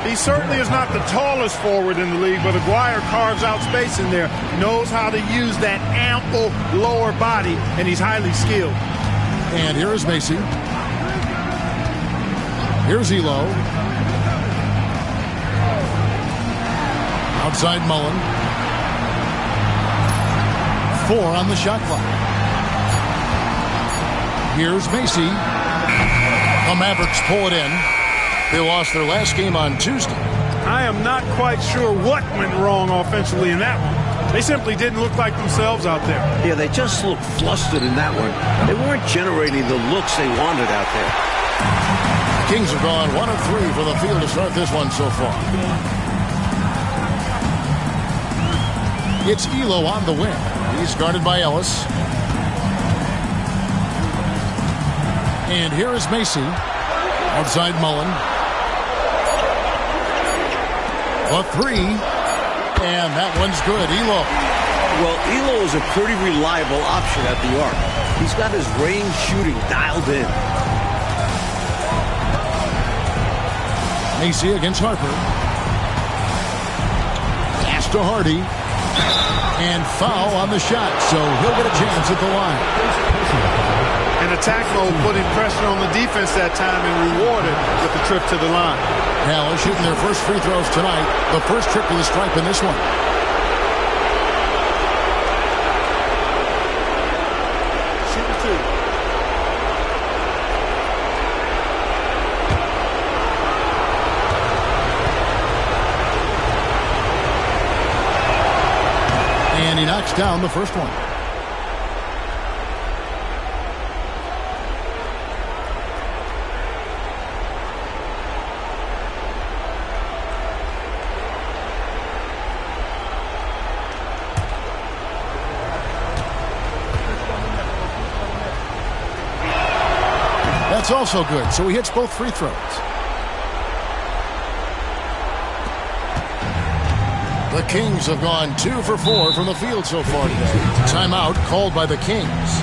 [SPEAKER 3] He certainly is not the tallest forward in the league, but Aguirre carves out space in there, knows how to use that ample lower body, and he's highly skilled.
[SPEAKER 1] And here is Macy. Here's Elo. Outside Mullen. 4 on the shot clock. Here's Macy. The Mavericks pull it in. They lost their last game on Tuesday.
[SPEAKER 3] I am not quite sure what went wrong offensively in that one. They simply didn't look like themselves out there.
[SPEAKER 2] Yeah, they just looked flustered in that one. They weren't generating the looks they wanted out there.
[SPEAKER 1] Kings have gone 1 of 3 for the field to start this one so far. It's Elo on the wing. He's guarded by Ellis. And here is Macy. Outside Mullen. The 3. And that one's good. Elo.
[SPEAKER 2] Well, Elo is a pretty reliable option at the arc. He's got his range shooting dialed in.
[SPEAKER 1] Macy against Harper. Pass to Hardy. And foul on the shot, so he'll get a chance at the line.
[SPEAKER 3] And attack mode putting pressure on the defense that time and rewarded with the trip to the line.
[SPEAKER 1] Dallas shooting their first free throws tonight. The first trip to the stripe in this one.
[SPEAKER 3] Shooting 2.
[SPEAKER 1] And he knocks down the first one. That's also good, so he hits both free throws. The Kings have gone 2 for 4 from the field so far today. Timeout called by the Kings.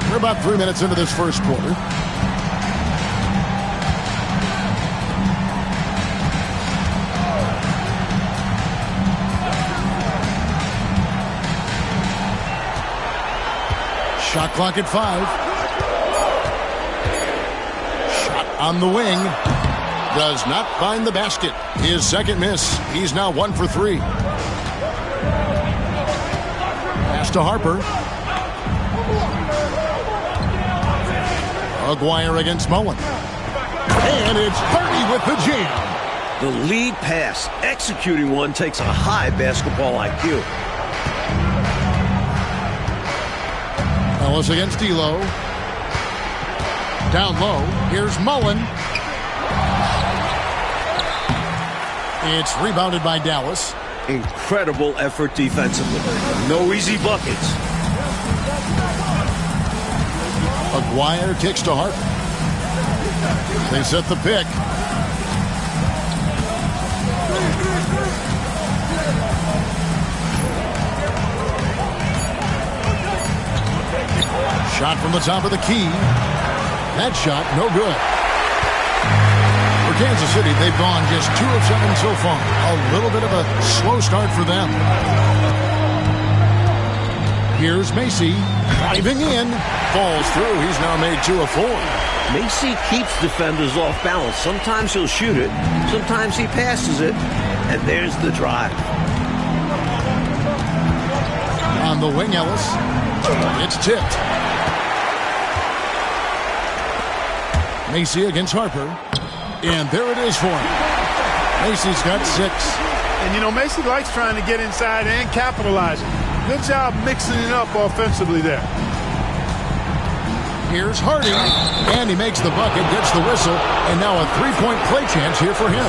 [SPEAKER 1] We're about 3 minutes into this first quarter. Shot clock at 5. Shot on the wing. does not find the basket. His second miss. He's now 1 for 3. Pass to Harper. Aguirre against Mullen. And it's Hardy with the jam.
[SPEAKER 2] The lead pass, executing one, takes a high basketball IQ.
[SPEAKER 1] Ellis against D'Lo. Down low. Here's Mullen. It's rebounded by Dallas.
[SPEAKER 2] Incredible effort defensively. No easy buckets.
[SPEAKER 1] Aguirre kicks to Harper. They set the pick. Shot from the top of the key. That shot, no good. For Kansas City, they've gone just 2 of 7 so far. A little bit of a slow start for them. Here's Macy driving in. Falls through. He's now made 2 of 4.
[SPEAKER 2] Macy keeps defenders off balance. Sometimes he'll shoot it. Sometimes he passes it. And there's the drive.
[SPEAKER 1] On the wing, Ellis. It's tipped. Macy against Harper. And there it is for him. Macy's got 6.
[SPEAKER 3] And, you know, Macy likes trying to get inside and capitalizing. Good job mixing it up offensively there.
[SPEAKER 1] Here's Hardy. And he makes the bucket, gets the whistle, and now a 3-point play chance here for him.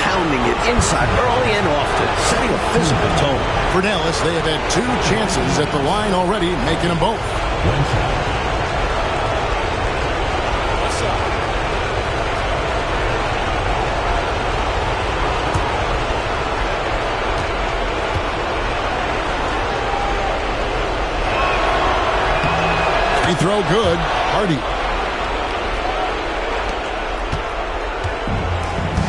[SPEAKER 2] Pounding it inside early and often, setting a physical tone.
[SPEAKER 1] For Dallas, they have had 2 chances at the line already, making them both. Free throw good. Hardy.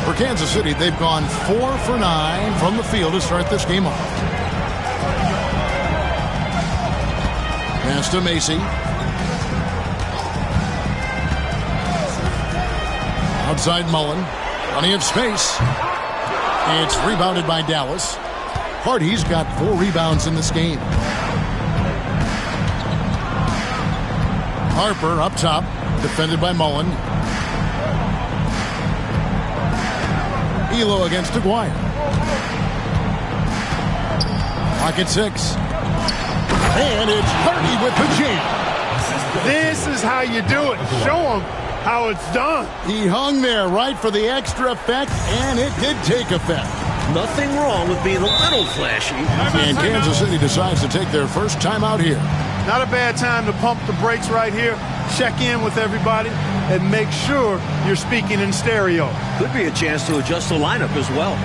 [SPEAKER 1] For Kansas City, they've gone 4 for 9 from the field to start this game off. Pass to Macy. Outside Mullen. Plenty of space. It's rebounded by Dallas. Hardy's got 4 rebounds in this game. Harper up top, defended by Mullen. Elo against Aguirre. Pocket 6. And it's Hardy with the jam.
[SPEAKER 3] This is how you do it. Show them how it's done.
[SPEAKER 1] He hung there right for the extra effect, and it did take effect.
[SPEAKER 2] Nothing wrong with being a little flashy.
[SPEAKER 1] And Kansas City decides to take their first time out here.
[SPEAKER 3] Not a bad time to pump the brakes right here. Check in with everybody and make sure you're speaking in stereo.
[SPEAKER 2] Could be a chance to adjust the lineup as well.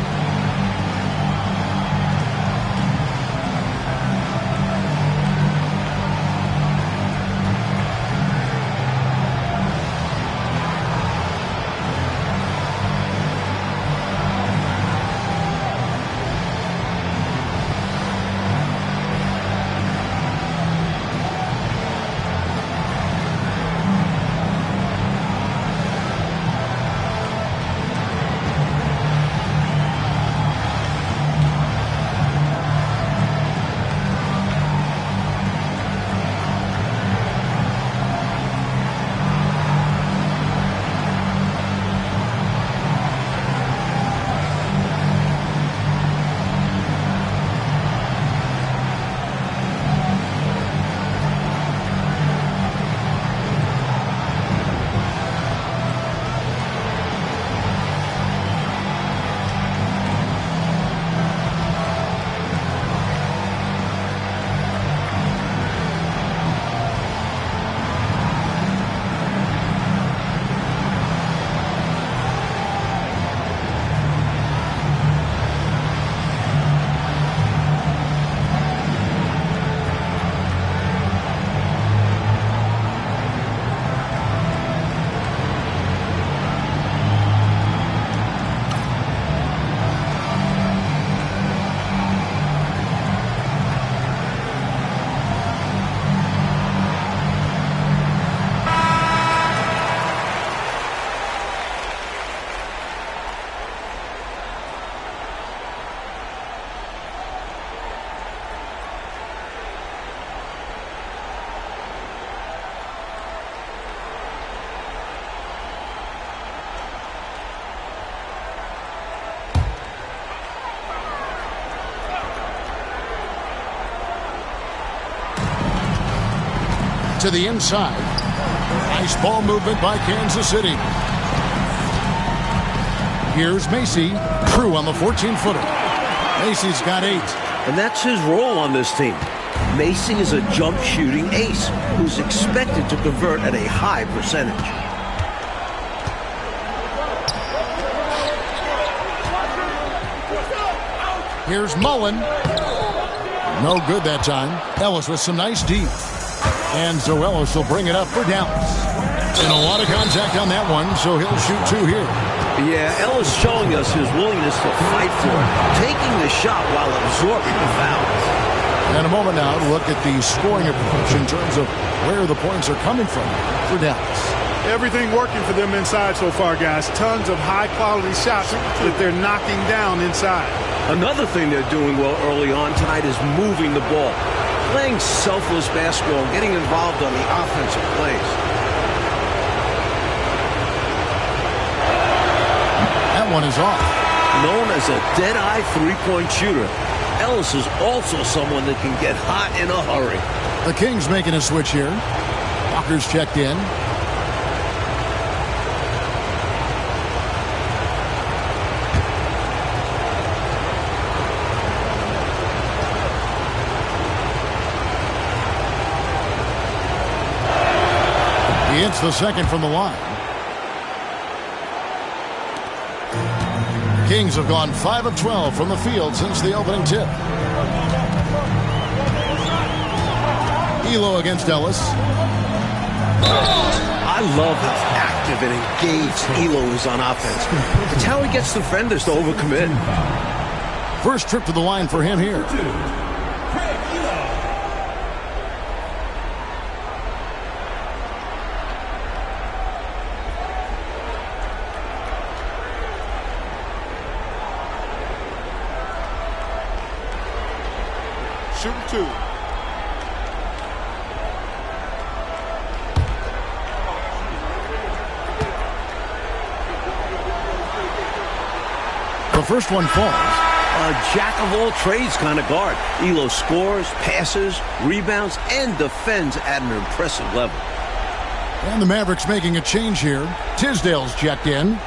[SPEAKER 1] To the inside. Nice ball movement by Kansas City. Here's Macy. True on the 14-footer. Macy's got 8.
[SPEAKER 2] And that's his role on this team. Macy is a jump shooting ace who's expected to convert at a high percentage.
[SPEAKER 1] Here's Mullen. No good that time. Ellis with some nice deep. And Zoelos will bring it up for Dallas. And a lot of contact on that one, so he'll shoot 2 here.
[SPEAKER 2] Yeah, Ellis showing us his willingness to fight for it, taking the shot while absorbing the foul.
[SPEAKER 1] And a moment now to look at the scoring approach in terms of where the points are coming from for Dallas.
[SPEAKER 3] Everything working for them inside so far, guys. Tons of high-quality shots that they're knocking down inside.
[SPEAKER 2] Another thing they're doing well early on tonight is moving the ball. Playing selfless basketball, getting involved on the offensive plays.
[SPEAKER 1] That one is off.
[SPEAKER 2] Known as a dead-eye three-point shooter, Ellis is also someone that can get hot in a hurry.
[SPEAKER 1] The Kings making a switch here. Walker's checked in. He hits the second from the line. The Kings have gone 5 of 12 from the field since the opening tip. Elo against Ellis.
[SPEAKER 2] I love how active and engaged Elo is on offense. It's how he gets defenders to overcommit.
[SPEAKER 1] First trip to the line for him here.
[SPEAKER 5] Shooting 2.
[SPEAKER 1] The first one falls.
[SPEAKER 2] A jack-of-all-trades kind of guard. Elo scores, passes, rebounds, and defends at an impressive level.
[SPEAKER 1] And the Mavericks making a change here. Tisdale's checked in.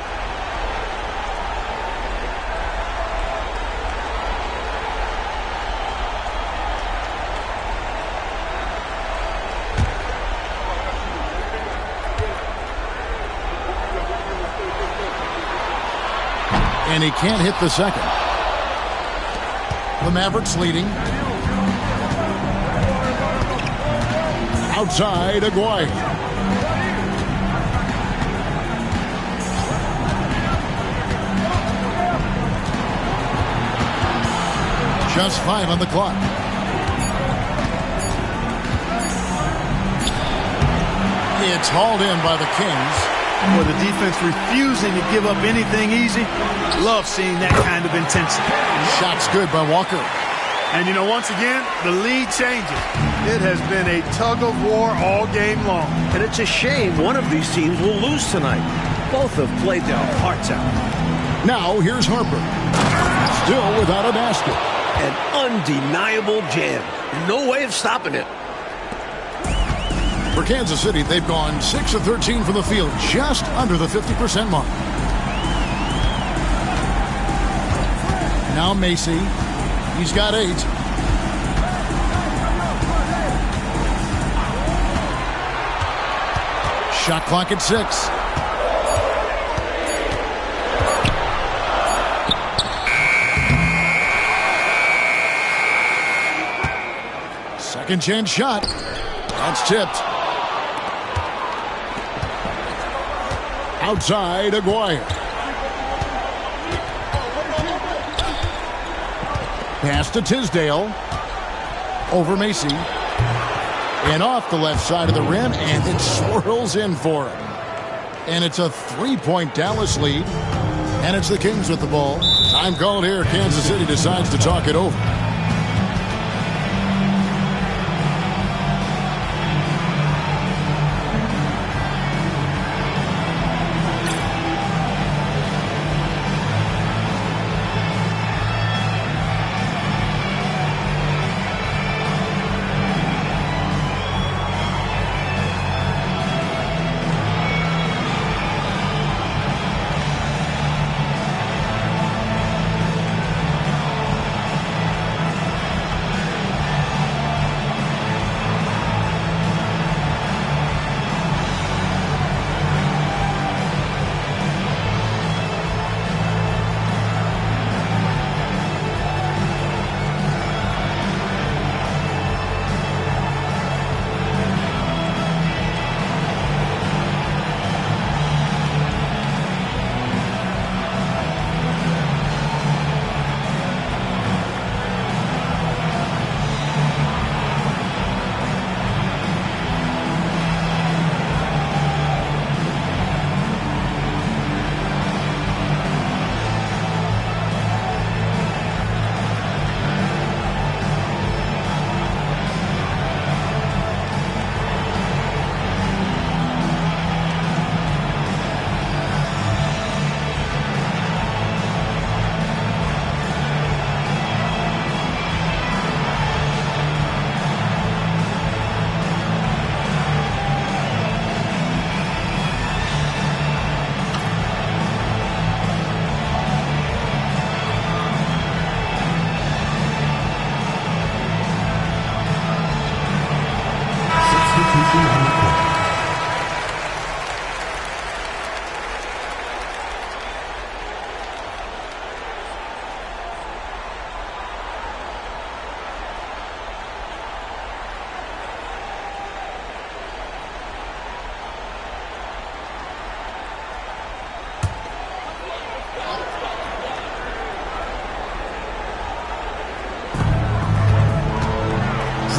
[SPEAKER 1] And he can't hit the second. The Mavericks leading. Outside, Aguirre. Just 5 on the clock. It's hauled in by the Kings.
[SPEAKER 3] With the defense refusing to give up anything easy, love seeing that kind of intensity.
[SPEAKER 1] Shot's good by Walker.
[SPEAKER 3] And, you know, once again, the lead changes. It has been a tug-of-war all game long.
[SPEAKER 2] And it's a shame one of these teams will lose tonight. Both have played their hearts out.
[SPEAKER 1] Now, here's Harper. Still without a basket.
[SPEAKER 2] An undeniable jam. No way of stopping it.
[SPEAKER 1] For Kansas City, they've gone 6 of 13 from the field, just under the 50% mark. Now Macy. He's got 8. Shot clock at 6. Second chance shot. That's tipped. Outside, Aguirre. Pass to Tisdale. Over Macy. And off the left side of the rim, and it swirls in for him. And it's a 3-point Dallas lead. And it's the Kings with the ball. Time called here. Kansas City decides to talk it over.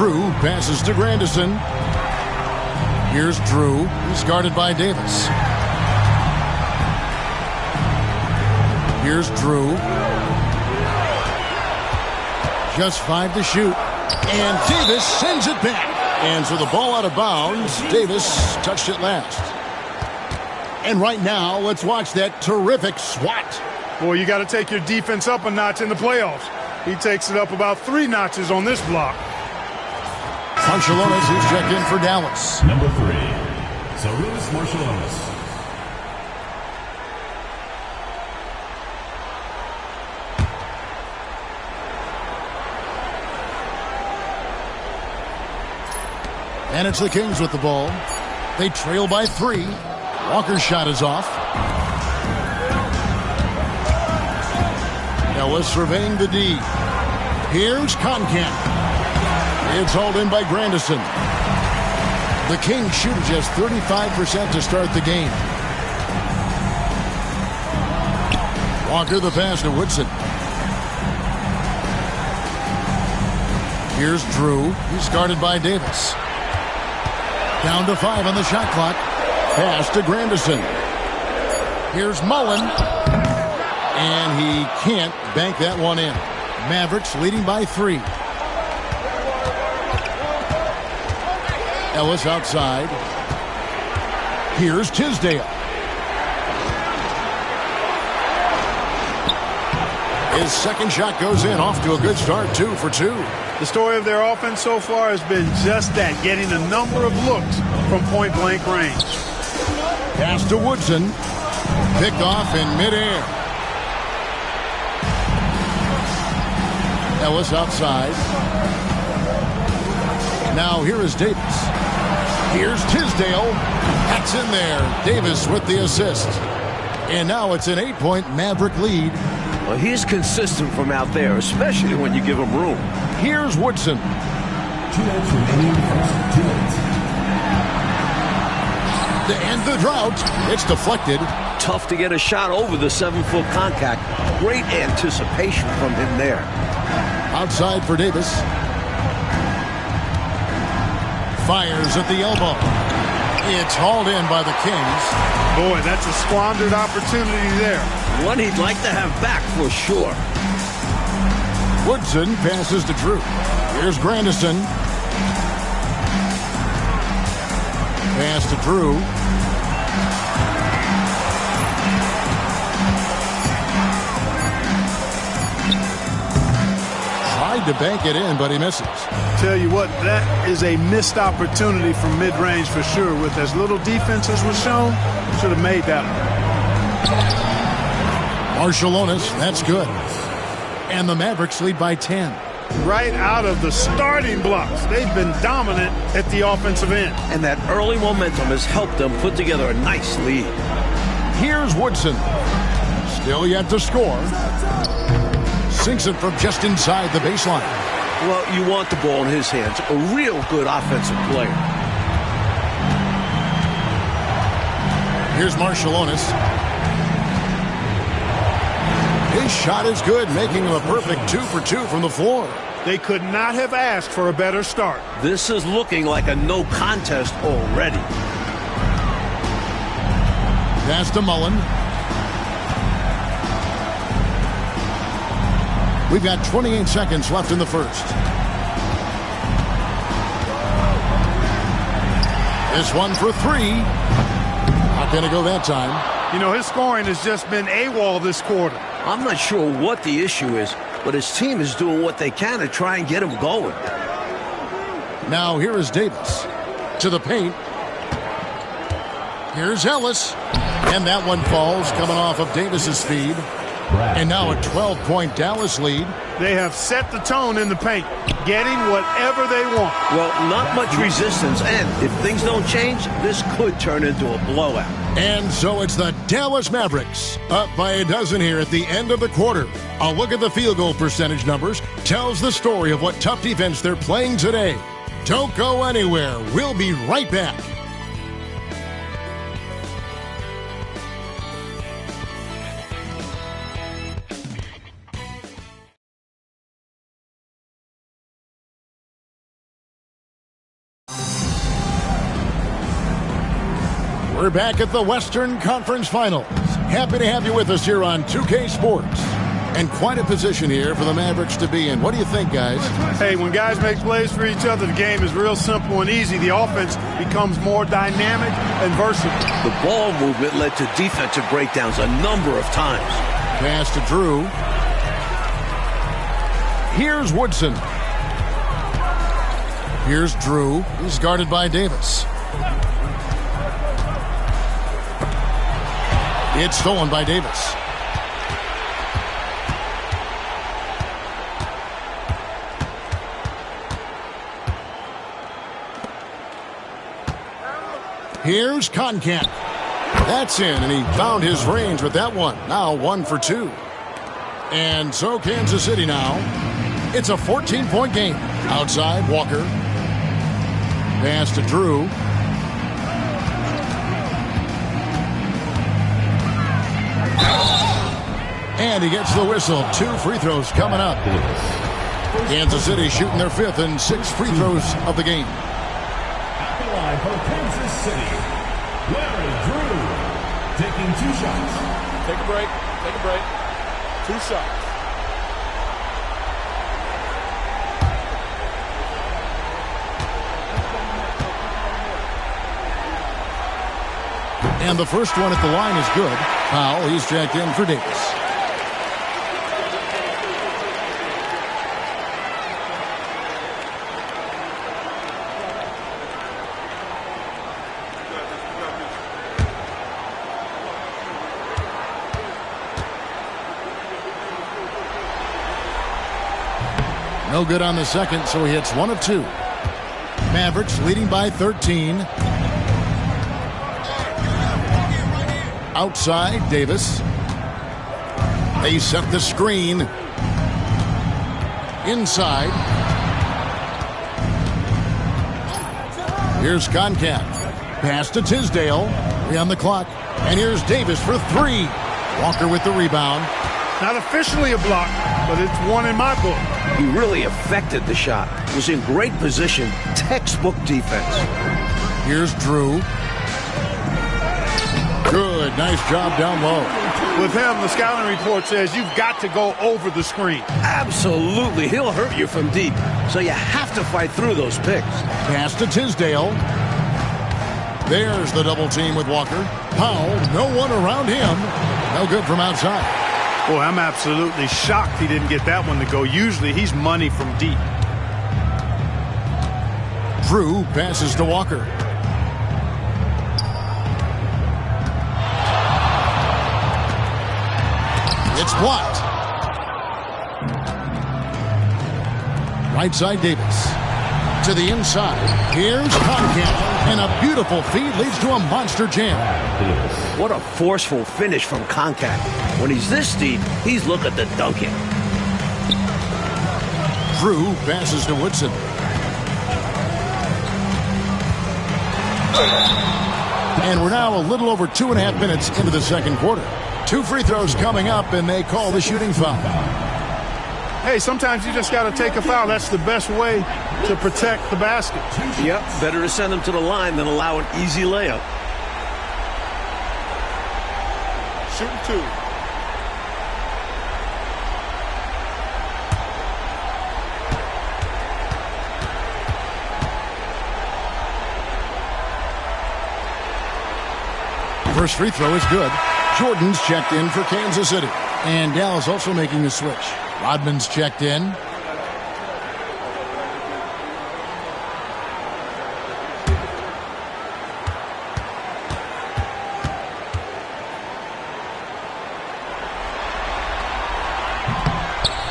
[SPEAKER 1] Drew passes to Grandison. Here's Drew. He's guarded by Davis. Here's Drew. Just 5 to shoot. And Davis sends it back. And so the ball out of bounds. Davis touched it last. And right now, let's watch that terrific swat.
[SPEAKER 3] Boy, you got to take your defense up a notch in the playoffs. He takes it up about 3 notches on this block.
[SPEAKER 1] Marciulionis is checked in for Dallas.
[SPEAKER 4] Number 3, Sarunas Marciulionis.
[SPEAKER 1] And it's the Kings with the ball. They trail by 3. Walker's shot is off. Ellis surveying the D. Here's Conkamp. It's hauled in by Grandison. The Kings shoot at just 35% to start the game. Walker the pass to Woodson. Here's Drew. He's guarded by Davis. Down to 5 on the shot clock. Pass to Grandison. Here's Mullen. And he can't bank that one in. Mavericks leading by 3. Ellis outside. Here's Tisdale. His second shot goes in. Off to a good start. 2 for 2.
[SPEAKER 3] The story of their offense so far has been just that, getting a number of looks from point-blank range.
[SPEAKER 1] Pass to Woodson. Picked off in midair. Ellis outside. Now here is Davis. Here's Tisdale. That's in there. Davis with the assist. And now it's an 8-point Maverick lead.
[SPEAKER 2] Well, he's consistent from out there, especially when you give him room.
[SPEAKER 1] Here's Woodson.
[SPEAKER 4] 2 minutes remaining first. 2 minutes.
[SPEAKER 1] To end the drought, it's deflected.
[SPEAKER 2] Tough to get a shot over the 7-foot contact. Great anticipation from him there.
[SPEAKER 1] Outside for Davis. Fires at the elbow. It's hauled in by the Kings.
[SPEAKER 3] Boy, that's a squandered opportunity there.
[SPEAKER 2] One he'd like to have back for sure.
[SPEAKER 1] Woodson passes to Drew. Here's Grandison. Pass to Drew. Tried to bank it in, but he misses.
[SPEAKER 3] Tell you what, that is a missed opportunity from mid-range for sure. With as little defense as was shown, should have made that one.
[SPEAKER 1] Marciulionis, that's good. And the Mavericks lead by 10.
[SPEAKER 3] Right out of the starting blocks, they've been dominant at the offensive end.
[SPEAKER 2] And that early momentum has helped them put together a nice lead.
[SPEAKER 1] Here's Woodson. Still yet to score. Sinks it from just inside the baseline.
[SPEAKER 2] Well, you want the ball in his hands. A real good offensive player.
[SPEAKER 1] Here's Marciulionis. His shot is good, making him a perfect 2 for 2 from the floor.
[SPEAKER 3] They could not have asked for a better start.
[SPEAKER 2] This is looking like a no contest already.
[SPEAKER 1] Pass to Mullen. We've got 28 seconds left in the first. This one for 3. Not going to go that time.
[SPEAKER 3] You know, his scoring has just been AWOL this quarter.
[SPEAKER 2] I'm not sure what the issue is, but his team is doing what they can to try and get him going.
[SPEAKER 1] Now here is Davis to the paint. Here's Ellis. And that one falls, coming off of Davis's feed. And now a 12-point Dallas lead.
[SPEAKER 3] They have set the tone in the paint, getting whatever they want.
[SPEAKER 2] Well, not much resistance, and if things don't change, this could turn into a blowout.
[SPEAKER 1] And so it's the Dallas Mavericks, up by a dozen here at the end of the quarter. A look at the field goal percentage numbers tells the story of what tough defense they're playing today. Don't go anywhere. We'll be right back. We're back at the Western Conference Finals. Happy to have you with us here on 2K Sports. And quite a position here for the Mavericks to be in. What do you think, guys?
[SPEAKER 3] Hey, when guys make plays for each other, the game is real simple and easy. The offense becomes more dynamic and versatile.
[SPEAKER 2] The ball movement led to defensive breakdowns a number of times.
[SPEAKER 1] Pass to Drew. Here's Woodson. Here's Drew. He's guarded by Davis. It's stolen by Davis. Here's Concat. That's in, and he found his range with that one. Now 1 for 2. And so Kansas City now. It's a 14-point game. Outside, Walker. Pass to Drew. And he gets the whistle. 2 free throws coming up. Kansas City shooting their 5th and 6 free throws of the game.
[SPEAKER 4] At the line for Kansas City, Larry Drew, taking 2 shots.
[SPEAKER 5] Take a break. Take a break. 2 shots.
[SPEAKER 1] And the first one at the line is good. Powell, he's checked in for Davis. No good on the second, so he hits 1 of 2. Mavericks leading by 13. Outside, Davis. They set the screen. Inside. Here's Concat. Pass to Tisdale. 3 on the clock. And here's Davis for 3. Walker with the rebound.
[SPEAKER 3] Not officially a block, but it's one in my book.
[SPEAKER 2] He really affected the shot. Was in great position. Textbook defense.
[SPEAKER 1] Here's Drew. Good. Nice job down low.
[SPEAKER 3] With him, the scouting report says you've got to go over the screen.
[SPEAKER 2] Absolutely. He'll hurt you from deep. So you have to fight through those picks.
[SPEAKER 1] Pass to Tisdale. There's the double team with Walker. Powell, no one around him. No good from outside.
[SPEAKER 3] Boy, I'm absolutely shocked he didn't get that one to go. Usually he's money from deep.
[SPEAKER 1] Drew passes to Walker. It's blocked. Right side, Davis. To the inside. Here's Concat. And a beautiful feed leads to a monster jam.
[SPEAKER 2] What a forceful finish from Concat. When he's this deep, he's looking to dunk it.
[SPEAKER 1] Drew passes to Woodson. And we're now a little over 2.5 minutes into the second quarter. 2 free throws coming up, and they call the shooting foul.
[SPEAKER 3] Hey, sometimes you just got to take a foul. That's the best way to protect the basket.
[SPEAKER 2] Yep, better to send them to the line than allow an easy layup.
[SPEAKER 5] Shooting 2.
[SPEAKER 1] First free throw is good. Jordan's checked in for Kansas City. And Dallas also making a switch. Rodman's checked in.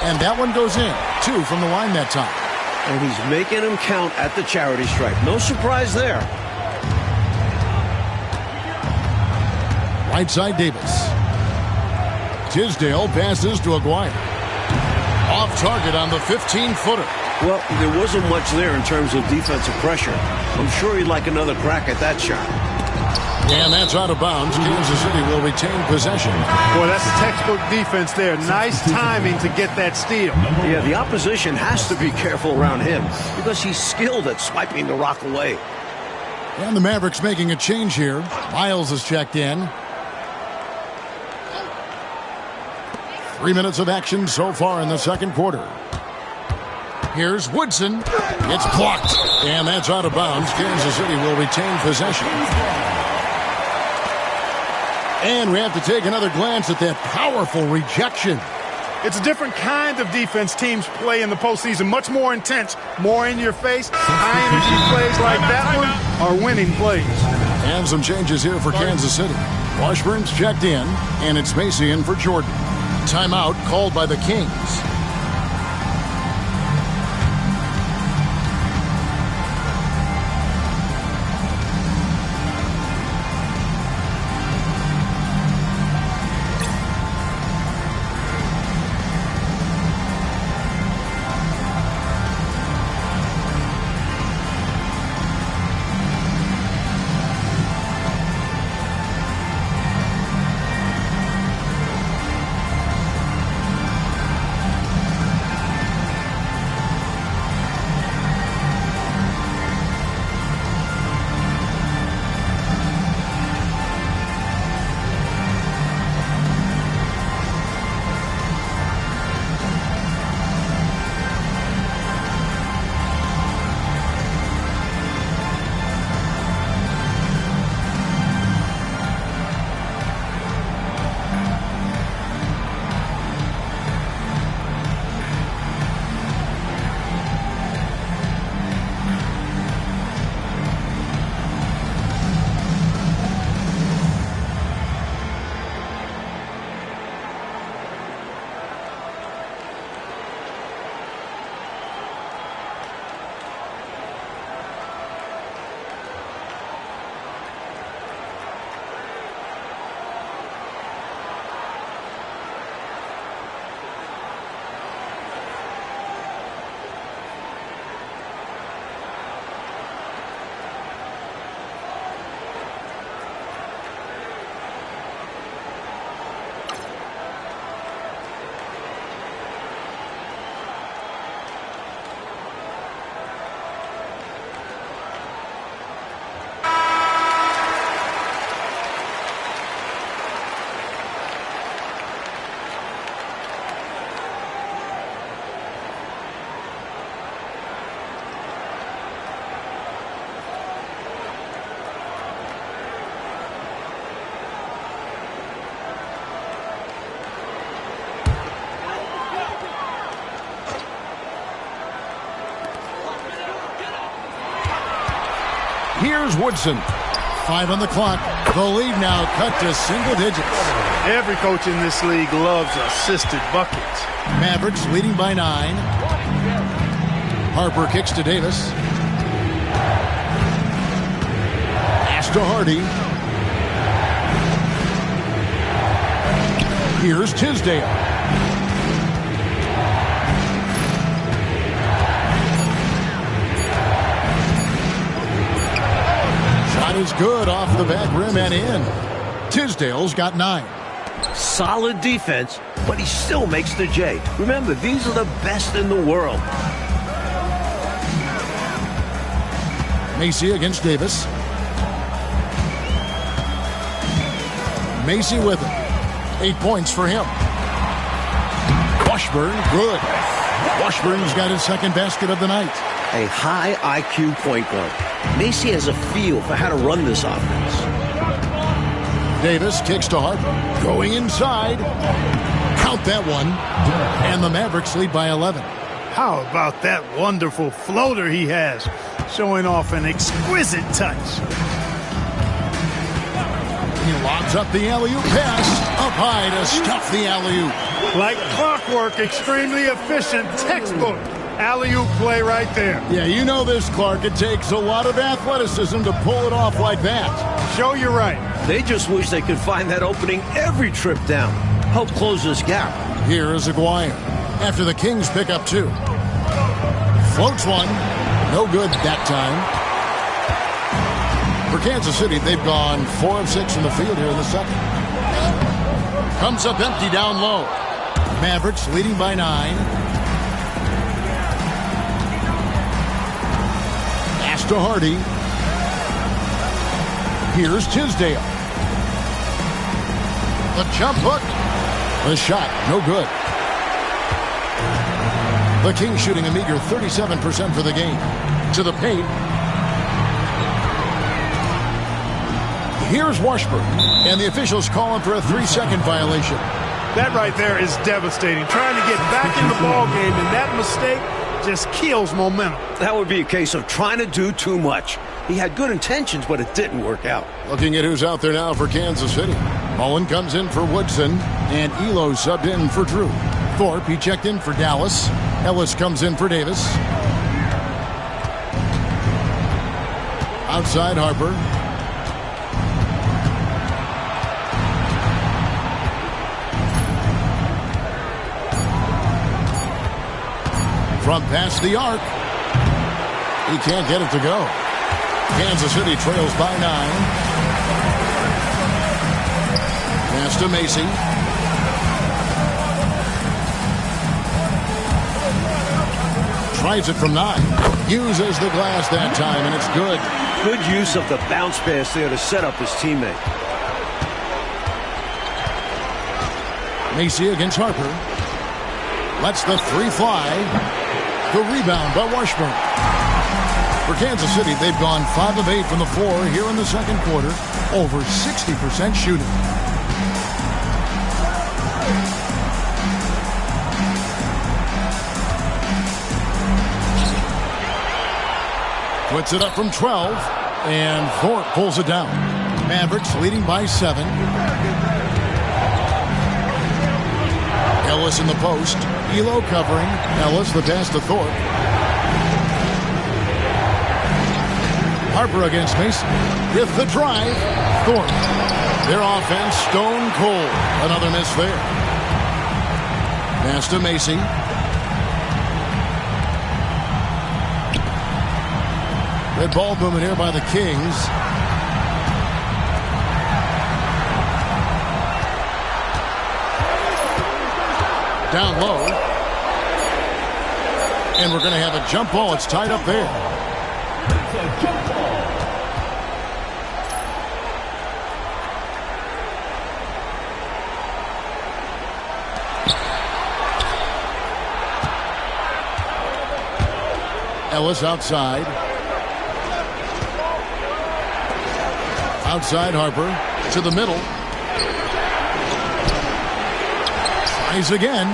[SPEAKER 1] And that one goes in. 2 from the line that time.
[SPEAKER 2] And he's making them count at the charity stripe. No surprise there.
[SPEAKER 1] Right side, Davis. Tisdale passes to Aguirre. Off target on the 15-footer.
[SPEAKER 2] Well, there wasn't much there in terms of defensive pressure. I'm sure he'd like another crack at that shot.
[SPEAKER 1] And that's out of bounds. Kansas City will retain possession.
[SPEAKER 3] Boy, that's a textbook defense there. Nice timing to get that steal.
[SPEAKER 2] Yeah, the opposition has to be careful around him because he's skilled at swiping the rock away.
[SPEAKER 1] And the Mavericks making a change here. Miles is checked in. 3 minutes of action so far in the second quarter. Here's Woodson. It's blocked, and that's out of bounds. Kansas City will retain possession. And we have to take another glance at that powerful rejection.
[SPEAKER 3] It's a different kind of defense teams play in the postseason. Much more intense, more in your face. High-energy plays like that one are winning plays.
[SPEAKER 1] And some changes here for Kansas City. Washburn's checked in, and it's Macy in for Jordan. Timeout called by the Kings. Here's Woodson. 5 on the clock. The lead now cut to single digits.
[SPEAKER 3] Every coach in this league loves assisted buckets.
[SPEAKER 1] Mavericks leading by 9. Harper kicks to Davis. Pass to Hardy. Here's Tisdale. Shot is good off the back rim and in. Tisdale's got 9.
[SPEAKER 2] Solid defense, but he still makes the J. Remember, these are the best in the world.
[SPEAKER 1] Macy against Davis. Macy with it. 8 points for him. Washburn, good. Washburn's got his second basket of the night.
[SPEAKER 2] A high IQ point guard. Macy has a feel for how to run this offense.
[SPEAKER 1] Davis kicks to Harper. Going inside. Count that one. And the Mavericks lead by 11.
[SPEAKER 3] How about that wonderful floater he has? Showing off an exquisite touch.
[SPEAKER 1] He lobs up the alley-oop pass. Up high to stuff the alley-oop.
[SPEAKER 3] Like clockwork, extremely efficient, textbook alley-oop play right there.
[SPEAKER 1] Yeah, you know this, Clark. It takes a lot of athleticism to pull it off like that.
[SPEAKER 3] Show you're right.
[SPEAKER 2] They just wish they could find that opening every trip down. Help close this gap.
[SPEAKER 1] Here is Aguirre. After the Kings pick up 2. Floats one. No good that time. For Kansas City, they've gone 4 of 6 in the field here in the second. Comes up empty down low. Mavericks leading by 9. Pass to Hardy. Here's Tisdale. The jump hook. The shot, no good. The Kings shooting a meager 37% for the game. To the paint. Here's Washburn. And the officials calling for a 3-second violation.
[SPEAKER 3] That right there is devastating. Trying to get back in the ball game, and that mistake just kills momentum.
[SPEAKER 2] That would be a case of trying to do too much. He had good intentions, but it didn't work out.
[SPEAKER 1] Looking at who's out there now for Kansas City. Mullen comes in for Woodson, and Elo subbed in for Drew. Thorpe, he checked in for Dallas. Ellis comes in for Davis. Outside Harper. From past the arc. He can't get it to go. Kansas City trails by 9. Pass to Macy. Tries it from 9. Uses the glass that time, and it's good.
[SPEAKER 2] Good use of the bounce pass there to set up his teammate.
[SPEAKER 1] Macy against Harper. Lets the 3 fly. The rebound by Washburn. For Kansas City, they've gone 5 of 8 from the floor here in the second quarter. Over 60% shooting. Puts it up from 12. And Thorpe pulls it down. Mavericks leading by 7. Ellis in the post. Elo covering. Ellis the pass to Thorpe. Harper against Mason. With the drive. Thorpe. Their offense stone cold. Another miss there. Pass to Macy. Red ball movement here by the Kings. Down low. And we're going to have a jump ball. It's tied up there.
[SPEAKER 4] It's a jump ball.
[SPEAKER 1] Ellis outside. Outside Harper. To the middle. Tries again.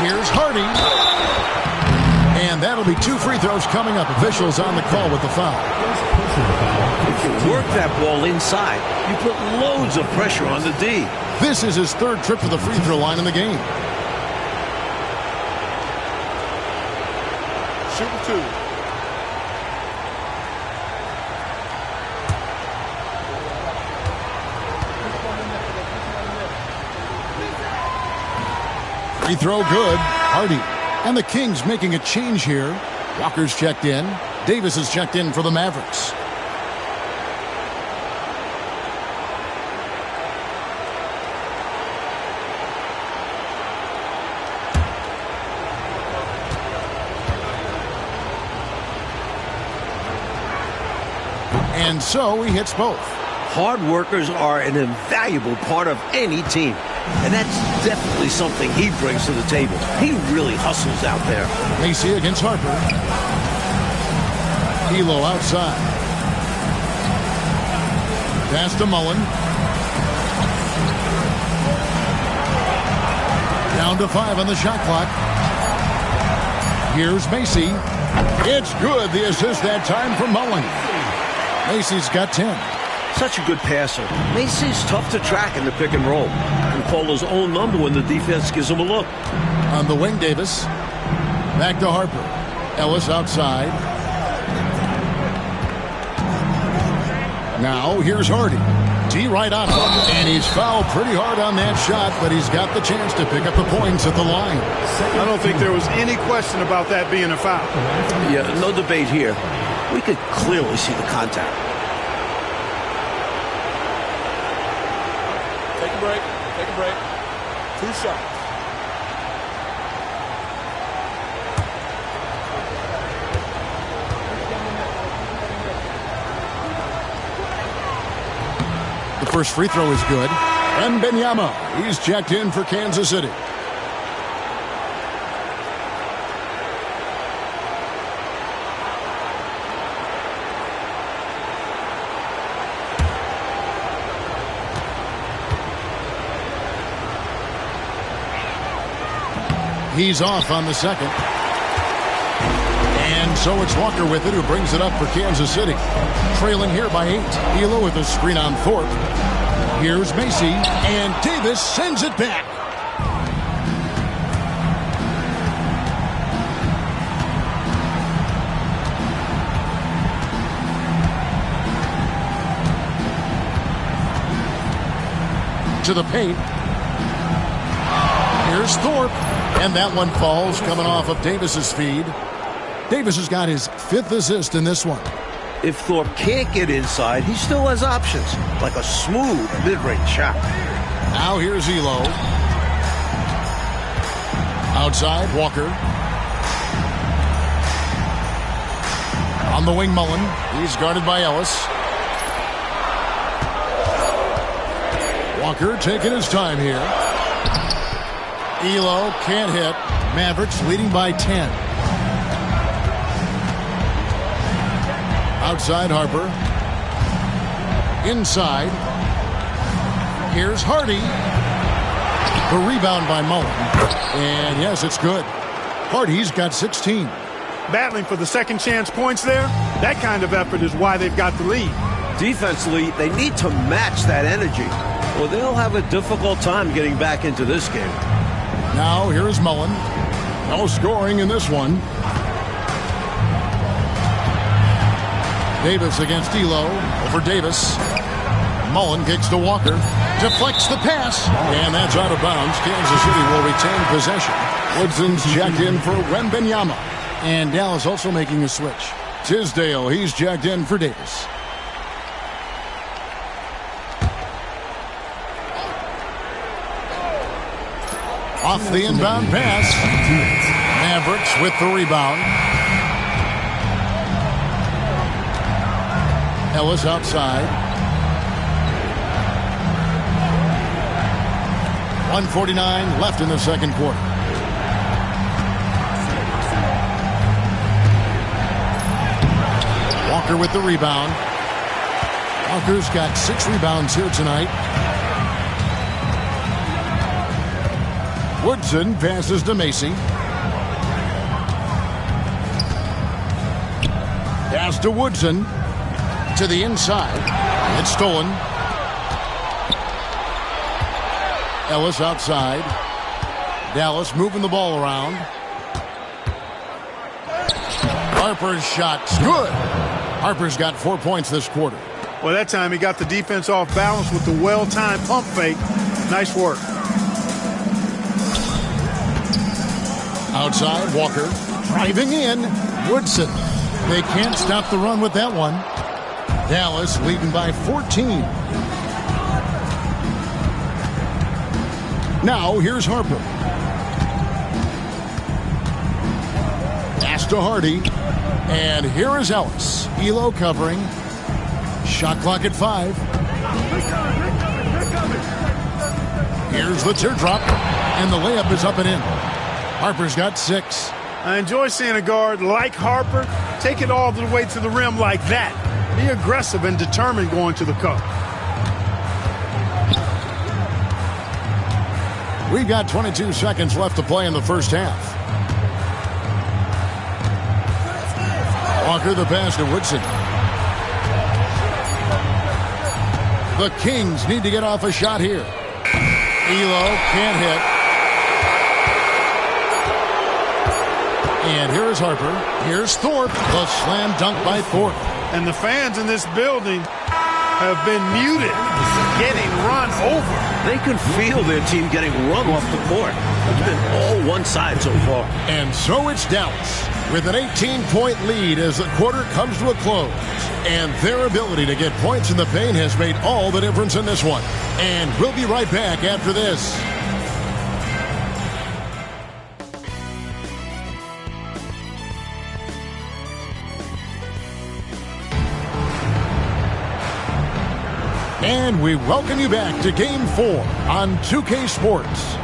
[SPEAKER 1] Here's Hardy. And that'll be 2 free throws coming up. Officials on the call with the foul.
[SPEAKER 2] If you work that ball inside, you put loads of pressure on the D.
[SPEAKER 1] This is his 3rd trip to the free throw line in the game.
[SPEAKER 5] Shooting 2.
[SPEAKER 1] Free throw good. Hardy. And the Kings making a change here. Walker's checked in. Davis is checked in for the Mavericks. And so he hits both.
[SPEAKER 2] Hard workers are an invaluable part of any team. And that's definitely something he brings to the table. He really hustles out there.
[SPEAKER 1] Macy against Harper. Elo outside. Pass to Mullen. Down to 5 on the shot clock. Here's Macy. It's good. The assist that time from Mullen. Macy's got 10.
[SPEAKER 2] Such a good passer. Macy's tough to track in the pick and roll. Can call his own number when the defense gives him a look.
[SPEAKER 1] On the wing, Davis. Back to Harper. Ellis outside. Now here's Hardy. D right on him. And he's fouled pretty hard on that shot, but he's got the chance to pick up the points at the line.
[SPEAKER 3] I don't think there was any question about that being a foul.
[SPEAKER 2] Yeah, no debate here. We could clearly see the contact.
[SPEAKER 5] Take a break. Take a break. 2 shots.
[SPEAKER 1] The first free throw is good. Wembanyama, he's checked in for Kansas City. He's off on the second. And so it's Walker with it, who brings it up for Kansas City. Trailing here by 8. Elo with a screen on Thorpe. Here's Macy, and Davis sends it back. To the paint. Here's Thorpe. And that one falls, coming off of Davis's feed. Davis has got his 5th assist in this one.
[SPEAKER 2] If Thorpe can't get inside, he still has options, like a smooth mid-range shot.
[SPEAKER 1] Now here's Elo. Outside, Walker. On the wing, Mullen. He's guarded by Ellis. Walker taking his time here. Elo can't hit. Mavericks leading by 10. Outside, Harper. Inside. Here's Hardy. The rebound by Mullen. And yes, it's good. Hardy's got 16.
[SPEAKER 3] Battling for the second chance points there. That kind of effort is why they've got the lead.
[SPEAKER 2] Defensively, they need to match that energy, or they'll have a difficult time getting back into this game.
[SPEAKER 1] Now here's Mullen. No scoring in this one. Davis against Elo. Over Davis. Mullen kicks to Walker. Deflects the pass. And that's out of bounds. Kansas City will retain possession. Woodson's checked in for Wembanyama. And Dallas also making a switch. Tisdale, he's checked in for Davis. Off the inbound pass. Mavericks with the rebound. Ellis outside. 1:49 left in the second quarter. Walker with the rebound. Walker's got 6 rebounds here tonight. Woodson passes to Macy. Pass to Woodson. To the inside. It's stolen. Ellis outside. Dallas moving the ball around. Harper's shot's good. Harper's got 4 points this quarter.
[SPEAKER 3] Well, that time he got the defense off balance with the well-timed pump fake. Nice work.
[SPEAKER 1] Outside, Walker. Driving in. Woodson. They can't stop the run with that one. Dallas leading by 14. Now, here's Harper. Pass to Hardy. And here is Ellis. Elo covering. Shot clock at 5. Here's the teardrop. And the layup is up and in. Harper's got 6.
[SPEAKER 3] I enjoy seeing a guard like Harper take it all the way to the rim like that. Be aggressive and determined going to the cup.
[SPEAKER 1] We've got 22 seconds left to play in the first half. Walker the pass to Woodson. The Kings need to get off a shot here. Elo can't hit. And here's Harper. Here's Thorpe. The slam dunk by Thorpe.
[SPEAKER 3] And the fans in this building have been muted, getting run over.
[SPEAKER 2] They can feel their team getting run off the court. It's been all one side so far.
[SPEAKER 1] And so it's Dallas with an 18-point lead as the quarter comes to a close. And their ability to get points in the paint has made all the difference in this one. And we'll be right back after this. And we welcome you back to Game 4 on 2K Sports.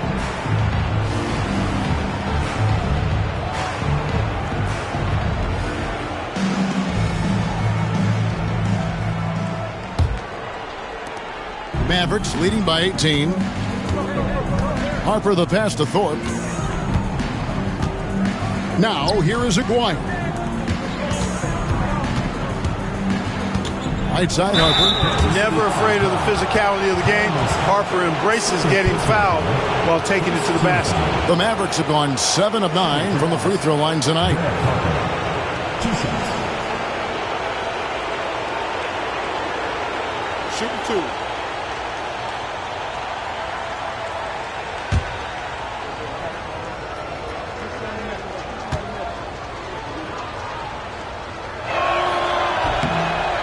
[SPEAKER 1] Mavericks leading by 18. Harper the pass to Thorpe. Now here is Aguirre. Right side Harper.
[SPEAKER 3] Never afraid of the physicality of the game. Harper embraces getting fouled while taking it to the basket.
[SPEAKER 1] The Mavericks have gone 7 of 9 from the free throw line tonight.
[SPEAKER 4] 2 shots.
[SPEAKER 5] Shooting 2.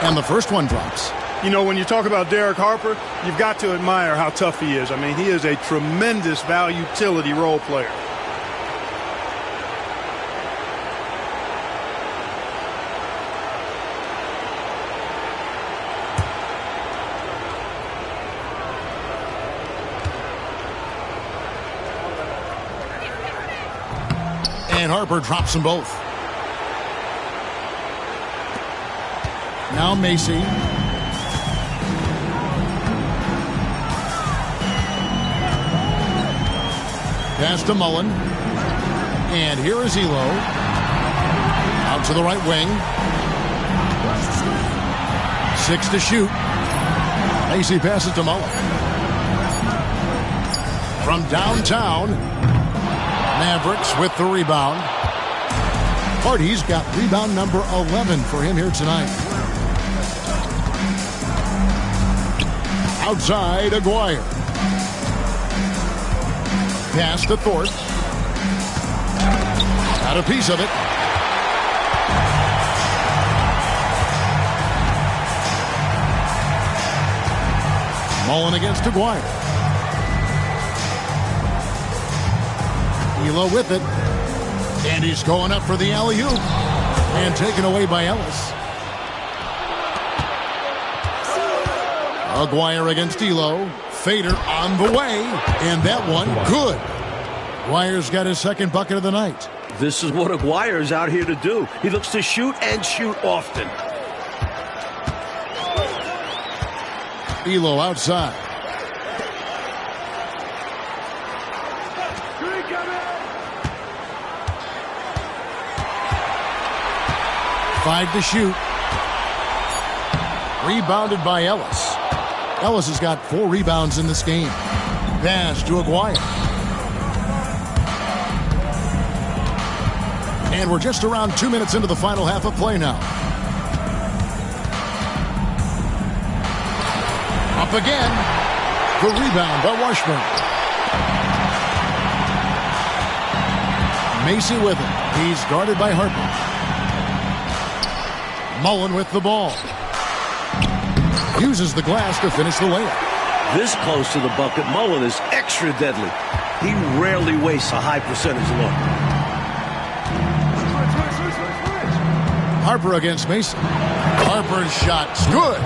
[SPEAKER 1] And the first one drops.
[SPEAKER 3] You know, when you talk about Derek Harper, you've got to admire how tough he is. I mean, he is a tremendous value utility role player.
[SPEAKER 1] And Harper drops them both. Now Macy. Pass to Mullen. And here is Elo. Out to the right wing. 6 to shoot. Macy passes to Mullen. From downtown, Mavericks with the rebound. Hardy's got rebound number 11 for him here tonight. Outside, Aguirre. Pass to Thorpe. Got a piece of it. Mullen against Aguirre. Elo with it. And he's going up for the alley-oop. And taken away by Ellis. Aguirre against Elo. Fader on the way. And that one, good. Aguirre's got his second bucket of the night.
[SPEAKER 2] This is what Aguirre's out here to do. He looks to shoot and shoot often.
[SPEAKER 1] Elo outside. Five to shoot. Rebounded by Ellis. Ellis has got 4 rebounds in this game. Pass to Aguirre. And we're just around 2 minutes into the final half of play now. Up again. The rebound by Washburn. Macy with it. He's guarded by Harper. Mullen with the ball. Uses the glass to finish the layup.
[SPEAKER 2] This close to the bucket, Mullen is extra deadly. He rarely wastes a high percentage look.
[SPEAKER 1] Harper against Mason. Harper's shot's good.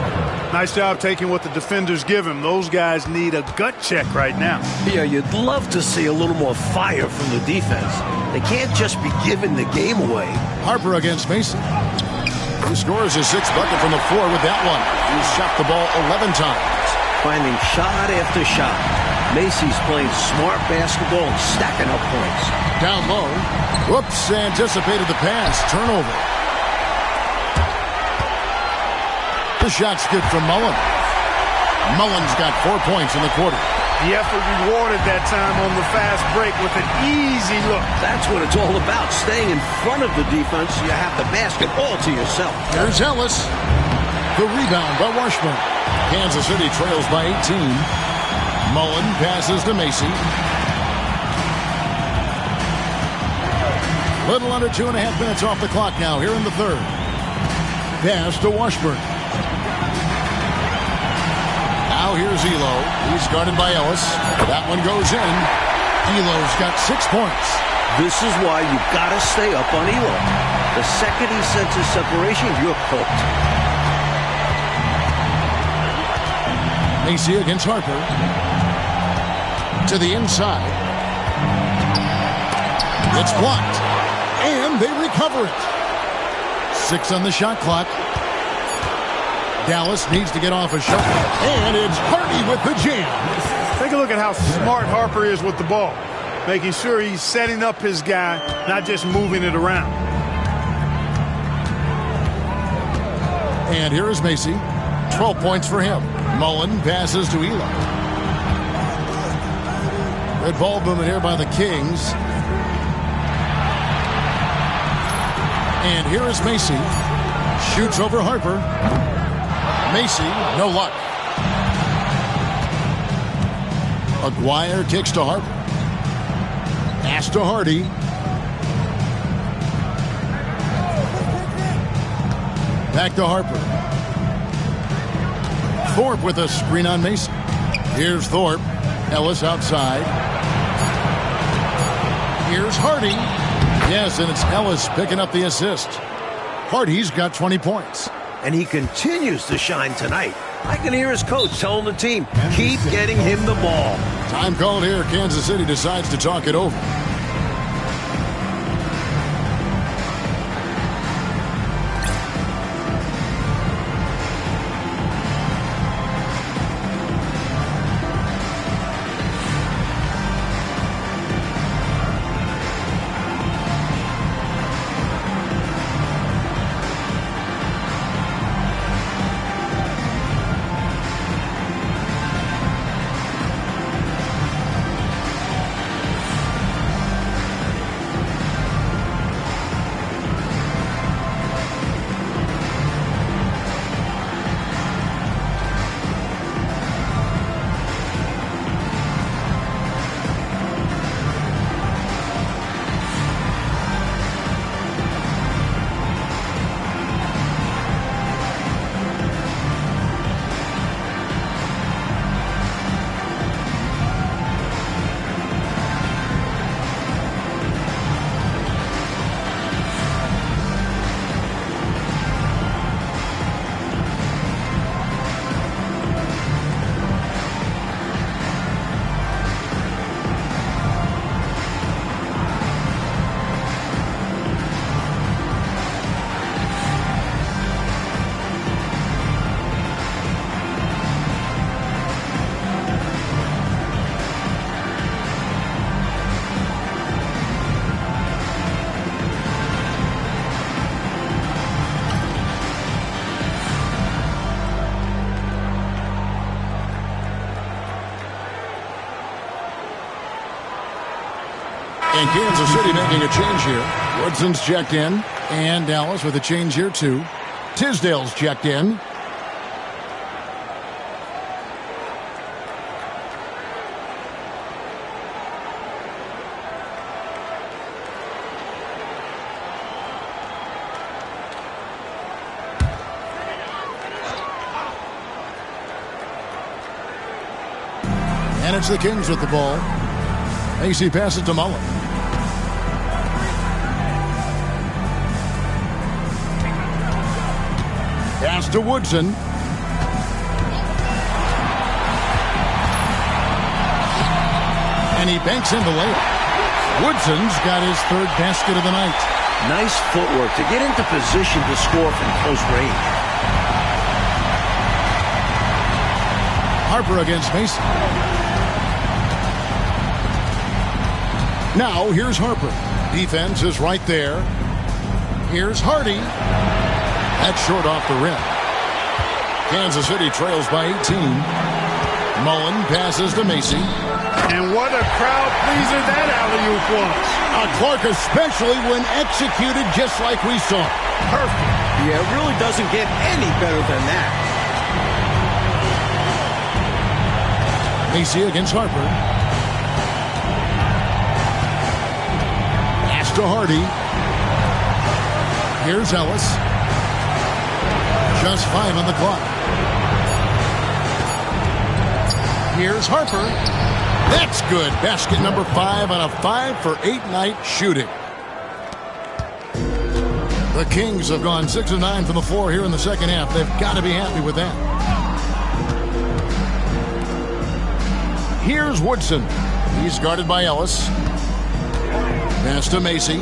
[SPEAKER 3] Nice job taking what the defenders give him. Those guys need a gut check right now.
[SPEAKER 2] Yeah, you'd love to see a little more fire from the defense. They can't just be giving the game away.
[SPEAKER 1] Harper against Mason. He scores his 6th bucket from the floor with that one. He's shot the ball 11 times.
[SPEAKER 2] Finding shot after shot. Macy's playing smart basketball and stacking up points.
[SPEAKER 1] Down low. Whoops, anticipated the pass. Turnover. The shot's good from Mullen. Mullen's got 4 points in the quarter.
[SPEAKER 3] The effort rewarded that time on the fast break with an easy look.
[SPEAKER 2] That's what it's all about. Staying in front of the defense, you have the basket all to yourself.
[SPEAKER 1] Here's Ellis. The rebound by Washburn. Kansas City trails by 18. Mullen passes to Macy. Little under 2.5 minutes off the clock now here in the third. Pass to Washburn. Now here's Elo. He's guarded by Ellis. That one goes in. Elo's got 6 points.
[SPEAKER 2] This is why you've got to stay up on Elo. The second he senses separation, you're hooked.
[SPEAKER 1] Macy against Harper. To the inside. It's blocked. And they recover it. 6 on the shot clock. Dallas needs to get off a shot. And it's Hardy with the jam.
[SPEAKER 3] Take a look at how smart Harper is with the ball. Making sure he's setting up his guy, not just moving it around.
[SPEAKER 1] And here is Macy. 12 points for him. Mullen passes to Eli. Good ball movement here by the Kings. And here is Macy. Shoots over Harper. Macy, no luck. Aguirre kicks to Harper. Pass to Hardy. Back to Harper. Thorpe with a screen on Macy. Here's Thorpe. Ellis outside. Here's Hardy. Yes, and it's Ellis picking up the assist. Hardy's got 20 points.
[SPEAKER 2] And he continues to shine tonight. I can hear his coach telling the team, keep getting him the ball.
[SPEAKER 1] Time called here. Kansas City decides to talk it over. And Kansas City making a change here. Woodson's checked in. And Dallas with a change here, too. Tisdale's checked in. And it's the Kings with the ball. Macy passes to Mullen. Pass to Woodson. And he banks in the layup. Woodson's got his third basket of the night.
[SPEAKER 2] Nice footwork to get into position to score from close range.
[SPEAKER 1] Harper against Mason. Now here's Harper. Defense is right there. Here's Hardy. That's short off the rim. Kansas City trails by 18. Mullen passes to Macy.
[SPEAKER 3] And what a crowd pleaser that alley-oop was.
[SPEAKER 1] Clark especially when executed just like we saw.
[SPEAKER 2] Perfect. Yeah, it really doesn't get any better than that.
[SPEAKER 1] Macy against Harper. Pass to Hardy. Here's Ellis. Just 5 on the clock. Here's Harper. That's good. Basket number 5 on a 5-for-8 night shooting. The Kings have gone 6 of 9 from the floor here in the second half. They've got to be happy with that. Here's Woodson. He's guarded by Ellis. Pass to Macy.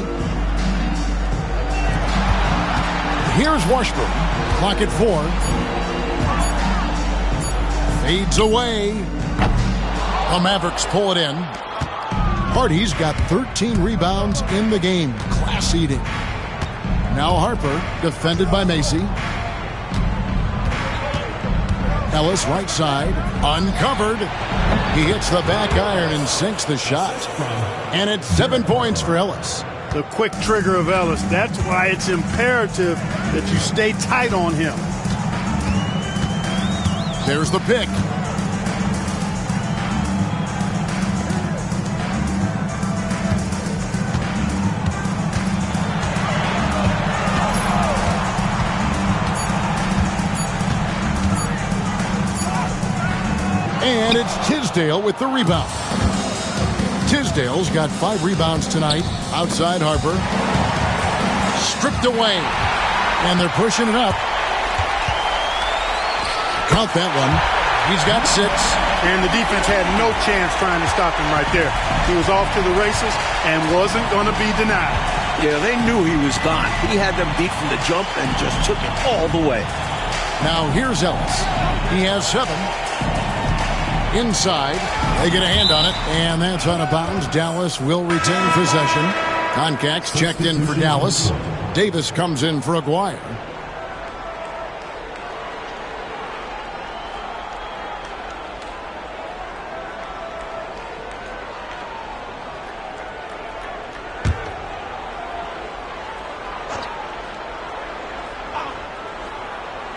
[SPEAKER 1] Here's Washburn. Clock at 4. Fades away. The Mavericks pull it in. Hardy's got 13 rebounds in the game. Class eating. Now Harper, defended by Macy. Ellis right side, uncovered. He hits the back iron and sinks the shot. And it's 7 points for Ellis.
[SPEAKER 3] The quick trigger of Ellis. That's why it's imperative that you stay tight on him.
[SPEAKER 1] There's the pick. And it's Tisdale with the rebound. Tisdale's got 5 rebounds tonight. Outside Harper. Stripped away. And they're pushing it up. Count that one. He's got 6.
[SPEAKER 3] And the defense had no chance trying to stop him right there. He was off to the races and wasn't going to be denied.
[SPEAKER 2] Yeah, they knew he was gone. He had them beat from the jump and just took it all the way.
[SPEAKER 1] Now here's Ellis. He has 7. Inside, they get a hand on it, and that's out of bounds. Dallas will retain possession. Concax checked in for Dallas. Davis comes in for Aguirre.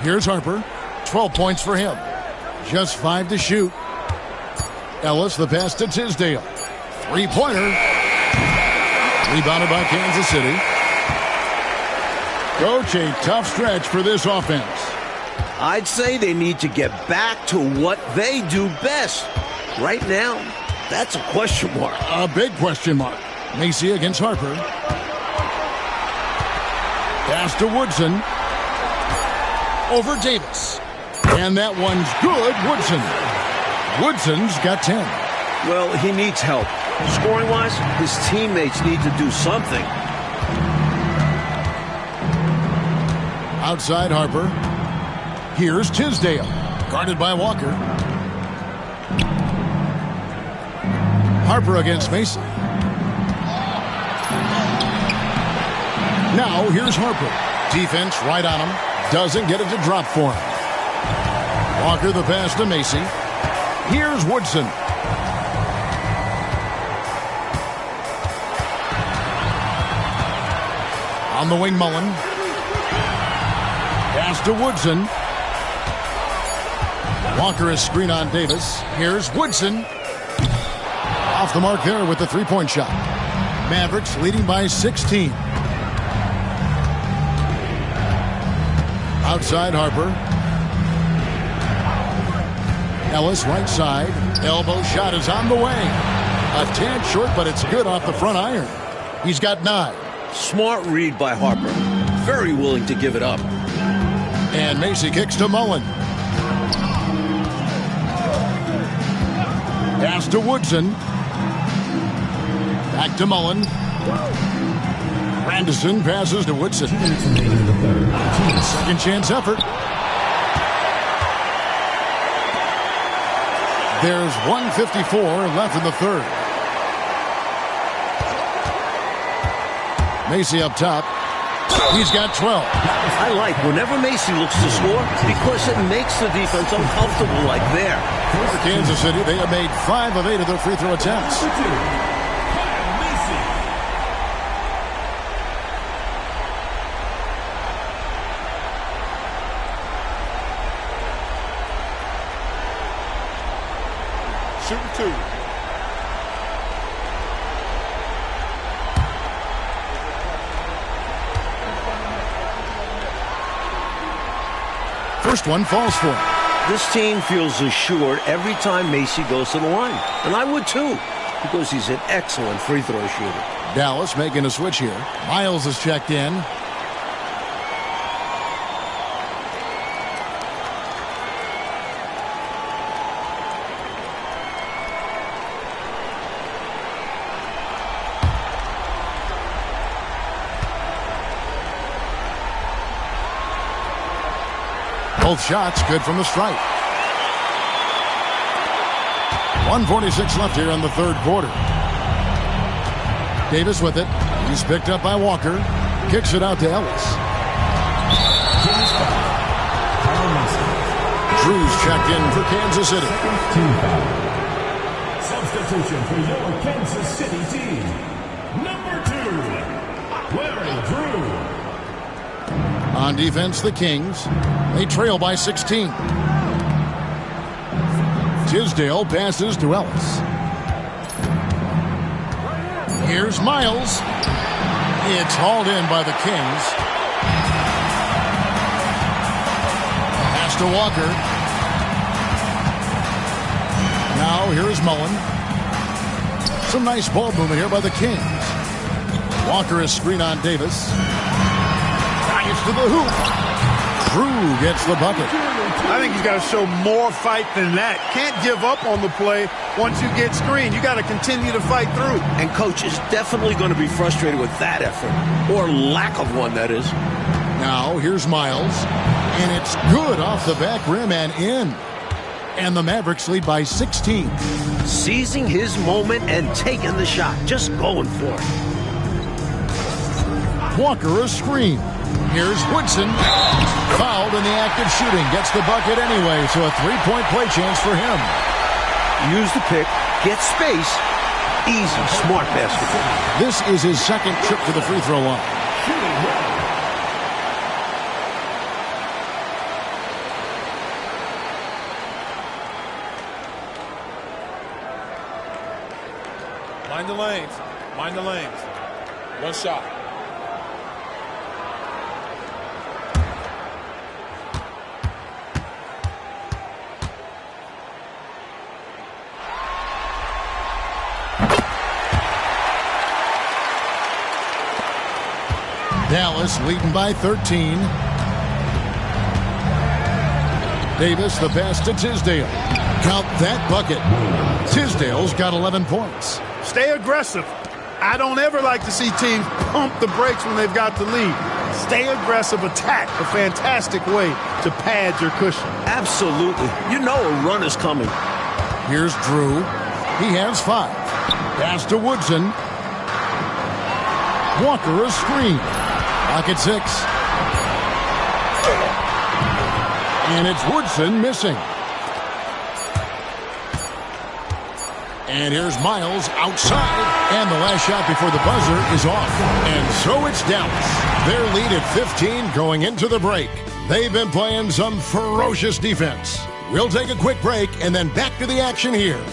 [SPEAKER 1] Here's Harper. 12 points for him. Just 5 to shoot. Ellis, the pass to Tisdale. 3-pointer. Rebounded by Kansas City. Coach, a tough stretch for this offense.
[SPEAKER 2] I'd say they need to get back to what they do best. Right now, that's a question mark.
[SPEAKER 1] A big question mark. Macy against Harper. Pass to Woodson. Over Davis. And that one's good. Woodson's got 10.
[SPEAKER 2] Well, he needs help. Scoring-wise, his teammates need to do something.
[SPEAKER 1] Outside Harper. Here's Tisdale. Guarded by Walker. Harper against Mason. Now here's Harper. Defense right on him. Doesn't get it to drop for him. Walker the pass to Macy. Here's Woodson. On the wing, Mullen. Pass to Woodson. Walker is screen on Davis. Here's Woodson. Off the mark there with the 3-point shot. Mavericks leading by 16. Outside Harper. Ellis right side. Elbow shot is on the way. A tad short, but it's good off the front iron. He's got 9.
[SPEAKER 2] Smart read by Harper. Very willing to give it up.
[SPEAKER 1] And Macy kicks to Mullen. Pass to Woodson. Back to Mullen. Anderson passes to Woodson. Second chance effort. There's 1:54 left in the third. Macy up top. He's got 12.
[SPEAKER 2] I like whenever Macy looks to score because it makes the defense uncomfortable like there.
[SPEAKER 1] For Kansas City, they have made 5 of 8 of their free throw attempts.
[SPEAKER 5] Shooting 2.
[SPEAKER 1] First one falls for him.
[SPEAKER 2] This team feels assured every time Macy goes to the line. And I would too, because he's an excellent free throw shooter.
[SPEAKER 1] Dallas making a switch here. Miles is checked in. Both shots good from the stripe. 1:46 left here in the third quarter. Davis with it. He's picked up by Walker. Kicks it out to Ellis. Drew's checked in for Kansas City.
[SPEAKER 4] Team foul. Substitution for your Kansas City team. Number 2, Larry Drew.
[SPEAKER 1] On defense, the Kings. They trail by 16. Tisdale passes to Ellis. Here's Miles. It's hauled in by the Kings. Pass to Walker. Now here's Mullen. Some nice ball movement here by the Kings. Walker is screen on Davis. Drives to the hoop. Drew gets the bucket.
[SPEAKER 3] I think he's got to show more fight than that. Can't give up on the play once you get screened. You got to continue to fight through.
[SPEAKER 2] And coach is definitely going to be frustrated with that effort, or lack of one, that is.
[SPEAKER 1] Now here's Miles, and it's good off the back rim and in. And the Mavericks lead by 16.
[SPEAKER 2] Seizing his moment and taking the shot, just going for it.
[SPEAKER 1] Walker a screen. Here's Woodson. Fouled in the act of shooting. Gets the bucket anyway, so a three-point play chance for him.
[SPEAKER 2] Use the pick, get space. Easy, smart basketball.
[SPEAKER 1] This is his second trip to the free throw line.
[SPEAKER 5] Mind the lanes. Mind the lanes. One shot.
[SPEAKER 1] Dallas leading by 13. Davis the pass to Tisdale. Count that bucket. Tisdale's got 11 points.
[SPEAKER 3] Stay aggressive. I don't ever like to see teams pump the brakes when they've got the lead. Stay aggressive, attack. A fantastic way to pad your cushion.
[SPEAKER 2] Absolutely. You know a run is coming.
[SPEAKER 1] Here's Drew. He has 5. Pass to Woodson. Walker a screen. Pocket 6. And it's Woodson missing. And here's Miles outside. And the last shot before the buzzer is off. And so it's Dallas. Their lead at 15 going into the break. They've been playing some ferocious defense. We'll take a quick break and then back to the action here.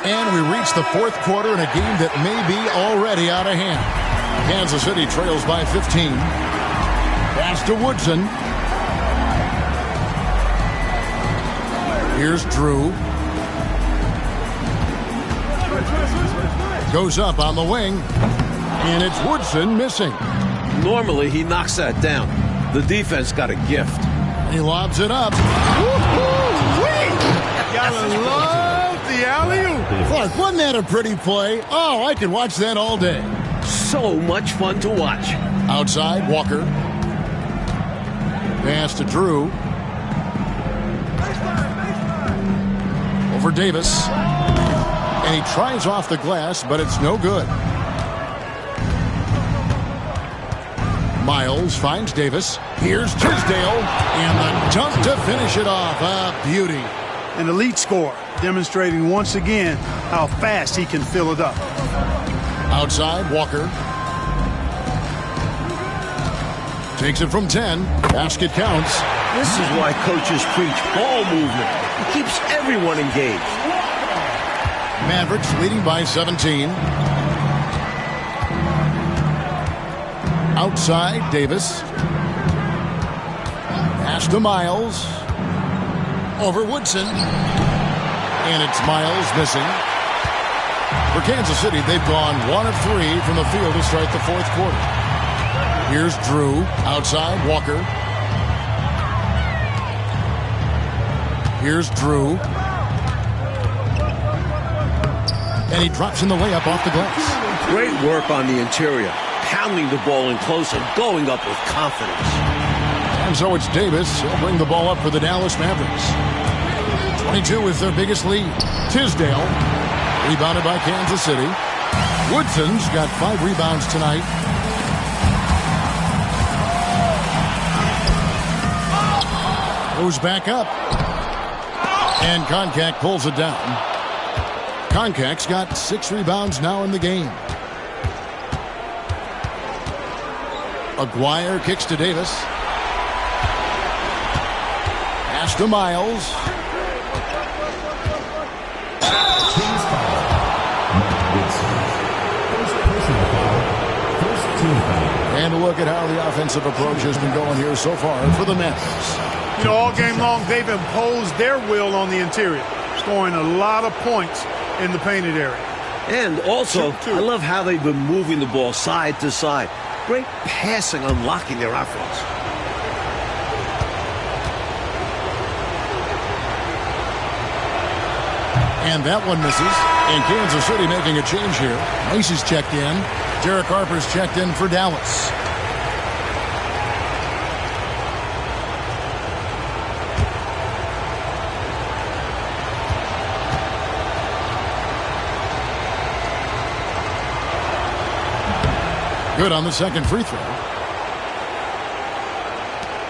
[SPEAKER 1] And we reach the fourth quarter in a game that may be already out of hand. Kansas City trails by 15. Pass to Woodson. Here's Drew. Goes up on the wing. And it's Woodson missing.
[SPEAKER 2] Normally, he knocks that down. The defense got a gift.
[SPEAKER 1] He lobs it up.
[SPEAKER 3] Gotta love the alley-oop.
[SPEAKER 1] Clark, wasn't that a pretty play? Oh, I could watch that all day.
[SPEAKER 2] So much fun to watch.
[SPEAKER 1] Outside, Walker. Pass to Drew. Over Davis. And he tries off the glass, but it's no good. Miles finds Davis. Here's Tisdale. And the dunk to finish it off. A beauty.
[SPEAKER 3] An elite score, demonstrating once again how fast he can fill it up.
[SPEAKER 1] Outside, Walker. Takes it from 10. Basket counts.
[SPEAKER 2] This is why coaches preach ball movement. It keeps everyone engaged.
[SPEAKER 1] Mavericks leading by 17. Outside, Davis. Pass to Miles. Over Woodson. And it's Miles missing. For Kansas City, they've gone 1 of 3 from the field to start the fourth quarter. Here's Drew outside Walker. Here's Drew. And he drops in the layup off the glass.
[SPEAKER 2] Great work on the interior, pounding the ball in close and going up with confidence.
[SPEAKER 1] And so it's Davis. He'll bring the ball up for the Dallas Mavericks. 22 is their biggest lead. Tisdale, rebounded by Kansas City. Woodson's got 5 rebounds tonight. Goes back up. And Koncak pulls it down. Koncak's got 6 rebounds now in the game. Aguirre kicks to Davis. Pass to Miles.
[SPEAKER 4] Kings foul. Matt Woodson. First personal foul. First team foul.
[SPEAKER 1] And a look at how the offensive approach has been going here so far for the Mavericks.
[SPEAKER 3] You know, all game long, they've imposed their will on the interior, scoring a lot of points in the painted area.
[SPEAKER 2] And also, I love how they've been moving the ball side to side. Great passing, unlocking their offense.
[SPEAKER 1] And that one misses. And Kansas City making a change here. Macy's checked in. Derek Harper's checked in for Dallas. Good on the second free throw.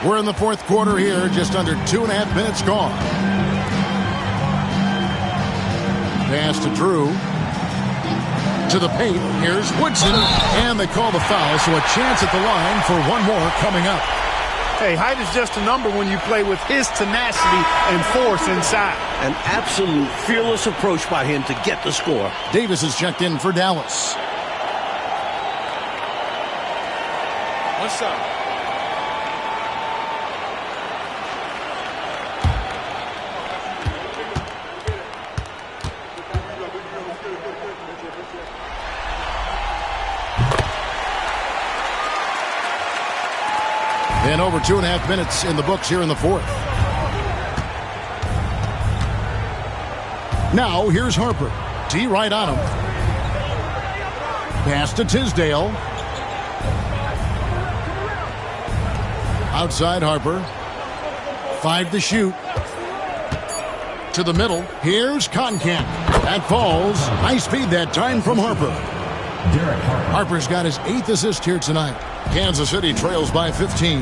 [SPEAKER 1] We're in the fourth quarter here, just under 2.5 minutes gone. Pass to Drew. To the paint. Here's Woodson. And they call the foul, so a chance at the line for one more coming up.
[SPEAKER 3] Hey, height is just a number when you play with his tenacity and force inside.
[SPEAKER 2] An absolute fearless approach by him to get the score.
[SPEAKER 1] Davis is checked in for Dallas.
[SPEAKER 5] One shot.
[SPEAKER 1] And over 2.5 minutes in the books here in the fourth. Now here's Harper. D right on him. Pass to Tisdale. Outside Harper. 5 to shoot. To the middle. Here's Koncak. That falls. High speed that time from Harper.
[SPEAKER 4] Derek Harper.
[SPEAKER 1] Harper's got his 8th assist here tonight. Kansas City trails by 15.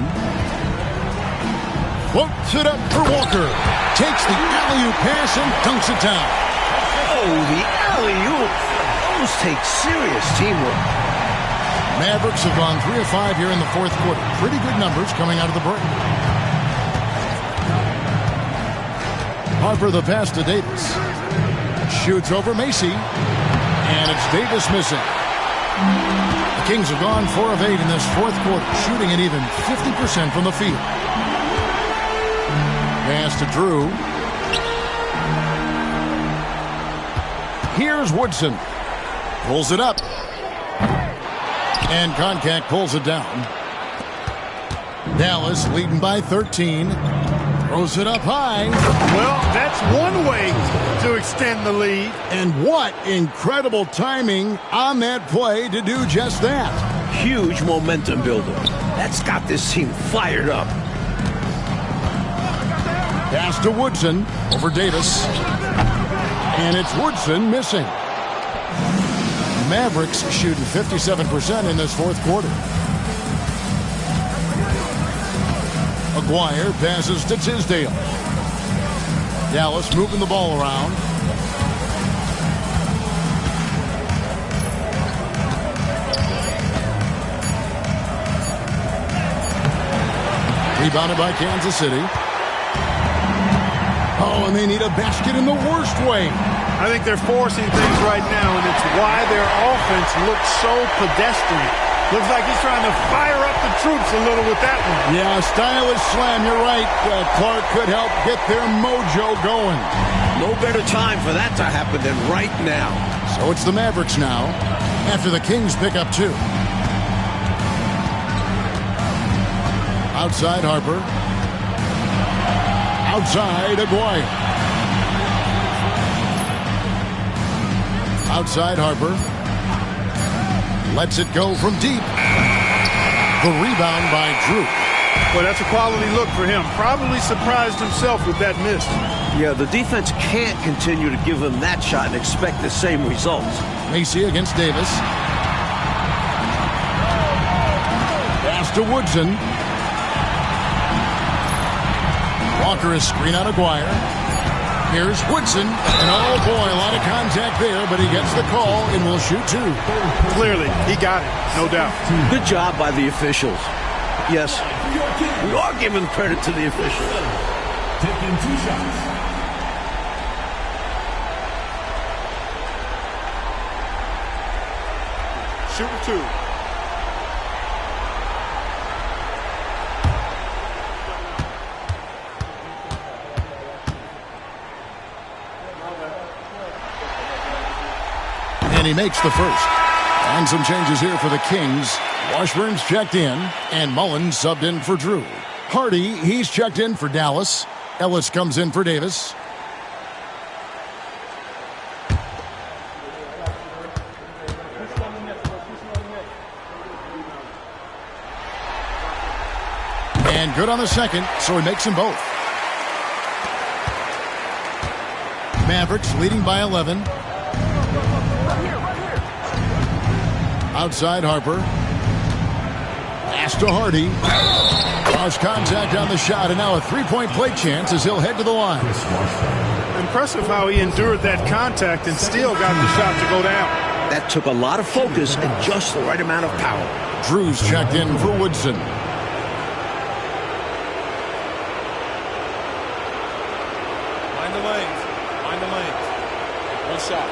[SPEAKER 1] Floats it up for Walker. Takes the alley-oop pass and dunks it down.
[SPEAKER 2] Oh, the alley-oop. Those take serious teamwork.
[SPEAKER 1] Mavericks have gone 3 of 5 here in the fourth quarter. Pretty good numbers coming out of the break. Harper the pass to Davis. Shoots over Macy. And it's Davis missing. The Kings have gone 4 of 8 in this fourth quarter, shooting at even 50% from the field. Pass to Drew. Here's Woodson. Pulls it up. And Koncak pulls it down. Dallas leading by 13. Throws it up high.
[SPEAKER 3] Well, that's one way to extend the lead.
[SPEAKER 1] And what incredible timing on that play to do just that.
[SPEAKER 2] Huge momentum builder. That's got this team fired up.
[SPEAKER 1] Pass to Woodson over Davis. And it's Woodson missing. Mavericks shooting 57% in this fourth quarter. Aguirre passes to Tisdale. Dallas moving the ball around. Rebounded by Kansas City. Oh, and they need a basket in the worst way.
[SPEAKER 3] I think they're forcing things right now, and it's why their offense looks so pedestrian. Looks like he's trying to fire up the troops a little with that one.
[SPEAKER 1] Yeah, stylish slam. You're right. Clark could help get their mojo going.
[SPEAKER 2] No better time for that to happen than right now.
[SPEAKER 1] So it's the Mavericks now after the Kings pick up 2. Outside Harper. Outside Aguirre. Outside Harper. Lets it go from deep. The rebound by Drew.
[SPEAKER 3] Well, that's a quality look for him. Probably surprised himself with that miss.
[SPEAKER 2] Yeah, the defense can't continue to give him that shot and expect the same results.
[SPEAKER 1] Macy against Davis. Pass to Woodson. Walker is screen on Aguirre. Here's Woodson. And oh boy, a lot of contact there, but he gets the call and will shoot 2.
[SPEAKER 3] Clearly, he got it, no doubt.
[SPEAKER 2] Good job by the officials. Yes, we are giving credit to the officials.
[SPEAKER 4] Taking 2 shots.
[SPEAKER 5] Shooting 2.
[SPEAKER 1] And he makes the first. And some changes here for the Kings. Washburn's checked in, and Mullins subbed in for Drew. Hardy, he's checked in for Dallas. Ellis comes in for Davis. And good on the second, so he makes them both. Mavericks leading by 11. Outside Harper. Pass to Hardy. Lost contact on the shot, and now a three-point play chance as he'll head to the line.
[SPEAKER 3] Impressive how he endured that contact and still got the shot to go down.
[SPEAKER 2] That took a lot of focus and just the right amount of power.
[SPEAKER 1] Drew's checked in for Woodson.
[SPEAKER 5] Mind the lanes. Mind the lanes. One shot.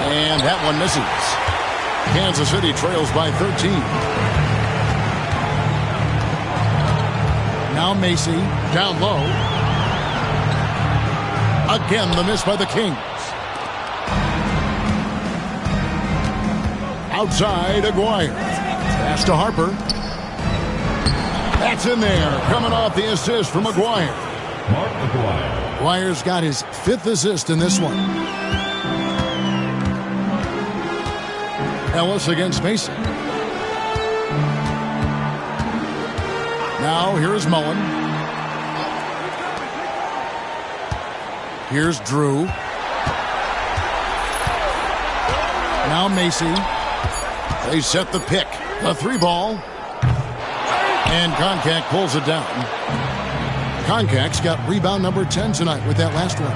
[SPEAKER 1] And that one misses. Kansas City trails by 13. Now Macy down low. Again, the miss by the Kings. Outside Aguirre. Pass to Harper. That's in there. Coming off the assist from Aguirre.
[SPEAKER 4] Mark Aguirre.
[SPEAKER 1] Aguirre's got his 5th assist in this one. Ellis against Mason. Now here's Mullen. Here's Drew. Now Macy. They set the pick. The 3-ball. And Koncak pulls it down. Koncak's got rebound number 10 tonight with that last one.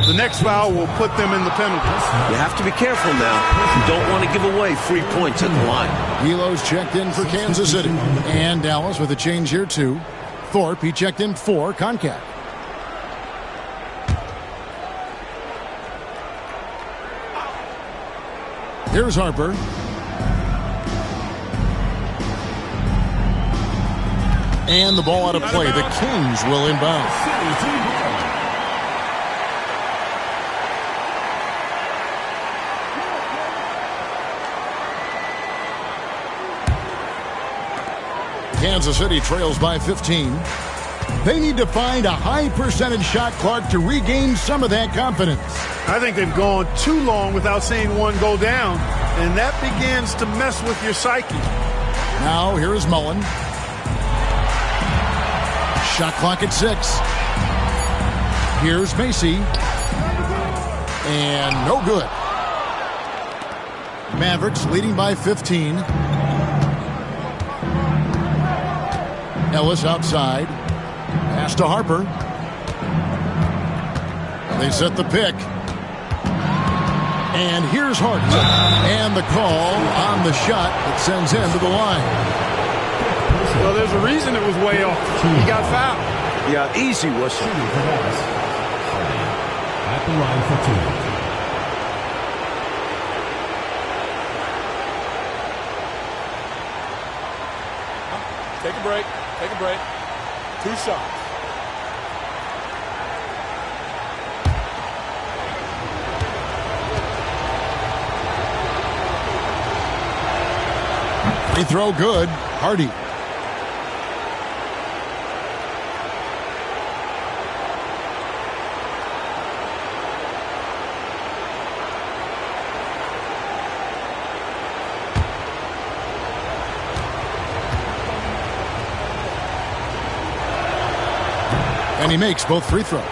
[SPEAKER 3] The next foul will put them in the penalty.
[SPEAKER 2] You have to be careful now. You don't want to give away free points at the line.
[SPEAKER 1] Helo's checked in for Kansas City. And Dallas with a change here too. Thorpe, he checked in for Koncak. Here's Harper. And the ball out of play. The Kings will inbound. Kansas City trails by 15. They need to find a high percentage shot clock to regain some of that confidence.
[SPEAKER 3] I think they've gone too long without seeing one go down, and that begins to mess with your psyche.
[SPEAKER 1] Now here is Mullen. Shot clock at 6. Here's Macy. And no good. Mavericks leading by 15. Ellis outside. Pass to Harper. They set the pick. And here's Hart. And the call on the shot that sends him to the line.
[SPEAKER 3] Well, there's a reason it was way off. He got fouled.
[SPEAKER 2] Yeah, easy whistle.
[SPEAKER 4] At the line for 2.
[SPEAKER 5] Take a break. Take a break. 2 shots.
[SPEAKER 1] Free throw good. Hardy. And he makes both free throws.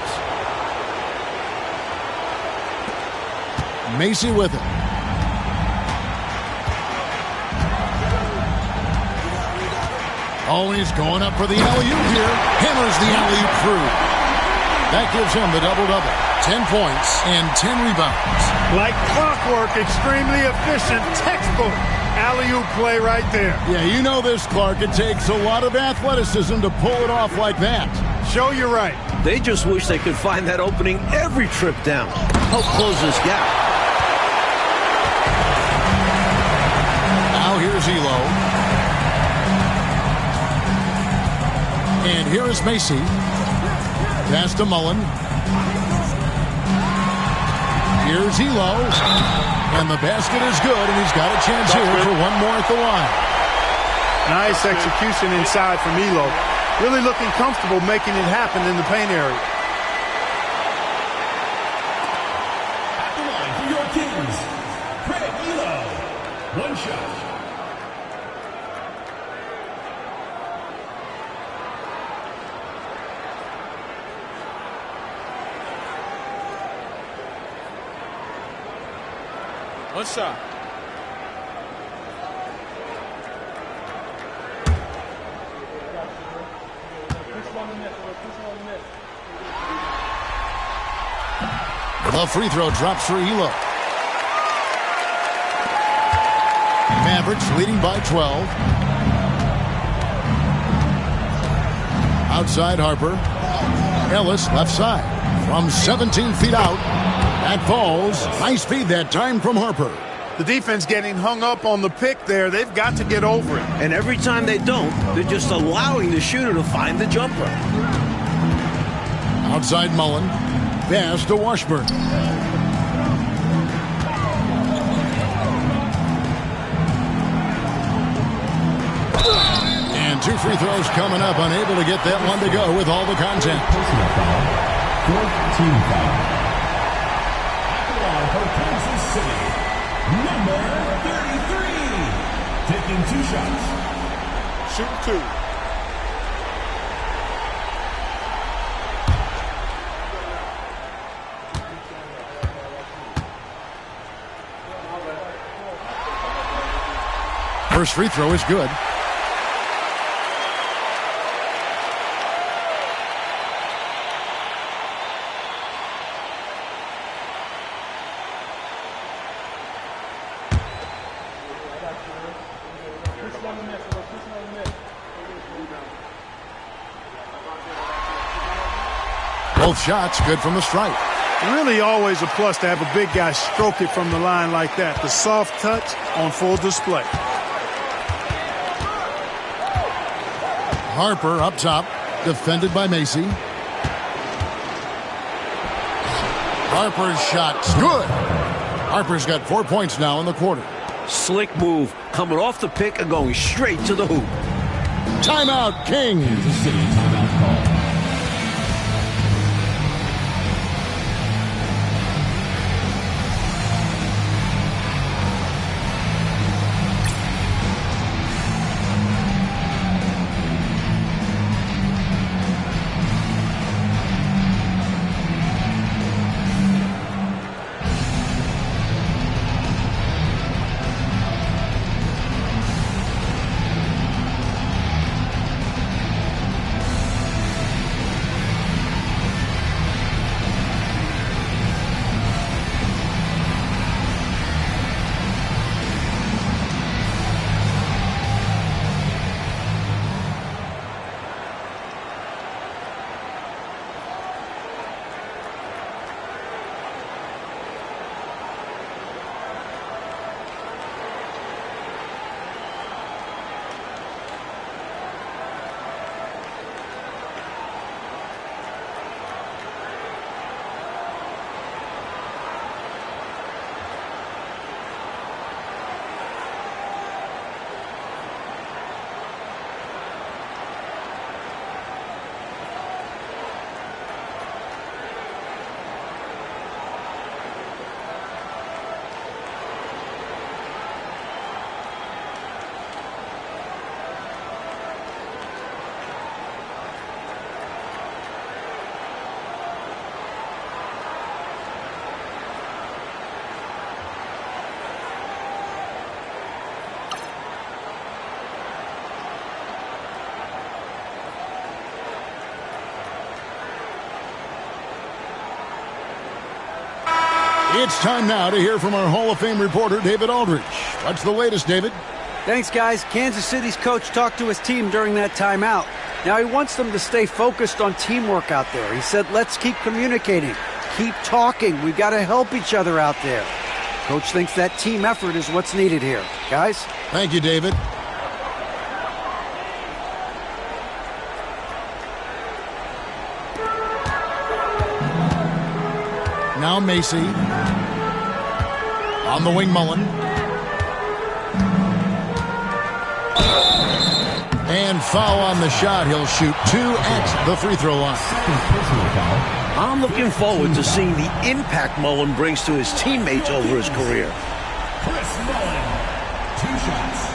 [SPEAKER 1] Macy with it. Always going up for the alley-oop here. Hammers the alley-oop through. That gives him the double-double. 10 points and 10 rebounds.
[SPEAKER 3] Like clockwork, extremely efficient, textbook alley-oop play right there.
[SPEAKER 1] Yeah, you know this, Clark. It takes a lot of athleticism to pull it off like that.
[SPEAKER 3] Show you right.
[SPEAKER 2] They just wish they could find that opening every trip down. Help close this gap.
[SPEAKER 1] Now here's Elo. And here is Macy. Pass to Mullen. Here's Elo. And the basket is good, and he's got a chance here for one more at the line.
[SPEAKER 3] Nice execution inside from Elo. Really looking comfortable making it happen in the paint area.
[SPEAKER 4] At the line for your Kings, Craig Elo. 1 shot.
[SPEAKER 5] One shot.
[SPEAKER 1] The free throw drops for Elo. Mavericks leading by 12. Outside Harper. Ellis left side. From 17 feet out. That falls. Nice feed that time from Harper.
[SPEAKER 3] The defense getting hung up on the pick there. They've got to get over it.
[SPEAKER 2] And every time they don't, they're just allowing the shooter to find the jumper.
[SPEAKER 1] Outside Mullen. Pass to Washburn. And 2 free throws coming up. Unable to get that one to go with all the contact.
[SPEAKER 4] Personal foul. 4th team foul. At the line for Kansas City, number 33. Taking 2 shots.
[SPEAKER 5] Shooting 2.
[SPEAKER 1] First free throw is good. Both shots good from the stripe.
[SPEAKER 3] Really always a plus to have a big guy stroke it from the line like that. The soft touch on full display.
[SPEAKER 1] Harper up top, defended by Macy. Harper's shot's good. Harper's got 4 points now in the quarter.
[SPEAKER 2] Slick move, coming off the pick and going straight to the hoop.
[SPEAKER 1] Timeout, Kings.
[SPEAKER 4] Kansas City timeout call.
[SPEAKER 1] It's time now to hear from our Hall of Fame reporter, David Aldridge. What's the latest, David?
[SPEAKER 6] Thanks, guys. Kansas City's coach talked to his team during that timeout. Now he wants them to stay focused on teamwork out there. He said, let's keep communicating, keep talking. We've got to help each other out there. Coach thinks that team effort is what's needed here. Guys?
[SPEAKER 1] Thank you, David. Now Macy. On the wing, Mullen. And foul on the shot. He'll shoot 2 at the free throw line.
[SPEAKER 2] I'm looking forward to seeing the impact Mullen brings to his teammates over his career.
[SPEAKER 4] Chris Mullen, 2 shots.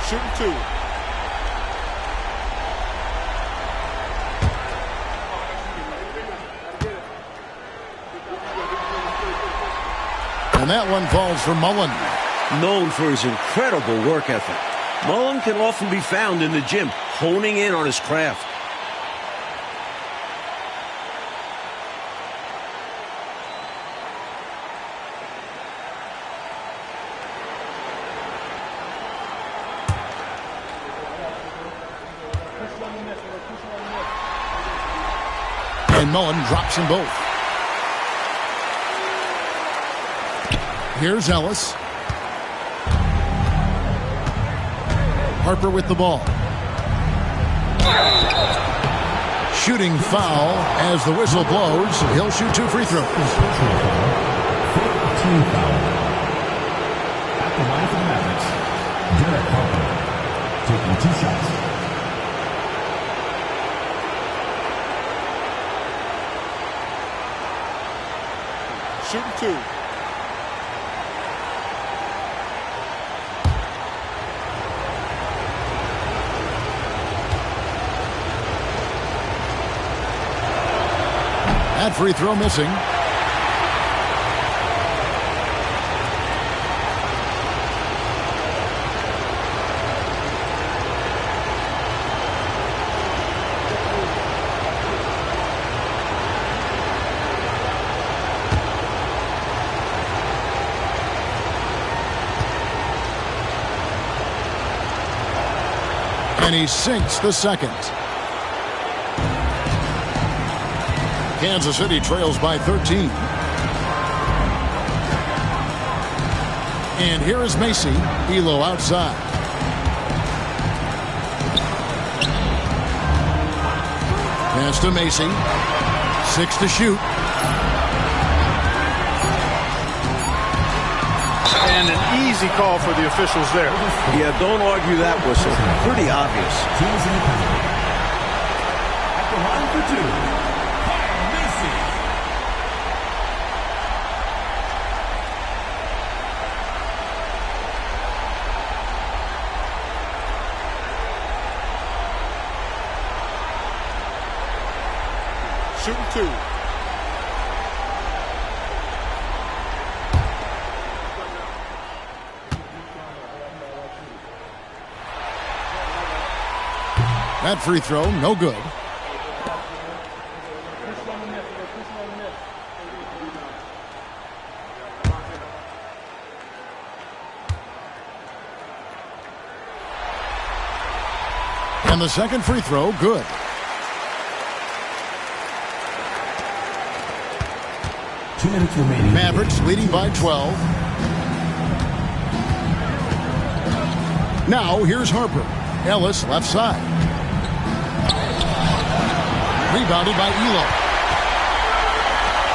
[SPEAKER 5] Shooting 2.
[SPEAKER 1] And that one falls for Mullen.
[SPEAKER 2] Known for his incredible work ethic, Mullen can often be found in the gym, honing in on his craft.
[SPEAKER 1] And Mullen drops them both. Here's Ellis. Harper with the ball. Shooting foul as the whistle blows. He'll shoot 2 free throws.
[SPEAKER 4] 15 foul. At the line for the Mavericks, Derek Harper taking 2 shots.
[SPEAKER 5] Shooting 2.
[SPEAKER 1] That free throw missing. And he sinks the second. Kansas City trails by 13. And here is Macy. Elo outside. Pass to Macy. 6 to shoot.
[SPEAKER 3] And an easy call for the officials there.
[SPEAKER 2] Yeah, don't argue that whistle. Pretty obvious.
[SPEAKER 4] Teams in the penalty. At the line for 2, Kyle Macy.
[SPEAKER 5] Shooting 2.
[SPEAKER 1] That free throw, no good. And the second free throw, good.
[SPEAKER 4] Two minutes remaining.
[SPEAKER 1] Mavericks leading by 12. Now here's Harper. Ellis left side. Rebounded by Elo.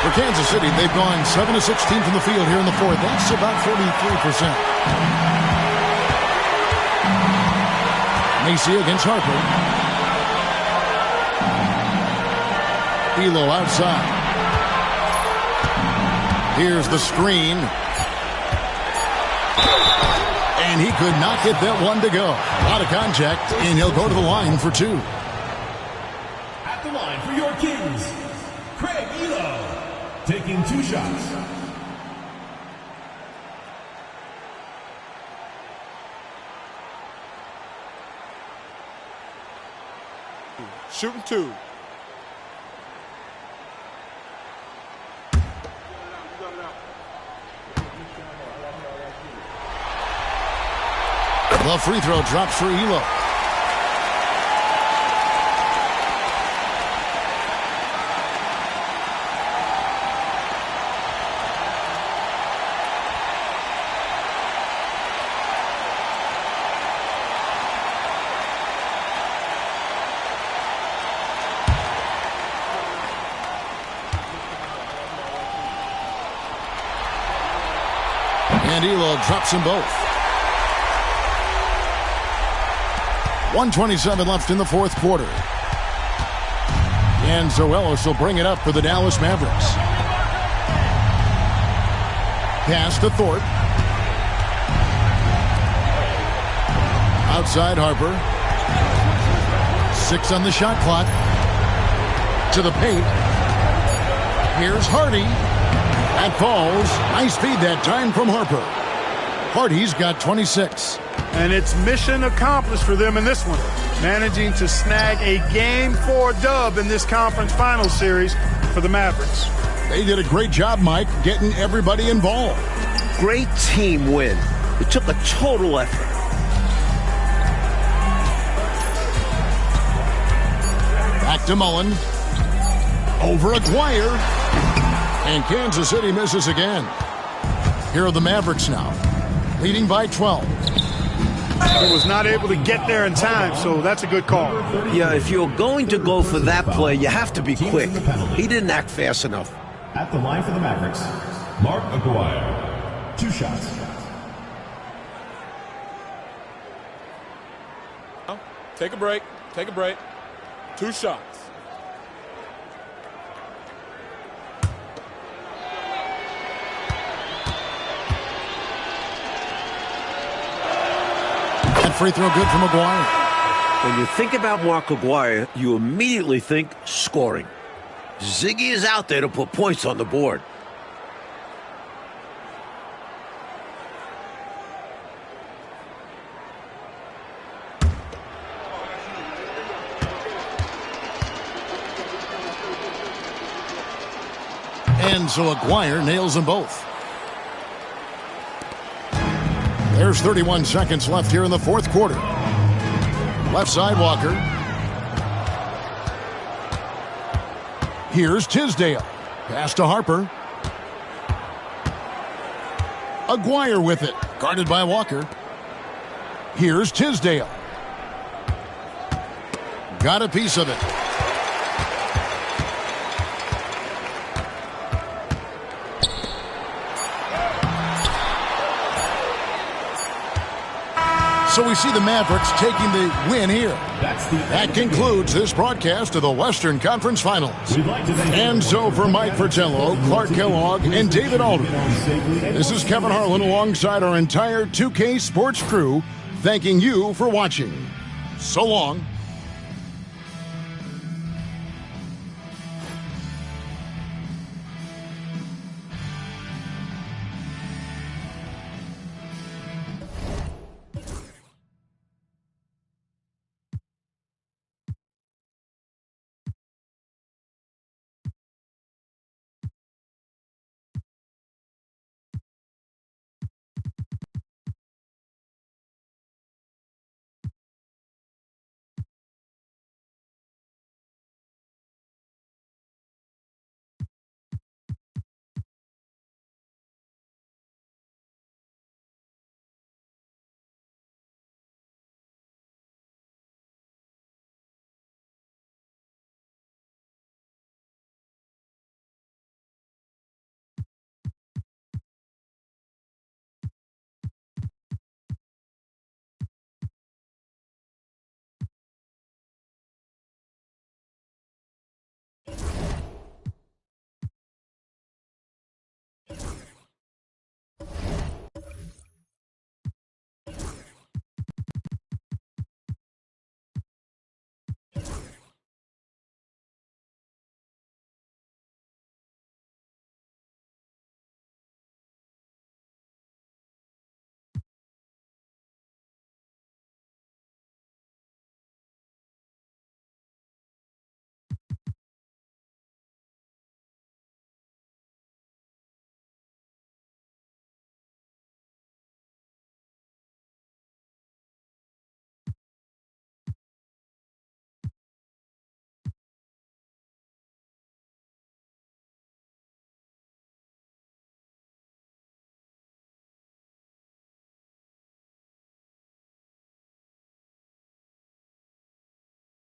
[SPEAKER 1] For Kansas City, they've gone 7 of 16 from the field here in the fourth. That's about 43%. Macy against Harper. Elo outside. Here's the screen. And he could not get that one to go. A lot of contact, and he'll go to the line for 2.
[SPEAKER 4] At the line for your Kings, Craig Elo, taking 2 shots.
[SPEAKER 5] Shooting 2.
[SPEAKER 1] The free throw drops for Elo. And Elo drops them both. 1:27 left in the fourth quarter. And Zoelos will bring it up for the Dallas Mavericks. Pass to Thorpe. Outside Harper. 6 on the shot clock. To the paint. Here's Hardy. That falls. Nice feed that time from Harper. Hardy's got 26.
[SPEAKER 3] And it's mission accomplished for them in this one, managing to snag a Game 4 dub in this conference final series for the Mavericks.
[SPEAKER 1] They did a great job, Mike, getting everybody involved.
[SPEAKER 2] Great team win. It took a total effort.
[SPEAKER 1] Back to Mullen. Over Aguirre. And Kansas City misses again. Here are the Mavericks now, leading by 12.
[SPEAKER 3] He was not able to get there in time, so that's a good call.
[SPEAKER 2] Yeah, if you're going to go for that play, you have to be quick. He didn't act fast enough.
[SPEAKER 4] At the line for the Mavericks, Mark Aguirre. 2 shots.
[SPEAKER 5] Take a break. Take a break. 2 shots.
[SPEAKER 1] Free throw good from Aguirre.
[SPEAKER 2] When you think about Mark Aguirre, you immediately think scoring. Ziggy is out there to put points on the board.
[SPEAKER 1] And so Aguirre nails them both. There's 31 seconds left here in the fourth quarter. Left side Walker. Here's Tisdale. Pass to Harper. Aguirre with it. Guarded by Walker. Here's Tisdale. Got a piece of it. So we see the Mavericks taking the win here. That concludes this broadcast of the Western Conference Finals. And so for Mike Fratello, Clark Kellogg, and David Aldridge, this is Kevin Harlan alongside our entire 2K Sports crew, thanking you for watching. So long.